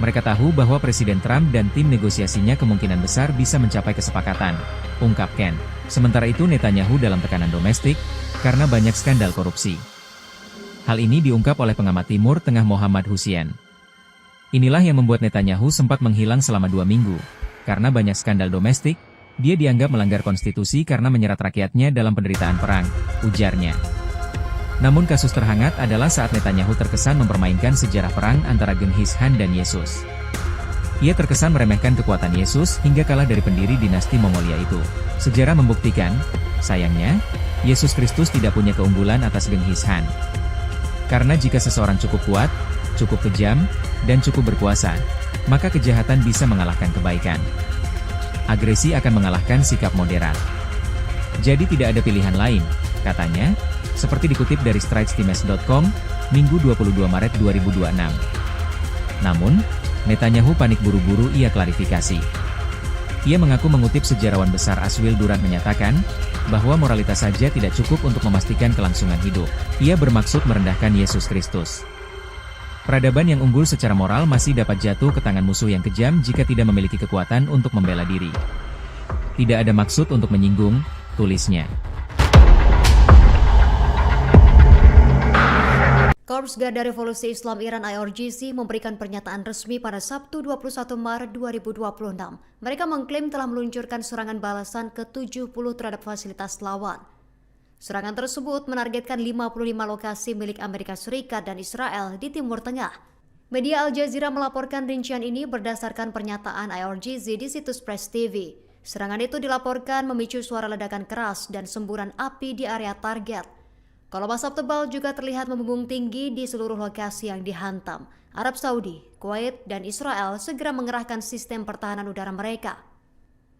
Mereka tahu bahwa Presiden Trump dan tim negosiasinya kemungkinan besar bisa mencapai kesepakatan, ungkap Kent. Sementara itu Netanyahu dalam tekanan domestik, karena banyak skandal korupsi. Hal ini diungkap oleh pengamat Timur Tengah Mohammad Hussein. Inilah yang membuat Netanyahu sempat menghilang selama 2 minggu, karena banyak skandal domestik, Dia dianggap melanggar konstitusi karena menyerat rakyatnya dalam penderitaan perang, ujarnya. Namun kasus terhangat adalah saat Netanyahu terkesan mempermainkan sejarah perang antara Genghis Khan dan Yesus. Ia terkesan meremehkan kekuatan Yesus hingga kalah dari pendiri dinasti Mongolia itu. Sejarah membuktikan, sayangnya, Yesus Kristus tidak punya keunggulan atas Genghis Khan. Karena jika seseorang cukup kuat, cukup kejam, dan cukup berkuasa, maka kejahatan bisa mengalahkan kebaikan. Agresi akan mengalahkan sikap moderat. Jadi tidak ada pilihan lain, katanya, seperti dikutip dari stritestimes.com, Minggu 22 Maret 2026. Namun, Netanyahu panik buru-buru ia klarifikasi. Ia mengaku mengutip sejarawan besar Aswil Durant menyatakan, bahwa moralitas saja tidak cukup untuk memastikan kelangsungan hidup. Ia bermaksud merendahkan Yesus Kristus. Peradaban yang unggul secara moral masih dapat jatuh ke tangan musuh yang kejam jika tidak memiliki kekuatan untuk membela diri. Tidak ada maksud untuk menyinggung, tulisnya. Korps Garda Revolusi Islam Iran IRGC memberikan pernyataan resmi pada Sabtu 21 Maret 2026. Mereka mengklaim telah meluncurkan serangan balasan ke-70 terhadap fasilitas lawan. Serangan tersebut menargetkan 55 lokasi milik Amerika Serikat dan Israel di Timur Tengah. Media Al Jazeera melaporkan rincian ini berdasarkan pernyataan IRGC di situs Press TV. Serangan itu dilaporkan memicu suara ledakan keras dan semburan api di area target. Kolom asap tebal juga terlihat membumbung tinggi di seluruh lokasi yang dihantam. Arab Saudi, Kuwait, dan Israel segera mengerahkan sistem pertahanan udara mereka.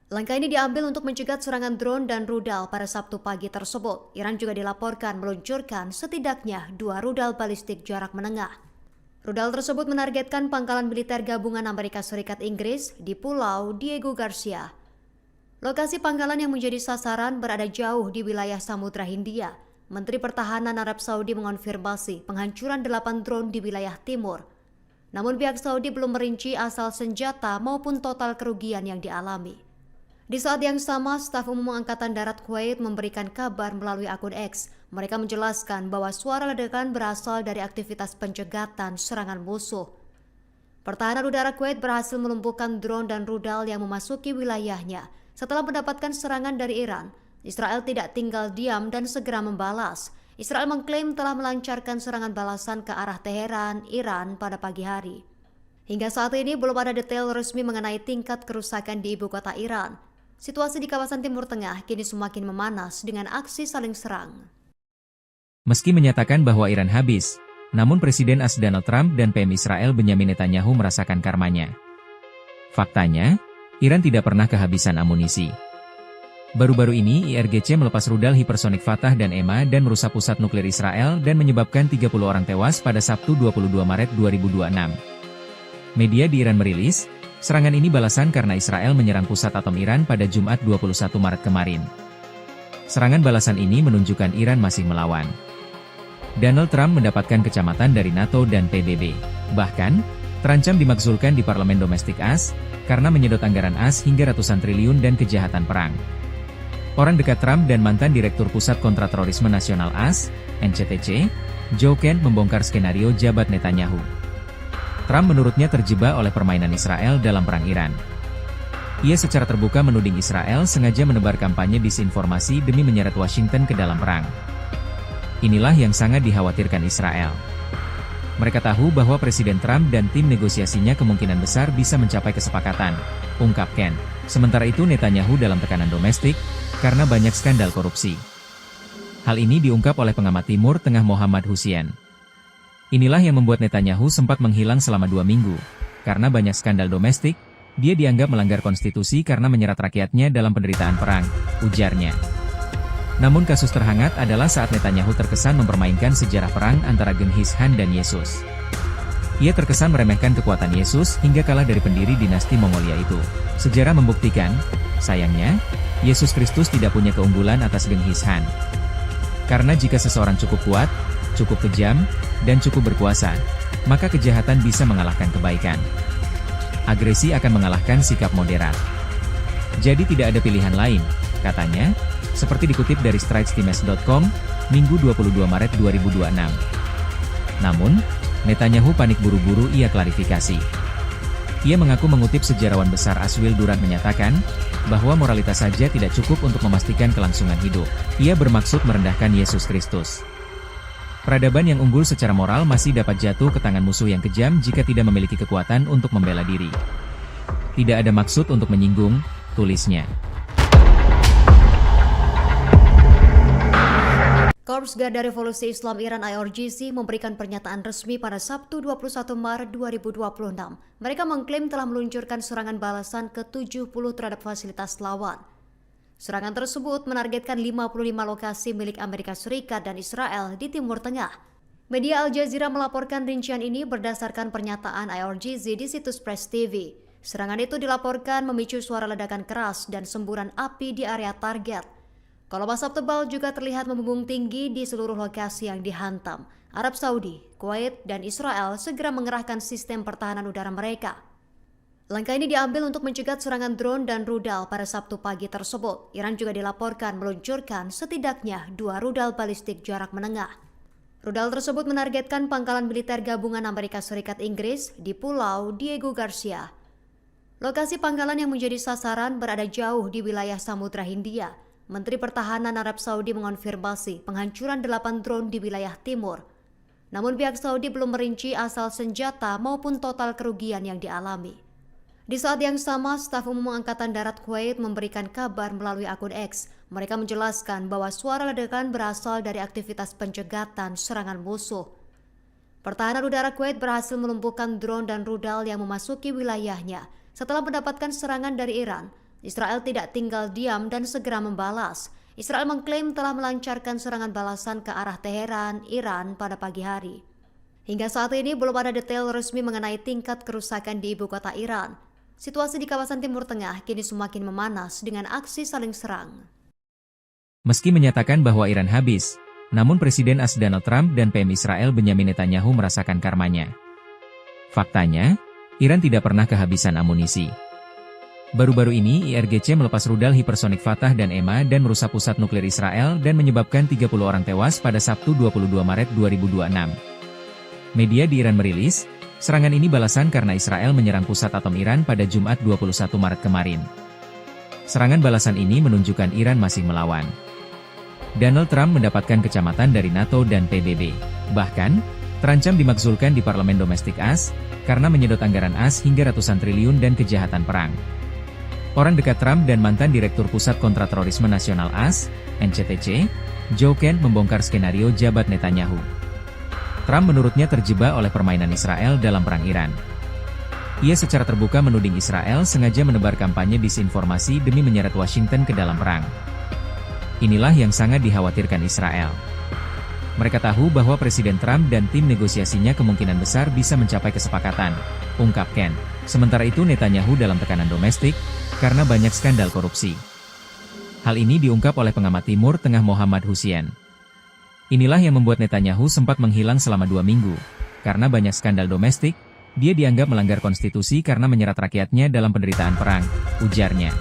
Langkah ini diambil untuk mencegah serangan drone dan rudal pada Sabtu pagi tersebut. Iran juga dilaporkan meluncurkan setidaknya 2 rudal balistik jarak menengah. Rudal tersebut menargetkan pangkalan militer gabungan Amerika Serikat Inggris di Pulau Diego Garcia. Lokasi pangkalan yang menjadi sasaran berada jauh di wilayah Samudra Hindia. Menteri Pertahanan Arab Saudi mengonfirmasi penghancuran 8 drone di wilayah timur. Namun pihak Saudi belum merinci asal senjata maupun total kerugian yang dialami. Di saat yang sama, staf umum Angkatan Darat Kuwait memberikan kabar melalui akun X. Mereka menjelaskan bahwa suara ledakan berasal dari aktivitas pencegatan serangan musuh. Pertahanan udara Kuwait berhasil melumpuhkan drone dan rudal yang memasuki wilayahnya. Setelah mendapatkan serangan dari Iran, Israel tidak tinggal diam dan segera membalas. Israel mengklaim telah melancarkan serangan balasan ke arah Teheran, Iran pada pagi hari. Hingga saat ini belum ada detail resmi mengenai tingkat kerusakan di ibu kota Iran. Situasi di kawasan Timur Tengah kini semakin memanas dengan aksi saling serang. Meski menyatakan bahwa Iran habis, namun Presiden AS Donald Trump dan PM Israel Benyamin Netanyahu merasakan karmanya. Faktanya, Iran tidak pernah kehabisan amunisi. Baru-baru ini IRGC melepas rudal hipersonik Fatah dan EMA dan merusak pusat nuklir Israel dan menyebabkan 30 orang tewas pada Sabtu 22 Maret 2026. Media di Iran merilis, serangan ini balasan karena Israel menyerang pusat atom Iran pada Jumat 21 Maret kemarin. Serangan balasan ini menunjukkan Iran masih melawan. Donald Trump mendapatkan kecamatan dari NATO dan PBB. Bahkan, terancam dimakzulkan di parlemen domestik AS, karena menyedot anggaran AS hingga ratusan triliun dan kejahatan perang. Orang dekat Trump dan mantan Direktur Pusat Kontraterorisme Nasional AS, NCTC, Joe Kent membongkar skenario jabat Netanyahu. Trump menurutnya terjebak oleh permainan Israel dalam perang Iran. Ia secara terbuka menuding Israel sengaja menebar kampanye disinformasi demi menyeret Washington ke dalam perang. Inilah yang sangat dikhawatirkan Israel. Mereka tahu bahwa Presiden Trump dan tim negosiasinya kemungkinan besar bisa mencapai kesepakatan, ungkap Kent. Sementara itu Netanyahu dalam tekanan domestik, karena banyak skandal korupsi. Hal ini diungkap oleh pengamat Timur Tengah Mohammad Hussein. Inilah yang membuat Netanyahu sempat menghilang selama 2 minggu. Karena banyak skandal domestik, dia dianggap melanggar konstitusi karena menyerat rakyatnya dalam penderitaan perang, ujarnya. Namun kasus terhangat adalah saat Netanyahu terkesan mempermainkan sejarah perang antara Genghis Khan dan Yesus. Ia terkesan meremehkan kekuatan Yesus hingga kalah dari pendiri dinasti Mongolia itu. Sejarah membuktikan, sayangnya, Yesus Kristus tidak punya keunggulan atas Genghis Khan. Karena jika seseorang cukup kuat, cukup kejam, dan cukup berkuasa, maka kejahatan bisa mengalahkan kebaikan. Agresi akan mengalahkan sikap moderat. Jadi tidak ada pilihan lain, katanya, seperti dikutip dari stritestimes.com, Minggu 22 Maret 2026. Namun, Netanyahu panik buru-buru ia klarifikasi. Ia mengaku mengutip sejarawan besar Aswil Durant menyatakan, bahwa moralitas saja tidak cukup untuk memastikan kelangsungan hidup. Ia bermaksud merendahkan Yesus Kristus. Peradaban yang unggul secara moral masih dapat jatuh ke tangan musuh yang kejam jika tidak memiliki kekuatan untuk membela diri. Tidak ada maksud untuk menyinggung, tulisnya. Korps Garda Revolusi Islam Iran IRGC memberikan pernyataan resmi pada Sabtu 21 Maret 2026. Mereka mengklaim telah meluncurkan serangan balasan ke-70 terhadap fasilitas lawan. Serangan tersebut menargetkan 55 lokasi milik Amerika Serikat dan Israel di Timur Tengah. Media Al Jazeera melaporkan rincian ini berdasarkan pernyataan IRGC di situs Press TV. Serangan itu dilaporkan memicu suara ledakan keras dan semburan api di area target. Kolom asap tebal juga terlihat membumbung tinggi di seluruh lokasi yang dihantam. Arab Saudi, Kuwait, dan Israel segera mengerahkan sistem pertahanan udara mereka. Langkah ini diambil untuk mencegah serangan drone dan rudal pada Sabtu pagi tersebut. Iran juga dilaporkan meluncurkan setidaknya 2 rudal balistik jarak menengah. Rudal tersebut menargetkan pangkalan militer gabungan Amerika Serikat Inggris di Pulau Diego Garcia. Lokasi pangkalan yang menjadi sasaran berada jauh di wilayah Samudra Hindia. Menteri Pertahanan Arab Saudi mengonfirmasi penghancuran 8 drone di wilayah timur. Namun pihak Saudi belum merinci asal senjata maupun total kerugian yang dialami. Di saat yang sama, staf umum Angkatan Darat Kuwait memberikan kabar melalui akun X. Mereka menjelaskan bahwa suara ledakan berasal dari aktivitas pencegatan serangan musuh. Pertahanan udara Kuwait berhasil melumpuhkan drone dan rudal yang memasuki wilayahnya. Setelah mendapatkan serangan dari Iran, Israel tidak tinggal diam dan segera membalas. Israel mengklaim telah melancarkan serangan balasan ke arah Teheran, Iran pada pagi hari. Hingga saat ini belum ada detail resmi mengenai tingkat kerusakan di ibu kota Iran. Situasi di kawasan Timur Tengah kini semakin memanas dengan aksi saling serang. Meski menyatakan bahwa Iran habis, namun Presiden AS Donald Trump dan PM Israel Benyamin Netanyahu merasakan karmanya. Faktanya, Iran tidak pernah kehabisan amunisi. Baru-baru ini IRGC melepas rudal hipersonik Fatah dan EMA dan merusak pusat nuklir Israel dan menyebabkan 30 orang tewas pada Sabtu 22 Maret 2026. Media di Iran merilis, serangan ini balasan karena Israel menyerang pusat atom Iran pada Jumat 21 Maret kemarin. Serangan balasan ini menunjukkan Iran masih melawan. Donald Trump mendapatkan kecamatan dari NATO dan PBB. Bahkan, terancam dimakzulkan di parlemen domestik AS, karena menyedot anggaran AS hingga ratusan triliun dan kejahatan perang. Orang dekat Trump dan mantan Direktur Pusat Kontraterorisme Nasional AS, NCTC, Joe Kent membongkar skenario jabat Netanyahu. Trump menurutnya terjebak oleh permainan Israel dalam perang Iran. Ia secara terbuka menuding Israel sengaja menebar kampanye disinformasi demi menyeret Washington ke dalam perang. Inilah yang sangat dikhawatirkan Israel. Mereka tahu bahwa Presiden Trump dan tim negosiasinya kemungkinan besar bisa mencapai kesepakatan, ungkap Kent. Sementara itu Netanyahu dalam tekanan domestik, karena banyak skandal korupsi. Hal ini diungkap oleh pengamat Timur Tengah Mohammad Hussein. Inilah yang membuat Netanyahu sempat menghilang selama 2 minggu. Karena banyak skandal domestik, dia dianggap melanggar konstitusi karena menyerat rakyatnya dalam penderitaan perang, ujarnya.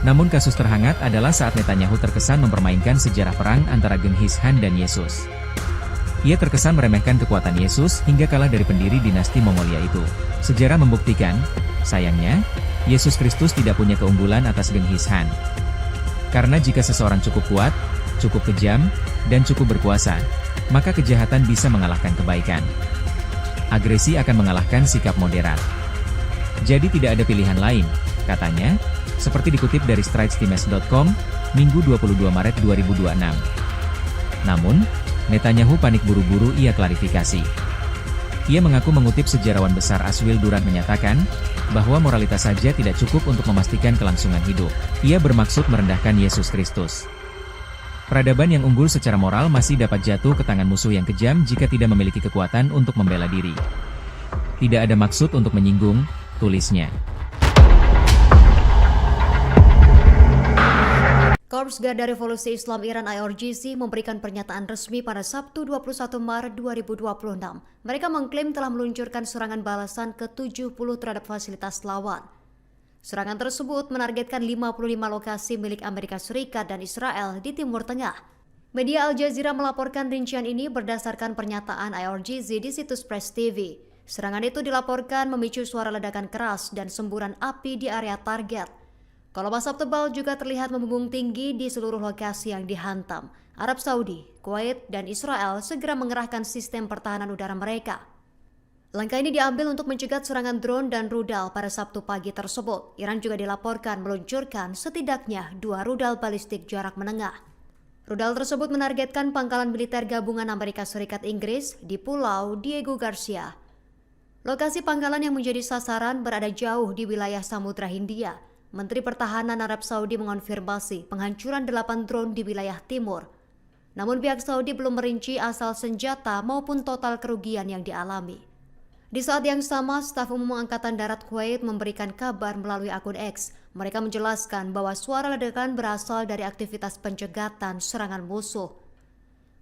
Namun kasus terhangat adalah saat Netanyahu terkesan mempermainkan sejarah perang antara Genghis Khan dan Yesus. Ia terkesan meremehkan kekuatan Yesus hingga kalah dari pendiri dinasti Mongolia itu. Sejarah membuktikan, sayangnya, Yesus Kristus tidak punya keunggulan atas Genghis Khan. Karena jika seseorang cukup kuat, cukup kejam, dan cukup berkuasa, maka kejahatan bisa mengalahkan kebaikan. Agresi akan mengalahkan sikap moderat. Jadi tidak ada pilihan lain, katanya, seperti dikutip dari stridestimes.com, Minggu 22 Maret 2026. Namun, Netanyahu panik buru-buru ia klarifikasi. Ia mengaku mengutip sejarawan besar Aswil Durant menyatakan, bahwa moralitas saja tidak cukup untuk memastikan kelangsungan hidup. Ia bermaksud merendahkan Yesus Kristus. Peradaban yang unggul secara moral masih dapat jatuh ke tangan musuh yang kejam jika tidak memiliki kekuatan untuk membela diri. Tidak ada maksud untuk menyinggung, tulisnya. Korps Garda Revolusi Islam Iran IRGC memberikan pernyataan resmi pada Sabtu 21 Maret 2026. Mereka mengklaim telah meluncurkan serangan balasan ke-70 terhadap fasilitas lawan. Serangan tersebut menargetkan 55 lokasi milik Amerika Serikat dan Israel di Timur Tengah. Media Al Jazeera melaporkan rincian ini berdasarkan pernyataan IRGC di situs Press TV. Serangan itu dilaporkan memicu suara ledakan keras dan semburan api di area target. Kolom asap tebal juga terlihat membumbung tinggi di seluruh lokasi yang dihantam. Arab Saudi, Kuwait, dan Israel segera mengerahkan sistem pertahanan udara mereka. Langkah ini diambil untuk mencegah serangan drone dan rudal pada Sabtu pagi tersebut. Iran juga dilaporkan meluncurkan setidaknya 2 rudal balistik jarak menengah. Rudal tersebut menargetkan pangkalan militer gabungan Amerika Serikat Inggris di Pulau Diego Garcia. Lokasi pangkalan yang menjadi sasaran berada jauh di wilayah Samudra Hindia. Menteri Pertahanan Arab Saudi mengonfirmasi penghancuran 8 drone di wilayah timur. Namun pihak Saudi belum merinci asal senjata maupun total kerugian yang dialami. Di saat yang sama, staf umum Angkatan Darat Kuwait memberikan kabar melalui akun X. Mereka menjelaskan bahwa suara ledakan berasal dari aktivitas pencegatan serangan musuh.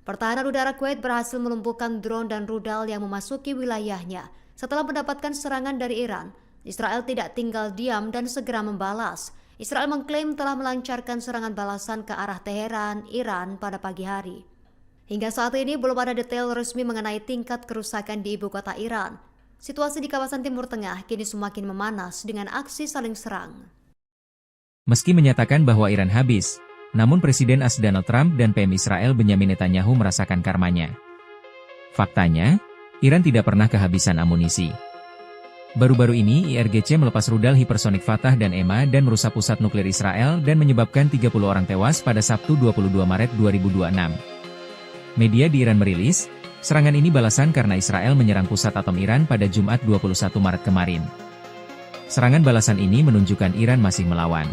Pertahanan udara Kuwait berhasil melumpuhkan drone dan rudal yang memasuki wilayahnya. Setelah mendapatkan serangan dari Iran, Israel tidak tinggal diam dan segera membalas. Israel mengklaim telah melancarkan serangan balasan ke arah Teheran, Iran pada pagi hari. Hingga saat ini belum ada detail resmi mengenai tingkat kerusakan di ibu kota Iran. Situasi di kawasan Timur Tengah kini semakin memanas dengan aksi saling serang. Meski menyatakan bahwa Iran habis, namun Presiden AS Donald Trump dan PM Israel Benyamin Netanyahu merasakan karmanya. Faktanya, Iran tidak pernah kehabisan amunisi. Baru-baru ini IRGC melepas rudal hipersonik Fatah dan EMA dan merusak pusat nuklir Israel dan menyebabkan 30 orang tewas pada Sabtu 22 Maret 2026. Media di Iran merilis, serangan ini balasan karena Israel menyerang pusat atom Iran pada Jumat 21 Maret kemarin. Serangan balasan ini menunjukkan Iran masih melawan.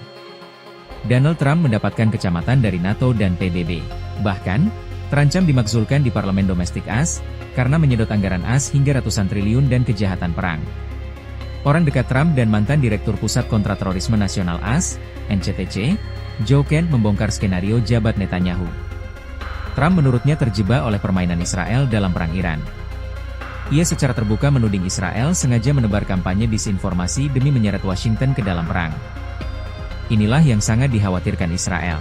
Donald Trump mendapatkan kecamatan dari NATO dan PBB. Bahkan, terancam dimakzulkan di parlemen domestik AS, karena menyedot anggaran AS hingga ratusan triliun dan kejahatan perang. Orang dekat Trump dan mantan Direktur Pusat Kontraterorisme Nasional AS, NCTC, Joe Kent membongkar skenario jabat Netanyahu. Trump menurutnya terjebak oleh permainan Israel dalam perang Iran. Ia secara terbuka menuding Israel sengaja menebar kampanye disinformasi demi menyeret Washington ke dalam perang. Inilah yang sangat dikhawatirkan Israel.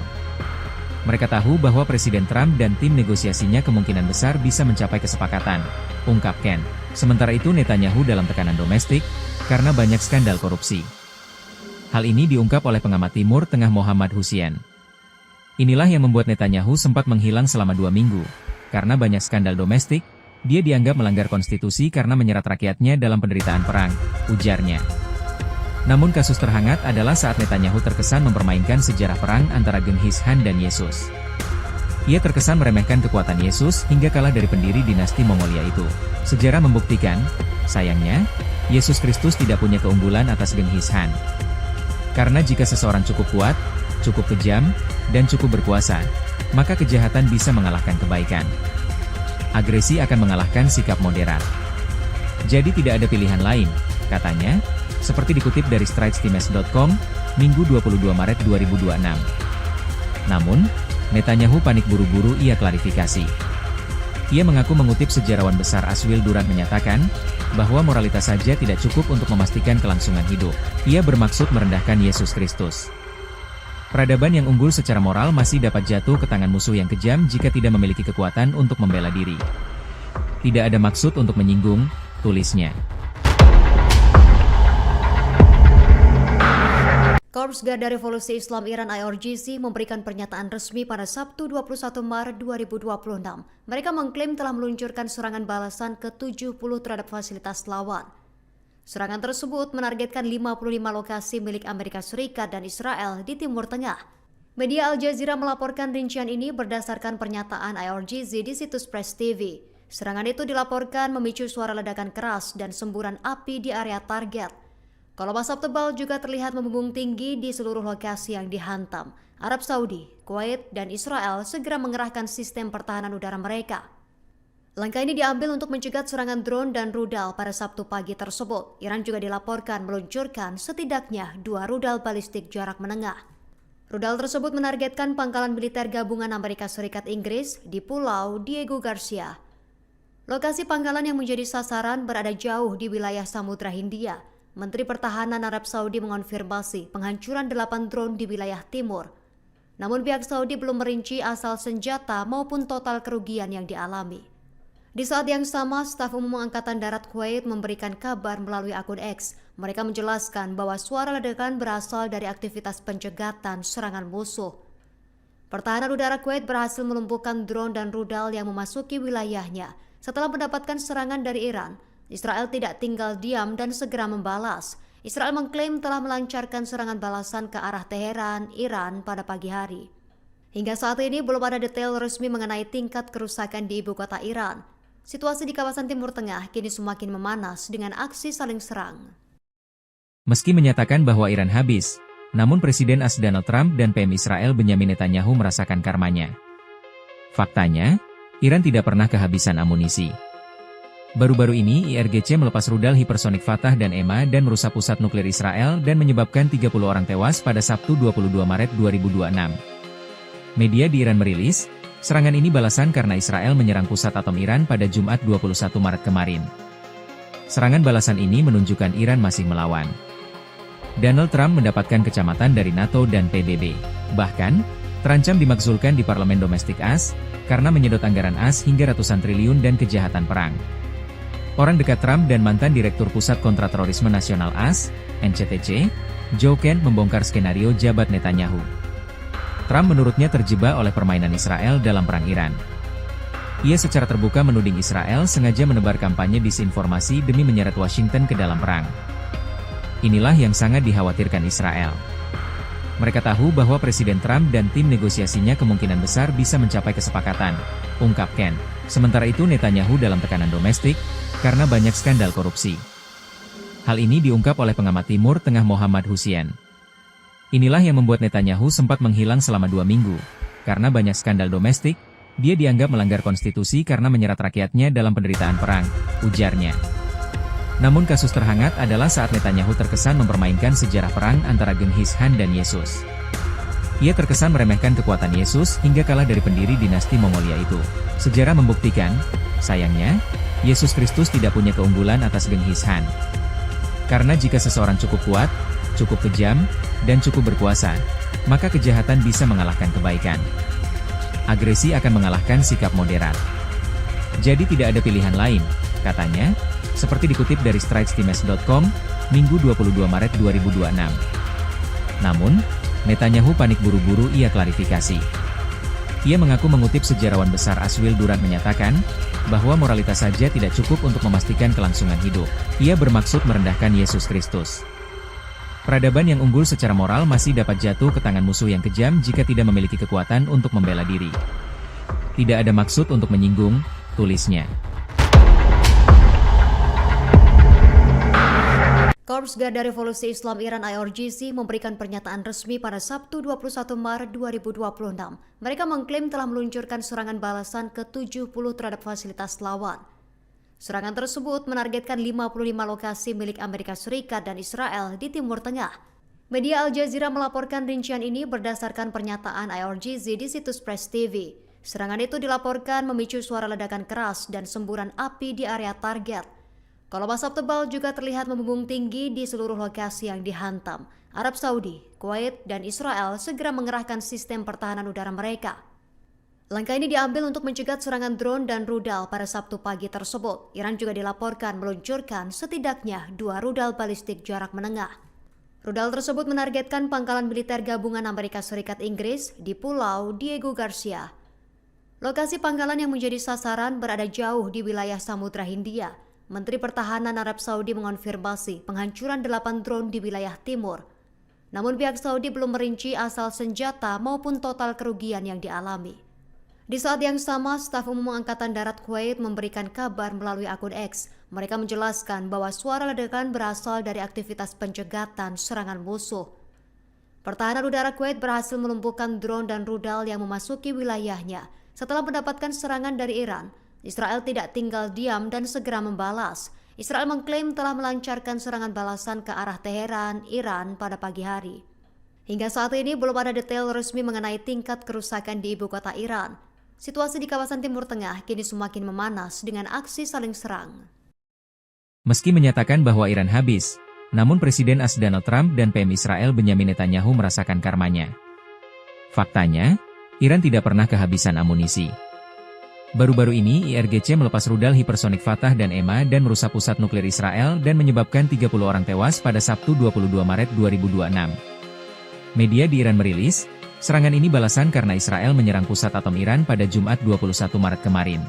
Mereka tahu bahwa Presiden Trump dan tim negosiasinya kemungkinan besar bisa mencapai kesepakatan, ungkap Kent. Sementara itu Netanyahu dalam tekanan domestik, karena banyak skandal korupsi. Hal ini diungkap oleh pengamat Timur Tengah Mohammad Hussein. Inilah yang membuat Netanyahu sempat menghilang selama 2 minggu. Karena banyak skandal domestik, dia dianggap melanggar konstitusi karena menyerat rakyatnya dalam penderitaan perang, ujarnya. Namun kasus terhangat adalah saat Netanyahu terkesan mempermainkan sejarah perang antara Genghis Khan dan Yesus. Ia terkesan meremehkan kekuatan Yesus hingga kalah dari pendiri dinasti Mongolia itu. Sejarah membuktikan, sayangnya, Yesus Kristus tidak punya keunggulan atas Genghis Khan. Karena jika seseorang cukup kuat, cukup kejam, dan cukup berkuasa, maka kejahatan bisa mengalahkan kebaikan. Agresi akan mengalahkan sikap moderat. Jadi tidak ada pilihan lain, katanya, seperti dikutip dari stritestimes.com, Minggu 22 Maret 2026. Namun, Netanyahu panik buru-buru ia klarifikasi. Ia mengaku mengutip sejarawan besar Aswil Durant menyatakan, bahwa moralitas saja tidak cukup untuk memastikan kelangsungan hidup. Ia bermaksud merendahkan Yesus Kristus. Peradaban yang unggul secara moral masih dapat jatuh ke tangan musuh yang kejam jika tidak memiliki kekuatan untuk membela diri. Tidak ada maksud untuk menyinggung, tulisnya. Korps Garda Revolusi Islam Iran IRGC memberikan pernyataan resmi pada Sabtu 21 Maret 2026. Mereka mengklaim telah meluncurkan serangan balasan ke-70 terhadap fasilitas lawan. Serangan tersebut menargetkan 55 lokasi milik Amerika Serikat dan Israel di Timur Tengah. Media Al Jazeera melaporkan rincian ini berdasarkan pernyataan IRGC di situs Press TV. Serangan itu dilaporkan memicu suara ledakan keras dan semburan api di area target. Kolom asap tebal juga terlihat membumbung tinggi di seluruh lokasi yang dihantam. Arab Saudi, Kuwait, dan Israel segera mengerahkan sistem pertahanan udara mereka. Langkah ini diambil untuk mencegah serangan drone dan rudal pada Sabtu pagi tersebut. Iran juga dilaporkan meluncurkan setidaknya 2 rudal balistik jarak menengah. Rudal tersebut menargetkan pangkalan militer gabungan Amerika Serikat Inggris di Pulau Diego Garcia. Lokasi pangkalan yang menjadi sasaran berada jauh di wilayah Samudra Hindia. Menteri Pertahanan Arab Saudi mengonfirmasi penghancuran 8 drone di wilayah timur. Namun pihak Saudi belum merinci asal senjata maupun total kerugian yang dialami. Di saat yang sama, staf umum Angkatan Darat Kuwait memberikan kabar melalui akun X. Mereka menjelaskan bahwa suara ledakan berasal dari aktivitas pencegatan serangan musuh. Pertahanan udara Kuwait berhasil melumpuhkan drone dan rudal yang memasuki wilayahnya. Setelah mendapatkan serangan dari Iran, Israel tidak tinggal diam dan segera membalas. Israel mengklaim telah melancarkan serangan balasan ke arah Teheran, Iran pada pagi hari. Hingga saat ini belum ada detail resmi mengenai tingkat kerusakan di ibu kota Iran. Situasi di kawasan Timur Tengah kini semakin memanas dengan aksi saling serang. Meski menyatakan bahwa Iran habis, namun Presiden AS Donald Trump dan PM Israel Benyamin Netanyahu merasakan karmanya. Faktanya, Iran tidak pernah kehabisan amunisi. Baru-baru ini IRGC melepas rudal hipersonik Fatah dan EMA dan merusak pusat nuklir Israel dan menyebabkan 30 orang tewas pada Sabtu 22 Maret 2026. Media di Iran merilis, serangan ini balasan karena Israel menyerang pusat atom Iran pada Jumat 21 Maret kemarin. Serangan balasan ini menunjukkan Iran masih melawan. Donald Trump mendapatkan kecamatan dari NATO dan PBB. Bahkan, terancam dimakzulkan di parlemen domestik AS, karena menyedot anggaran AS hingga ratusan triliun dan kejahatan perang. Orang dekat Trump dan mantan Direktur Pusat Kontraterorisme Nasional AS, NCTC, Joe Kent membongkar skenario jabat Netanyahu. Trump menurutnya terjebak oleh permainan Israel dalam perang Iran. Ia secara terbuka menuding Israel sengaja menebar kampanye disinformasi demi menyeret Washington ke dalam perang. Inilah yang sangat dikhawatirkan Israel. Mereka tahu bahwa Presiden Trump dan tim negosiasinya kemungkinan besar bisa mencapai kesepakatan, ungkap Kent. Sementara itu Netanyahu dalam tekanan domestik, karena banyak skandal korupsi. Hal ini diungkap oleh pengamat Timur Tengah Mohammad Hussein. Inilah yang membuat Netanyahu sempat menghilang selama 2 minggu. Karena banyak skandal domestik, dia dianggap melanggar konstitusi karena menyerat rakyatnya dalam penderitaan perang, ujarnya. Namun kasus terhangat adalah saat Netanyahu terkesan mempermainkan sejarah perang antara Genghis Khan dan Yesus. Ia terkesan meremehkan kekuatan Yesus hingga kalah dari pendiri dinasti Mongolia itu. Sejarah membuktikan, sayangnya, Yesus Kristus tidak punya keunggulan atas Genghis Khan. Karena jika seseorang cukup kuat, cukup kejam, dan cukup berkuasa, maka kejahatan bisa mengalahkan kebaikan. Agresi akan mengalahkan sikap moderat. Jadi tidak ada pilihan lain, katanya, seperti dikutip dari stritestimes.com, Minggu 22 Maret 2026. Namun, Netanyahu panik buru-buru ia klarifikasi. Ia mengaku mengutip sejarawan besar Aswil Durant menyatakan, bahwa moralitas saja tidak cukup untuk memastikan kelangsungan hidup. Ia bermaksud merendahkan Yesus Kristus. Peradaban yang unggul secara moral masih dapat jatuh ke tangan musuh yang kejam jika tidak memiliki kekuatan untuk membela diri. Tidak ada maksud untuk menyinggung, tulisnya. Korps Garda Revolusi Islam Iran IRGC memberikan pernyataan resmi pada Sabtu 21 Maret 2026. Mereka mengklaim telah meluncurkan serangan balasan ke-70 terhadap fasilitas lawan. Serangan tersebut menargetkan 55 lokasi milik Amerika Serikat dan Israel di Timur Tengah. Media Al Jazeera melaporkan rincian ini berdasarkan pernyataan IRGC di situs Press TV. Serangan itu dilaporkan memicu suara ledakan keras dan semburan api di area target. Kolom asap tebal juga terlihat membumbung tinggi di seluruh lokasi yang dihantam. Arab Saudi, Kuwait, dan Israel segera mengerahkan sistem pertahanan udara mereka. Langkah ini diambil untuk mencegah serangan drone dan rudal pada Sabtu pagi tersebut. Iran juga dilaporkan meluncurkan setidaknya 2 rudal balistik jarak menengah. Rudal tersebut menargetkan pangkalan militer gabungan Amerika Serikat Inggris di Pulau Diego Garcia. Lokasi pangkalan yang menjadi sasaran berada jauh di wilayah Samudra Hindia. Menteri Pertahanan Arab Saudi mengonfirmasi penghancuran 8 drone di wilayah timur. Namun pihak Saudi belum merinci asal senjata maupun total kerugian yang dialami. Di saat yang sama, staf umum Angkatan Darat Kuwait memberikan kabar melalui akun X. Mereka menjelaskan bahwa suara ledakan berasal dari aktivitas pencegatan serangan musuh. Pertahanan udara Kuwait berhasil melumpuhkan drone dan rudal yang memasuki wilayahnya. Setelah mendapatkan serangan dari Iran, Israel tidak tinggal diam dan segera membalas. Israel mengklaim telah melancarkan serangan balasan ke arah Teheran, Iran pada pagi hari. Hingga saat ini belum ada detail resmi mengenai tingkat kerusakan di ibu kota Iran. Situasi di kawasan Timur Tengah kini semakin memanas dengan aksi saling serang. Meski menyatakan bahwa Iran habis, namun Presiden AS Donald Trump dan PM Israel Benyamin Netanyahu merasakan karmanya. Faktanya, Iran tidak pernah kehabisan amunisi. Baru-baru ini IRGC melepas rudal hipersonik Fatah dan EMA dan merusak pusat nuklir Israel dan menyebabkan 30 orang tewas pada Sabtu 22 Maret 2026. Media di Iran merilis, serangan ini balasan karena Israel menyerang pusat atom Iran pada Jumat 21 Maret kemarin.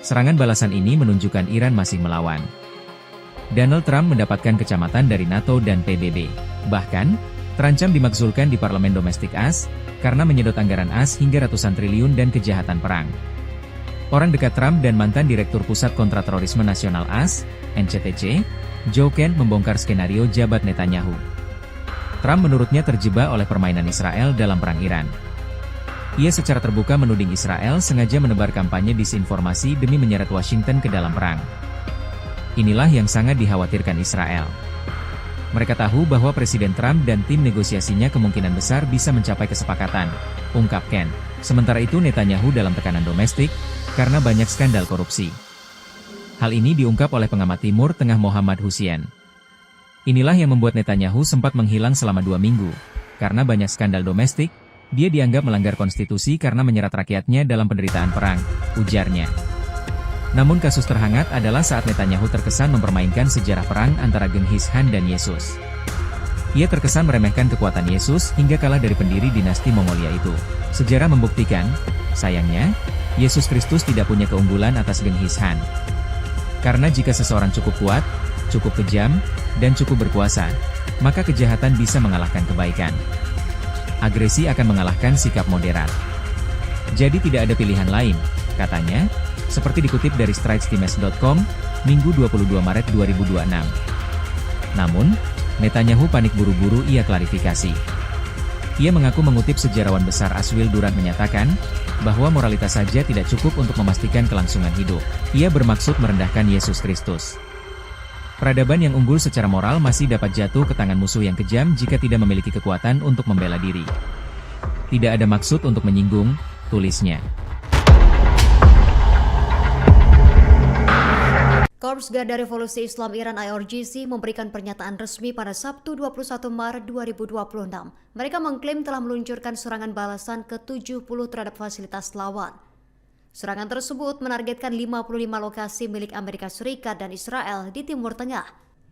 Serangan balasan ini menunjukkan Iran masih melawan. Donald Trump mendapatkan kecamatan dari NATO dan PBB. Bahkan, terancam dimakzulkan di parlemen domestik AS, karena menyedot anggaran AS hingga ratusan triliun dan kejahatan perang. Orang dekat Trump dan mantan Direktur Pusat Kontraterorisme Nasional AS, NCTC, Joe Kent membongkar skenario jabat Netanyahu. Trump menurutnya terjebak oleh permainan Israel dalam perang Iran. Ia secara terbuka menuding Israel sengaja menebar kampanye disinformasi demi menyeret Washington ke dalam perang. Inilah yang sangat dikhawatirkan Israel. Mereka tahu bahwa Presiden Trump dan tim negosiasinya kemungkinan besar bisa mencapai kesepakatan, ungkap Kent. Sementara itu Netanyahu dalam tekanan domestik, karena banyak skandal korupsi. Hal ini diungkap oleh pengamat Timur Tengah Mohammad Hussein. Inilah yang membuat Netanyahu sempat menghilang selama 2 minggu. Karena banyak skandal domestik, dia dianggap melanggar konstitusi karena menyerat rakyatnya dalam penderitaan perang, ujarnya. Namun kasus terhangat adalah saat Netanyahu terkesan mempermainkan sejarah perang antara Genghis Khan dan Yesus. Ia terkesan meremehkan kekuatan Yesus hingga kalah dari pendiri dinasti Mongolia itu. Sejarah membuktikan, sayangnya, Yesus Kristus tidak punya keunggulan atas Genghis Khan. Karena jika seseorang cukup kuat, cukup kejam, dan cukup berkuasa, maka kejahatan bisa mengalahkan kebaikan. Agresi akan mengalahkan sikap moderat. Jadi tidak ada pilihan lain, katanya, seperti dikutip dari stritestimes.com, Minggu 22 Maret 2026. Namun, Netanyahu panik buru-buru ia klarifikasi. Ia mengaku mengutip sejarawan besar Aswil Durant menyatakan, bahwa moralitas saja tidak cukup untuk memastikan kelangsungan hidup. Ia bermaksud merendahkan Yesus Kristus. Peradaban yang unggul secara moral masih dapat jatuh ke tangan musuh yang kejam jika tidak memiliki kekuatan untuk membela diri. Tidak ada maksud untuk menyinggung, tulisnya. Korps Garda Revolusi Islam Iran IRGC memberikan pernyataan resmi pada Sabtu 21 Maret 2026. Mereka mengklaim telah meluncurkan serangan balasan ke-70 terhadap fasilitas lawan. Serangan tersebut menargetkan 55 lokasi milik Amerika Serikat dan Israel di Timur Tengah.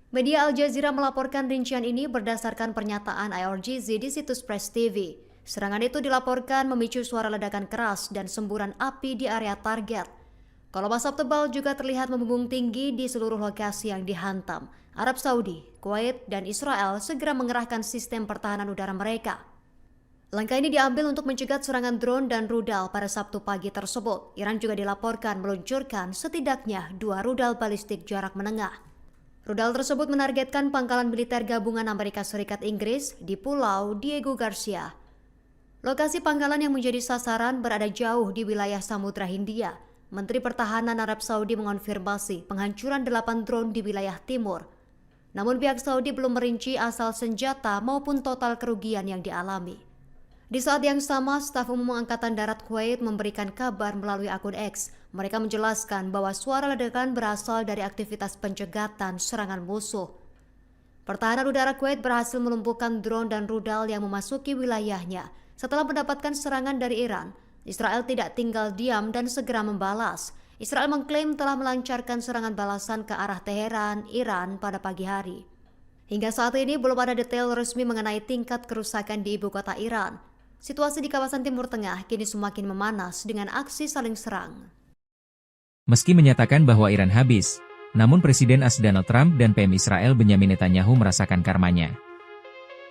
Media Al Jazeera melaporkan rincian ini berdasarkan pernyataan IRGC di situs Press TV. Serangan itu dilaporkan memicu suara ledakan keras dan semburan api di area target. Kolom asap tebal juga terlihat membumbung tinggi di seluruh lokasi yang dihantam. Arab Saudi, Kuwait, dan Israel segera mengerahkan sistem pertahanan udara mereka. Langkah ini diambil untuk mencegah serangan drone dan rudal pada Sabtu pagi tersebut. Iran juga dilaporkan meluncurkan setidaknya 2 rudal balistik jarak menengah. Rudal tersebut menargetkan pangkalan militer gabungan Amerika Serikat Inggris di Pulau Diego Garcia. Lokasi pangkalan yang menjadi sasaran berada jauh di wilayah Samudra Hindia. Menteri Pertahanan Arab Saudi mengonfirmasi penghancuran 8 drone di wilayah timur. Namun pihak Saudi belum merinci asal senjata maupun total kerugian yang dialami. Di saat yang sama, staf umum Angkatan Darat Kuwait memberikan kabar melalui akun X. Mereka menjelaskan bahwa suara ledakan berasal dari aktivitas pencegatan serangan musuh. Pertahanan udara Kuwait berhasil melumpuhkan drone dan rudal yang memasuki wilayahnya. Setelah mendapatkan serangan dari Iran, Israel tidak tinggal diam dan segera membalas. Israel mengklaim telah melancarkan serangan balasan ke arah Teheran, Iran pada pagi hari. Hingga saat ini belum ada detail resmi mengenai tingkat kerusakan di ibu kota Iran. Situasi di kawasan Timur Tengah kini semakin memanas dengan aksi saling serang. Meski menyatakan bahwa Iran habis, namun Presiden AS Donald Trump dan PM Israel Benyamin Netanyahu merasakan karmanya.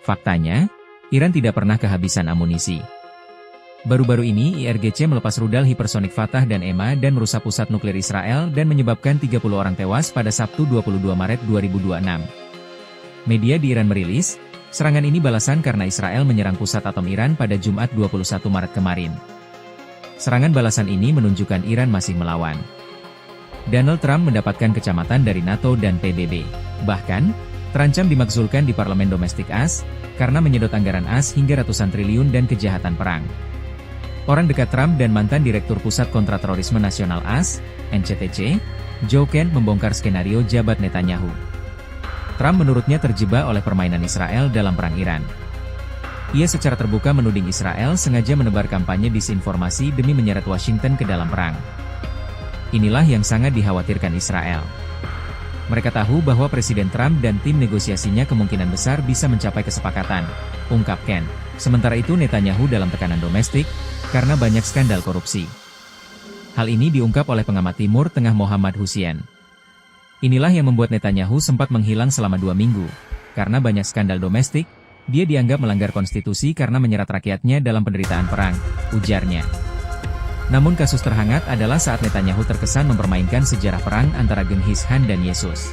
Faktanya, Iran tidak pernah kehabisan amunisi. Baru-baru ini IRGC melepas rudal hipersonik Fatah dan EMA dan merusak pusat nuklir Israel dan menyebabkan 30 orang tewas pada Sabtu 22 Maret 2026. Media di Iran merilis, serangan ini balasan karena Israel menyerang pusat atom Iran pada Jumat 21 Maret kemarin. Serangan balasan ini menunjukkan Iran masih melawan. Donald Trump mendapatkan kecamatan dari NATO dan PBB. Bahkan, terancam dimakzulkan di parlemen domestik AS, karena menyedot anggaran AS hingga ratusan triliun dan kejahatan perang. Orang dekat Trump dan mantan Direktur Pusat Kontraterorisme Nasional AS, NCTC, Joe Kent membongkar skenario jabat Netanyahu. Trump menurutnya terjebak oleh permainan Israel dalam perang Iran. Ia secara terbuka menuding Israel sengaja menebar kampanye disinformasi demi menyeret Washington ke dalam perang. Inilah yang sangat dikhawatirkan Israel. Mereka tahu bahwa Presiden Trump dan tim negosiasinya kemungkinan besar bisa mencapai kesepakatan, ungkap Ken. Sementara itu Netanyahu dalam tekanan domestik, karena banyak skandal korupsi. Hal ini diungkap oleh pengamat Timur Tengah Mohammad Hussein. Inilah yang membuat Netanyahu sempat menghilang selama 2 minggu, karena banyak skandal domestik. Dia dianggap melanggar konstitusi karena menyerat rakyatnya dalam penderitaan perang, ujarnya. Namun kasus terhangat adalah saat Netanyahu terkesan mempermainkan sejarah perang antara Genghis Khan dan Yesus.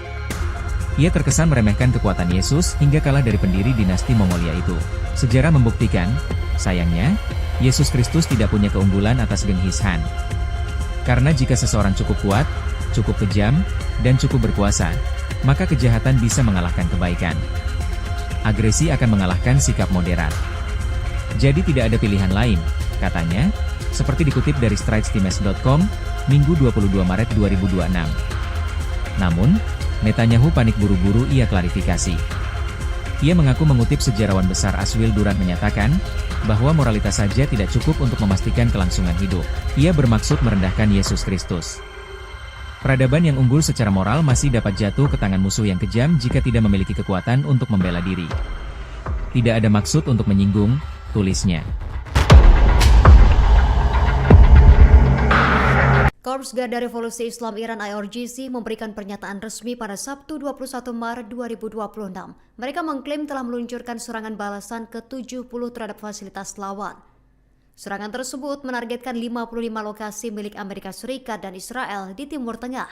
Ia terkesan meremehkan kekuatan Yesus hingga kalah dari pendiri dinasti Mongolia itu. Sejarah membuktikan, sayangnya, Yesus Kristus tidak punya keunggulan atas Genghis Khan. Karena jika seseorang cukup kuat, cukup kejam, dan cukup berkuasa, maka kejahatan bisa mengalahkan kebaikan. Agresi akan mengalahkan sikap moderat. Jadi tidak ada pilihan lain, katanya, seperti dikutip dari stritestimes.com, Minggu 22 Maret 2026. Namun, Netanyahu panik buru-buru ia klarifikasi. Ia mengaku mengutip sejarawan besar Aswil Durant menyatakan, bahwa moralitas saja tidak cukup untuk memastikan kelangsungan hidup. Ia bermaksud merendahkan Yesus Kristus. Peradaban yang unggul secara moral masih dapat jatuh ke tangan musuh yang kejam jika tidak memiliki kekuatan untuk membela diri. Tidak ada maksud untuk menyinggung, tulisnya. Korps Garda Revolusi Islam Iran IRGC memberikan pernyataan resmi pada Sabtu 21 Maret 2026. Mereka mengklaim telah meluncurkan serangan balasan ke-70 terhadap fasilitas lawan. Serangan tersebut menargetkan 55 lokasi milik Amerika Serikat dan Israel di Timur Tengah.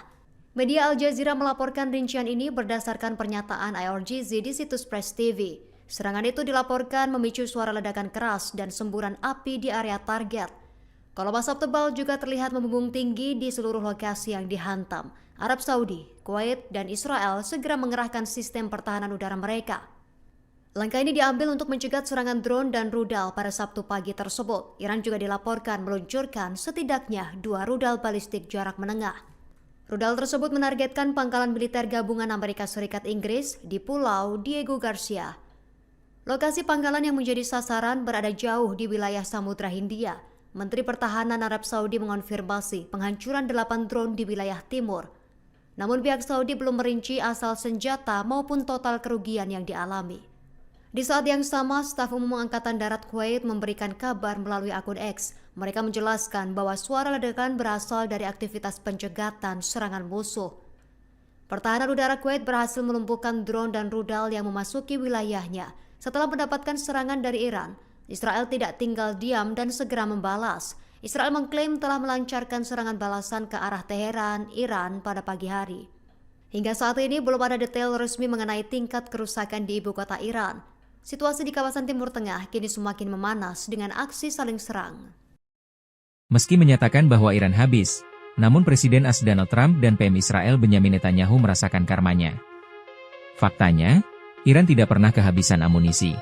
Media Al Jazeera melaporkan rincian ini berdasarkan pernyataan IRGC di situs Press TV. Serangan itu dilaporkan memicu suara ledakan keras dan semburan api di area target. Kolom asap tebal juga terlihat membumbung tinggi di seluruh lokasi yang dihantam. Arab Saudi, Kuwait, dan Israel segera mengerahkan sistem pertahanan udara mereka. Langkah ini diambil untuk mencegah serangan drone dan rudal pada Sabtu pagi tersebut. Iran juga dilaporkan meluncurkan setidaknya 2 rudal balistik jarak menengah. Rudal tersebut menargetkan pangkalan militer gabungan Amerika Serikat Inggris di Pulau Diego Garcia. Lokasi pangkalan yang menjadi sasaran berada jauh di wilayah Samudra Hindia. Menteri Pertahanan Arab Saudi mengonfirmasi penghancuran 8 drone di wilayah timur. Namun pihak Saudi belum merinci asal senjata maupun total kerugian yang dialami. Di saat yang sama, staf umum Angkatan Darat Kuwait memberikan kabar melalui akun X. Mereka menjelaskan bahwa suara ledakan berasal dari aktivitas pencegatan serangan musuh. Pertahanan udara Kuwait berhasil melumpuhkan drone dan rudal yang memasuki wilayahnya. Setelah mendapatkan serangan dari Iran, Israel tidak tinggal diam dan segera membalas. Israel mengklaim telah melancarkan serangan balasan ke arah Teheran, Iran pada pagi hari. Hingga saat ini belum ada detail resmi mengenai tingkat kerusakan di ibu kota Iran. Situasi di kawasan Timur Tengah kini semakin memanas dengan aksi saling serang. Meski menyatakan bahwa Iran habis, namun Presiden AS Donald Trump dan PM Israel Benyamin Netanyahu merasakan karmanya. Faktanya, Iran tidak pernah kehabisan amunisi.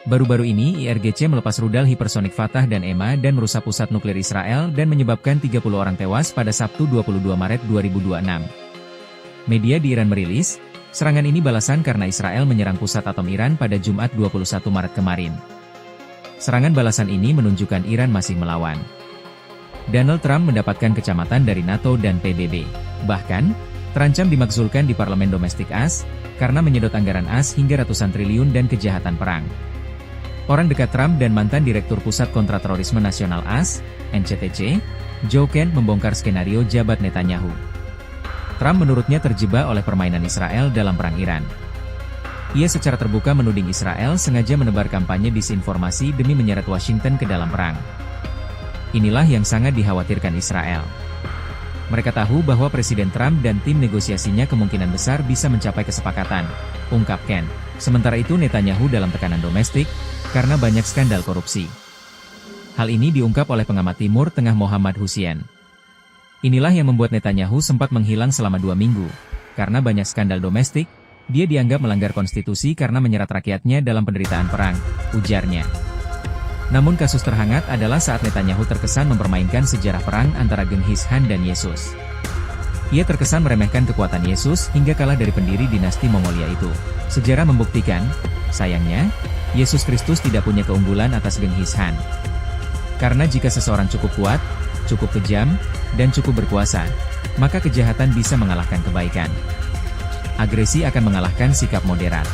Baru-baru ini IRGC melepas rudal hipersonik Fatah dan EMA dan merusak pusat nuklir Israel dan menyebabkan 30 orang tewas pada Sabtu 22 Maret 2026. Media di Iran merilis, serangan ini balasan karena Israel menyerang pusat atom Iran pada Jumat 21 Maret kemarin. Serangan balasan ini menunjukkan Iran masih melawan. Donald Trump mendapatkan kecamatan dari NATO dan PBB. Bahkan, terancam dimakzulkan di parlemen domestik AS, karena menyedot anggaran AS hingga ratusan triliun dan kejahatan perang. Orang dekat Trump dan mantan Direktur Pusat Kontraterorisme Nasional AS, NCTC, Joe Kent membongkar skenario jabat Netanyahu. Trump menurutnya terjebak oleh permainan Israel dalam perang Iran. Ia secara terbuka menuding Israel sengaja menebar kampanye disinformasi demi menyeret Washington ke dalam perang. Inilah yang sangat dikhawatirkan Israel. Mereka tahu bahwa Presiden Trump dan tim negosiasinya kemungkinan besar bisa mencapai kesepakatan, ungkap Ken. Sementara itu Netanyahu dalam tekanan domestik, karena banyak skandal korupsi. Hal ini diungkap oleh pengamat Timur Tengah Mohammad Hussein. Inilah yang membuat Netanyahu sempat menghilang selama 2 minggu. Karena banyak skandal domestik, dia dianggap melanggar konstitusi karena menyerat rakyatnya dalam penderitaan perang, ujarnya. Namun kasus terhangat adalah saat Netanyahu terkesan mempermainkan sejarah perang antara Genghis Khan dan Yesus. Ia terkesan meremehkan kekuatan Yesus hingga kalah dari pendiri dinasti Mongolia itu. Sejarah membuktikan, sayangnya, Yesus Kristus tidak punya keunggulan atas Genghis Khan. Karena jika seseorang cukup kuat, cukup kejam, dan cukup berkuasa, maka kejahatan bisa mengalahkan kebaikan. Agresi akan mengalahkan sikap moderat.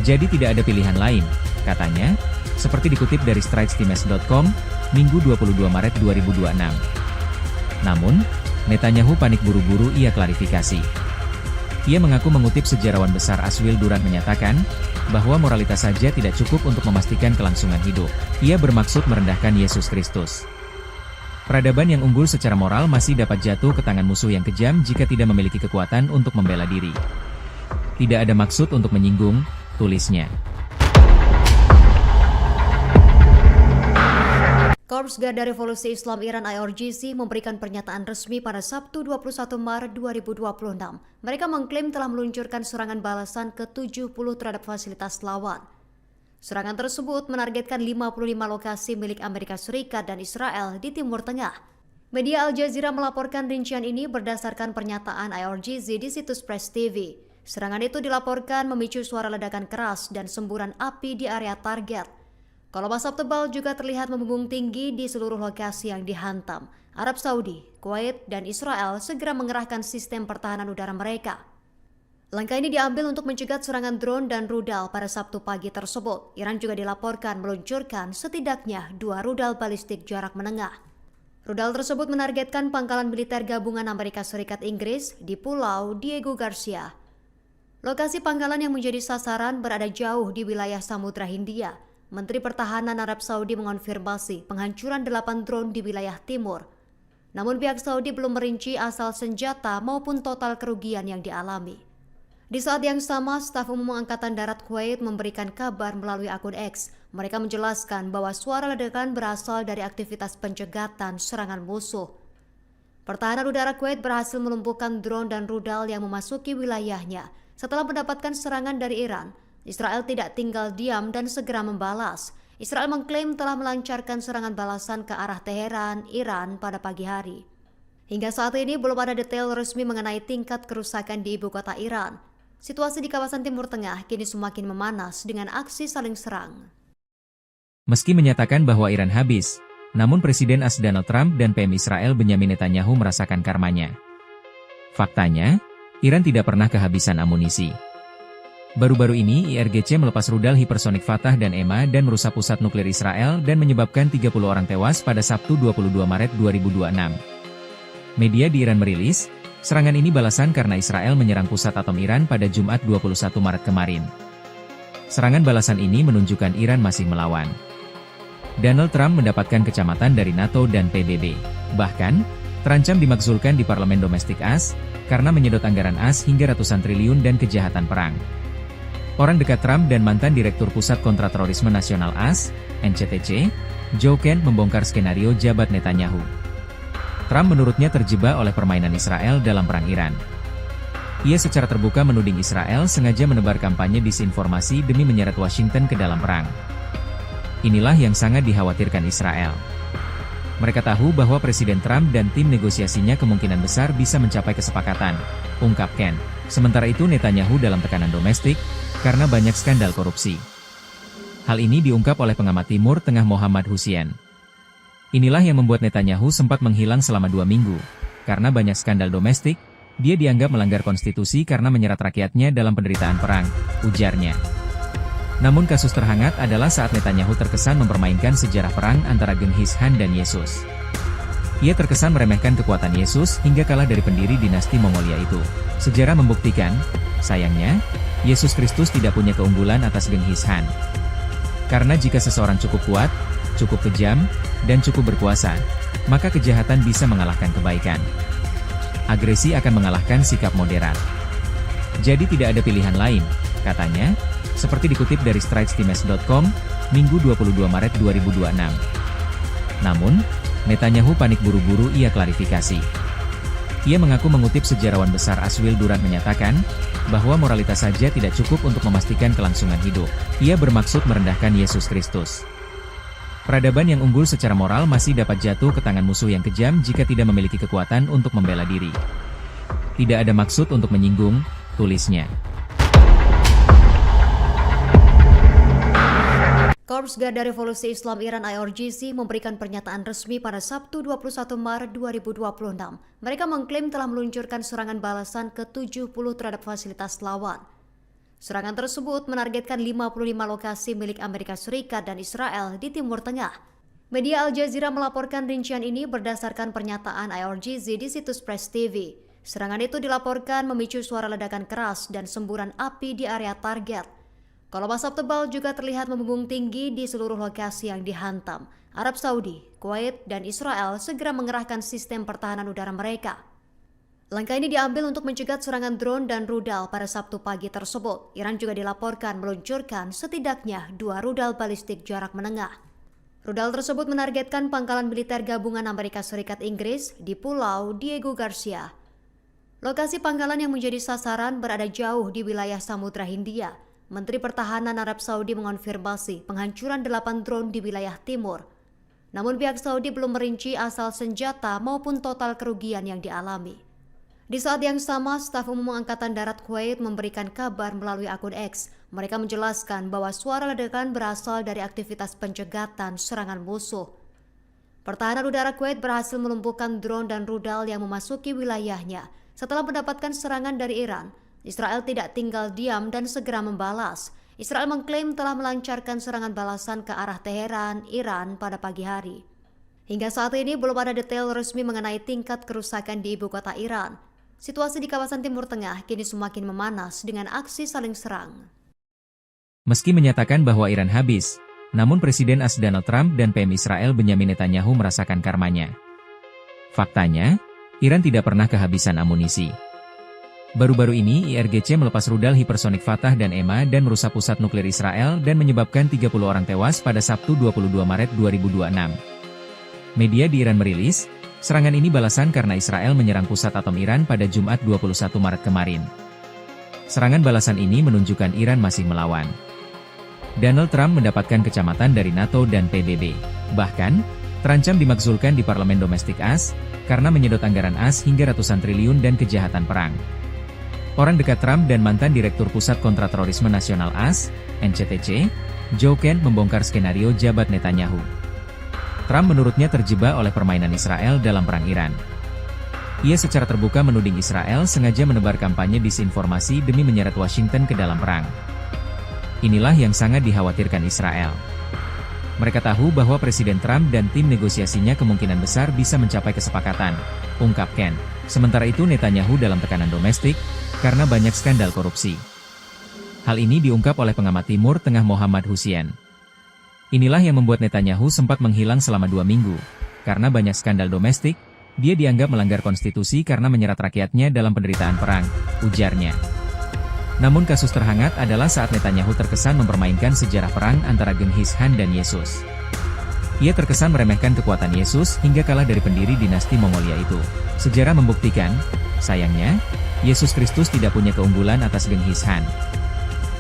Jadi tidak ada pilihan lain, katanya, seperti dikutip dari stritestimes.com, Minggu 22 Maret 2026. Namun, Netanyahu panik buru-buru ia klarifikasi. Ia mengaku mengutip sejarawan besar Aswil Durant menyatakan, bahwa moralitas saja tidak cukup untuk memastikan kelangsungan hidup. Ia bermaksud merendahkan Yesus Kristus. Peradaban yang unggul secara moral masih dapat jatuh ke tangan musuh yang kejam jika tidak memiliki kekuatan untuk membela diri. Tidak ada maksud untuk menyinggung, tulisnya. Korps Garda Revolusi Islam Iran IRGC memberikan pernyataan resmi pada Sabtu 21 Maret 2026. Mereka mengklaim telah meluncurkan serangan balasan ke-70 terhadap fasilitas lawan. Serangan tersebut menargetkan 55 lokasi milik Amerika Serikat dan Israel di Timur Tengah. Media Al Jazeera melaporkan rincian ini berdasarkan pernyataan IRGC di situs Press TV. Serangan itu dilaporkan memicu suara ledakan keras dan semburan api di area target. Kolom asap tebal juga terlihat membumbung tinggi di seluruh lokasi yang dihantam. Arab Saudi, Kuwait, dan Israel segera mengerahkan sistem pertahanan udara mereka. Langkah ini diambil untuk mencegah serangan drone dan rudal pada Sabtu pagi tersebut. Iran juga dilaporkan meluncurkan setidaknya 2 rudal balistik jarak menengah. Rudal tersebut menargetkan pangkalan militer gabungan Amerika Serikat Inggris di Pulau Diego Garcia. Lokasi pangkalan yang menjadi sasaran berada jauh di wilayah Samudra Hindia. Menteri Pertahanan Arab Saudi mengonfirmasi penghancuran 8 drone di wilayah timur. Namun pihak Saudi belum merinci asal senjata maupun total kerugian yang dialami. Di saat yang sama, staf umum Angkatan Darat Kuwait memberikan kabar melalui akun X. Mereka menjelaskan bahwa suara ledakan berasal dari aktivitas pencegatan serangan musuh. Pertahanan udara Kuwait berhasil melumpuhkan drone dan rudal yang memasuki wilayahnya. Setelah mendapatkan serangan dari Iran, Israel tidak tinggal diam dan segera membalas. Israel mengklaim telah melancarkan serangan balasan ke arah Teheran, Iran pada pagi hari. Hingga saat ini belum ada detail resmi mengenai tingkat kerusakan di ibu kota Iran. Situasi di kawasan Timur Tengah kini semakin memanas dengan aksi saling serang. Meski menyatakan bahwa Iran habis, namun Presiden AS Donald Trump dan PM Israel Benyamin Netanyahu merasakan karmanya. Faktanya, Iran tidak pernah kehabisan amunisi. Baru-baru ini IRGC melepas rudal hipersonik Fatah dan EMA dan merusak pusat nuklir Israel dan menyebabkan 30 orang tewas pada Sabtu 22 Maret 2026. Media di Iran merilis, serangan ini balasan karena Israel menyerang pusat atom Iran pada Jumat 21 Maret kemarin. Serangan balasan ini menunjukkan Iran masih melawan. Donald Trump mendapatkan kecamatan dari NATO dan PBB. Bahkan, terancam dimakzulkan di parlemen domestik AS, karena menyedot anggaran AS hingga ratusan triliun dan kejahatan perang. Orang dekat Trump dan mantan Direktur Pusat Kontraterorisme Nasional AS, NCTC, Joe Kent membongkar skenario jabat Netanyahu. Trump menurutnya terjebak oleh permainan Israel dalam perang Iran. Ia secara terbuka menuding Israel sengaja menebar kampanye disinformasi demi menyeret Washington ke dalam perang. Inilah yang sangat dikhawatirkan Israel. Mereka tahu bahwa Presiden Trump dan tim negosiasinya kemungkinan besar bisa mencapai kesepakatan, ungkap Kent. Sementara itu Netanyahu dalam tekanan domestik, karena banyak skandal korupsi. Hal ini diungkap oleh pengamat Timur Tengah Mohammad Hussein. Inilah yang membuat Netanyahu sempat menghilang selama 2 minggu. Karena banyak skandal domestik, dia dianggap melanggar konstitusi karena menyerat rakyatnya dalam penderitaan perang, ujarnya. Namun kasus terhangat adalah saat Netanyahu terkesan mempermainkan sejarah perang antara Genghis Khan dan Yesus. Ia terkesan meremehkan kekuatan Yesus hingga kalah dari pendiri dinasti Mongolia itu. Sejarah membuktikan, sayangnya, Yesus Kristus tidak punya keunggulan atas Genghis Khan. Karena jika seseorang cukup kuat, cukup kejam, dan cukup berkuasa, maka kejahatan bisa mengalahkan kebaikan. Agresi akan mengalahkan sikap moderat. Jadi tidak ada pilihan lain, katanya, seperti dikutip dari stritestimes.com, Minggu 22 Maret 2026. Namun, Netanyahu panik buru-buru ia klarifikasi. Ia mengaku mengutip sejarawan besar Aswil Durant menyatakan, bahwa moralitas saja tidak cukup untuk memastikan kelangsungan hidup. Ia bermaksud merendahkan Yesus Kristus. Peradaban yang unggul secara moral masih dapat jatuh ke tangan musuh yang kejam jika tidak memiliki kekuatan untuk membela diri. Tidak ada maksud untuk menyinggung, tulisnya. Korps Garda Revolusi Islam Iran IRGC memberikan pernyataan resmi pada Sabtu 21 Maret 2026. Mereka mengklaim telah meluncurkan serangan balasan ke-70 terhadap fasilitas lawan. Serangan tersebut menargetkan 55 lokasi milik Amerika Serikat dan Israel di Timur Tengah. Media Al Jazeera melaporkan rincian ini berdasarkan pernyataan IRGC di situs Press TV. Serangan itu dilaporkan memicu suara ledakan keras dan semburan api di area target. Kolom asap tebal juga terlihat membumbung tinggi di seluruh lokasi yang dihantam. Arab Saudi, Kuwait, dan Israel segera mengerahkan sistem pertahanan udara mereka. Langkah ini diambil untuk mencegah serangan drone dan rudal pada Sabtu pagi tersebut. Iran juga dilaporkan meluncurkan setidaknya 2 rudal balistik jarak menengah. Rudal tersebut menargetkan pangkalan militer gabungan Amerika Serikat Inggris di Pulau Diego Garcia. Lokasi pangkalan yang menjadi sasaran berada jauh di wilayah Samudra Hindia. Menteri Pertahanan Arab Saudi mengonfirmasi penghancuran 8 drone di wilayah timur. Namun pihak Saudi belum merinci asal senjata maupun total kerugian yang dialami. Di saat yang sama, staf umum Angkatan Darat Kuwait memberikan kabar melalui akun X. Mereka menjelaskan bahwa suara ledakan berasal dari aktivitas pencegatan serangan musuh. Pertahanan udara Kuwait berhasil melumpuhkan drone dan rudal yang memasuki wilayahnya. Setelah mendapatkan serangan dari Iran, Israel tidak tinggal diam dan segera membalas. Israel mengklaim telah melancarkan serangan balasan ke arah Teheran, Iran pada pagi hari. Hingga saat ini belum ada detail resmi mengenai tingkat kerusakan di ibu kota Iran. Situasi di kawasan Timur Tengah kini semakin memanas dengan aksi saling serang. Meski menyatakan bahwa Iran habis, namun Presiden AS Donald Trump dan PM Israel Benyamin Netanyahu merasakan karmanya. Faktanya, Iran tidak pernah kehabisan amunisi. Baru-baru ini IRGC melepas rudal hipersonik Fatah dan EMA dan merusak pusat nuklir Israel dan menyebabkan 30 orang tewas pada Sabtu 22 Maret 2026. Media di Iran merilis, serangan ini balasan karena Israel menyerang pusat atom Iran pada Jumat 21 Maret kemarin. Serangan balasan ini menunjukkan Iran masih melawan. Donald Trump mendapatkan kecamatan dari NATO dan PBB. Bahkan, terancam dimakzulkan di parlemen domestik AS, karena menyedot anggaran AS hingga ratusan triliun dan kejahatan perang. Orang dekat Trump dan mantan Direktur Pusat Kontraterorisme Nasional AS, NCTC, Joe Kent membongkar skenario jabat Netanyahu. Trump menurutnya terjebak oleh permainan Israel dalam perang Iran. Ia secara terbuka menuding Israel sengaja menebar kampanye disinformasi demi menyeret Washington ke dalam perang. Inilah yang sangat dikhawatirkan Israel. Mereka tahu bahwa Presiden Trump dan tim negosiasinya kemungkinan besar bisa mencapai kesepakatan, ungkap Kent. Sementara itu Netanyahu dalam tekanan domestik, karena banyak skandal korupsi. Hal ini diungkap oleh pengamat Timur Tengah Mohammad Hussein. Inilah yang membuat Netanyahu sempat menghilang selama 2 minggu. Karena banyak skandal domestik, dia dianggap melanggar konstitusi karena menyerat rakyatnya dalam penderitaan perang, ujarnya. Namun kasus terhangat adalah saat Netanyahu terkesan mempermainkan sejarah perang antara Genghis Khan dan Yesus. Ia terkesan meremehkan kekuatan Yesus hingga kalah dari pendiri dinasti Mongolia itu. Sejarah membuktikan, sayangnya, Yesus Kristus tidak punya keunggulan atas Genghis Khan.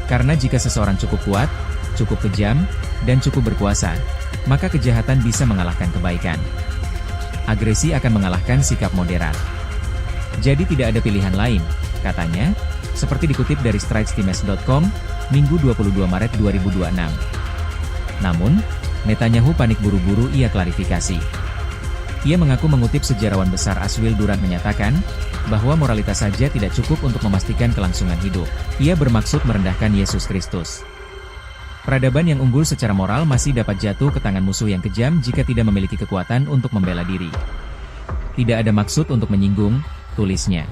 Karena jika seseorang cukup kuat, cukup kejam, dan cukup berkuasa, maka kejahatan bisa mengalahkan kebaikan. Agresi akan mengalahkan sikap moderat. Jadi tidak ada pilihan lain, katanya, seperti dikutip dari stritestimes.com, Minggu 22 Maret 2026. Namun, Netanyahu panik buru-buru ia klarifikasi. Ia mengaku mengutip sejarawan besar Aswil Durant menyatakan, bahwa moralitas saja tidak cukup untuk memastikan kelangsungan hidup. Ia bermaksud merendahkan Yesus Kristus. Peradaban yang unggul secara moral masih dapat jatuh ke tangan musuh yang kejam jika tidak memiliki kekuatan untuk membela diri. Tidak ada maksud untuk menyinggung, tulisnya.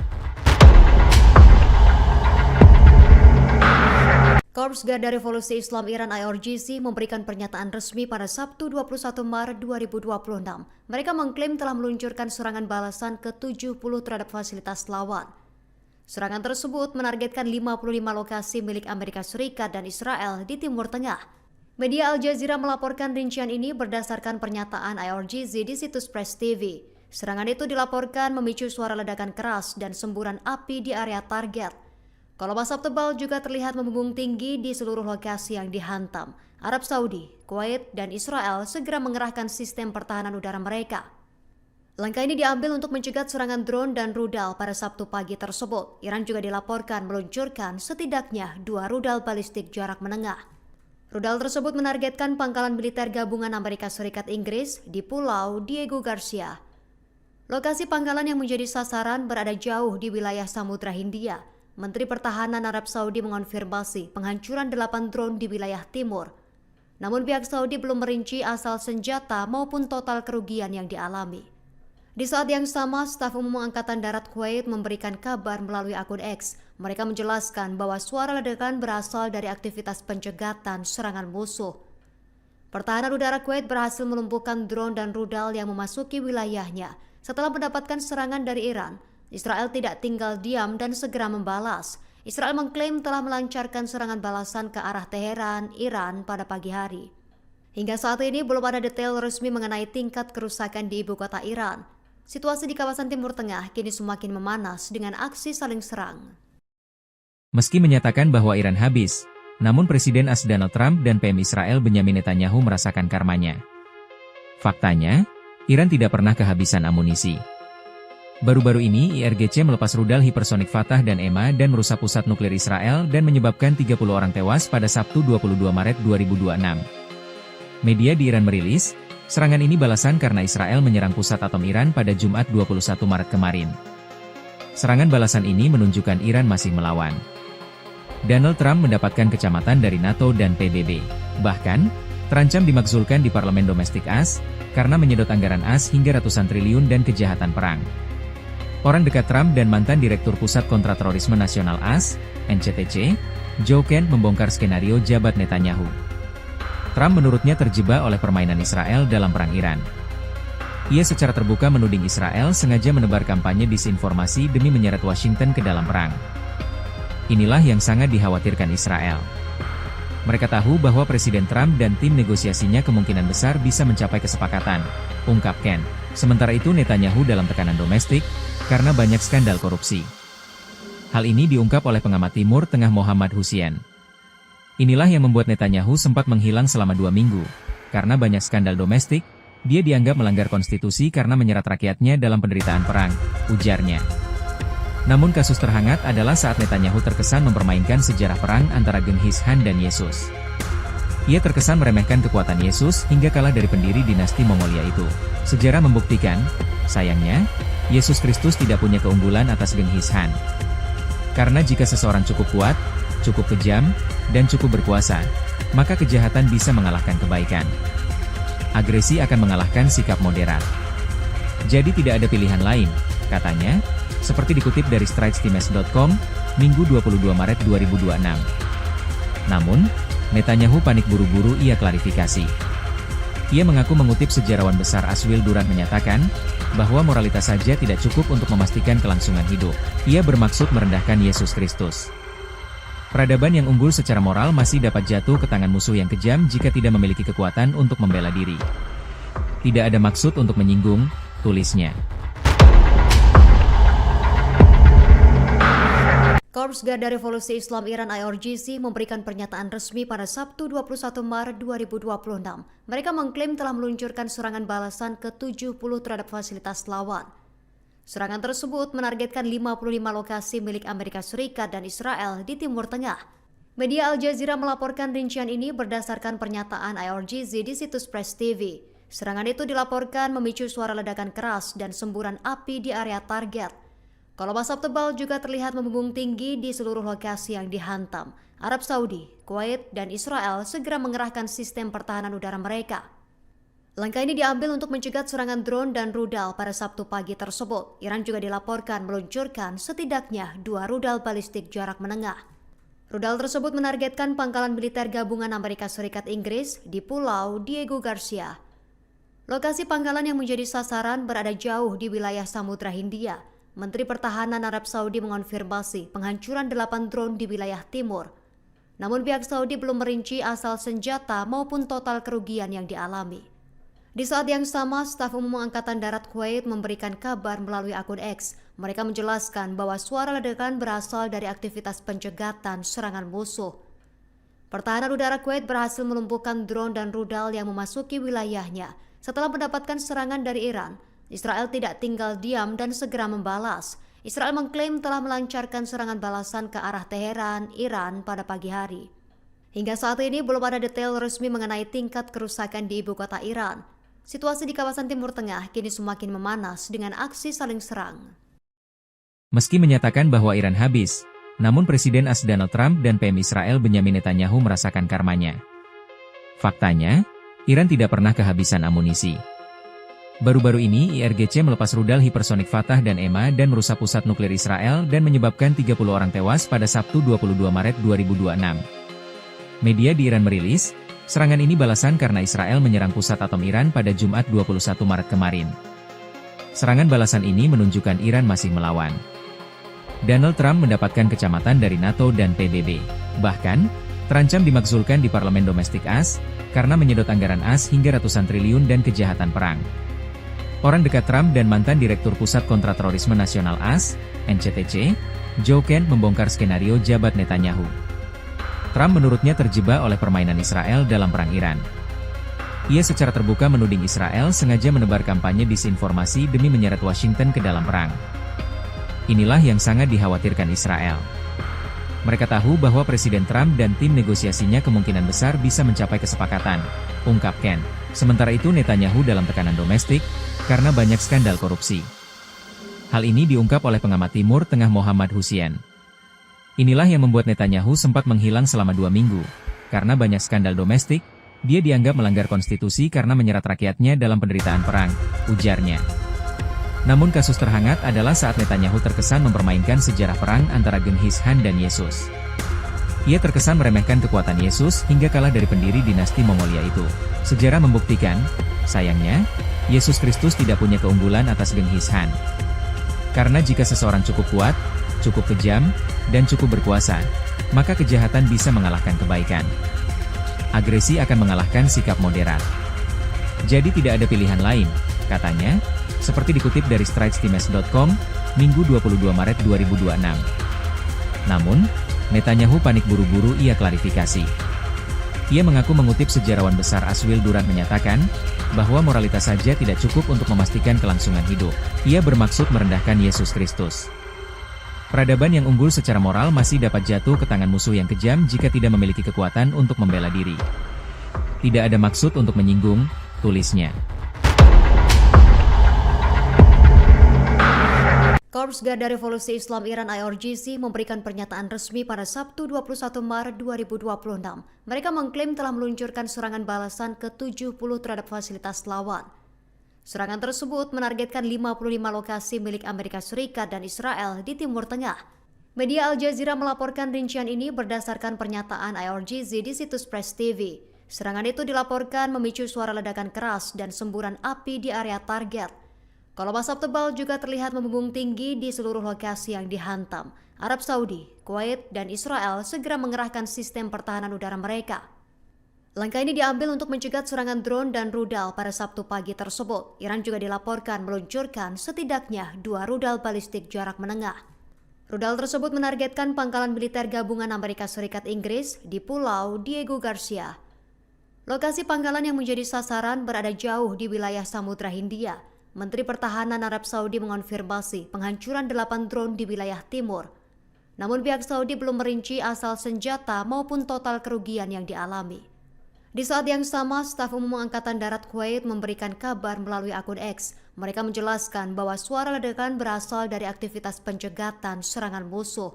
Korps Garda Revolusi Islam Iran IRGC memberikan pernyataan resmi pada Sabtu 21 Maret 2026. Mereka mengklaim telah meluncurkan serangan balasan ke-70 terhadap fasilitas lawan. Serangan tersebut menargetkan 55 lokasi milik Amerika Serikat dan Israel di Timur Tengah. Media Al Jazeera melaporkan rincian ini berdasarkan pernyataan IRGC di situs Press TV. Serangan itu dilaporkan memicu suara ledakan keras dan semburan api di area target. Kolom asap tebal juga terlihat membumbung tinggi di seluruh lokasi yang dihantam. Arab Saudi, Kuwait, dan Israel segera mengerahkan sistem pertahanan udara mereka. Langkah ini diambil untuk mencegah serangan drone dan rudal pada Sabtu pagi tersebut. Iran juga dilaporkan meluncurkan setidaknya 2 rudal balistik jarak menengah. Rudal tersebut menargetkan pangkalan militer gabungan Amerika Serikat Inggris di Pulau Diego Garcia. Lokasi pangkalan yang menjadi sasaran berada jauh di wilayah Samudra Hindia. Menteri Pertahanan Arab Saudi mengonfirmasi penghancuran 8 drone di wilayah timur. Namun pihak Saudi belum merinci asal senjata maupun total kerugian yang dialami. Di saat yang sama, staf umum Angkatan Darat Kuwait memberikan kabar melalui akun X. Mereka menjelaskan bahwa suara ledakan berasal dari aktivitas pencegatan serangan musuh. Pertahanan udara Kuwait berhasil melumpuhkan drone dan rudal yang memasuki wilayahnya. Setelah mendapatkan serangan dari Iran, Israel tidak tinggal diam dan segera membalas. Israel mengklaim telah melancarkan serangan balasan ke arah Teheran, Iran pada pagi hari. Hingga saat ini belum ada detail resmi mengenai tingkat kerusakan di ibu kota Iran. Situasi di kawasan Timur Tengah kini semakin memanas dengan aksi saling serang. Meski menyatakan bahwa Iran habis, namun Presiden AS Donald Trump dan PM Israel Benyamin Netanyahu merasakan karmanya. Faktanya, Iran tidak pernah kehabisan amunisi. Baru-baru ini IRGC melepas rudal hipersonik Fatah dan EMA dan merusak pusat nuklir Israel dan menyebabkan 30 orang tewas pada Sabtu 22 Maret 2026. Media di Iran merilis, serangan ini balasan karena Israel menyerang pusat atom Iran pada Jumat 21 Maret kemarin. Serangan balasan ini menunjukkan Iran masih melawan. Donald Trump mendapatkan kecamatan dari NATO dan PBB. Bahkan, terancam dimakzulkan di parlemen domestik AS, karena menyedot anggaran AS hingga ratusan triliun dan kejahatan perang. Orang dekat Trump dan mantan Direktur Pusat Kontraterorisme Nasional AS, NCTC, Joe Kent membongkar skenario jabat Netanyahu. Trump menurutnya terjebak oleh permainan Israel dalam perang Iran. Ia secara terbuka menuding Israel sengaja menebar kampanye disinformasi demi menyeret Washington ke dalam perang. Inilah yang sangat dikhawatirkan Israel. Mereka tahu bahwa Presiden Trump dan tim negosiasinya kemungkinan besar bisa mencapai kesepakatan, ungkap Kent. Sementara itu Netanyahu dalam tekanan domestik, karena banyak skandal korupsi. Hal ini diungkap oleh pengamat Timur Tengah Mohammad Hussein. Inilah yang membuat Netanyahu sempat menghilang selama 2 minggu. Karena banyak skandal domestik, dia dianggap melanggar konstitusi karena menyerat rakyatnya dalam penderitaan perang, ujarnya. Namun kasus terhangat adalah saat Netanyahu terkesan mempermainkan sejarah perang antara Genghis Khan dan Yesus. Ia terkesan meremehkan kekuatan Yesus hingga kalah dari pendiri dinasti Mongolia itu. Sejarah membuktikan, sayangnya, Yesus Kristus tidak punya keunggulan atas Genghis Khan. Karena jika seseorang cukup kuat, cukup kejam, dan cukup berkuasa, maka kejahatan bisa mengalahkan kebaikan. Agresi akan mengalahkan sikap moderat. Jadi tidak ada pilihan lain, katanya, seperti dikutip dari stritestimes.com, Minggu 22 Maret 2026. Namun, Netanyahu panik buru-buru ia klarifikasi. Ia mengaku mengutip sejarawan besar Aswil Durant menyatakan, bahwa moralitas saja tidak cukup untuk memastikan kelangsungan hidup. Ia bermaksud merendahkan Yesus Kristus. Peradaban yang unggul secara moral masih dapat jatuh ke tangan musuh yang kejam jika tidak memiliki kekuatan untuk membela diri. Tidak ada maksud untuk menyinggung, tulisnya. Korps Garda Revolusi Islam Iran IRGC memberikan pernyataan resmi pada Sabtu 21 Maret 2026. Mereka mengklaim telah meluncurkan serangan balasan ke-70 terhadap fasilitas lawan. Serangan tersebut menargetkan 55 lokasi milik Amerika Serikat dan Israel di Timur Tengah. Media Al Jazeera melaporkan rincian ini berdasarkan pernyataan IRGC di situs Press TV. Serangan itu dilaporkan memicu suara ledakan keras dan semburan api di area target. Kolom asap tebal juga terlihat membumbung tinggi di seluruh lokasi yang dihantam. Arab Saudi, Kuwait, dan Israel segera mengerahkan sistem pertahanan udara mereka. Langkah ini diambil untuk mencegat serangan drone dan rudal pada Sabtu pagi tersebut. Iran juga dilaporkan meluncurkan setidaknya 2 rudal balistik jarak menengah. Rudal tersebut menargetkan pangkalan militer gabungan Amerika Serikat Inggris di Pulau Diego Garcia. Lokasi pangkalan yang menjadi sasaran berada jauh di wilayah Samudra Hindia. Menteri Pertahanan Arab Saudi mengonfirmasi penghancuran 8 drone di wilayah timur. Namun pihak Saudi belum merinci asal senjata maupun total kerugian yang dialami. Di saat yang sama, staf umum Angkatan Darat Kuwait memberikan kabar melalui akun X. Mereka menjelaskan bahwa suara ledakan berasal dari aktivitas pencegatan serangan musuh. Pertahanan udara Kuwait berhasil melumpuhkan drone dan rudal yang memasuki wilayahnya. Setelah mendapatkan serangan dari Iran, Israel tidak tinggal diam dan segera membalas. Israel mengklaim telah melancarkan serangan balasan ke arah Teheran, Iran pada pagi hari. Hingga saat ini belum ada detail resmi mengenai tingkat kerusakan di ibu kota Iran. Situasi di kawasan Timur Tengah kini semakin memanas dengan aksi saling serang. Meski menyatakan bahwa Iran habis, namun Presiden AS Donald Trump dan PM Israel Benyamin Netanyahu merasakan karmanya. Faktanya, Iran tidak pernah kehabisan amunisi. Baru-baru ini IRGC melepas rudal hipersonik Fatah dan EMA dan merusak pusat nuklir Israel dan menyebabkan 30 orang tewas pada Sabtu 22 Maret 2026. Media di Iran merilis, serangan ini balasan karena Israel menyerang pusat atom Iran pada Jumat 21 Maret kemarin. Serangan balasan ini menunjukkan Iran masih melawan. Donald Trump mendapatkan kecamatan dari NATO dan PBB. Bahkan, terancam dimakzulkan di parlemen domestik AS, karena menyedot anggaran AS hingga ratusan triliun dan kejahatan perang. Orang dekat Trump dan mantan Direktur Pusat Kontraterorisme Nasional AS, NCTC, Joe Kent membongkar skenario jabat Netanyahu. Trump menurutnya terjebak oleh permainan Israel dalam perang Iran. Ia secara terbuka menuding Israel sengaja menebar kampanye disinformasi demi menyeret Washington ke dalam perang. Inilah yang sangat dikhawatirkan Israel. Mereka tahu bahwa Presiden Trump dan tim negosiasinya kemungkinan besar bisa mencapai kesepakatan, ungkap Kent. Sementara itu Netanyahu dalam tekanan domestik, karena banyak skandal korupsi. Hal ini diungkap oleh pengamat Timur Tengah Mohammad Hussein. Inilah yang membuat Netanyahu sempat menghilang selama 2 minggu. Karena banyak skandal domestik, dia dianggap melanggar konstitusi karena menyerat rakyatnya dalam penderitaan perang, ujarnya. Namun kasus terhangat adalah saat Netanyahu terkesan mempermainkan sejarah perang antara Genghis Khan dan Yesus. Ia terkesan meremehkan kekuatan Yesus hingga kalah dari pendiri dinasti Mongolia itu. Sejarah membuktikan, sayangnya, Yesus Kristus tidak punya keunggulan atas Genghis Khan. Karena jika seseorang cukup kuat, cukup kejam, dan cukup berkuasa, maka kejahatan bisa mengalahkan kebaikan. Agresi akan mengalahkan sikap moderat. Jadi tidak ada pilihan lain, katanya, seperti dikutip dari stritestimes.com, Minggu 22 Maret 2026. Namun, Netanyahu panik buru-buru ia klarifikasi. Ia mengaku mengutip sejarawan besar Aswil Durant menyatakan, bahwa moralitas saja tidak cukup untuk memastikan kelangsungan hidup. Ia bermaksud merendahkan Yesus Kristus. Peradaban yang unggul secara moral masih dapat jatuh ke tangan musuh yang kejam jika tidak memiliki kekuatan untuk membela diri. Tidak ada maksud untuk menyinggung, tulisnya. Korps Garda Revolusi Islam Iran IRGC memberikan pernyataan resmi pada Sabtu 21 Maret 2026. Mereka mengklaim telah meluncurkan serangan balasan ke-70 terhadap fasilitas lawan. Serangan tersebut menargetkan 55 lokasi milik Amerika Serikat dan Israel di Timur Tengah. Media Al Jazeera melaporkan rincian ini berdasarkan pernyataan IRGC di situs Press TV. Serangan itu dilaporkan memicu suara ledakan keras dan semburan api di area target. Kolom asap tebal juga terlihat membumbung tinggi di seluruh lokasi yang dihantam. Arab Saudi, Kuwait, dan Israel segera mengerahkan sistem pertahanan udara mereka. Langkah ini diambil untuk mencegah serangan drone dan rudal pada Sabtu pagi tersebut. Iran juga dilaporkan meluncurkan setidaknya 2 rudal balistik jarak menengah. Rudal tersebut menargetkan pangkalan militer gabungan Amerika Serikat Inggris di Pulau Diego Garcia. Lokasi pangkalan yang menjadi sasaran berada jauh di wilayah Samudra Hindia. Menteri Pertahanan Arab Saudi mengonfirmasi penghancuran 8 drone di wilayah timur. Namun pihak Saudi belum merinci asal senjata maupun total kerugian yang dialami. Di saat yang sama, staf umum Angkatan Darat Kuwait memberikan kabar melalui akun X. Mereka menjelaskan bahwa suara ledakan berasal dari aktivitas pencegatan serangan musuh.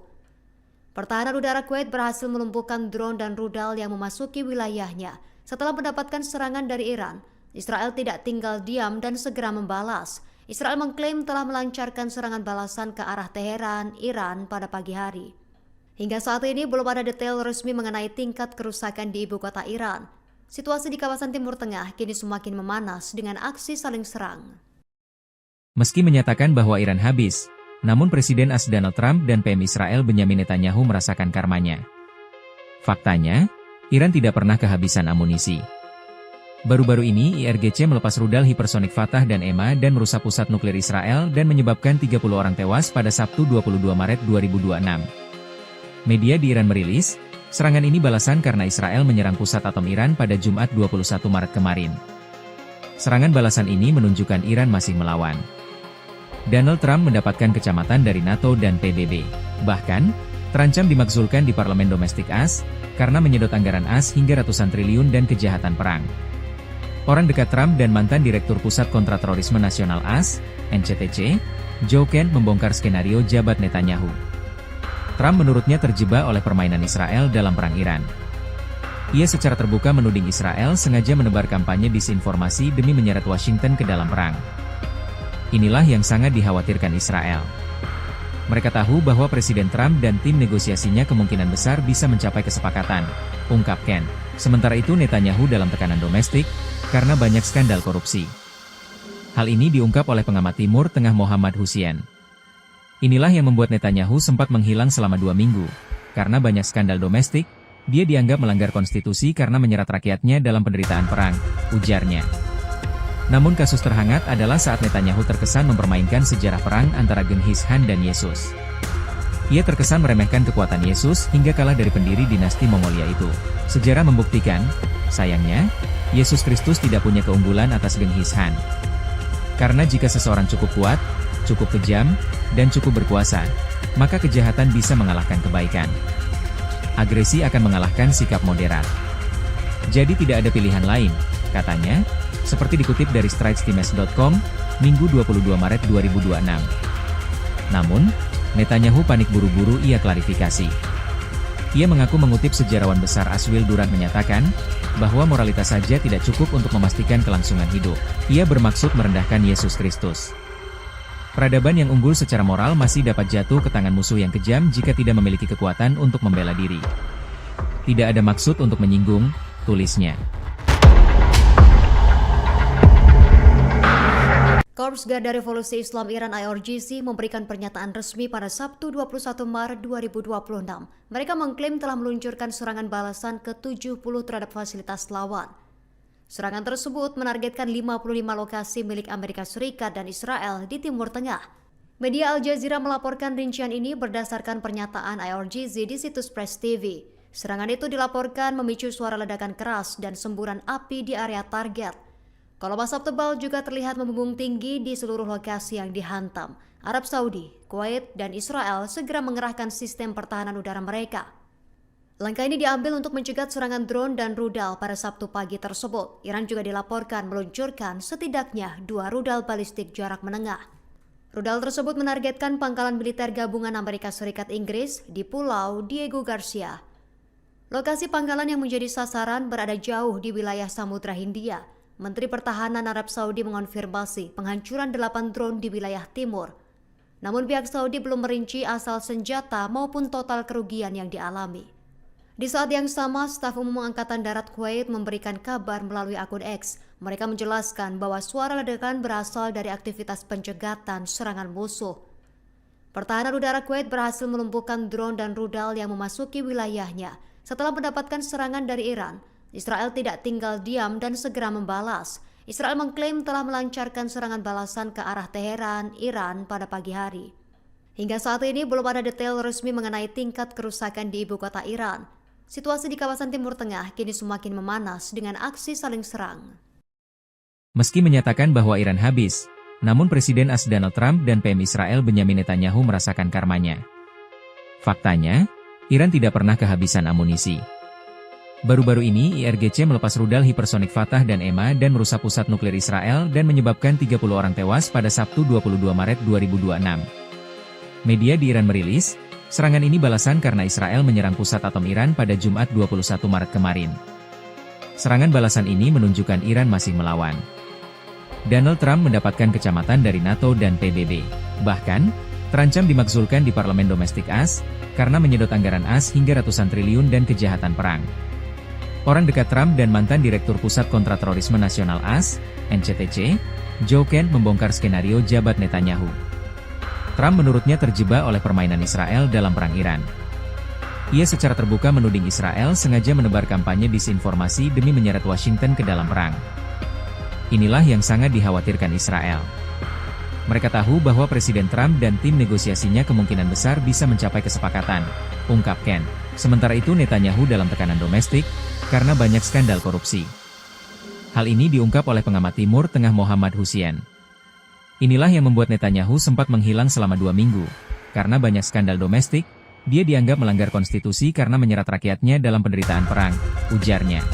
Pertahanan udara Kuwait berhasil melumpuhkan drone dan rudal yang memasuki wilayahnya. Setelah mendapatkan serangan dari Iran, Israel tidak tinggal diam dan segera membalas. Israel mengklaim telah melancarkan serangan balasan ke arah Teheran, Iran pada pagi hari. Hingga saat ini belum ada detail resmi mengenai tingkat kerusakan di ibu kota Iran. Situasi di kawasan Timur Tengah kini semakin memanas dengan aksi saling serang. Meski menyatakan bahwa Iran habis, namun Presiden AS Donald Trump dan PM Israel Benyamin Netanyahu merasakan karmanya. Faktanya, Iran tidak pernah kehabisan amunisi. Baru-baru ini IRGC melepas rudal hipersonik Fatah dan EMA dan merusak pusat nuklir Israel dan menyebabkan 30 orang tewas pada Sabtu 22 Maret 2026. Media di Iran merilis, serangan ini balasan karena Israel menyerang pusat atom Iran pada Jumat 21 Maret kemarin. Serangan balasan ini menunjukkan Iran masih melawan. Donald Trump mendapatkan kecamatan dari NATO dan PBB. Bahkan, terancam dimakzulkan di parlemen domestik AS, karena menyedot anggaran AS hingga ratusan triliun dan kejahatan perang. Orang dekat Trump dan mantan Direktur Pusat Kontraterorisme Nasional AS, NCTC, Joe Kent membongkar skenario jabat Netanyahu. Trump menurutnya terjebak oleh permainan Israel dalam perang Iran. Ia secara terbuka menuding Israel sengaja menebar kampanye disinformasi demi menyeret Washington ke dalam perang. Inilah yang sangat dikhawatirkan Israel. Mereka tahu bahwa Presiden Trump dan tim negosiasinya kemungkinan besar bisa mencapai kesepakatan, ungkap Kent. Sementara itu Netanyahu dalam tekanan domestik, karena banyak skandal korupsi. Hal ini diungkap oleh pengamat Timur Tengah Mohammad Hussein. Inilah yang membuat Netanyahu sempat menghilang selama 2 minggu. Karena banyak skandal domestik, dia dianggap melanggar konstitusi karena menyerat rakyatnya dalam penderitaan perang, ujarnya. Namun kasus terhangat adalah saat Netanyahu terkesan mempermainkan sejarah perang antara Genghis Khan dan Yesus. Ia terkesan meremehkan kekuatan Yesus hingga kalah dari pendiri dinasti Mongolia itu. Sejarah membuktikan, sayangnya, Yesus Kristus tidak punya keunggulan atas Genghis Khan. Karena jika seseorang cukup kuat, cukup kejam, dan cukup berkuasa, maka kejahatan bisa mengalahkan kebaikan. Agresi akan mengalahkan sikap moderat. Jadi tidak ada pilihan lain, katanya, seperti dikutip dari stritestimes.com, Minggu 22 Maret 2026. Namun, Netanyahu panik buru-buru ia klarifikasi. Ia mengaku mengutip sejarawan besar Aswil Durant menyatakan, bahwa moralitas saja tidak cukup untuk memastikan kelangsungan hidup. Ia bermaksud merendahkan Yesus Kristus. Peradaban yang unggul secara moral masih dapat jatuh ke tangan musuh yang kejam jika tidak memiliki kekuatan untuk membela diri. Tidak ada maksud untuk menyinggung, tulisnya. Korps Garda Revolusi Islam Iran IRGC memberikan pernyataan resmi pada Sabtu 21 Maret 2026. Mereka mengklaim telah meluncurkan serangan balasan ke-70 terhadap fasilitas lawan. Serangan tersebut menargetkan 55 lokasi milik Amerika Serikat dan Israel di Timur Tengah. Media Al Jazeera melaporkan rincian ini berdasarkan pernyataan IRGC di situs Press TV. Serangan itu dilaporkan memicu suara ledakan keras dan semburan api di area target. Kolom asap tebal juga terlihat membumbung tinggi di seluruh lokasi yang dihantam. Arab Saudi, Kuwait, dan Israel segera mengerahkan sistem pertahanan udara mereka. Langkah ini diambil untuk mencegat serangan drone dan rudal pada Sabtu pagi tersebut. Iran juga dilaporkan meluncurkan setidaknya 2 rudal balistik jarak menengah. Rudal tersebut menargetkan pangkalan militer gabungan Amerika Serikat Inggris di Pulau Diego Garcia. Lokasi pangkalan yang menjadi sasaran berada jauh di wilayah Samudra Hindia. Menteri Pertahanan Arab Saudi mengonfirmasi penghancuran 8 drone di wilayah timur. Namun pihak Saudi belum merinci asal senjata maupun total kerugian yang dialami. Di saat yang sama, staf umum Angkatan Darat Kuwait memberikan kabar melalui akun X. Mereka menjelaskan bahwa suara ledakan berasal dari aktivitas pencegatan serangan musuh. Pertahanan udara Kuwait berhasil melumpuhkan drone dan rudal yang memasuki wilayahnya setelah mendapatkan serangan dari Iran. Israel tidak tinggal diam dan segera membalas. Israel mengklaim telah melancarkan serangan balasan ke arah Teheran, Iran pada pagi hari. Hingga saat ini belum ada detail resmi mengenai tingkat kerusakan di ibu kota Iran. Situasi di kawasan Timur Tengah kini semakin memanas dengan aksi saling serang. Meski menyatakan bahwa Iran habis, namun Presiden AS Donald Trump dan PM Israel Benyamin Netanyahu merasakan karmanya. Faktanya, Iran tidak pernah kehabisan amunisi. Baru-baru ini IRGC melepas rudal hipersonik Fatah dan EMA dan merusak pusat nuklir Israel dan menyebabkan 30 orang tewas pada Sabtu 22 Maret 2026. Media di Iran merilis, serangan ini balasan karena Israel menyerang pusat atom Iran pada Jumat 21 Maret kemarin. Serangan balasan ini menunjukkan Iran masih melawan. Donald Trump mendapatkan kecamatan dari NATO dan PBB. Bahkan, terancam dimakzulkan di parlemen domestik AS, karena menyedot anggaran AS hingga ratusan triliun dan kejahatan perang. Orang dekat Trump dan mantan Direktur Pusat Kontraterorisme Nasional AS, NCTC, Joe Kent membongkar skenario jabat Netanyahu. Trump menurutnya terjebak oleh permainan Israel dalam perang Iran. Ia secara terbuka menuding Israel sengaja menebar kampanye disinformasi demi menyeret Washington ke dalam perang. Inilah yang sangat dikhawatirkan Israel. Mereka tahu bahwa Presiden Trump dan tim negosiasinya kemungkinan besar bisa mencapai kesepakatan, ungkap Kent. Sementara itu Netanyahu dalam tekanan domestik, karena banyak skandal korupsi. Hal ini diungkap oleh pengamat Timur Tengah Mohammad Hussein. Inilah yang membuat Netanyahu sempat menghilang selama 2 minggu, karena banyak skandal domestik, Dia dianggap melanggar konstitusi karena menyerat rakyatnya dalam penderitaan perang, ujarnya.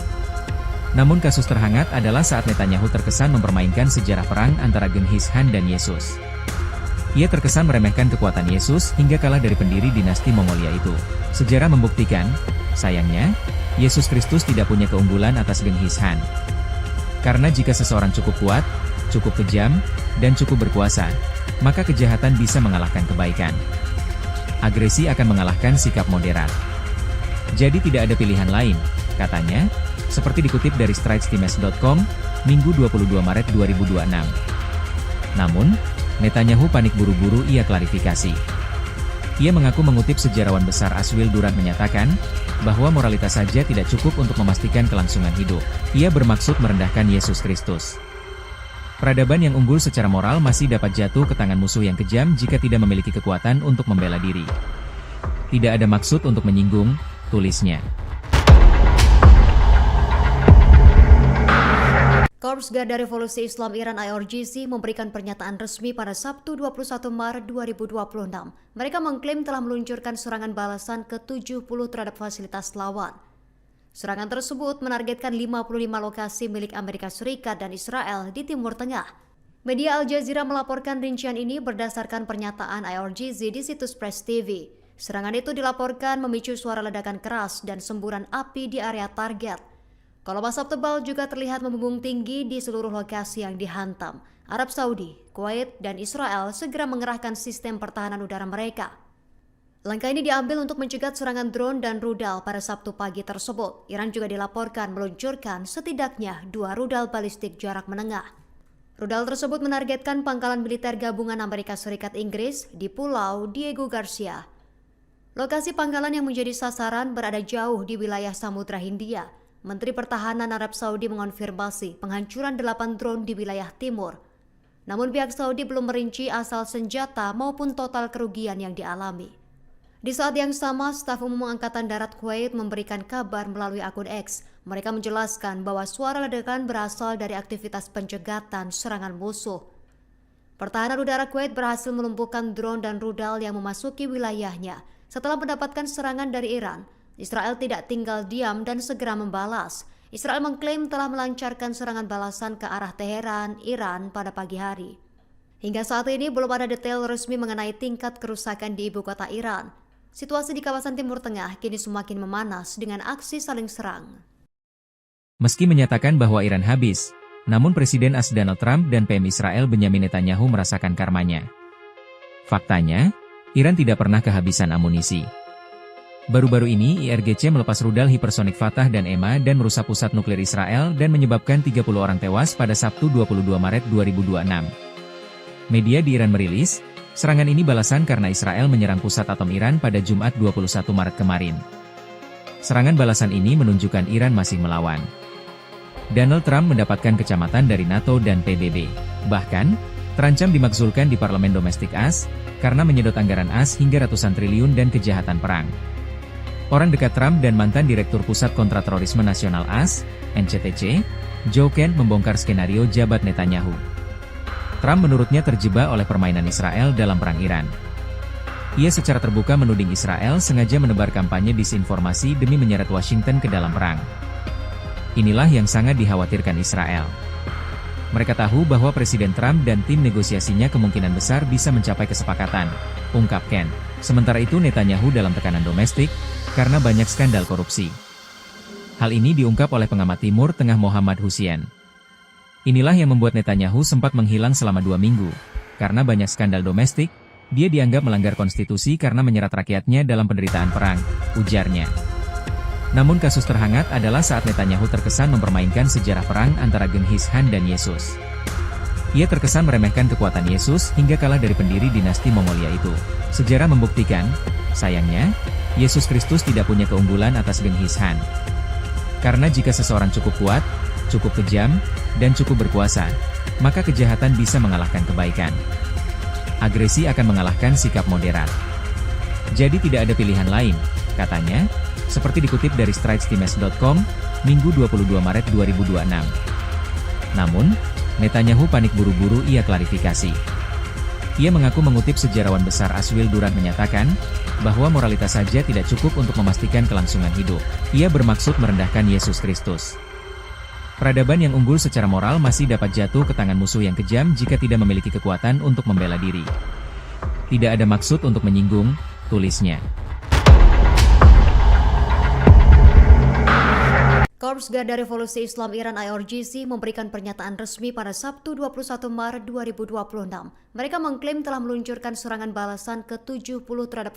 Namun kasus terhangat adalah saat Netanyahu terkesan mempermainkan sejarah perang antara Genghis Khan dan Yesus. Ia terkesan meremehkan kekuatan Yesus hingga kalah dari pendiri dinasti Mongolia itu. Sejarah membuktikan, sayangnya, Yesus Kristus tidak punya keunggulan atas Genghis Khan. Karena jika seseorang cukup kuat, cukup kejam, dan cukup berkuasa, maka kejahatan bisa mengalahkan kebaikan. Agresi akan mengalahkan sikap moderat. Jadi tidak ada pilihan lain, katanya, seperti dikutip dari stritestimes.com, Minggu 22 Maret 2026. Namun, Netanyahu panik buru-buru ia klarifikasi. Ia mengaku mengutip sejarawan besar Aswil Durant menyatakan, bahwa moralitas saja tidak cukup untuk memastikan kelangsungan hidup. Ia bermaksud merendahkan Yesus Kristus. Peradaban yang unggul secara moral masih dapat jatuh ke tangan musuh yang kejam jika tidak memiliki kekuatan untuk membela diri. Tidak ada maksud untuk menyinggung, tulisnya. Korps Garda Revolusi Islam Iran IRGC memberikan pernyataan resmi pada Sabtu 21 Maret 2026. Mereka mengklaim telah meluncurkan serangan balasan ke-70 terhadap fasilitas lawan. Serangan tersebut menargetkan 55 lokasi milik Amerika Serikat dan Israel di Timur Tengah. Media Al Jazeera melaporkan rincian ini berdasarkan pernyataan IRGC di situs Press TV. Serangan itu dilaporkan memicu suara ledakan keras dan semburan api di area target. Kolom asap tebal juga terlihat membumbung tinggi di seluruh lokasi yang dihantam. Arab Saudi, Kuwait, dan Israel segera mengerahkan sistem pertahanan udara mereka. Langkah ini diambil untuk mencegat serangan drone dan rudal pada Sabtu pagi tersebut. Iran juga dilaporkan meluncurkan setidaknya 2 rudal balistik jarak menengah. Rudal tersebut menargetkan pangkalan militer gabungan Amerika Serikat Inggris di Pulau Diego Garcia. Lokasi pangkalan yang menjadi sasaran berada jauh di wilayah Samudra Hindia. Menteri Pertahanan Arab Saudi mengonfirmasi penghancuran 8 drone di wilayah timur. Namun pihak Saudi belum merinci asal senjata maupun total kerugian yang dialami. Di saat yang sama, staf umum Angkatan Darat Kuwait memberikan kabar melalui akun X. Mereka menjelaskan bahwa suara ledakan berasal dari aktivitas pencegatan serangan musuh. Pertahanan udara Kuwait berhasil melumpuhkan drone dan rudal yang memasuki wilayahnya. Setelah mendapatkan serangan dari Iran, Israel tidak tinggal diam dan segera membalas. Israel mengklaim telah melancarkan serangan balasan ke arah Teheran, Iran pada pagi hari. Hingga saat ini belum ada detail resmi mengenai tingkat kerusakan di ibu kota Iran. Situasi di kawasan Timur Tengah kini semakin memanas dengan aksi saling serang. Meski menyatakan bahwa Iran habis, namun Presiden AS Donald Trump dan PM Israel Benyamin Netanyahu merasakan karmanya. Faktanya, Iran tidak pernah kehabisan amunisi. Baru-baru ini IRGC melepas rudal hipersonik Fatah dan EMA dan merusak pusat nuklir Israel dan menyebabkan 30 orang tewas pada Sabtu 22 Maret 2026. Media di Iran merilis, serangan ini balasan karena Israel menyerang pusat atom Iran pada Jumat 21 Maret kemarin. Serangan balasan ini menunjukkan Iran masih melawan. Donald Trump mendapatkan kecamatan dari NATO dan PBB. Bahkan, terancam dimakzulkan di parlemen domestik AS, karena menyedot anggaran AS hingga ratusan triliun dan kejahatan perang. Orang dekat Trump dan mantan Direktur Pusat Kontraterorisme Nasional AS, NCTC, Joe Kent membongkar skenario jabat Netanyahu. Trump menurutnya terjebak oleh permainan Israel dalam perang Iran. Ia secara terbuka menuding Israel sengaja menebar kampanye disinformasi demi menyeret Washington ke dalam perang. Inilah yang sangat dikhawatirkan Israel. Mereka tahu bahwa Presiden Trump dan tim negosiasinya kemungkinan besar bisa mencapai kesepakatan, ungkap Kent. Sementara itu Netanyahu dalam tekanan domestik, karena banyak skandal korupsi. Hal ini diungkap oleh pengamat Timur Tengah Mohammad Hussein. Inilah yang membuat Netanyahu sempat menghilang selama 2 minggu. Karena banyak skandal domestik, dia dianggap melanggar konstitusi karena menyerat rakyatnya dalam penderitaan perang, ujarnya. Namun kasus terhangat adalah saat Netanyahu terkesan mempermainkan sejarah perang antara Genghis Khan dan Yesus. Ia terkesan meremehkan kekuatan Yesus hingga kalah dari pendiri dinasti Mongolia itu. Sejarah membuktikan, sayangnya, Yesus Kristus tidak punya keunggulan atas Genghis Khan. Karena jika seseorang cukup kuat, cukup kejam, dan cukup berkuasa, maka kejahatan bisa mengalahkan kebaikan. Agresi akan mengalahkan sikap moderat. Jadi tidak ada pilihan lain, katanya, seperti dikutip dari stritestimes.com, Minggu 22 Maret 2026. Namun, Netanyahu panik buru-buru ia klarifikasi. Ia mengaku mengutip sejarawan besar Aswil Duran menyatakan, bahwa moralitas saja tidak cukup untuk memastikan kelangsungan hidup. Ia bermaksud merendahkan Yesus Kristus. Peradaban yang unggul secara moral masih dapat jatuh ke tangan musuh yang kejam jika tidak memiliki kekuatan untuk membela diri. Tidak ada maksud untuk menyinggung, tulisnya. Korps Garda Revolusi Islam Iran IRGC memberikan pernyataan resmi pada Sabtu 21 Maret 2026. Mereka mengklaim telah meluncurkan serangan balasan ke-70 terhadap